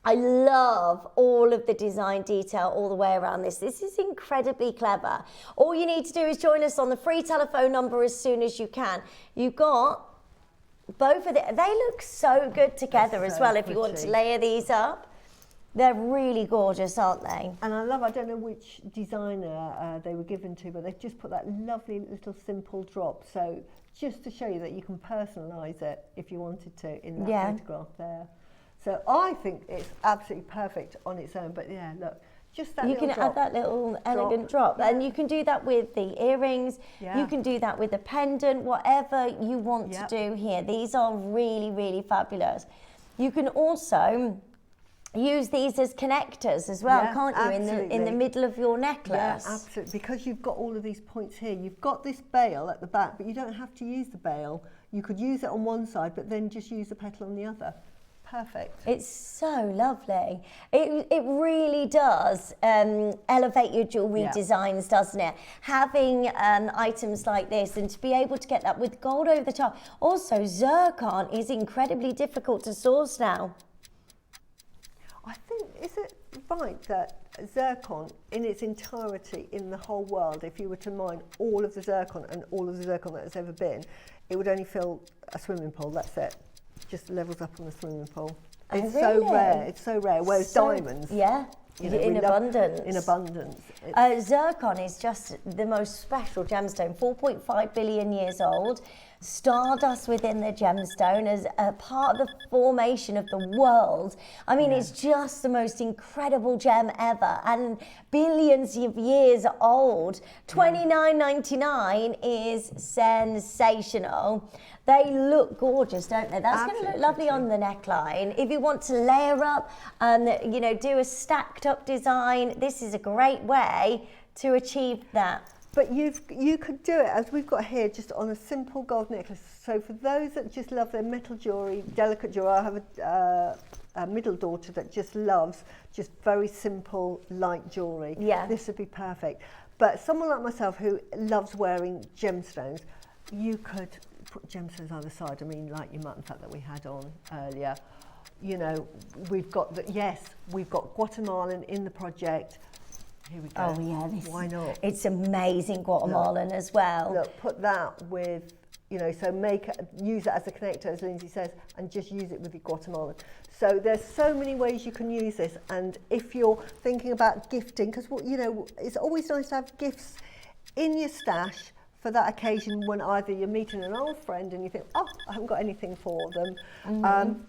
I love all of the design detail all the way around this. This is incredibly clever. All you need to do is join us on the free telephone number as soon as you can. You've got both of them. They look so good together as well if you want to layer these up. They're really gorgeous, aren't they? And I don't know which designer they were given to, but they've just put that lovely little simple drop. So just to show you that you can personalise it if you wanted to in that photograph there. So I think it's absolutely perfect on its own. But yeah, look, just that little drop. You can add that little elegant drop. And you can do that with the earrings. Yeah. You can do that with the pendant, whatever you want to do here. These are really, really fabulous. You can also use these as connectors as well, Yeah, can't you? In the absolutely. middle of your Yeah, necklace. absolutely. Because you've got all of these points here. You've got this bail at the back, but you don't have to use the bail. You could use it on one side, but then just use the petal on the other. Perfect. It's so lovely. It really does elevate your jewellery designs, doesn't it? Having items like this, and to be able to get that with gold over the top. Also, zircon is incredibly difficult to source now. I think, is it right that zircon in its entirety in the whole world, if you were to mine all of the zircon and all of the zircon that has ever been, it would only fill a swimming pool, that's it. Just levels up on the swimming pool. It's so rare, it's so rare. Whereas diamonds, you know, in abundance. In abundance. Zircon is just the most special gemstone, 4.5 billion years old. Stardust within the gemstone as a part of the formation of the world. I mean, it's just the most incredible gem ever, and billions of years old. $29.99 is sensational. They look gorgeous, don't they? That's going to look lovely on the neckline. If you want to layer up and, you know, do a stacked up design, this is a great way to achieve that. But you could do it, as we've got here, just on a simple gold necklace. So for those that just love their metal jewellery, delicate jewellery, I have a middle daughter that just loves just very simple, light jewellery. Yeah. This would be perfect. But someone like myself who loves wearing gemstones, you could put gemstones either side. I mean, like your mutton fat that we had on earlier. You know, we've got we've got Guatemalan in the project. Here we go. Oh yeah, why not? It's amazing Guatemalan as well. Look, put that with, you know, so use it as a connector, as Lindsay says, and just use it with your Guatemalan. So there's so many ways you can use this, and if you're thinking about gifting, because you know, it's always nice to have gifts in your stash for that occasion when either you're meeting an old friend and you think, oh, I haven't got anything for them.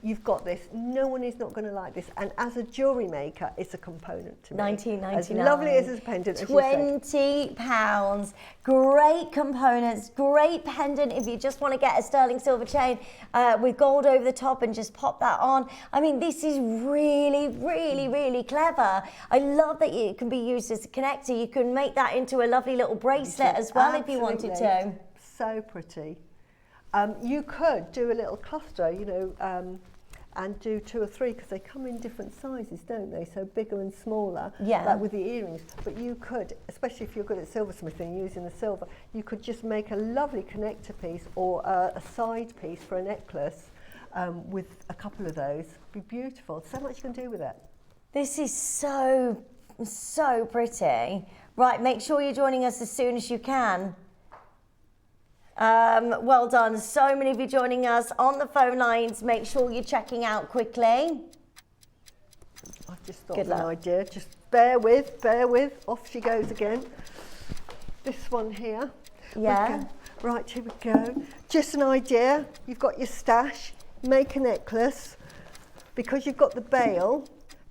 You've got this. No one is not going to like this. And as a jewellery maker, it's a component to me. $19.99. As lovely as a pendant, £20. Great components, great pendant if you just want to get a sterling silver chain with gold over the top and just pop that on. I mean, this is really, really, really clever. I love that it can be used as a connector. You can make that into a lovely little bracelet as well if you wanted to. So pretty. You could do a little cluster, you know, and do 2 or 3 because they come in different sizes, don't they? So bigger and smaller, like with the earrings. But you could, especially if you're good at silversmithing, using the silver, you could just make a lovely connector piece or a side piece for a necklace with a couple of those. Be beautiful. So much you can do with it. This is so pretty. Right, make sure you're joining us as soon as you can. Well done. So many of you joining us on the phone lines. Make sure you're checking out quickly. I've just thought of an idea. Just bear with. Off she goes again. This one here. Yeah. Right, here we go. Just an idea. You've got your stash. Make a necklace. Because you've got the bail,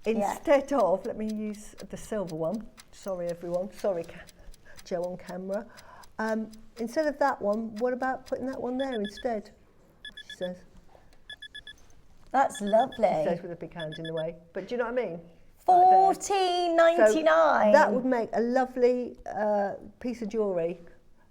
instead of, let me use the silver one. Sorry, everyone. Sorry, Joe on camera. Instead of that one, what about putting that one there instead? She says. That's lovely. She says with a big hand in the way. But do you know what I mean? $14.99. So that would make a lovely piece of jewellery.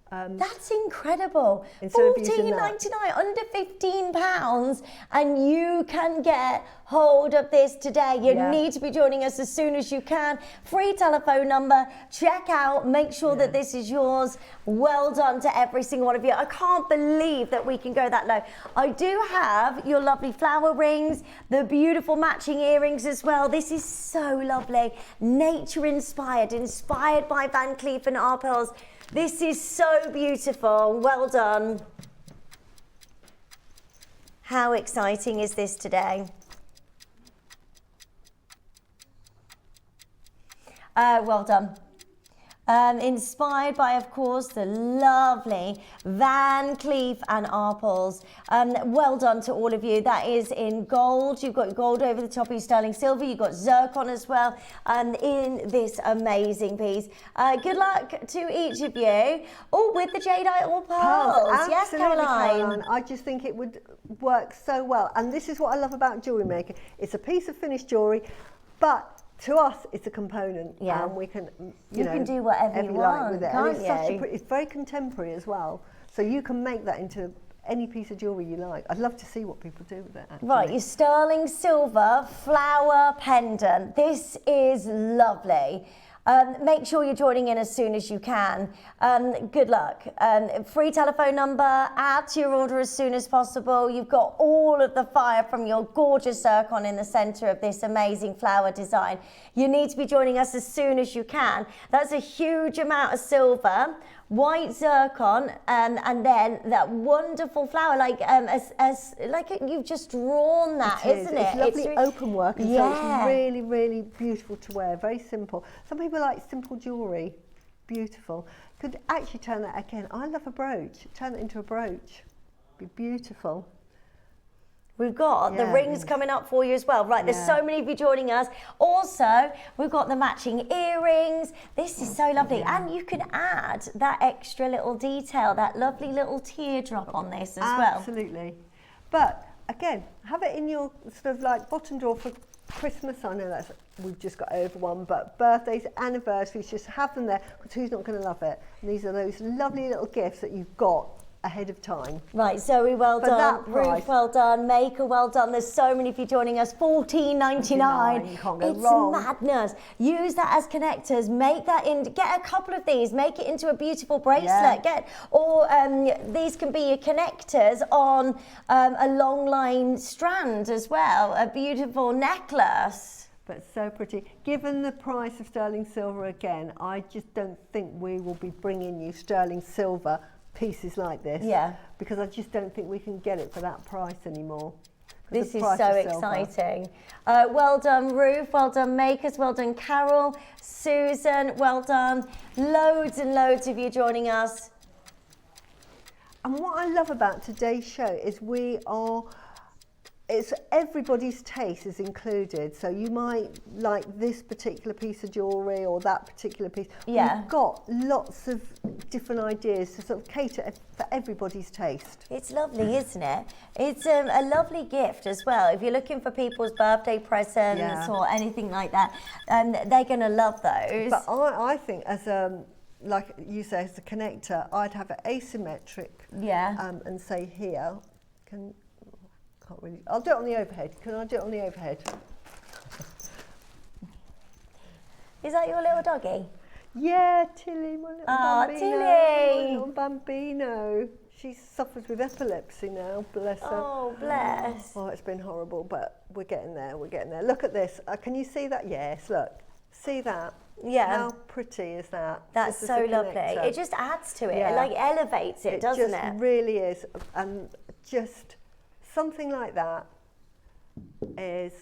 That's incredible. $14.99, under £15, and you can get hold of this today. You need to be joining us as soon as you can. Free telephone number. Check out. Make sure that this is yours. Well done to every single one of you. I can't believe that we can go that low. I do have your lovely flower rings, the beautiful matching earrings as well. This is so lovely. Nature inspired by Van Cleef & Arpels. This is so beautiful. Well done. How exciting is this today? Well done. Inspired by, of course, the lovely Van Cleef & Arpels. Well done to all of you. That is in gold. You've got gold over the top of your sterling silver. You've got zircon as well in this amazing piece. Good luck to each of you. Oh, with the jadeite or pearls. Yes, Caroline. I just think it would work so well. And this is what I love about Jewellery Maker. It's a piece of finished jewellery. But to us, it's a component, Yeah. and we can, You can do whatever you like want, with it. can't and it's such you? it's very contemporary as well, so you can make that into any piece of jewellery you like. I'd love to see what people do with it, actually. Right, your sterling silver flower pendant. This is lovely. Make sure you're joining in as soon as you can. Good luck. Free telephone number, add to your order as soon as possible. You've got all of the fire from your gorgeous zircon in the centre of this amazing flower design. You need to be joining us as soon as you can. That's a huge amount of silver, white zircon, and then that wonderful flower, like you've just drawn that, isn't it? It's lovely open work, and so it's really, really beautiful to wear. Very simple. Some people like simple jewellery. Beautiful. Could actually turn that again. I love a brooch. Turn it into a brooch. Be beautiful. We've got the rings coming up for you as well. Right, there's so many of you joining us. Also, we've got the matching earrings. This is so lovely. And you can add that extra little detail, that lovely little teardrop on this as well. Absolutely. But again, have it in your sort of like bottom drawer for Christmas. I know we've just got over one, but birthdays, anniversaries, just have them there, because who's not going to love it? And these are those lovely little gifts that you've got ahead of time. Right, Zoe, well done. Ruth, well done. Maker, well done. There's so many of you joining us. $14.99. You can't go wrong. It's madness. Use that as connectors. Make that in. Get a couple of these. Make it into a beautiful bracelet. These can be your connectors on a long line strand as well. A beautiful necklace. But so pretty. Given the price of sterling silver again, I just don't think we will be bringing you sterling silver pieces like this, because I just don't think we can get it for that price anymore. This is so exciting. Well done, Ruth. Well done, Makers. Well done, Carol. Susan, well done. Loads and loads of you joining us. And what I love about today's show is it's everybody's taste is included. So you might like this particular piece of jewellery or that particular piece. Yeah. We've got lots of different ideas to sort of cater for everybody's taste. It's lovely, isn't it? It's a lovely gift as well. If you're looking for people's birthday presents or anything like that, they're going to love those. But I think as like you say, as a connector, I'd have it asymmetric. And say here, can't really. I'll do it on the overhead. Can I do it on the overhead? Is that your little doggy? Yeah, Tilly, my little bambino. Tilly! My little bambino. She suffers with epilepsy now, bless her. Oh, bless. Oh, it's been horrible, but we're getting there, we're getting there. Look at this. Can you see that? Yes, look. See that? Yeah. How pretty is that? That's so lovely. It just adds to it. It like elevates it, doesn't it? It just really is. And just something like that is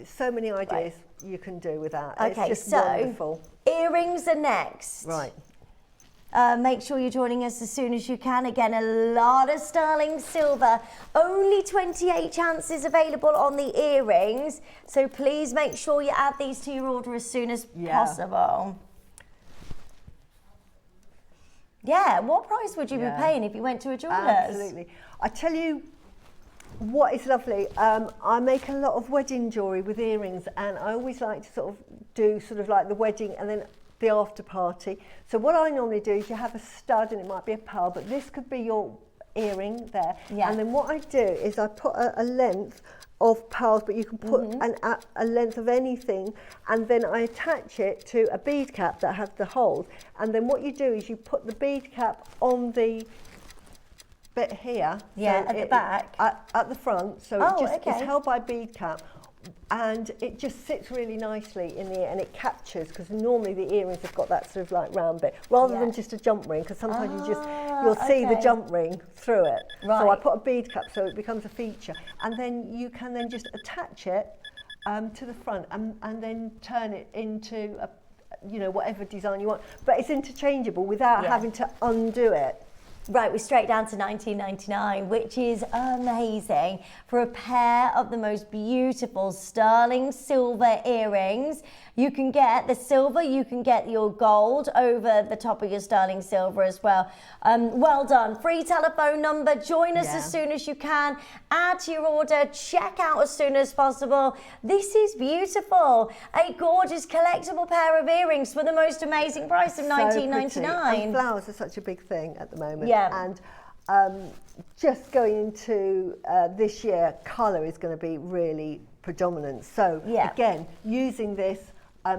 so many ideas you can do with that. Okay, it's just so wonderful. Earrings are next. Right. Make sure you're joining us as soon as you can. Again, a lot of sterling silver. Only 28 chances available on the earrings. So please make sure you add these to your order as soon as possible. Yeah, what price would you be paying if you went to a jeweller's? Absolutely. I tell you what is lovely, I make a lot of wedding jewellery with earrings, and I always like to sort of do sort of like the wedding and then the after party. So what I normally do is you have a stud, and it might be a pearl, but this could be your earring there. Yeah. And then what I do is I put a length of pearls, but you can put a length of anything, and then I attach it to a bead cap that has the holes. And then what you do is you put the bead cap on the bit here. Yeah, so at the back. At the front, so it's held by a bead cap. And it just sits really nicely in the ear, and it captures, because normally the earrings have got that sort of like round bit, rather than just a jump ring, because sometimes you'll see the jump ring through it. Right. So I put a bead cap so it becomes a feature, and then you can then just attach it to the front and then turn it into a, whatever design you want. But it's interchangeable without having to undo it. Right, we're straight down to $19.99, which is amazing for a pair of the most beautiful sterling silver earrings. You can get the silver, you can get your gold over the top of your sterling silver as well. Well done. Free telephone number. Join us as soon as you can. Add to your order. Check out as soon as possible. This is beautiful. A gorgeous collectible pair of earrings for the most amazing price of $19.99. And flowers are such a big thing at the moment. Yeah. And just going into this year, colour is going to be really predominant. So again, using this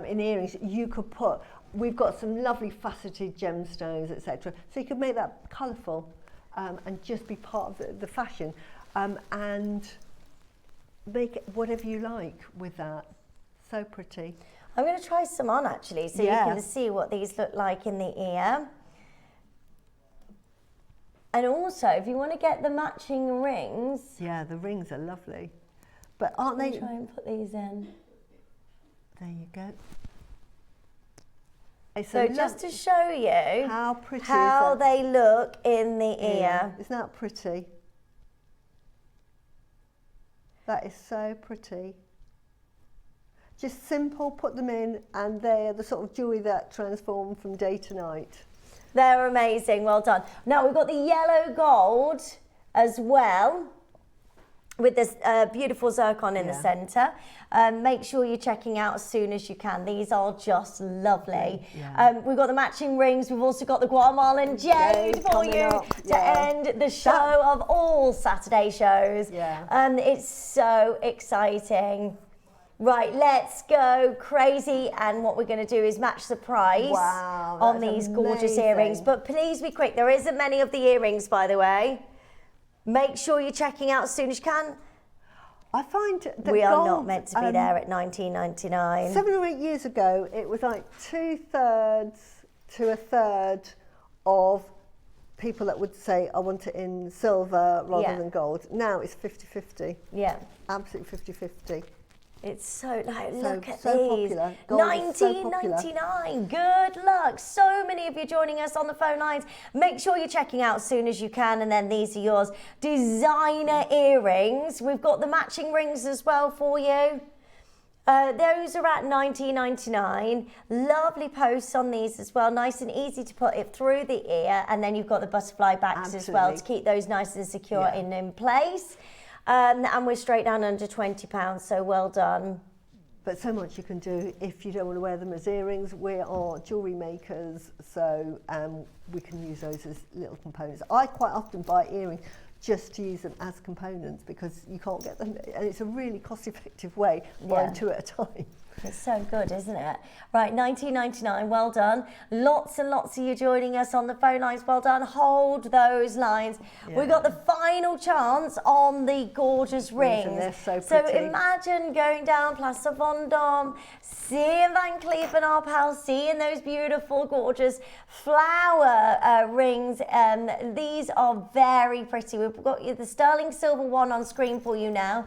in earrings, you could put, we've got some lovely faceted gemstones, etc. So you could make that colourful and just be part of the fashion and make it whatever you like with that. So pretty. I'm going to try some on actually, so you can see what these look like in the ear. And also, if you want to get the matching rings. Yeah, the rings are lovely. But aren't they? Try and put these in. There you go. So just to show you how pretty how they look in the ear. Isn't that pretty? That is so pretty. Just simple, put them in, and they're the sort of jewellery that transform from day to night. They're amazing, well done. Now we've got the yellow gold as well, with this beautiful zircon in the centre. Make sure you're checking out as soon as you can. These are just lovely. We've got the matching rings. We've also got the Guatemalan Jade for you to end the show of all Saturday shows. It's so exciting. Right, let's go crazy, and what we're going to do is match the price on these gorgeous earrings. But please be quick, there isn't many of the earrings, by the way. Make sure you're checking out as soon as you can. I find that we are gold, not meant to be there at $19.99. 7 or 8 years ago, it was like 2/3 to 1/3 of people that would say, I want it in silver rather than gold. Now it's 50-50. Yeah. Absolutely 50-50. It's so, like, look at so these. popular. $19.99. Good luck. So many of you joining us on the phone lines. Make sure you're checking out as soon as you can, and then these are yours. Designer earrings. We've got the matching rings as well for you. Those are at $19.99. Lovely posts on these as well. Nice and easy to put it through the ear, and then you've got the butterfly backs as well to keep those nice and secure in place. And we're straight down under £20, so well done. But so much you can do if you don't want to wear them as earrings. We are jewellery makers, so we can use those as little components. I quite often buy earrings just to use them as components because you can't get them, and it's a really cost-effective way buying 2 at a time. It's so good, isn't it? Right, $19.99, well done. Lots and lots of you joining us on the phone lines, well done. Hold those lines. We've got the final chance on the gorgeous rings. And they're so So pretty. imagine going down Place Vendôme, seeing Van Cleef & Arpels, seeing those beautiful, gorgeous flower rings. These are very pretty. We've got the sterling silver one on screen for you now.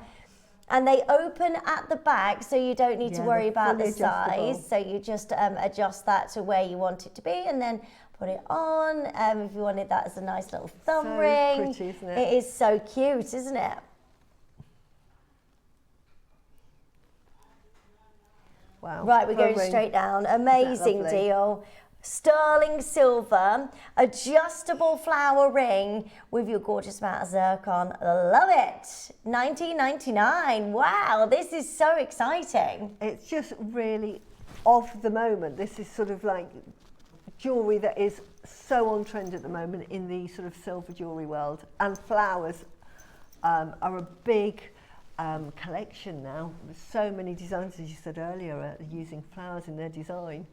And they open at the back, so you don't need to worry about the size. So you just adjust that to where you want it to be, and then put it on. If you wanted that as a nice little thumb ring. Pretty, isn't it? It is so cute, isn't it? Wow. Right, we're going straight down. Amazing deal. Sterling silver, adjustable flower ring with your gorgeous amount of zircon. Love it. $19.99. Wow, this is so exciting. It's just really of the moment. This is sort of like jewellery that is so on trend at the moment in the sort of silver jewellery world. And flowers are a big collection now. So many designers, as you said earlier, are using flowers in their design.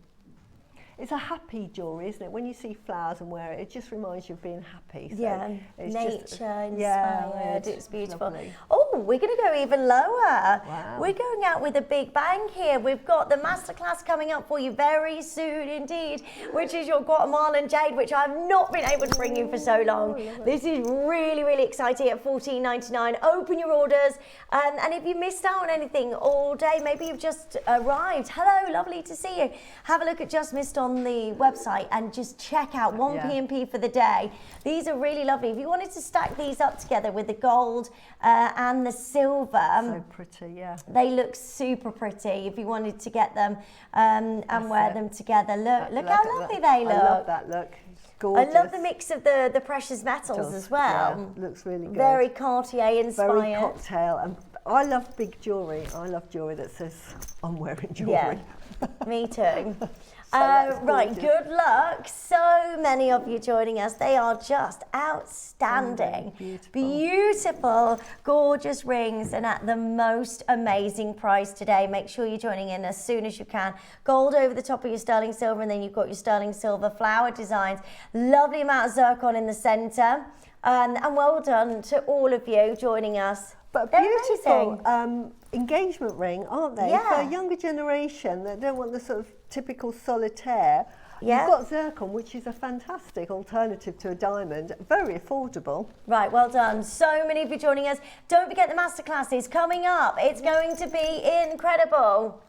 It's a happy jewellery, isn't it? When you see flowers and wear it, it just reminds you of being happy. So yeah, it's nature just, inspired. It's beautiful. Lovely. Oh, Oh, we're going to go even lower. Wow. We're going out with a big bang here. We've got the Masterclass coming up for you very soon indeed, which is your Guatemalan Jade, which I've not been able to bring you for so long. This is really, really exciting at $14.99. Open your orders. And if you missed out on anything all day, maybe you've just arrived. Hello, lovely to see you. Have a look at Just Missed on the website and just check out one P&P for the day. These are really lovely. If you wanted to stack these up together with the gold and the silver, So pretty, yeah. they look super pretty. If you wanted to get them and wear them together, look how lovely they look. I love that look. It's gorgeous. I love the mix of the precious metals as well. Yeah, looks really good. Very Cartier inspired. Very cocktail. And I love big jewellery. I love jewellery that says I'm wearing jewellery. Yeah, me too. that's Right, gorgeous. good luck. So many of you joining us. They are just outstanding. Beautiful, gorgeous rings and at the most amazing price today. Make sure you're joining in as soon as you can. Gold over the top of your sterling silver, and then you've got your sterling silver flower designs. Lovely amount of zircon in the centre. And well done to all of you joining us. But They're beautiful amazing. engagement ring, aren't they? Yeah. For a younger generation that don't want the sort of typical solitaire. Yeah. You've got zircon, which is a fantastic alternative to a diamond, very affordable. Right, well done. So many of you joining us. Don't forget the Masterclass is coming up. It's going to be incredible.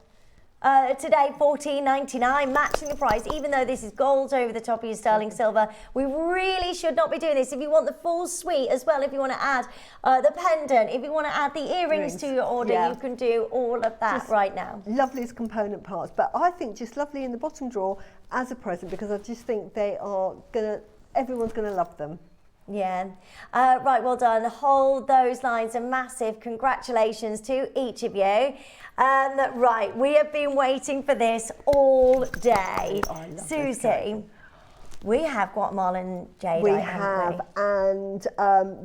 Today, $14.99, matching the price, even though this is gold over the top of your sterling silver. We really should not be doing this. If you want the full suite as well, if you want to add the pendant, if you want to add the earrings to your order, you can do all of that Just right now. Lovely as component parts, but I think just lovely in the bottom drawer as a present, because I just think everyone's gonna love them. Yeah. Right, well done. Hold those lines. A massive congratulations to each of you. Right, we have been waiting for this all day. I love Susie, we have Guatemalan Jade. We have, and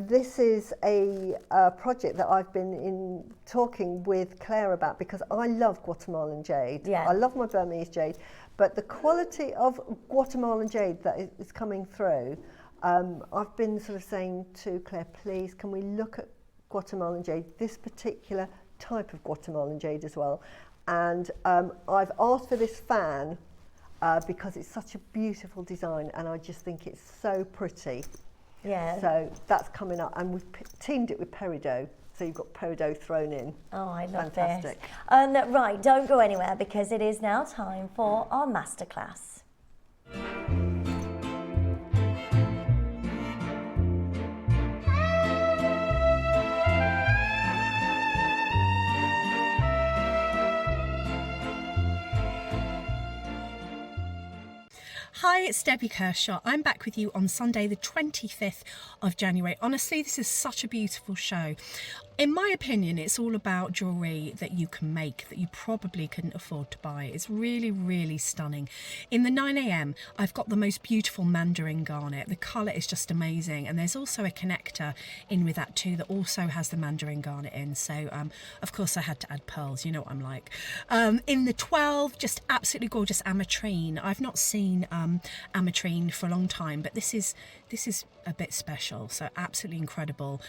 this is a project that I've been talking with Claire about, because I love Guatemalan jade. Yeah. I love my Burmese jade, but the quality of Guatemalan jade that is coming through, I've been sort of saying to Claire, please, can we look at Guatemalan jade, this particular type of Guatemalan jade as well. And I've asked for this fan because it's such a beautiful design, and I just think it's so pretty. Yeah. So that's coming up, and we've teamed it with Peridot. So you've got Peridot thrown in. Oh, I love Fantastic. this. Right, don't go anywhere, because it is now time for our Masterclass. Hi, it's Debbie Kershaw. I'm back with you on Sunday the 25th of January. Honestly, this is such a beautiful show. In my opinion, it's all about jewellery that you can make that you probably couldn't afford to buy. It's really, really stunning. In the 9am, I've got the most beautiful mandarin garnet. The colour is just amazing. And there's also a connector in with that too that also has the mandarin garnet in. So, of course, I had to add pearls. You know what I'm like. In the 12, just absolutely gorgeous ametrine. I've not seen ametrine for a long time, but this is a bit special. So absolutely incredible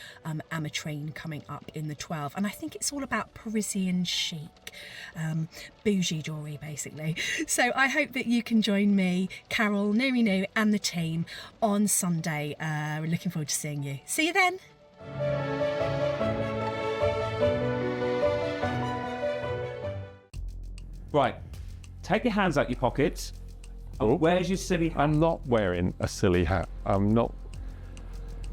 ametrine coming up in the 12, and I think it's all about Parisian chic, bougie jewellery basically. So I hope that you can join me, Carol, Nominu and the team on Sunday. We're looking forward to seeing you. See you then. Right, take your hands out your pockets. Oh. Where's your silly hat? I'm not wearing a silly hat. I'm not.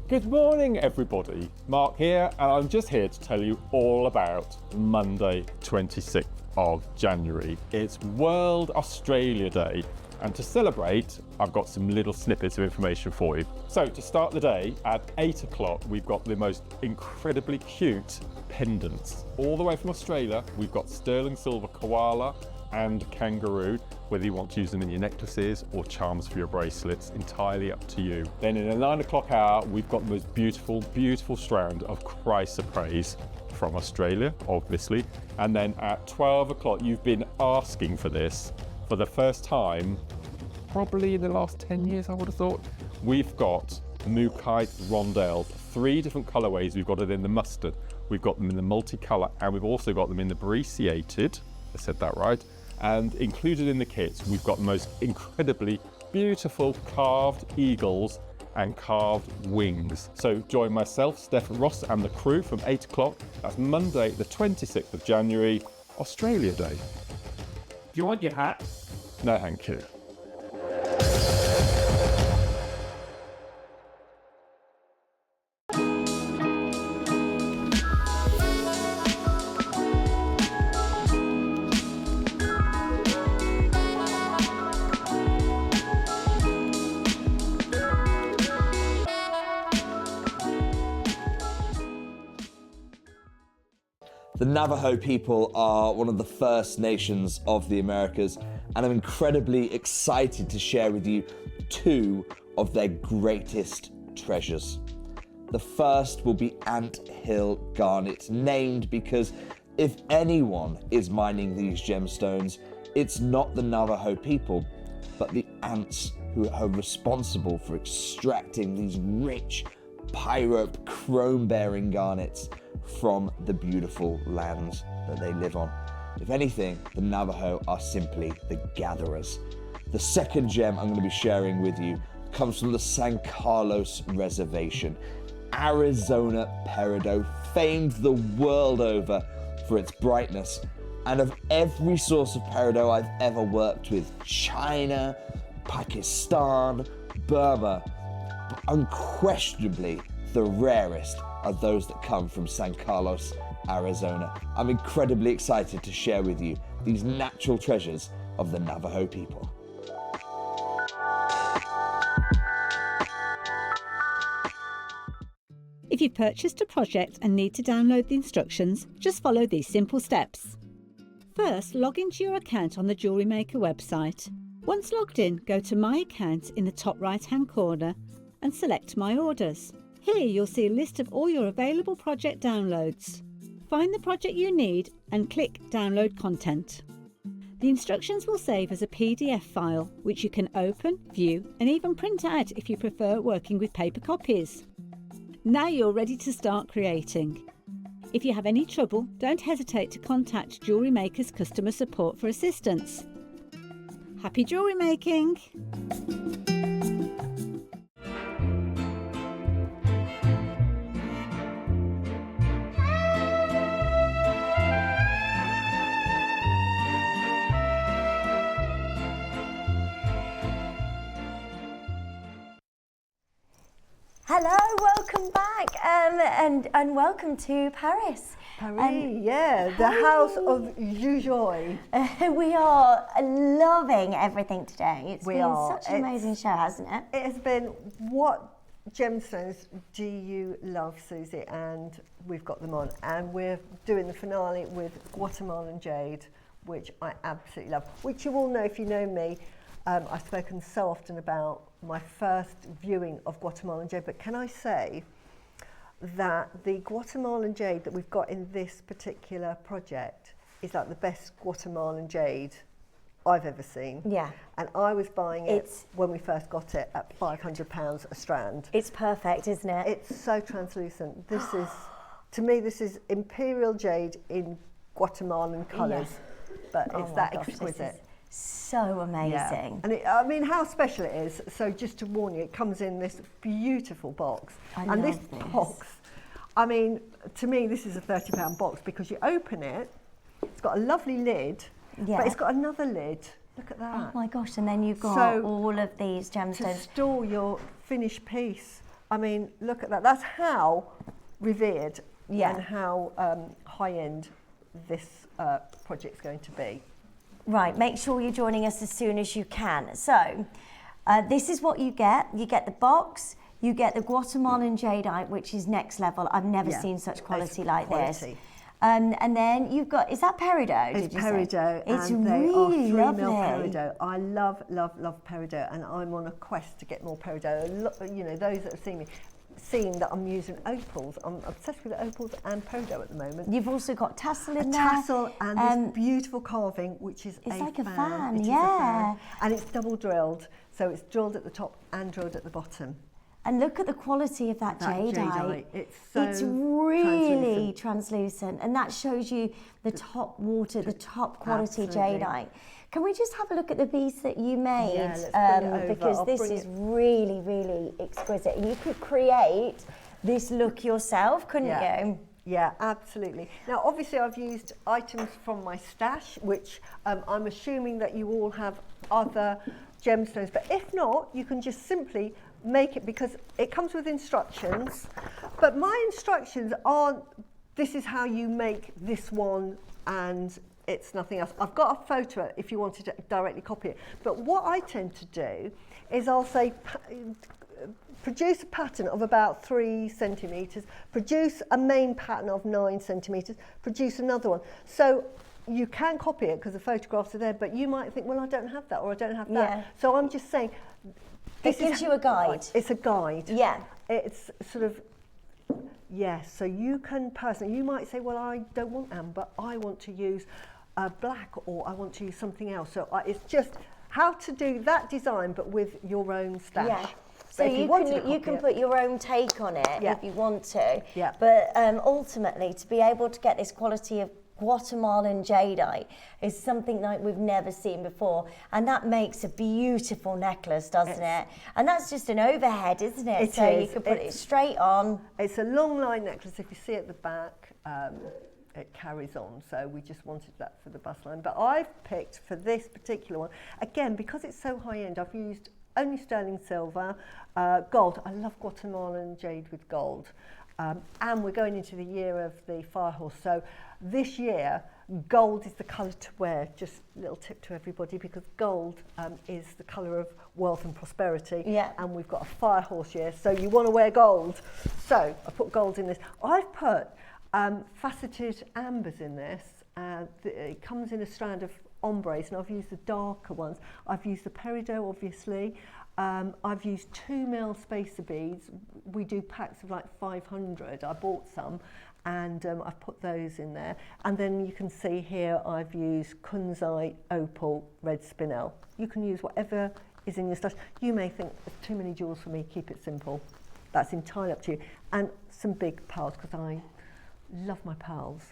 Good morning, everybody. Mark here, and I'm just here to tell you all about Monday, 26th of January. It's World Australia Day, and to celebrate, I've got some little snippets of information for you. So to start the day, at 8 o'clock, we've got the most incredibly cute pendants. All the way from Australia, we've got sterling silver koala and kangaroo, whether you want to use them in your necklaces or charms for your bracelets, entirely up to you. Then in the 9 o'clock hour, we've got the most beautiful, beautiful strand of chrysoprase from Australia, obviously. And then at 12 o'clock, you've been asking for this for the first time, probably in the last 10 years, I would have thought. We've got Mookaite rondelles, 3 different colorways. We've got it in the mustard, We've got them in the multicolour, and we've also got them in the Faceted. I said that right. And included in the kits, we've got the most incredibly beautiful carved eagles and carved wings. So join myself, Steph Ross, and the crew from 8 o'clock. That's Monday, the 26th of January, Australia Day. Do you want your hat? No, thank you. The Navajo people are one of the first nations of the Americas, and I'm incredibly excited to share with you 2 of their greatest treasures. The first will be Ant Hill Garnet, named because if anyone is mining these gemstones, it's not the Navajo people, but the ants who are responsible for extracting these rich pyrope chrome-bearing garnets from the beautiful lands that they live on. If anything, the Navajo are simply the gatherers. The second gem I'm going to be sharing with you comes from the San Carlos Reservation. Arizona Peridot, famed the world over for its brightness. And of every source of Peridot I've ever worked with, China, Pakistan, Burma, unquestionably the rarest are those that come from San Carlos, Arizona. I'm incredibly excited to share with you these natural treasures of the Navajo people. If you've purchased a project and need to download the instructions, just follow these simple steps. First, log into your account on the Jewellery Maker website. Once logged in, go to My Account in the top right-hand corner and select My Orders. Here you'll see a list of all your available project downloads. Find the project you need and click Download Content. The instructions will save as a PDF file, which you can open, view, and even print out if you prefer working with paper copies. Now you're ready to start creating. If you have any trouble, don't hesitate to contact Jewellery Maker's customer support for assistance. Happy jewellery making! Hello, welcome back, and welcome to Paris. Paris, yeah, the house of Joyaux. We are loving everything today. It's been such an It's- amazing show, hasn't it? It has been, what gemstones do you love, Susie? And we've got them on. And we're doing the finale with Guatemalan Jade, which I absolutely love. Which you all know if you know me. I've spoken so often about my first viewing of Guatemalan Jade, but can I say that the Guatemalan Jade that we've got in this particular project is like the best Guatemalan Jade I've ever seen. Yeah. And I was buying it when we first got it at £500 a strand. It's perfect, isn't it? It's so translucent. This is, to me, this is Imperial Jade in Guatemalan colours, but it's that exquisite. So amazing. And I mean, how special it is. So just to warn you, it comes in this beautiful box. And this box, I mean, to me, this is a £30 box because you open it, it's got a lovely lid, but it's got another lid. Look at that. Oh my gosh, and then you've got all of these gemstones. To store your finished piece. I mean, look at that. That's how revered and how high-end this project's going to be. Right, make sure you're joining us as soon as you can. So, this is what you get. You get the box, you get the Guatemalan Jadeite, which is next level. I've never seen such quality like this. And then you've got, is that Peridot? It's Peridot. It's and really they are 3 lovely. mil Peridot. I love, love, love Peridot, and I'm on a quest to get more Peridot. You know, those that have seen me, seeing that I'm using opals. I'm obsessed with opals and Peridot at the moment. You've also got tassel in there. Tassel and this beautiful carving, which is it's a like a fan. fan, It is a fan. And it's double drilled, so it's drilled at the top and drilled at the bottom. And look at the quality of that jadeite. It's so really translucent, and that shows you the top water, the top quality jadeite. Can we just have a look at the piece that you made? Yeah, let's bring it over. Because this is really, really exquisite. And you could create this look yourself, couldn't you? Yeah, absolutely. Now, obviously, I've used items from my stash, which I'm assuming that you all have other gemstones. But if not, you can just simply make it, because it comes with instructions. But my instructions aren't, this is how you make this one and it's nothing else. I've got a photo if you wanted to directly copy it. But what I tend to do is I'll say, produce a pattern of about 3 centimetres, produce a main pattern of 9 centimetres, produce another one. So you can copy it because the photographs are there, but you might think, well, I don't have that, or I don't have that. So I'm just saying, this gives you a guide. It's a guide. Yeah. It's sort of, so you can personally, you might say, well, I don't want amber, I want to use black, or I want to use something else. So it's just how to do that design, but with your own stash. Yeah. So you can put your own take on it if you want to. Yeah. But ultimately, to be able to get this quality of Guatemalan jadeite is something like we've never seen before, and that makes a beautiful necklace, doesn't it? And that's just an overhead, isn't it? It so is. You can put it straight on. It's a long line necklace. If you see at the back, it carries on, so we just wanted that for the bust line. But I've picked for this particular one, again, because it's so high end, I've used only sterling silver, gold. I love Guatemalan jade with gold. And we're going into the year of the fire horse. So this year, gold is the colour to wear. Just a little tip to everybody, because gold is the colour of wealth and prosperity. Yeah. And we've got a fire horse year, so you want to wear gold. So I put gold in this. I've put faceted ambers in this. It comes in a strand of ombres, and I've used the darker ones. I've used the Peridot, obviously. I've used 2 mil spacer beads. We do packs of like 500. I bought some, and I've put those in there. And then you can see here I've used Kunzite, opal, red spinel. You can use whatever is in your stash. You may think, too many jewels for me, keep it simple. That's entirely up to you. And some big pearls, because I love my pearls.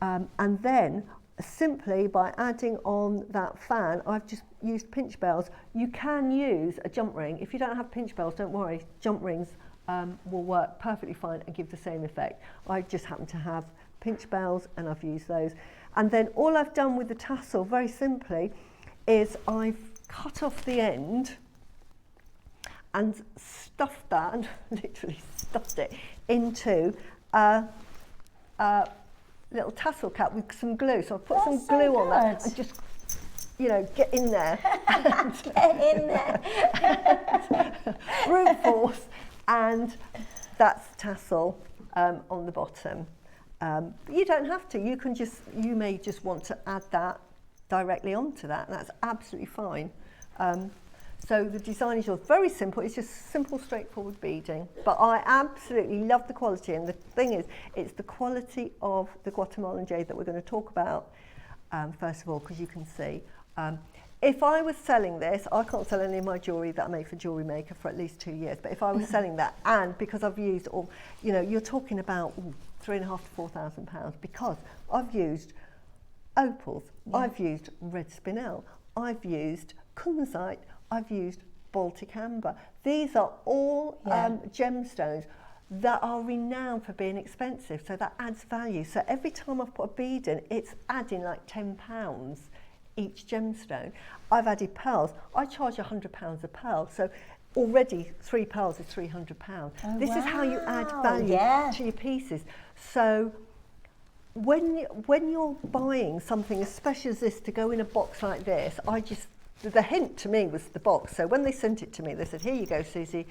And then simply by adding on that fan, I've just used pinch bells. You can use a jump ring. If you don't have pinch bells, don't worry, jump rings will work perfectly fine and give the same effect. I just happen to have pinch bells, and I've used those. And then all I've done with the tassel, very simply, is I've cut off the end and stuffed that, and literally stuffed it into a little tassel cap with some glue. So I've put some glue on that and just, you know, get in there. Get in there. Brute force. And that's tassel on the bottom. You don't have to. You can just, you may just want to add that directly onto that, and that's absolutely fine. So the design is yours. Very simple. It's just simple, straightforward beading. But I absolutely love the quality. And the thing is, it's the quality of the Guatemalan jade that we're going to talk about, first of all, because you can see. If I was selling this, I can't sell any of my jewellery that I made for Jewellery Maker for at least 2 years. But if I was selling that, and because I've used all, you know, you're talking about £3,500 to £4,000, because I've used opals, I've used red spinel, I've used Kunzite, I've used Baltic amber. These are all gemstones that are renowned for being expensive, so that adds value. So every time I've put a bead in, it's adding like £10 each gemstone. I've added pearls. I charge £100 a pearl, so already 3 pearls is £300. Oh, this is how you add value to your pieces. So when you're buying something as special as this to go in a box like this, the hint to me was the box. So when they sent it to me, they said, here you go, Suzie,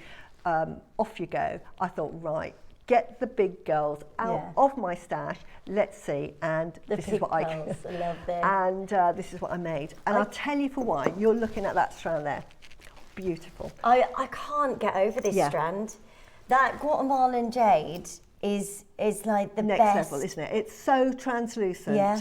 off you go. I thought, right, get the big girls out of my stash, let's see, and this is what I love this. And this is what I made. And I'll tell you for why. You're looking at that strand there. Beautiful. I can't get over this strand. That Guatemalan jade is like the next best. level, isn't it? It's so translucent. Yeah.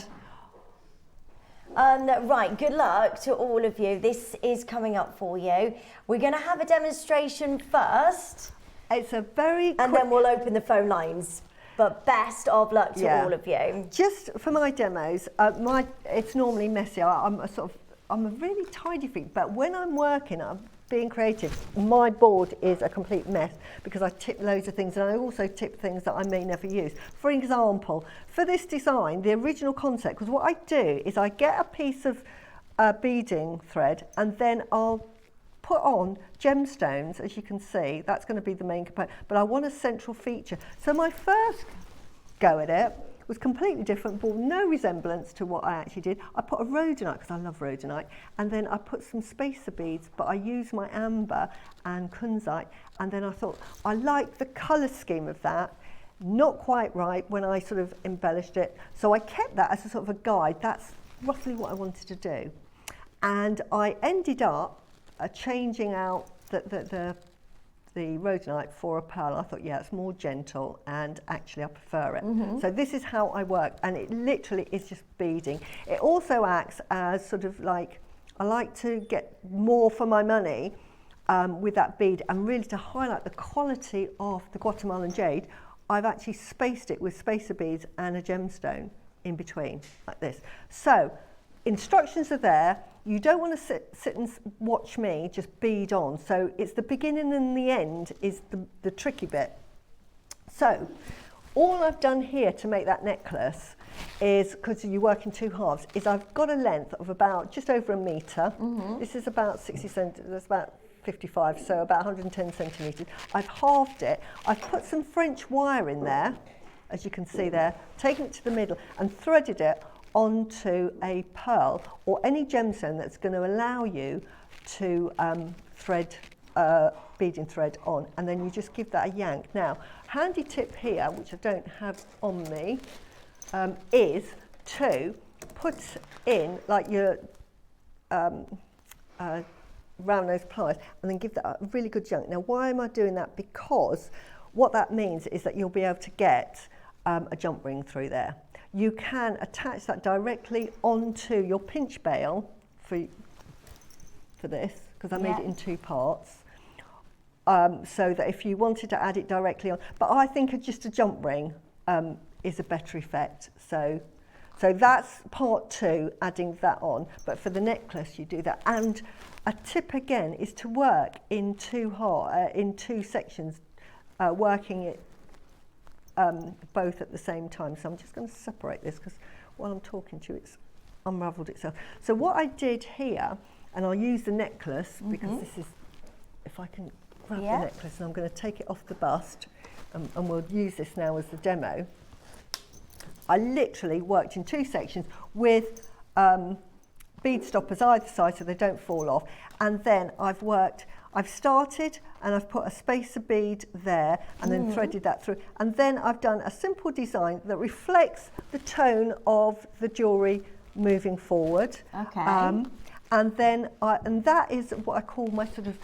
Right, good luck to all of you. This is coming up for you. We're going to have a demonstration first. It's a very And then we'll open the phone lines. But best of luck to all of you. Just for my demos, it's normally messy. I'm a really tidy freak, but when I'm working, I'm being creative. My board is a complete mess because I tip loads of things, and I also tip things that I may never use. For example, for this design, the original concept, because what I do is I get a piece of beading thread, and then I'll put on gemstones, as you can see. That's going to be the main component, but I want a central feature. So my first go at it was completely different, bore no resemblance to what I actually did. I put a rhodonite, because I love rhodonite, and then I put some spacer beads, but I used my amber and kunzite, and then I thought, I like the colour scheme of that, not quite right when I sort of embellished it. So I kept that as a sort of a guide. That's roughly what I wanted to do. And I ended up changing out the rhodonite for a pearl. I thought, yeah, it's more gentle, and actually I prefer it. So this is how I work, and it literally is just beading. It also acts as sort of like, I like to get more for my money with that bead, and really to highlight the quality of the Guatemalan jade, I've actually spaced it with spacer beads and a gemstone in between, like this. So instructions are there. You don't want to sit and watch me just bead on. So it's the beginning and the end is the tricky bit. So all I've done here to make that necklace is, because you work in 2 halves, is I've got a length of about just over a metre. This is about 60 centimetres, that's about 55, so about 110 centimetres. I've halved it. I've put some French wire in there, as you can see there, taken it to the middle and threaded it onto a pearl or any gemstone that's going to allow you to thread beading thread on, and then you just give that a yank. Now, handy tip here, which I don't have on me, is to put in like your round nose pliers and then give that a really good yank. Now, why am I doing that? Because what that means is that you'll be able to get a jump ring through there. You can attach that directly onto your pinch bail for this, because I made it in 2 parts, so that if you wanted to add it directly on, but I think just a jump ring is a better effect. So that's part 2, adding that on. But for the necklace, you do that. And a tip again is to work in 2 sections, working it both at the same time. So I'm just going to separate this, because while I'm talking to you, it's unravelled itself. So what I did here, and I'll use the necklace, because this is, if I can grab the necklace, and I'm going to take it off the bust, and we'll use this now as the demo. I literally worked in 2 sections with bead stoppers either side so they don't fall off, and then I've started and I've put a spacer bead there and then threaded that through, and then I've done a simple design that reflects the tone of the jewellery moving forward. Okay. And then and that is what I call my sort of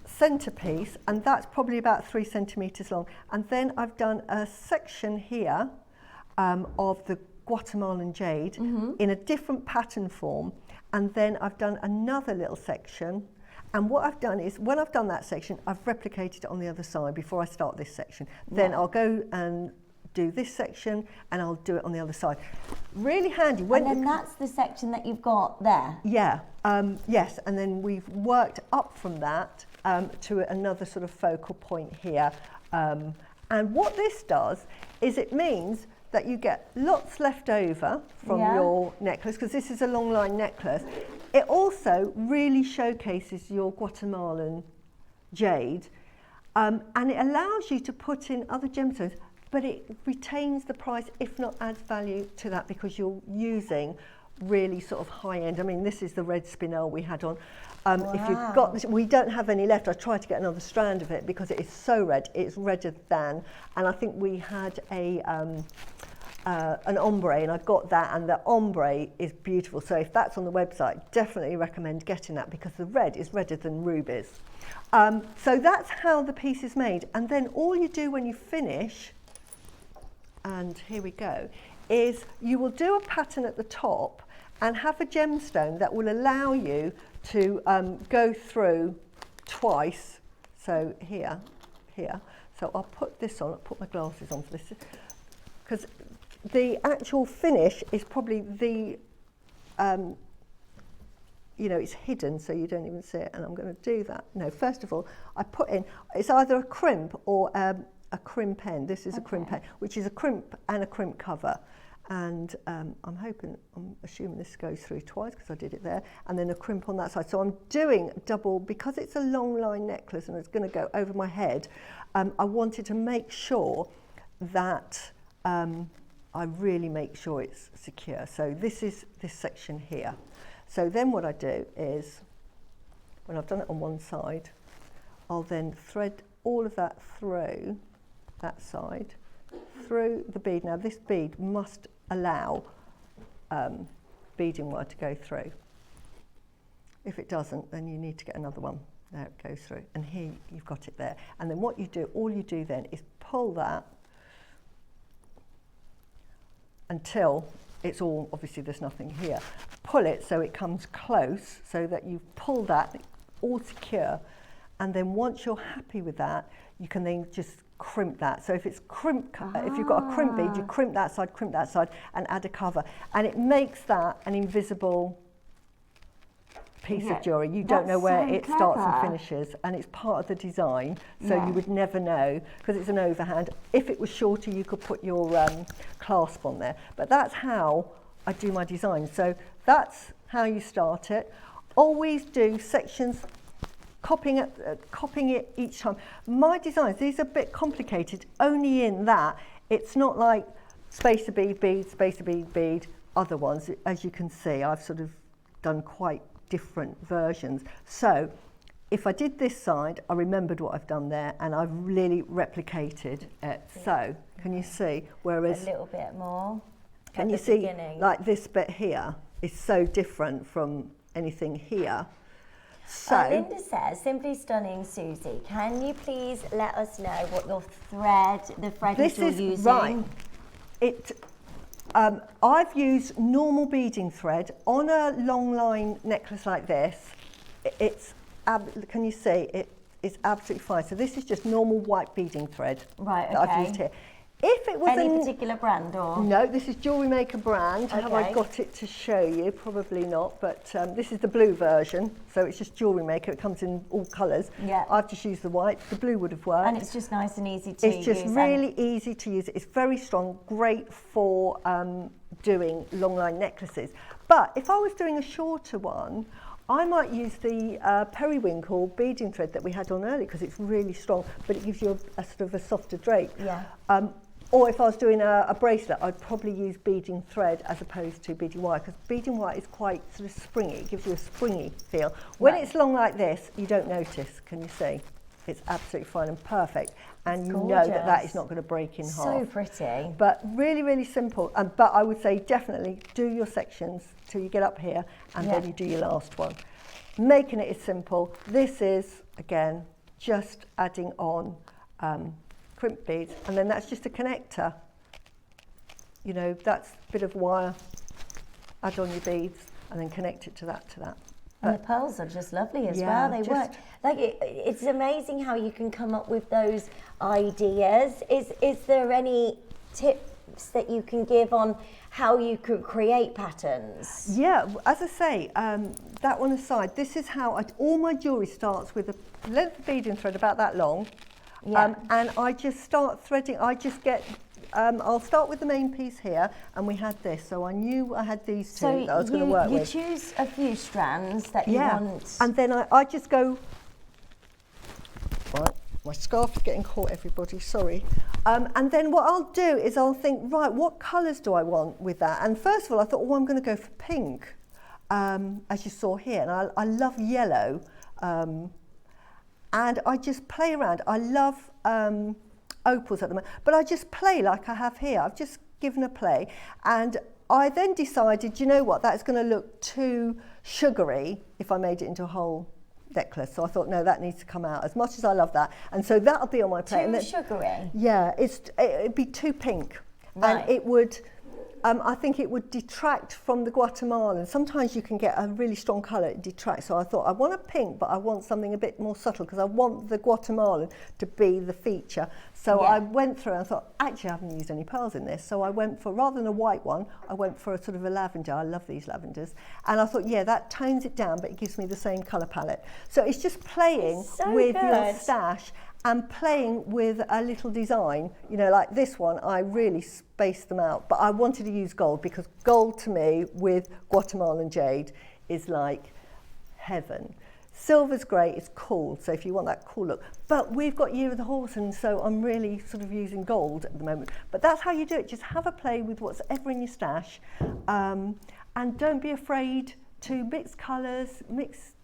centerpiece, and that's probably about 3 centimeters long. And then I've done a section here of the Guatemalan jade in a different pattern form, and then I've done another little section. And what I've done is, when I've done that section, I've replicated it on the other side before I start this section. Then I'll go and do this section, and I'll do it on the other side. Really handy. And then that's the section that you've got there? Yeah, yes, and then we've worked up from that to another sort of focal point here. And what this does is it means that you get lots left over from your necklace, because this is a long line necklace. It also really showcases your Guatemalan jade, and it allows you to put in other gemstones, but it retains the price, if not adds value to that, because you're using really sort of high end. I mean, this is the red spinel we had on. If you've got this, we don't have any left. I tried to get another strand of it because it is so red. It's redder than, and I think we had an ombre, and I got that, and the ombre is beautiful. So if that's on the website, definitely recommend getting that, because the red is redder than rubies. So that's how the piece is made. And then all you do when you finish, and here we go, is you will do a pattern at the top and have a gemstone that will allow you to go through twice. So here. So I'll put this on, I'll put my glasses on for this, because the actual finish is probably the, you know, it's hidden so you don't even see it, and I'm going to do that. No, first of all, I put in, it's either a crimp or a crimp end. This is a crimp end, which is a crimp and a crimp cover. And I'm assuming this goes through twice because I did it there, and then a crimp on that side. So I'm doing double, because it's a long line necklace and it's going to go over my head. I wanted to make sure that I really make sure it's secure. So this is this section here. So then what I do is, when I've done it on one side, I'll then thread all of that through that side, through the bead. Now this bead must allow beading wire to go through. If it doesn't, then you need to get another one. There it goes through, and here you've got it there. And then what you do, all you do then is pull that until it's all, obviously there's nothing here. Pull it so it comes close, so that you pull that all secure, and then once you're happy with that, you can then just crimp that. So if it's if you've got a crimp bead, you crimp that side, and add a cover, and it makes that an invisible piece of jewellery. You don't know where it starts and finishes, and it's part of the design, so you would never know, because it's an overhand. If it was shorter, you could put your clasp on there, but that's how I do my design. So that's how you start it. Always do sections, copying it each time. My designs, these are a bit complicated, only in that it's not like spacer bead, bead, spacer bead, bead. Other ones, as you can see, I've sort of done quite different versions. So if I did this side, I remembered what I've done there, and I've really replicated it. So can you see? Whereas a little bit more. Can you see, like this bit here is so different from anything here. So Linda says, simply stunning, Susie. Can you please let us know what your thread, the thread this you're is using? Right. I've used normal beading thread on a long line necklace like this. Can you see? It is absolutely fine. So this is just normal white beading thread that I've used here. If it was any particular brand or? No, this is Jewellery Maker brand. Have I got it to show you? Probably not, but this is the blue version. So it's just Jewellery Maker. It comes in all colours. Yeah. I've just used the white. The blue would have worked. And it's just nice and easy to use. It's just really easy to use. It's very strong, great for doing long line necklaces. But if I was doing a shorter one, I might use the periwinkle beading thread that we had on earlier, because it's really strong, but it gives you a sort of a softer drape. Yeah. Or if I was doing a bracelet, I'd probably use beading thread as opposed to beading wire, because beading wire is quite sort of springy. It gives you a springy feel. When it's long like this, you don't notice, can you see? It's absolutely fine and perfect. And you know that that is not going to break in half. So pretty. But really, really simple. But I would say definitely do your sections till you get up here, and then you do your last one. Making it is simple. This is, again, just adding on crimp beads, and then that's just a connector. You know, that's a bit of wire, add on your beads, and then connect it to that, And the pearls are just lovely as well. They work. Like it's amazing how you can come up with those ideas. Is there any tips that you can give on how you could create patterns? Yeah, as I say, that one aside, this is how all my jewellery starts with a length of beading thread about that long. Yeah. And I just start threading. I just get, I'll start with the main piece here, and we had this, so I knew I had these two that I was going to work with. So you choose a few strands that you want. And then I just go, right, my scarf is getting caught, everybody, sorry. And then what I'll do is I'll think, right, what colours do I want with that? And first of all, I thought, oh, I'm going to go for pink, as you saw here. And I love yellow. And I just play around. I love opals at the moment, but I just play like I have here. I've just given a play. And I then decided, you know what, that's going to look too sugary if I made it into a whole necklace. So I thought, no, that needs to come out, as much as I love that. And so that'll be on my plate. Too sugary? Yeah, it'd be too pink. Right. And it would I think it would detract from the Guatemalan. Sometimes you can get a really strong colour, it detracts. So I thought, I want a pink, but I want something a bit more subtle because I want the Guatemalan to be the feature. So I went through and I thought, actually I haven't used any pearls in this. So I went for, rather than a white one, I went for a sort of a lavender. I love these lavenders. And I thought, yeah, that tones it down, but it gives me the same colour palette. So it's just playing with your stash and playing with a little design. You know, like this one, I really spaced them out, but I wanted to use gold because gold to me with Guatemalan jade is like heaven. Silver's great, it's cool, so if you want that cool look. But we've got Year of the Horse, and so I'm really sort of using gold at the moment. But that's how you do it, just have a play with what's ever in your stash, and don't be afraid to mix colours, mix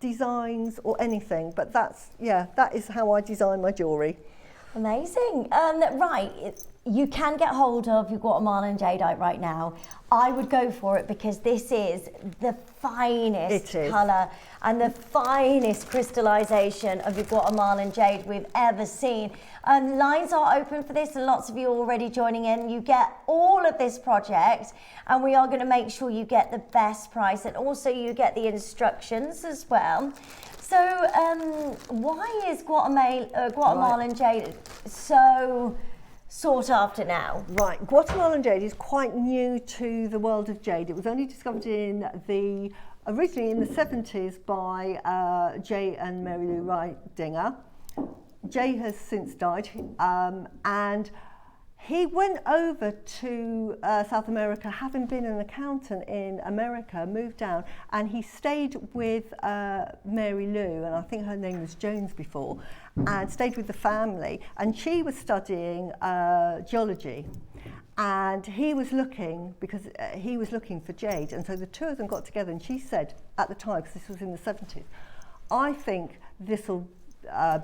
designs or anything. But that's, yeah, that is how I design my jewellery. Amazing. Right, you can get hold of your Guatemalan jadeite right now. I would go for it because this is the finest colour and the finest crystallisation of your Guatemalan jade we've ever seen. Lines are open for this and lots of you are already joining in. You get all of this project and we are going to make sure you get the best price, and also you get the instructions as well. So why is Guatemalan jade so sought after now? Right, Guatemalan jade is quite new to the world of jade. It was only discovered originally in the 70s by Jay and Mary Lou Ridinger. Jay has since died, and he went over to South America, having been an accountant in America, moved down, and he stayed with Mary Lou, and I think her name was Jones before, and stayed with the family. And she was studying geology, and he was looking, because he was looking for jade, and so the two of them got together, and she said at the time, because this was in the 70s, I think this will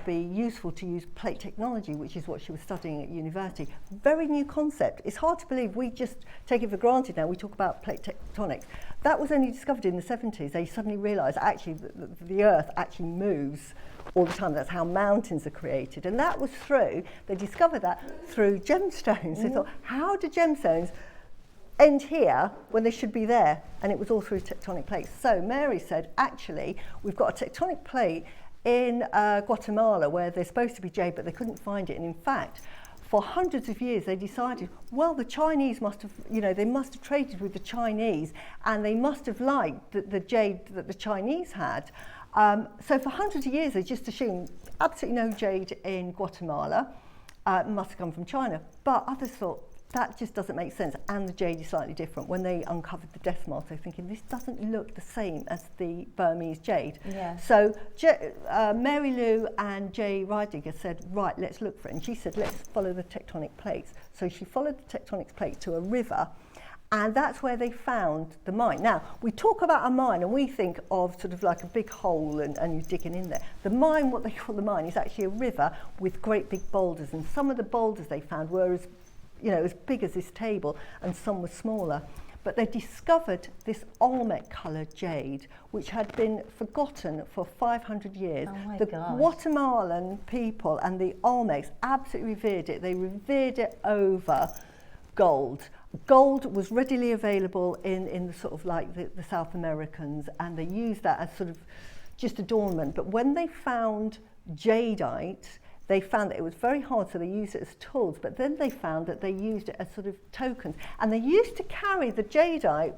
be useful to use plate technology, which is what she was studying at university. Very new concept. It's hard to believe, we just take it for granted now. We talk about plate tectonics. That was only discovered in the 70s. They suddenly realised actually the Earth actually moves all the time. That's how mountains are created. And that was they discovered that through gemstones. They thought, how do gemstones end here when they should be there? And it was all through tectonic plates. So Mary said, actually, we've got a tectonic plate in Guatemala where there's supposed to be jade, but they couldn't find it. And in fact, for hundreds of years, they decided, well, the Chinese must have, they must have traded with the Chinese, and they must have liked the jade that the Chinese had. So for hundreds of years, they just assumed absolutely no jade in Guatemala. It must have come from China. But others thought, that just doesn't make sense, and the jade is slightly different. When they uncovered the death marks, they're thinking, this doesn't look the same as the Burmese jade. Yeah. So Mary Lou and Jay Ridinger said, right, let's look for it. And she said, let's follow the tectonic plates. So she followed the tectonic plate to a river, and that's where they found the mine. Now, we talk about a mine, and we think of sort of like a big hole, and you're digging in there. The mine, what they call the mine, is actually a river with great big boulders, and some of the boulders they found were as big as this table, and some were smaller. But they discovered this Olmec coloured jade, which had been forgotten for 500 years. Oh my gosh. Guatemalan people and the Olmecs absolutely revered it. They revered it over gold. Gold was readily available in the sort of like the South Americans, and they used that as sort of just adornment. But when they found jadeite, they found that it was very hard, so they used it as tools, but then they found that they used it as sort of tokens. And they used to carry the jadeite,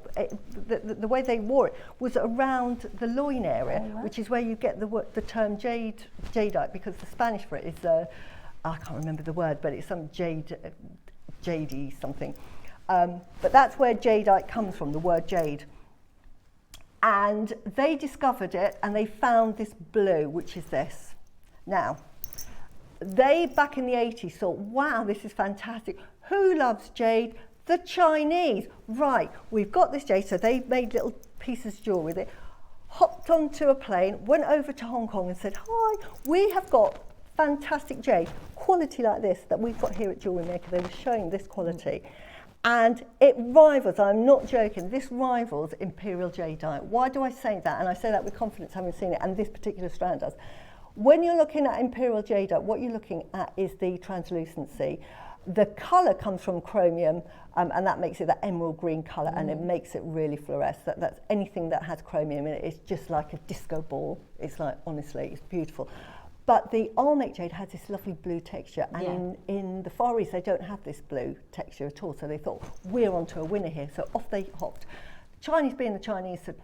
the way they wore it was around the loin area, which is where you get the term jadeite, because the Spanish for it is, I can't remember the word, but it's some jadey something. But that's where jadeite comes from, the word jade. And they discovered it, and they found this blue, which is this. Now, they, back in the 80s, thought, wow, this is fantastic. Who loves jade? The Chinese. Right, we've got this jade. So they made little pieces of jewellery with it, hopped onto a plane, went over to Hong Kong and said, hi, we have got fantastic jade, quality like this that we've got here at Jewellery Maker. They were showing this quality. And it rivals, I'm not joking, this rivals Imperial Jadeite. Why do I say that? And I say that with confidence, having seen it, and this particular strand does. When you're looking at Imperial Jadeite, what you're looking at is the translucency. The colour comes from chromium, and that makes it that emerald green colour, and it makes it really fluoresce. That's anything that has chromium in it. It's just like a disco ball. It's like, honestly, it's beautiful. But the Olmec jade has this lovely blue texture, and in the Far East they don't have this blue texture at all. So they thought, we're onto a winner here. So off they hopped. Chinese, being the Chinese, said,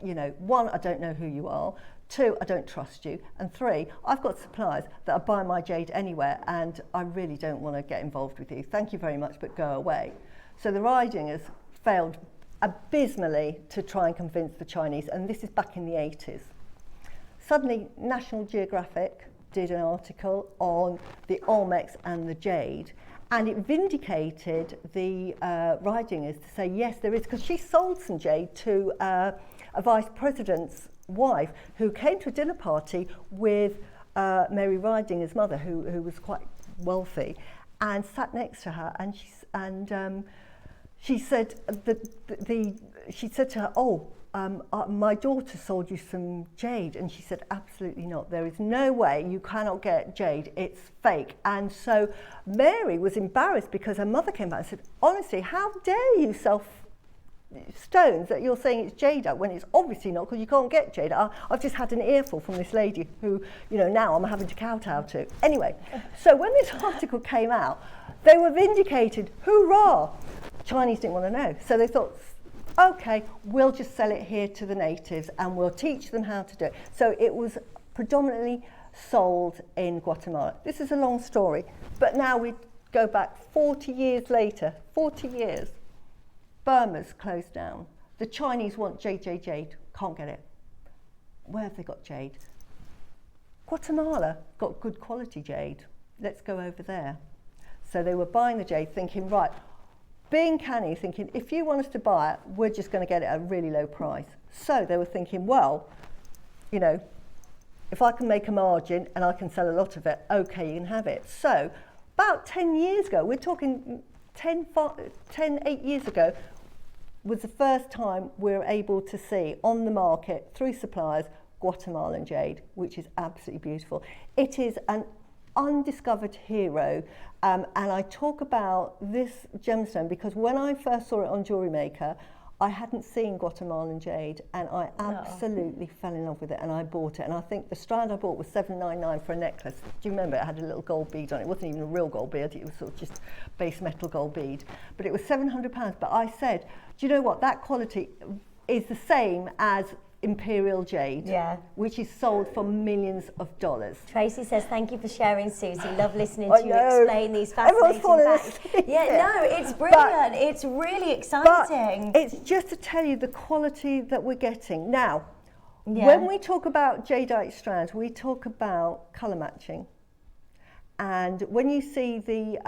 you know, 1, I don't know who you are. 2, I don't trust you. And 3, I've got suppliers that are buying my jade anywhere, and I really don't want to get involved with you. Thank you very much, but go away. So the Ridingers failed abysmally to try and convince the Chinese, and this is back in the 80s. Suddenly, National Geographic did an article on the Olmecs and the jade, and it vindicated the Ridingers to say, yes, there is, because she sold some jade to a vice president's wife who came to a dinner party with Mary Ridinger's mother, who was quite wealthy, and sat next to her, and she said to her, oh, my daughter sold you some jade, and she said, absolutely not. There is no way, you cannot get jade. It's fake. And so Mary was embarrassed because her mother came back and said, honestly, how dare you sell stones that you're saying it's jade when it's obviously not, because you can't get jade. I've just had an earful from this lady who, you know, now I'm having to kowtow to. Anyway, so when this article came out, they were vindicated. Hoorah! Chinese didn't want to know. So they thought, okay, we'll just sell it here to the natives and we'll teach them how to do it. So it was predominantly sold in Guatemala. This is a long story, but now we go back 40 years later, 40 years. Burma's closed down. The Chinese want jade, can't get it. Where have they got jade? Guatemala got good quality jade. Let's go over there. So they were buying the jade thinking, right, being canny, thinking, if you want us to buy it, we're just going to get it at a really low price. So they were thinking, well, you know, if I can make a margin and I can sell a lot of it, okay, you can have it. So about 10 years ago, we're talking 8 years ago, was the first time we were able to see on the market through suppliers Guatemalan jade, which is absolutely beautiful. It is an undiscovered hero, and I talk about this gemstone because when I first saw it on Jewellery Maker, I hadn't seen Guatemalan jade, and I absolutely fell in love with it, and I bought it. And I think the strand I bought was $7.99 for a necklace. Do you remember? It had a little gold bead on it. It wasn't even a real gold bead. It was sort of just base metal gold bead. But it was £700. But I said, do you know what? That quality is the same as Imperial jade, which is sold for millions of dollars. Tracy says, thank you for sharing, Susie. Love listening to you explain these fascinating facts. No, it's brilliant. It's really exciting. But it's just to tell you the quality that we're getting. Now, when we talk about jadeite strands, we talk about colour matching. And when you see the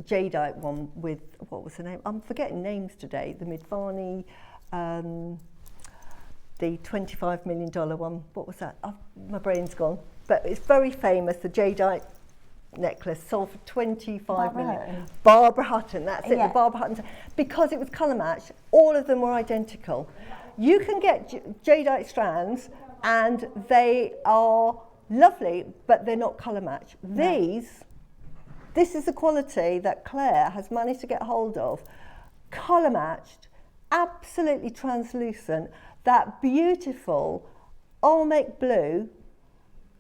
jadeite one with, what was the name? I'm forgetting names today. The Midvani, the $25 million one. What was that? Oh, my brain's gone. But it's very famous, the jadeite necklace sold for $25 million. Barbara Hutton, that's it, the Barbara Hutton. Because it was colour matched, all of them were identical. You can get jadeite strands and they are lovely, but they're not colour matched. This is the quality that Claire has managed to get hold of. Colour matched, absolutely translucent, that beautiful Olmec blue,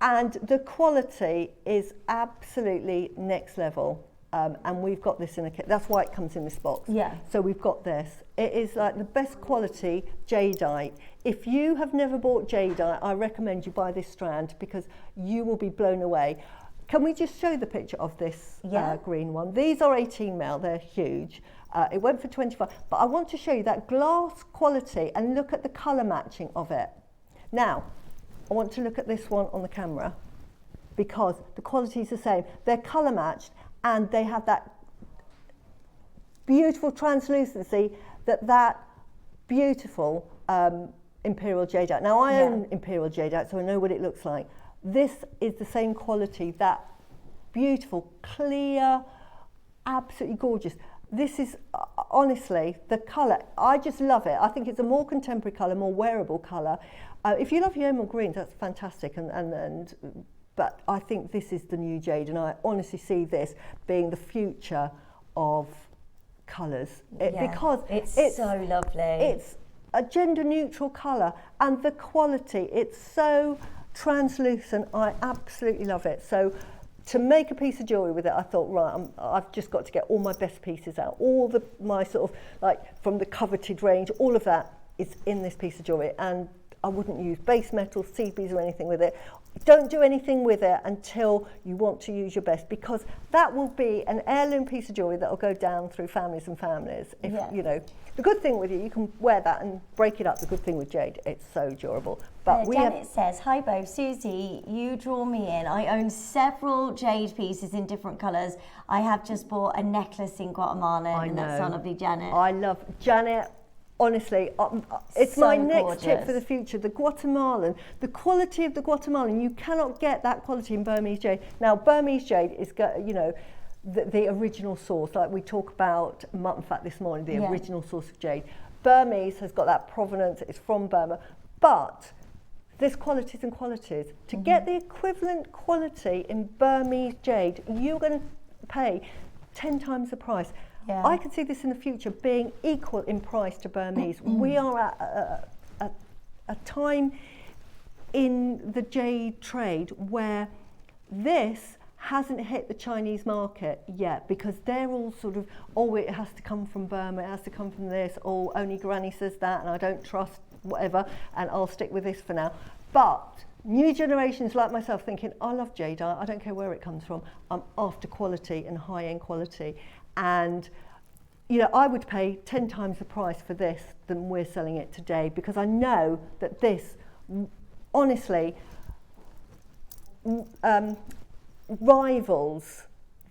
and the quality is absolutely next level. And we've got this in a kit. That's why it comes in this box. So we've got this. It is like the best quality jadeite. If you have never bought jadeite, I recommend you buy this strand because you will be blown away. Can we just show the picture of this green one? These are 18 mil, they're huge. It went for 25, but I want to show you that glass quality and look at the colour matching of it. Now, I want to look at this one on the camera because the quality is the same. They're colour matched and they have that beautiful translucency that beautiful Imperial jadeite. Now, I own Imperial jadeite, so I know what it looks like. This is the same quality, that beautiful, clear, absolutely gorgeous. This is, honestly, the colour, I just love it. I think it's a more contemporary colour, more wearable colour. If you love your emerald greens, that's fantastic, and but I think this is the new jade, and I honestly see this being the future of colours. Because it's so lovely. It's a gender neutral colour, and the quality, it's so translucent. I absolutely love it. So to make a piece of jewellery with it, I thought, right, I've just got to get all my best pieces out. All my sort of, like, from the coveted range, all of that is in this piece of jewellery, and I wouldn't use base metals, seed beads or anything with it. Don't do anything with it until you want to use your best, because that will be an heirloom piece of jewellery that will go down through families and families. If you know, the good thing with you can wear that and break it up. The good thing with jade, it's so durable. But Janet says, hi both. Suzie, you draw me in. I own several jade pieces in different colours. I have just bought a necklace in Guatemalan, and that's so lovely, Janet. I love Janet. Honestly, it's So my next gorgeous. tip for the future. The Guatemalan, the quality of the Guatemalan, you cannot get that quality in Burmese jade. Now, Burmese jade is, you know, the original source. Like we talk about mutton fat this morning, the original source of jade. Burmese has got that provenance. It's from Burma, but there's qualities and qualities. To get the equivalent quality in Burmese jade, you're going to pay 10 times the price. Yeah. I can see this in the future being equal in price to Burmese. We are at a time in the jade trade where this hasn't hit the Chinese market yet, because they're all sort of, oh, it has to come from Burma, it has to come from this, or only Granny says that and I don't trust whatever, and I'll stick with this for now. But new generations like myself thinking, I love jade, I don't care where it comes from, I'm after quality and high-end quality. And you know, I would pay 10 times the price for this than we're selling it today, because I know that this, honestly, rivals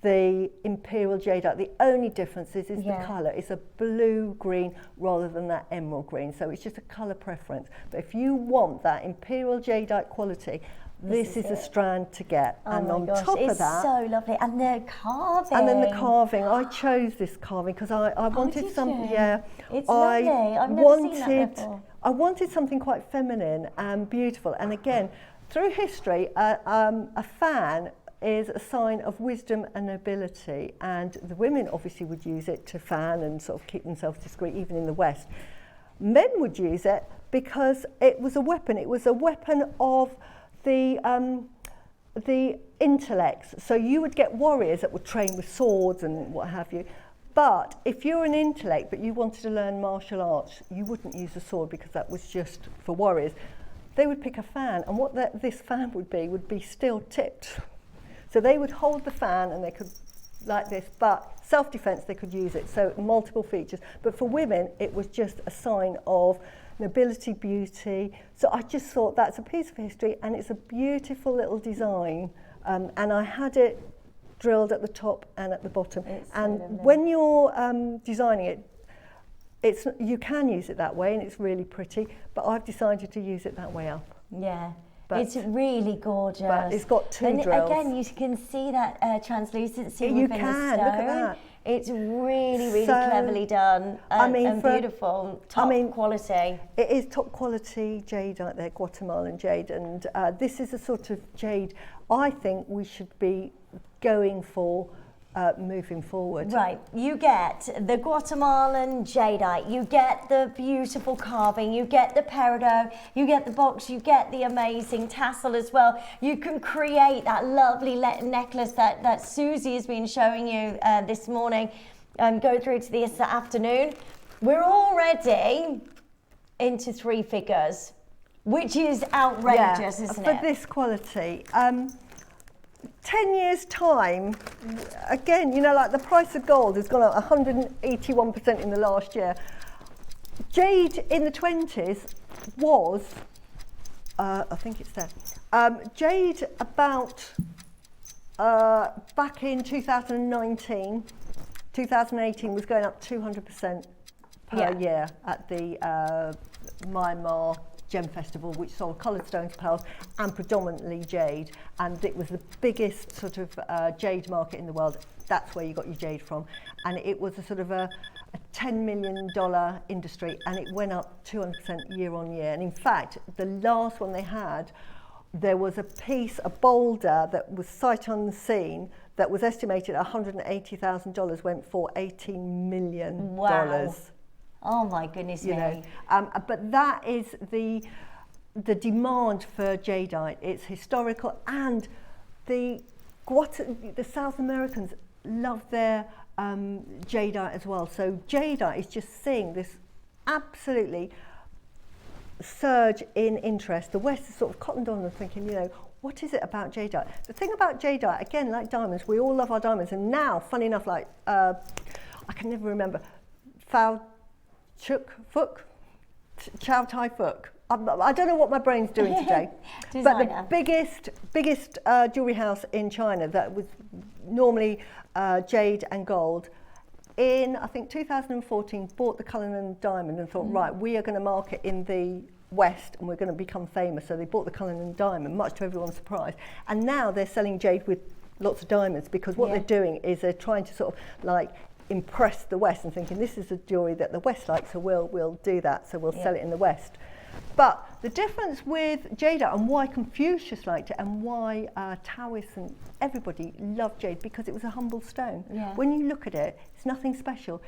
the Imperial Jadeite. The only difference is the colour. It's a blue-green rather than that emerald green, so it's just a colour preference. But if you want that Imperial Jadeite quality, this is a strand to get. Oh and my on gosh, top it's of that, so lovely. And the carving. and then the carving. I chose this carving because I wanted did something. you? Yeah, It's lovely. I've never seen that before. I wanted something quite feminine and beautiful. And again, through history, a fan is a sign of wisdom and nobility. And the women obviously would use it to fan and sort of keep themselves discreet, even in the West. Men would use it because it was a weapon. It was a weapon of the intellects. So you would get warriors that would train with swords and what have you. But if you're an intellect but you wanted to learn martial arts, you wouldn't use a sword because that was just for warriors. They would pick a fan, and what this fan would be steel tipped. So they would hold the fan and they could, like this, but self-defense they could use it. So multiple features. But for women, it was just a sign of nobility, beauty. So I just thought that's a piece of history, and it's a beautiful little design. And I had it drilled at the top and at the bottom. And when you're designing it, you can use it that way, and it's really pretty. But I've decided to use it that way up. Yeah. But it's really gorgeous. But it's got two and drills. Again, you can see that translucency You within can, the stone. look at that. It's really, really So, cleverly done and beautiful, top quality. It is top quality jade out there, Guatemalan jade, and this is a sort of jade I think we should be going for moving forward. Right, you get the Guatemalan jadeite, you get the beautiful carving, you get the peridot, you get the box, you get the amazing tassel as well. You can create that lovely necklace that Suzie has been showing you this morning and go through to this afternoon. We're already into 3 figures, which is outrageous, isn't it? For this quality. 10 years time, again, you know, like the price of gold has gone up 181% in the last year. Jade in the 20s was, I think it's there, jade about back in 2019, 2018 was going up 200% per year at the Myanmar Gem Festival, which sold coloured stones, pearls and predominantly jade, and it was the biggest sort of jade market in the world. That's where you got your jade from, and it was a sort of a $10 million industry, and it went up 200% year on year. And in fact, the last one they had there was a piece, a boulder that was sight unseen that was estimated at $180,000, went for $18 million. Wow. Oh my goodness me. But that is the demand for jadeite. It's historical, and the South Americans love their jadeite as well. So jadeite is just seeing this absolutely surge in interest. The West is sort of cottoned on and thinking, what is it about jadeite? The thing about jadeite, again, like diamonds, we all love our diamonds. And now, funny enough, like, I can never remember, Chow Tai Fook. I don't know what my brain's doing today. But the biggest jewellery house in China that was normally jade and gold, in, I think, 2014, bought the Cullinan diamond and thought, right, we are going to market in the West and we're going to become famous. So they bought the Cullinan diamond, much to everyone's surprise. And now they're selling jade with lots of diamonds, because what they're doing is they're trying to sort of like impress the West and thinking, this is a jewellery that the West likes, so we'll do that, so we'll sell it in the West. But the difference with jadeite, and why Confucius liked it, and why Taoists and everybody loved jade, because it was a humble stone. When you look at it, it's nothing special.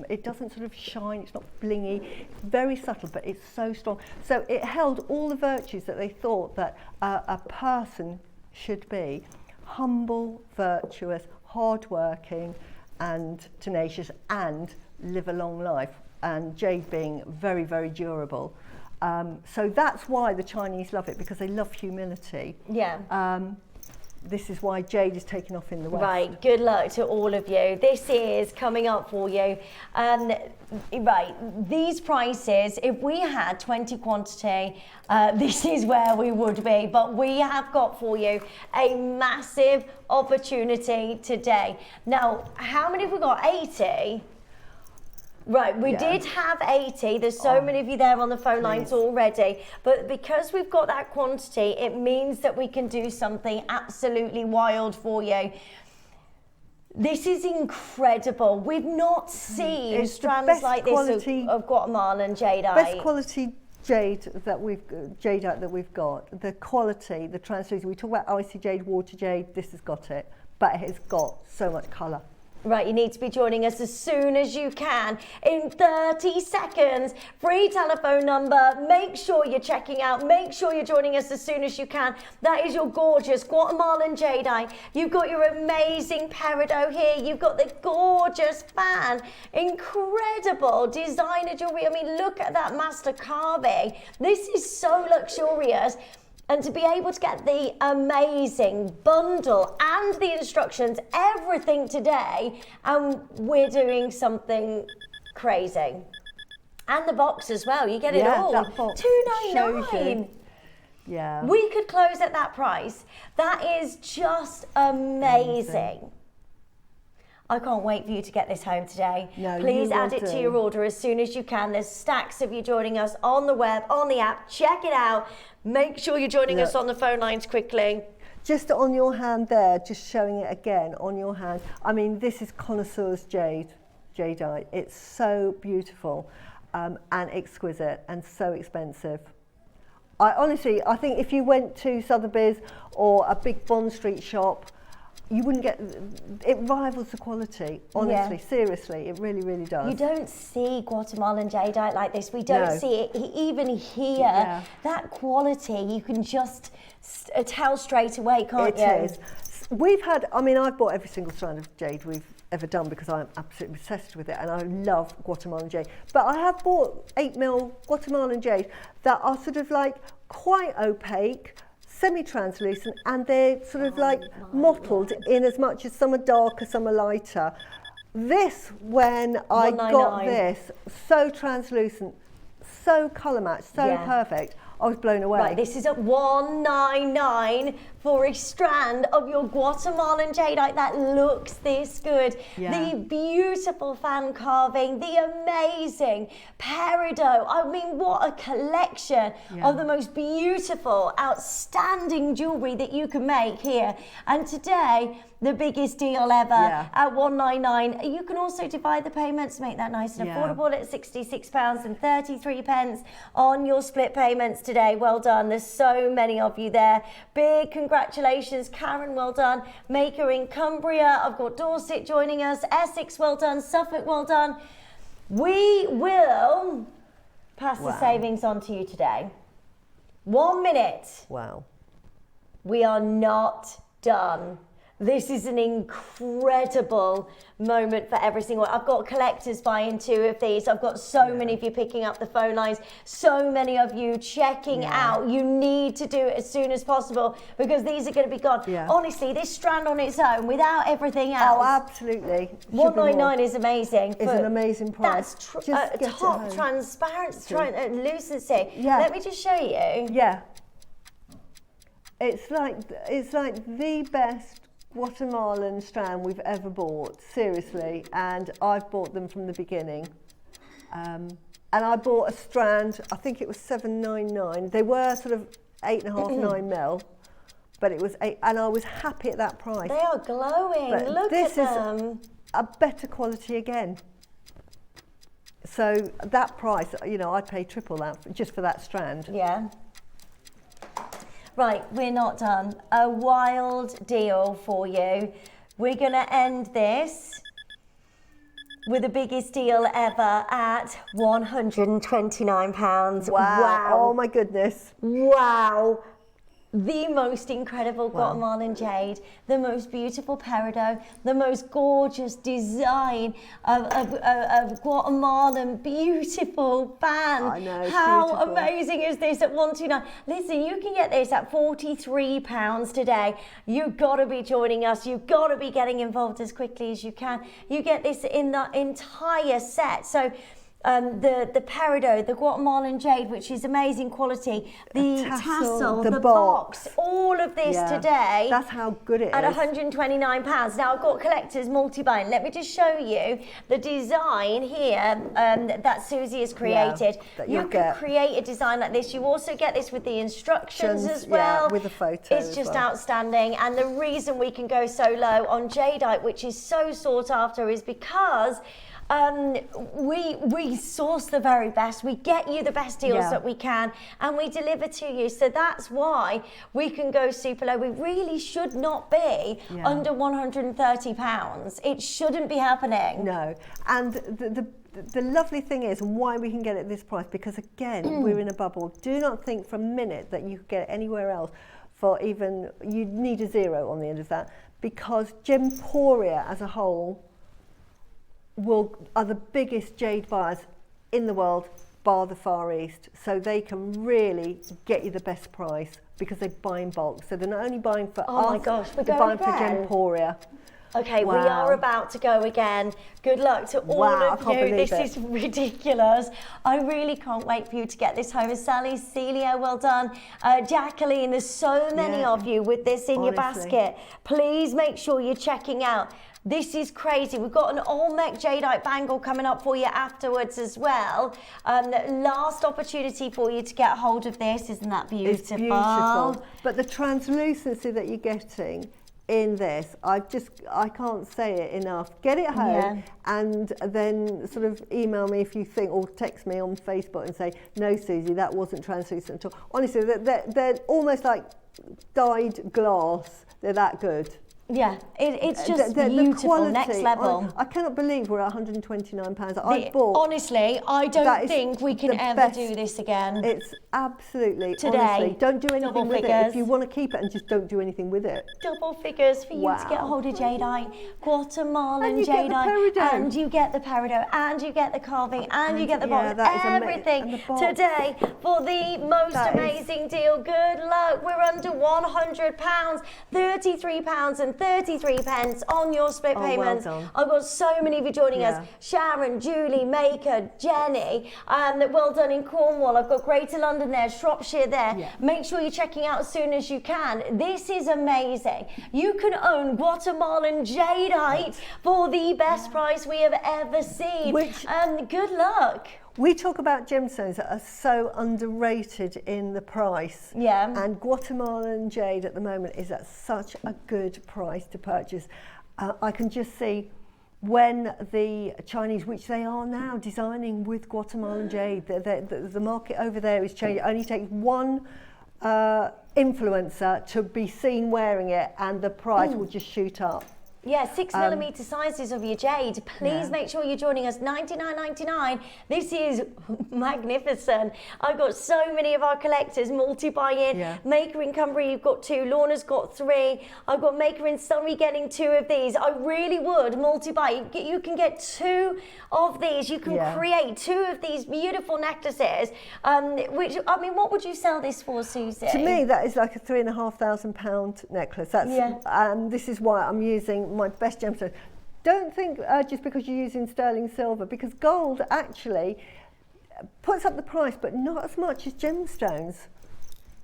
It doesn't sort of shine, it's not blingy, it's very subtle, but it's so strong. So it held all the virtues that they thought that a person should be: humble, virtuous, hardworking, and tenacious, and live a long life. And jade being very, very durable. So that's why the Chinese love it, because they love humility. This is why jade is taking off in the West. Right, good luck to all of you. This is coming up for you. Right, these prices, if we had 20 quantity, this is where we would be. But we have got for you a massive opportunity today. Now, how many have we got? 80? Right, we did have 80. There's so many of you there on the phone lines already. But because we've got that quantity, it means that we can do something absolutely wild for you. This is incredible. We've not seen strands like this of Guatemalan jadeite. Best quality jadeite that we've got. The quality, the translucent. We talk about icy jade, water jade. This has got it, but it has got so much colour. Right, you need to be joining us as soon as you can. In 30 seconds, free telephone number. Make sure you're checking out. Make sure you're joining us as soon as you can. That is your gorgeous Guatemalan jadeite. You've got your amazing Peridot here. You've got the gorgeous fan. Incredible designer jewellery. I mean, look at that master carving. This is so luxurious. And to be able to get the amazing bundle and the instructions, everything today, and we're doing something crazy. And the box as well, you get it all. That box $299. Yeah. We could close at that price. That is just amazing. I can't wait for you to get this home today. No, please add it to your order as soon as you can. There's stacks of you joining us on the web, on the app. Check it out. Make sure you're joining us on the phone lines quickly. Just on your hand there, just showing it again on your hand. I mean, this is connoisseur's jadeite. It's so beautiful and exquisite and so expensive. I think if you went to Sotheby's or a big Bond Street shop, you wouldn't get, it rivals the quality, honestly, seriously, it really, really does. You don't see Guatemalan jadeite like this. We don't see it even here. That quality, you can just tell straight away, can't you? It is. We've had, I mean, I've bought every single strand of jade we've ever done because I'm absolutely obsessed with it and I love Guatemalan jade. But I have bought 8mm Guatemalan jade that are sort of like quite opaque, semi-translucent, and they're sort of like mottled in as much as some are darker, some are lighter. This, when I got this, so translucent, so colour matched, so perfect, I was blown away. Right, this is at $199. for a strand of your Guatemalan jadeite that looks this good. The beautiful fan carving, the amazing Peridot. I mean, what a collection of the most beautiful, outstanding jewellery that you can make here. And today, the biggest deal ever at $199. You can also divide the payments, make that nice and affordable at £66.33 on your split payments today. Well done. There's so many of you there. Big congratulations, Karen. Well done. Maker in Cumbria. I've got Dorset joining us. Essex, well done. Suffolk, well done. We will pass the savings on to you today. 1 minute. Wow. We are not done. This is an incredible moment for every single one. I've got collectors buying 2 of these. I've got so many of you picking up the phone lines, so many of you checking out. You need to do it as soon as possible because these are going to be gone. Honestly, this strand on its own, without everything else. Oh, absolutely. $199 is amazing. It's an amazing price. That's top transparency, lucency. Let me just show you. It's like the best Guatemalan strand we've ever bought, seriously, and I've bought them from the beginning. And I bought a strand, I think it was $7.99. They were sort of 8.5, 9 mil, but it was 8, and I was happy at that price. They are glowing. But Look at them. This is a better quality again. So that price, you know, I'd pay triple that just for that strand. Right, we're not done. A wild deal for you. We're going to end this with the biggest deal ever at £129. Wow. Oh my goodness. Wow. The most incredible Guatemalan jade, the most beautiful peridot, the most gorgeous design of Guatemalan beautiful fan. I know, how beautiful. amazing is this at $129? Listen, you can get this at £43 today. You've got to be joining us. You've got to be getting involved as quickly as you can. You get this in the entire set. So the peridot, the Guatemalan jade, which is amazing quality, the tassel, the box, all of this today. That's how good it is. At £129. Now I've got collectors multi-buying. Let me just show you the design here that Suzie has created. You can create a design like this. You also get this with the instructions as well. With the photo. It's just outstanding. And the reason we can go so low on jadeite, which is so sought after, is because we source the very best. We get you the best deals that we can, and we deliver to you. So that's why we can go super low. We really should not be under £130. It shouldn't be happening. No, and the lovely thing is, and why we can get it at this price, because again, we're in a bubble. Do not think for a minute that you could get it anywhere else for even, you need a zero on the end of that, because Gemporia as a whole are the biggest jade buyers in the world, bar the Far East. So they can really get you the best price because they buy in bulk. So they're not only buying for oh us, my gosh, we're they're going buying for Gemporia. Okay, we are about to go again. Good luck to all of you. This is ridiculous. I really can't wait for you to get this home. Sally, Celia, well done. Jacqueline, there's so many of you with this in your basket. Please make sure you're checking out. This is crazy. We've got an all-neck jadeite bangle coming up for you afterwards as well. Last opportunity for you to get hold of this. Isn't that beautiful? It's beautiful. But the translucency that you're getting in this, I can't say it enough. Get it home and then sort of email me if you think, or text me on Facebook and say, no, Suzie, that wasn't translucent at all. Honestly, they're almost like dyed glass. They're that good. Yeah, it's just beautiful, quality, next level. I cannot believe we're at £129. Honestly, I don't think we can ever do this again. It's absolutely, today. Honestly, don't do anything with it. If you want to keep it, and just don't do anything with it. Double figures for you to get a hold of jadeite, Guatemalan jadeite, and you get the peridot, and you get the carving, and you get the box, everything today for the most amazing deal. Good luck. We're under £100, £33.33. £33 on your split payments. Well done. I've got so many of you joining us. Sharon, Julie, Maker, Jenny, well done in Cornwall. I've got Greater London there, Shropshire there. Yeah. Make sure you're checking out as soon as you can. This is amazing. You can own Guatemalan jadeite for the best price we have ever seen. Good luck. We talk about gemstones that are so underrated in the price. Yeah. And Guatemalan jade at the moment is at such a good price to purchase. I can just see when the Chinese, which they are now designing with Guatemalan jade, the market over there is changing. It only takes one influencer to be seen wearing it and the price will just shoot up. Yeah, 6mm sizes of your jade. Please make sure you're joining us. $99.99. This is magnificent. I've got so many of our collectors multi-buy-in. Yeah. Maker in Cumbria, you've got 2. Lorna's got 3. I've got Maker in Surrey getting 2 of these. I really would multi-buy. You can get 2 of these. You can create 2 of these beautiful necklaces. Which, I mean, what would you sell this for, Suzie? To me, that is like a £3,500 necklace. That's this is why I'm using my best gemstones. Don't think just because you're using sterling silver, because gold actually puts up the price, but not as much as gemstones.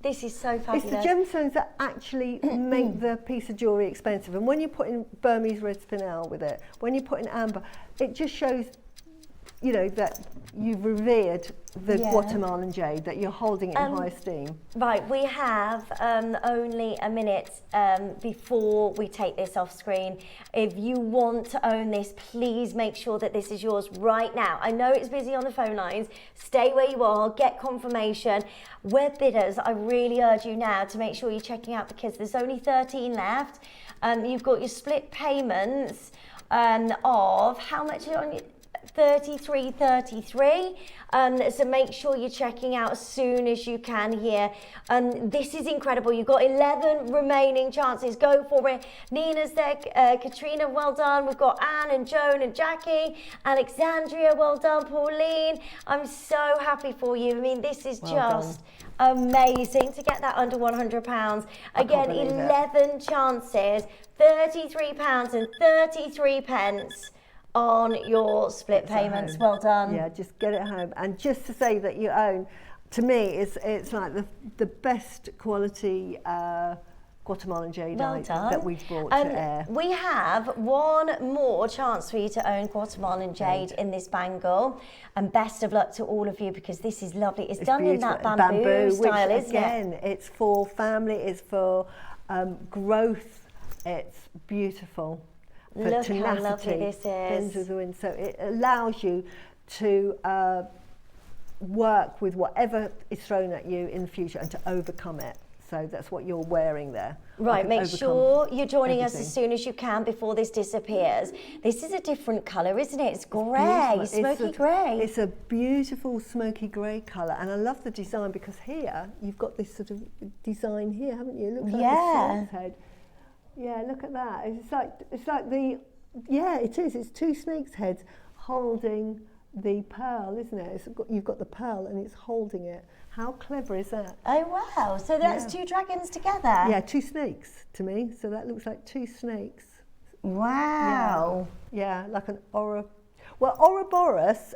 This is so fabulous. It's the gemstones that actually make the piece of jewellery expensive. And when you put in Burmese red spinel with it, when you put in amber, it just shows, you know, that you've revered the Guatemalan jade, that you're holding it in high esteem. Right, we have only a minute before we take this off screen. If you want to own this, please make sure that this is yours right now. I know it's busy on the phone lines. Stay where you are, get confirmation. Web bidders, I really urge you now to make sure you're checking out because there's only 13 left. You've got your split payments of how much are on your... 33.33. So make sure you're checking out as soon as you can here. This is incredible. You've got 11 remaining chances. Go for it. Nina's there. Katrina, well done. We've got Anne and Joan and Jackie. Alexandria, well done. Pauline, I'm so happy for you. I mean, this is just amazing to get that under £100. Again, 11 chances, £33 and 33 pence. On your split payments. Well done. Yeah, just get it home. And just to say that you own, to me, it's like the best quality Guatemalan jadeite that we've brought to air. We have one more chance for you to own Guatemalan jade in this bangle. And best of luck to all of you because this is lovely. It's done beautiful. in that bamboo style, which, isn't again, it? it's for family, it's for growth. It's beautiful. For Look tenacity, how lovely this bends is. with the wind. So it allows you to work with whatever is thrown at you in the future and to overcome it. So that's what you're wearing there. Right, make sure you're joining us as soon as you can before this disappears. This is a different colour, isn't it? It's grey, smoky grey. It's a beautiful smoky grey colour, and I love the design because here you've got this sort of design here, haven't you? It looks like a snake's head. Yeah, look at that. It's like the, it is. It's 2 snakes' heads holding the pearl, isn't it? You've got the pearl and it's holding it. How clever is that? Oh, wow. So that's 2 dragons together? Yeah, 2 snakes to me. So that looks like 2 snakes. Wow. Yeah, like an Well, Ouroboros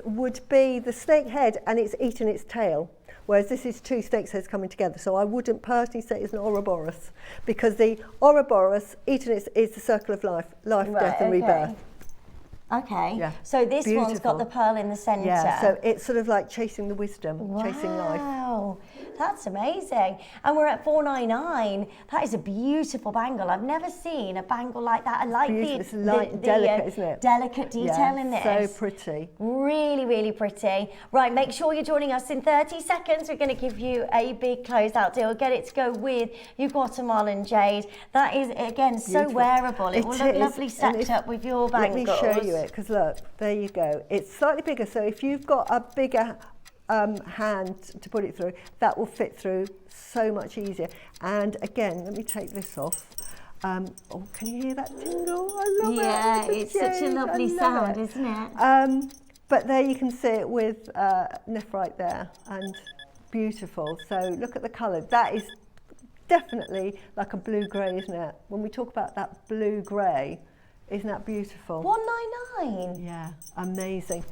would be the snake head and it's eating its tail. Whereas this is 2 snakes' heads coming together. So I wouldn't personally say it's an Ouroboros because the Ouroboros eating is the circle of life, death and rebirth. Okay. Yeah. So this one's got the pearl in the centre. Yeah, so it's sort of like chasing the wisdom, chasing life. Wow, that's amazing. And we're at $4.99. That is a beautiful bangle. I've never seen a bangle like that. I like it's light, delicate, isn't it? Delicate detail in this. So pretty. Really, really pretty. Right, make sure you're joining us in 30 seconds. We're going to give you a big closeout deal. Get it to go with your Guatemalan jade. That is, again, so wearable. It will look lovely stacked up with your bangles. Let me show you it, because look, there you go. It's slightly bigger, so if you've got a bigger hand to put it through, that will fit through so much easier. And again, let me take this off. Oh, can you hear that tingle? I love it. Yeah, it's such a lovely sound, isn't it? But there you can see it with nephrite there, and beautiful. So look at the colour. That is definitely like a blue-grey, isn't it? When we talk about that blue-grey, isn't that beautiful? $199. Yeah, amazing.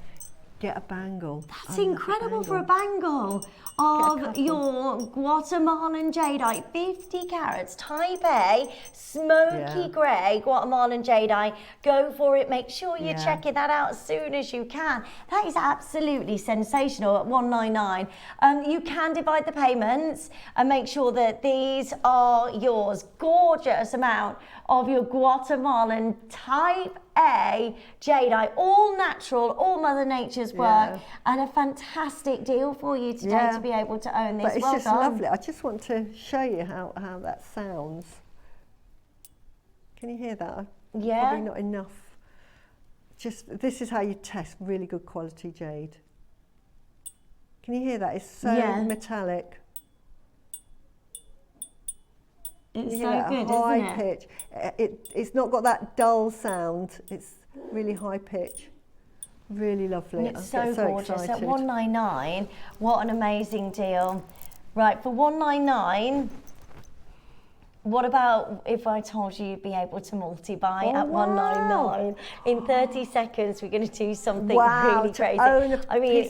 Get a bangle. That's incredible for a bangle of your Guatemalan jadeite, 50 carats, type A, smoky grey Guatemalan jadeite. Go for it. Make sure you're checking that out as soon as you can. That is absolutely sensational at $199. You can divide the payments and make sure that these are yours. Gorgeous amount of your Guatemalan type A jadeite, all natural, all Mother Nature's work, and a fantastic deal for you today to be able to own this. But it's just lovely. I just want to show you how that sounds. Can you hear that? Yeah. Probably not enough. Just, this is how you test really good quality jade. Can you hear that? It's so metallic. It's so good, high isn't it? Pitch. It's not got that dull sound. It's really high pitch. Really lovely. It's so gorgeous. Excited. At $199, what an amazing deal. Right, for $199, what about if I told you you'd be able to multi-buy at $199? In 30 seconds, we're going to do something really crazy. I mean,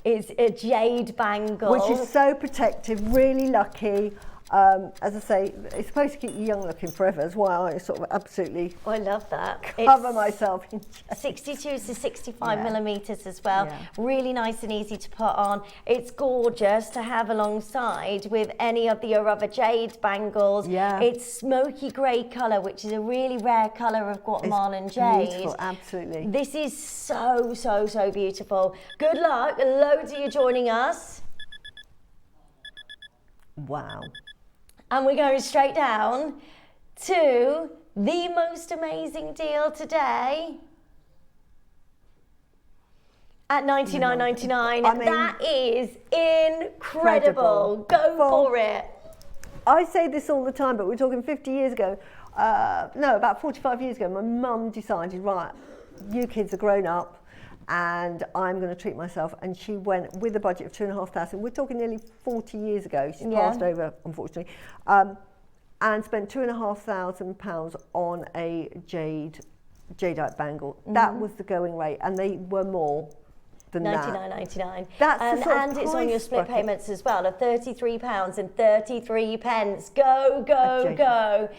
it's a jade bangle. Which is so protective, really lucky. As I say, it's supposed to keep you young looking forever, as well. I sort of absolutely I love that. cover myself in jade. 62 to 65 millimetres as well. Really nice and easy to put on. It's gorgeous to have alongside with any of the other jade bangles. It's smoky grey colour, which is a really rare colour of Guatemalan jade. Beautiful, absolutely. This is so, so, so beautiful. Good luck. Loads of you joining us. Wow. And we're going straight down to the most amazing deal today at $99.99. I mean, that is incredible. Go for it. I say this all the time, but we're talking 50 years ago. No, about 45 years ago, my mum decided, right, you kids are grown up and I'm going to treat myself. And she went with a budget of $2,500. We're talking nearly 40 years ago. She's passed over, unfortunately, and spent £2,500 on a jadeite bangle. That was the going rate, and they were more than $99.99. That's and it's on your split payments as well of £33.33. Go, go, go.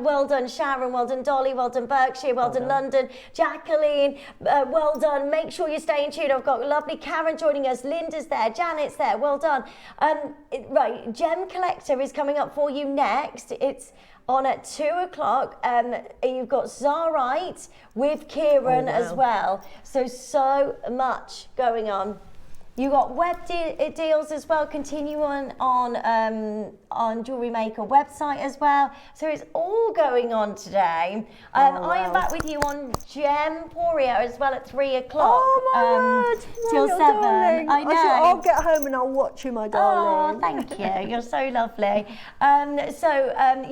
Well done, Sharon. Well done, Dolly. Well done, Berkshire. Well done, London. Jacqueline. Well done. Make sure you stay in tune. I've got lovely Karen joining us. Linda's there. Janet's there. Well done. Right, Gem Collector is coming up for you next. It's on at 2 o'clock. You've got Zarite with Kieran as well. So much going on. You got web deals as well, continuing on Jewellery Maker website as well. So it's all going on today. I am back with you on Gemporia as well at 3 o'clock. Oh my word! Till 7. Darling. I know. I'll get home and I'll watch you, my darling. Oh, thank you. You're so lovely.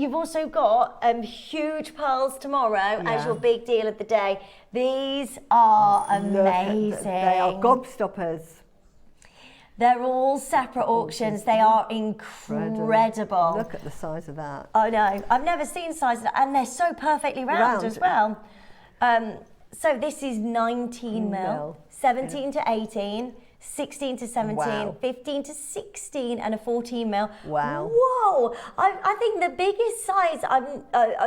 You've also got huge pearls tomorrow as your big deal of the day. These are amazing. They are gobstoppers. They're all separate auctions. They are incredible. Look at the size of that. I know. I've never seen size of that. And they're so perfectly round as well. So this is 19 mil, 17 to 18, 16 to 17, 15 to 16, and a 14 mil. Wow. Whoa. I think the biggest size I'm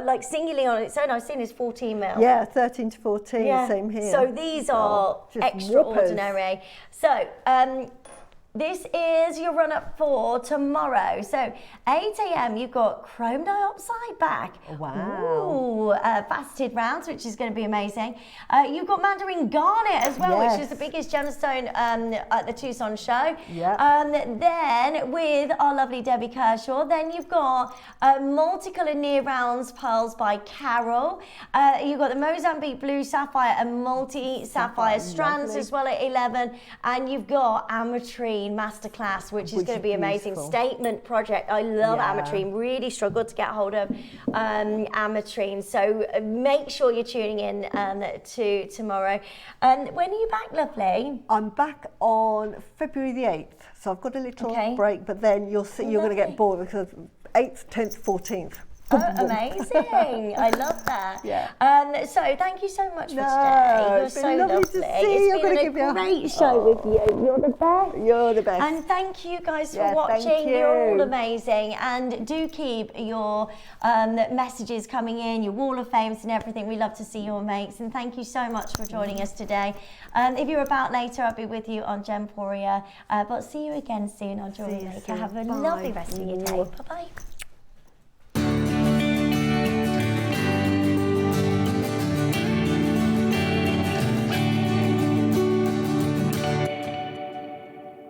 like singularly on its own I've seen is 14 mil. Yeah, 13 to 14, same here. So these are extraordinary. Whoppers. So this is your run-up for tomorrow. So 8 a.m. you've got chrome dioxide back. Wow. Ooh, faceted rounds, which is going to be amazing. You've got mandarin garnet as well, which is the biggest gemstone at the Tucson show. Then with our lovely Debbie Kershaw, then you've got multicolour near rounds pearls by Carol. You've got the Mozambique blue sapphire and multi-sapphire strands as well at 11. And you've got ametrine Masterclass, which is going to be amazing. Statement project. I love ametrine. Really struggled to get hold of ametrine. So make sure you're tuning in to tomorrow. When are you back, lovely? I'm back on February the 8th. So I've got a little break, but then you'll see, you're going to get bored because 8th, 10th, 14th. Oh, amazing. I love that. Yeah. So thank you so much for No, today. You're it's been so lovely lovely. to see you. It's I'm gonna been give you a a- great show with you. You're the best. You're the best. And thank you guys for Yeah, thank watching. You're all you. amazing. And do keep your messages coming in, your wall of fames and everything. We love to see your makes. And thank you so much for joining us today. If you're about later, I'll be with you on Gemporia. But see you again soon on Jewellery Maker. Have a lovely rest of your day. Bye-bye.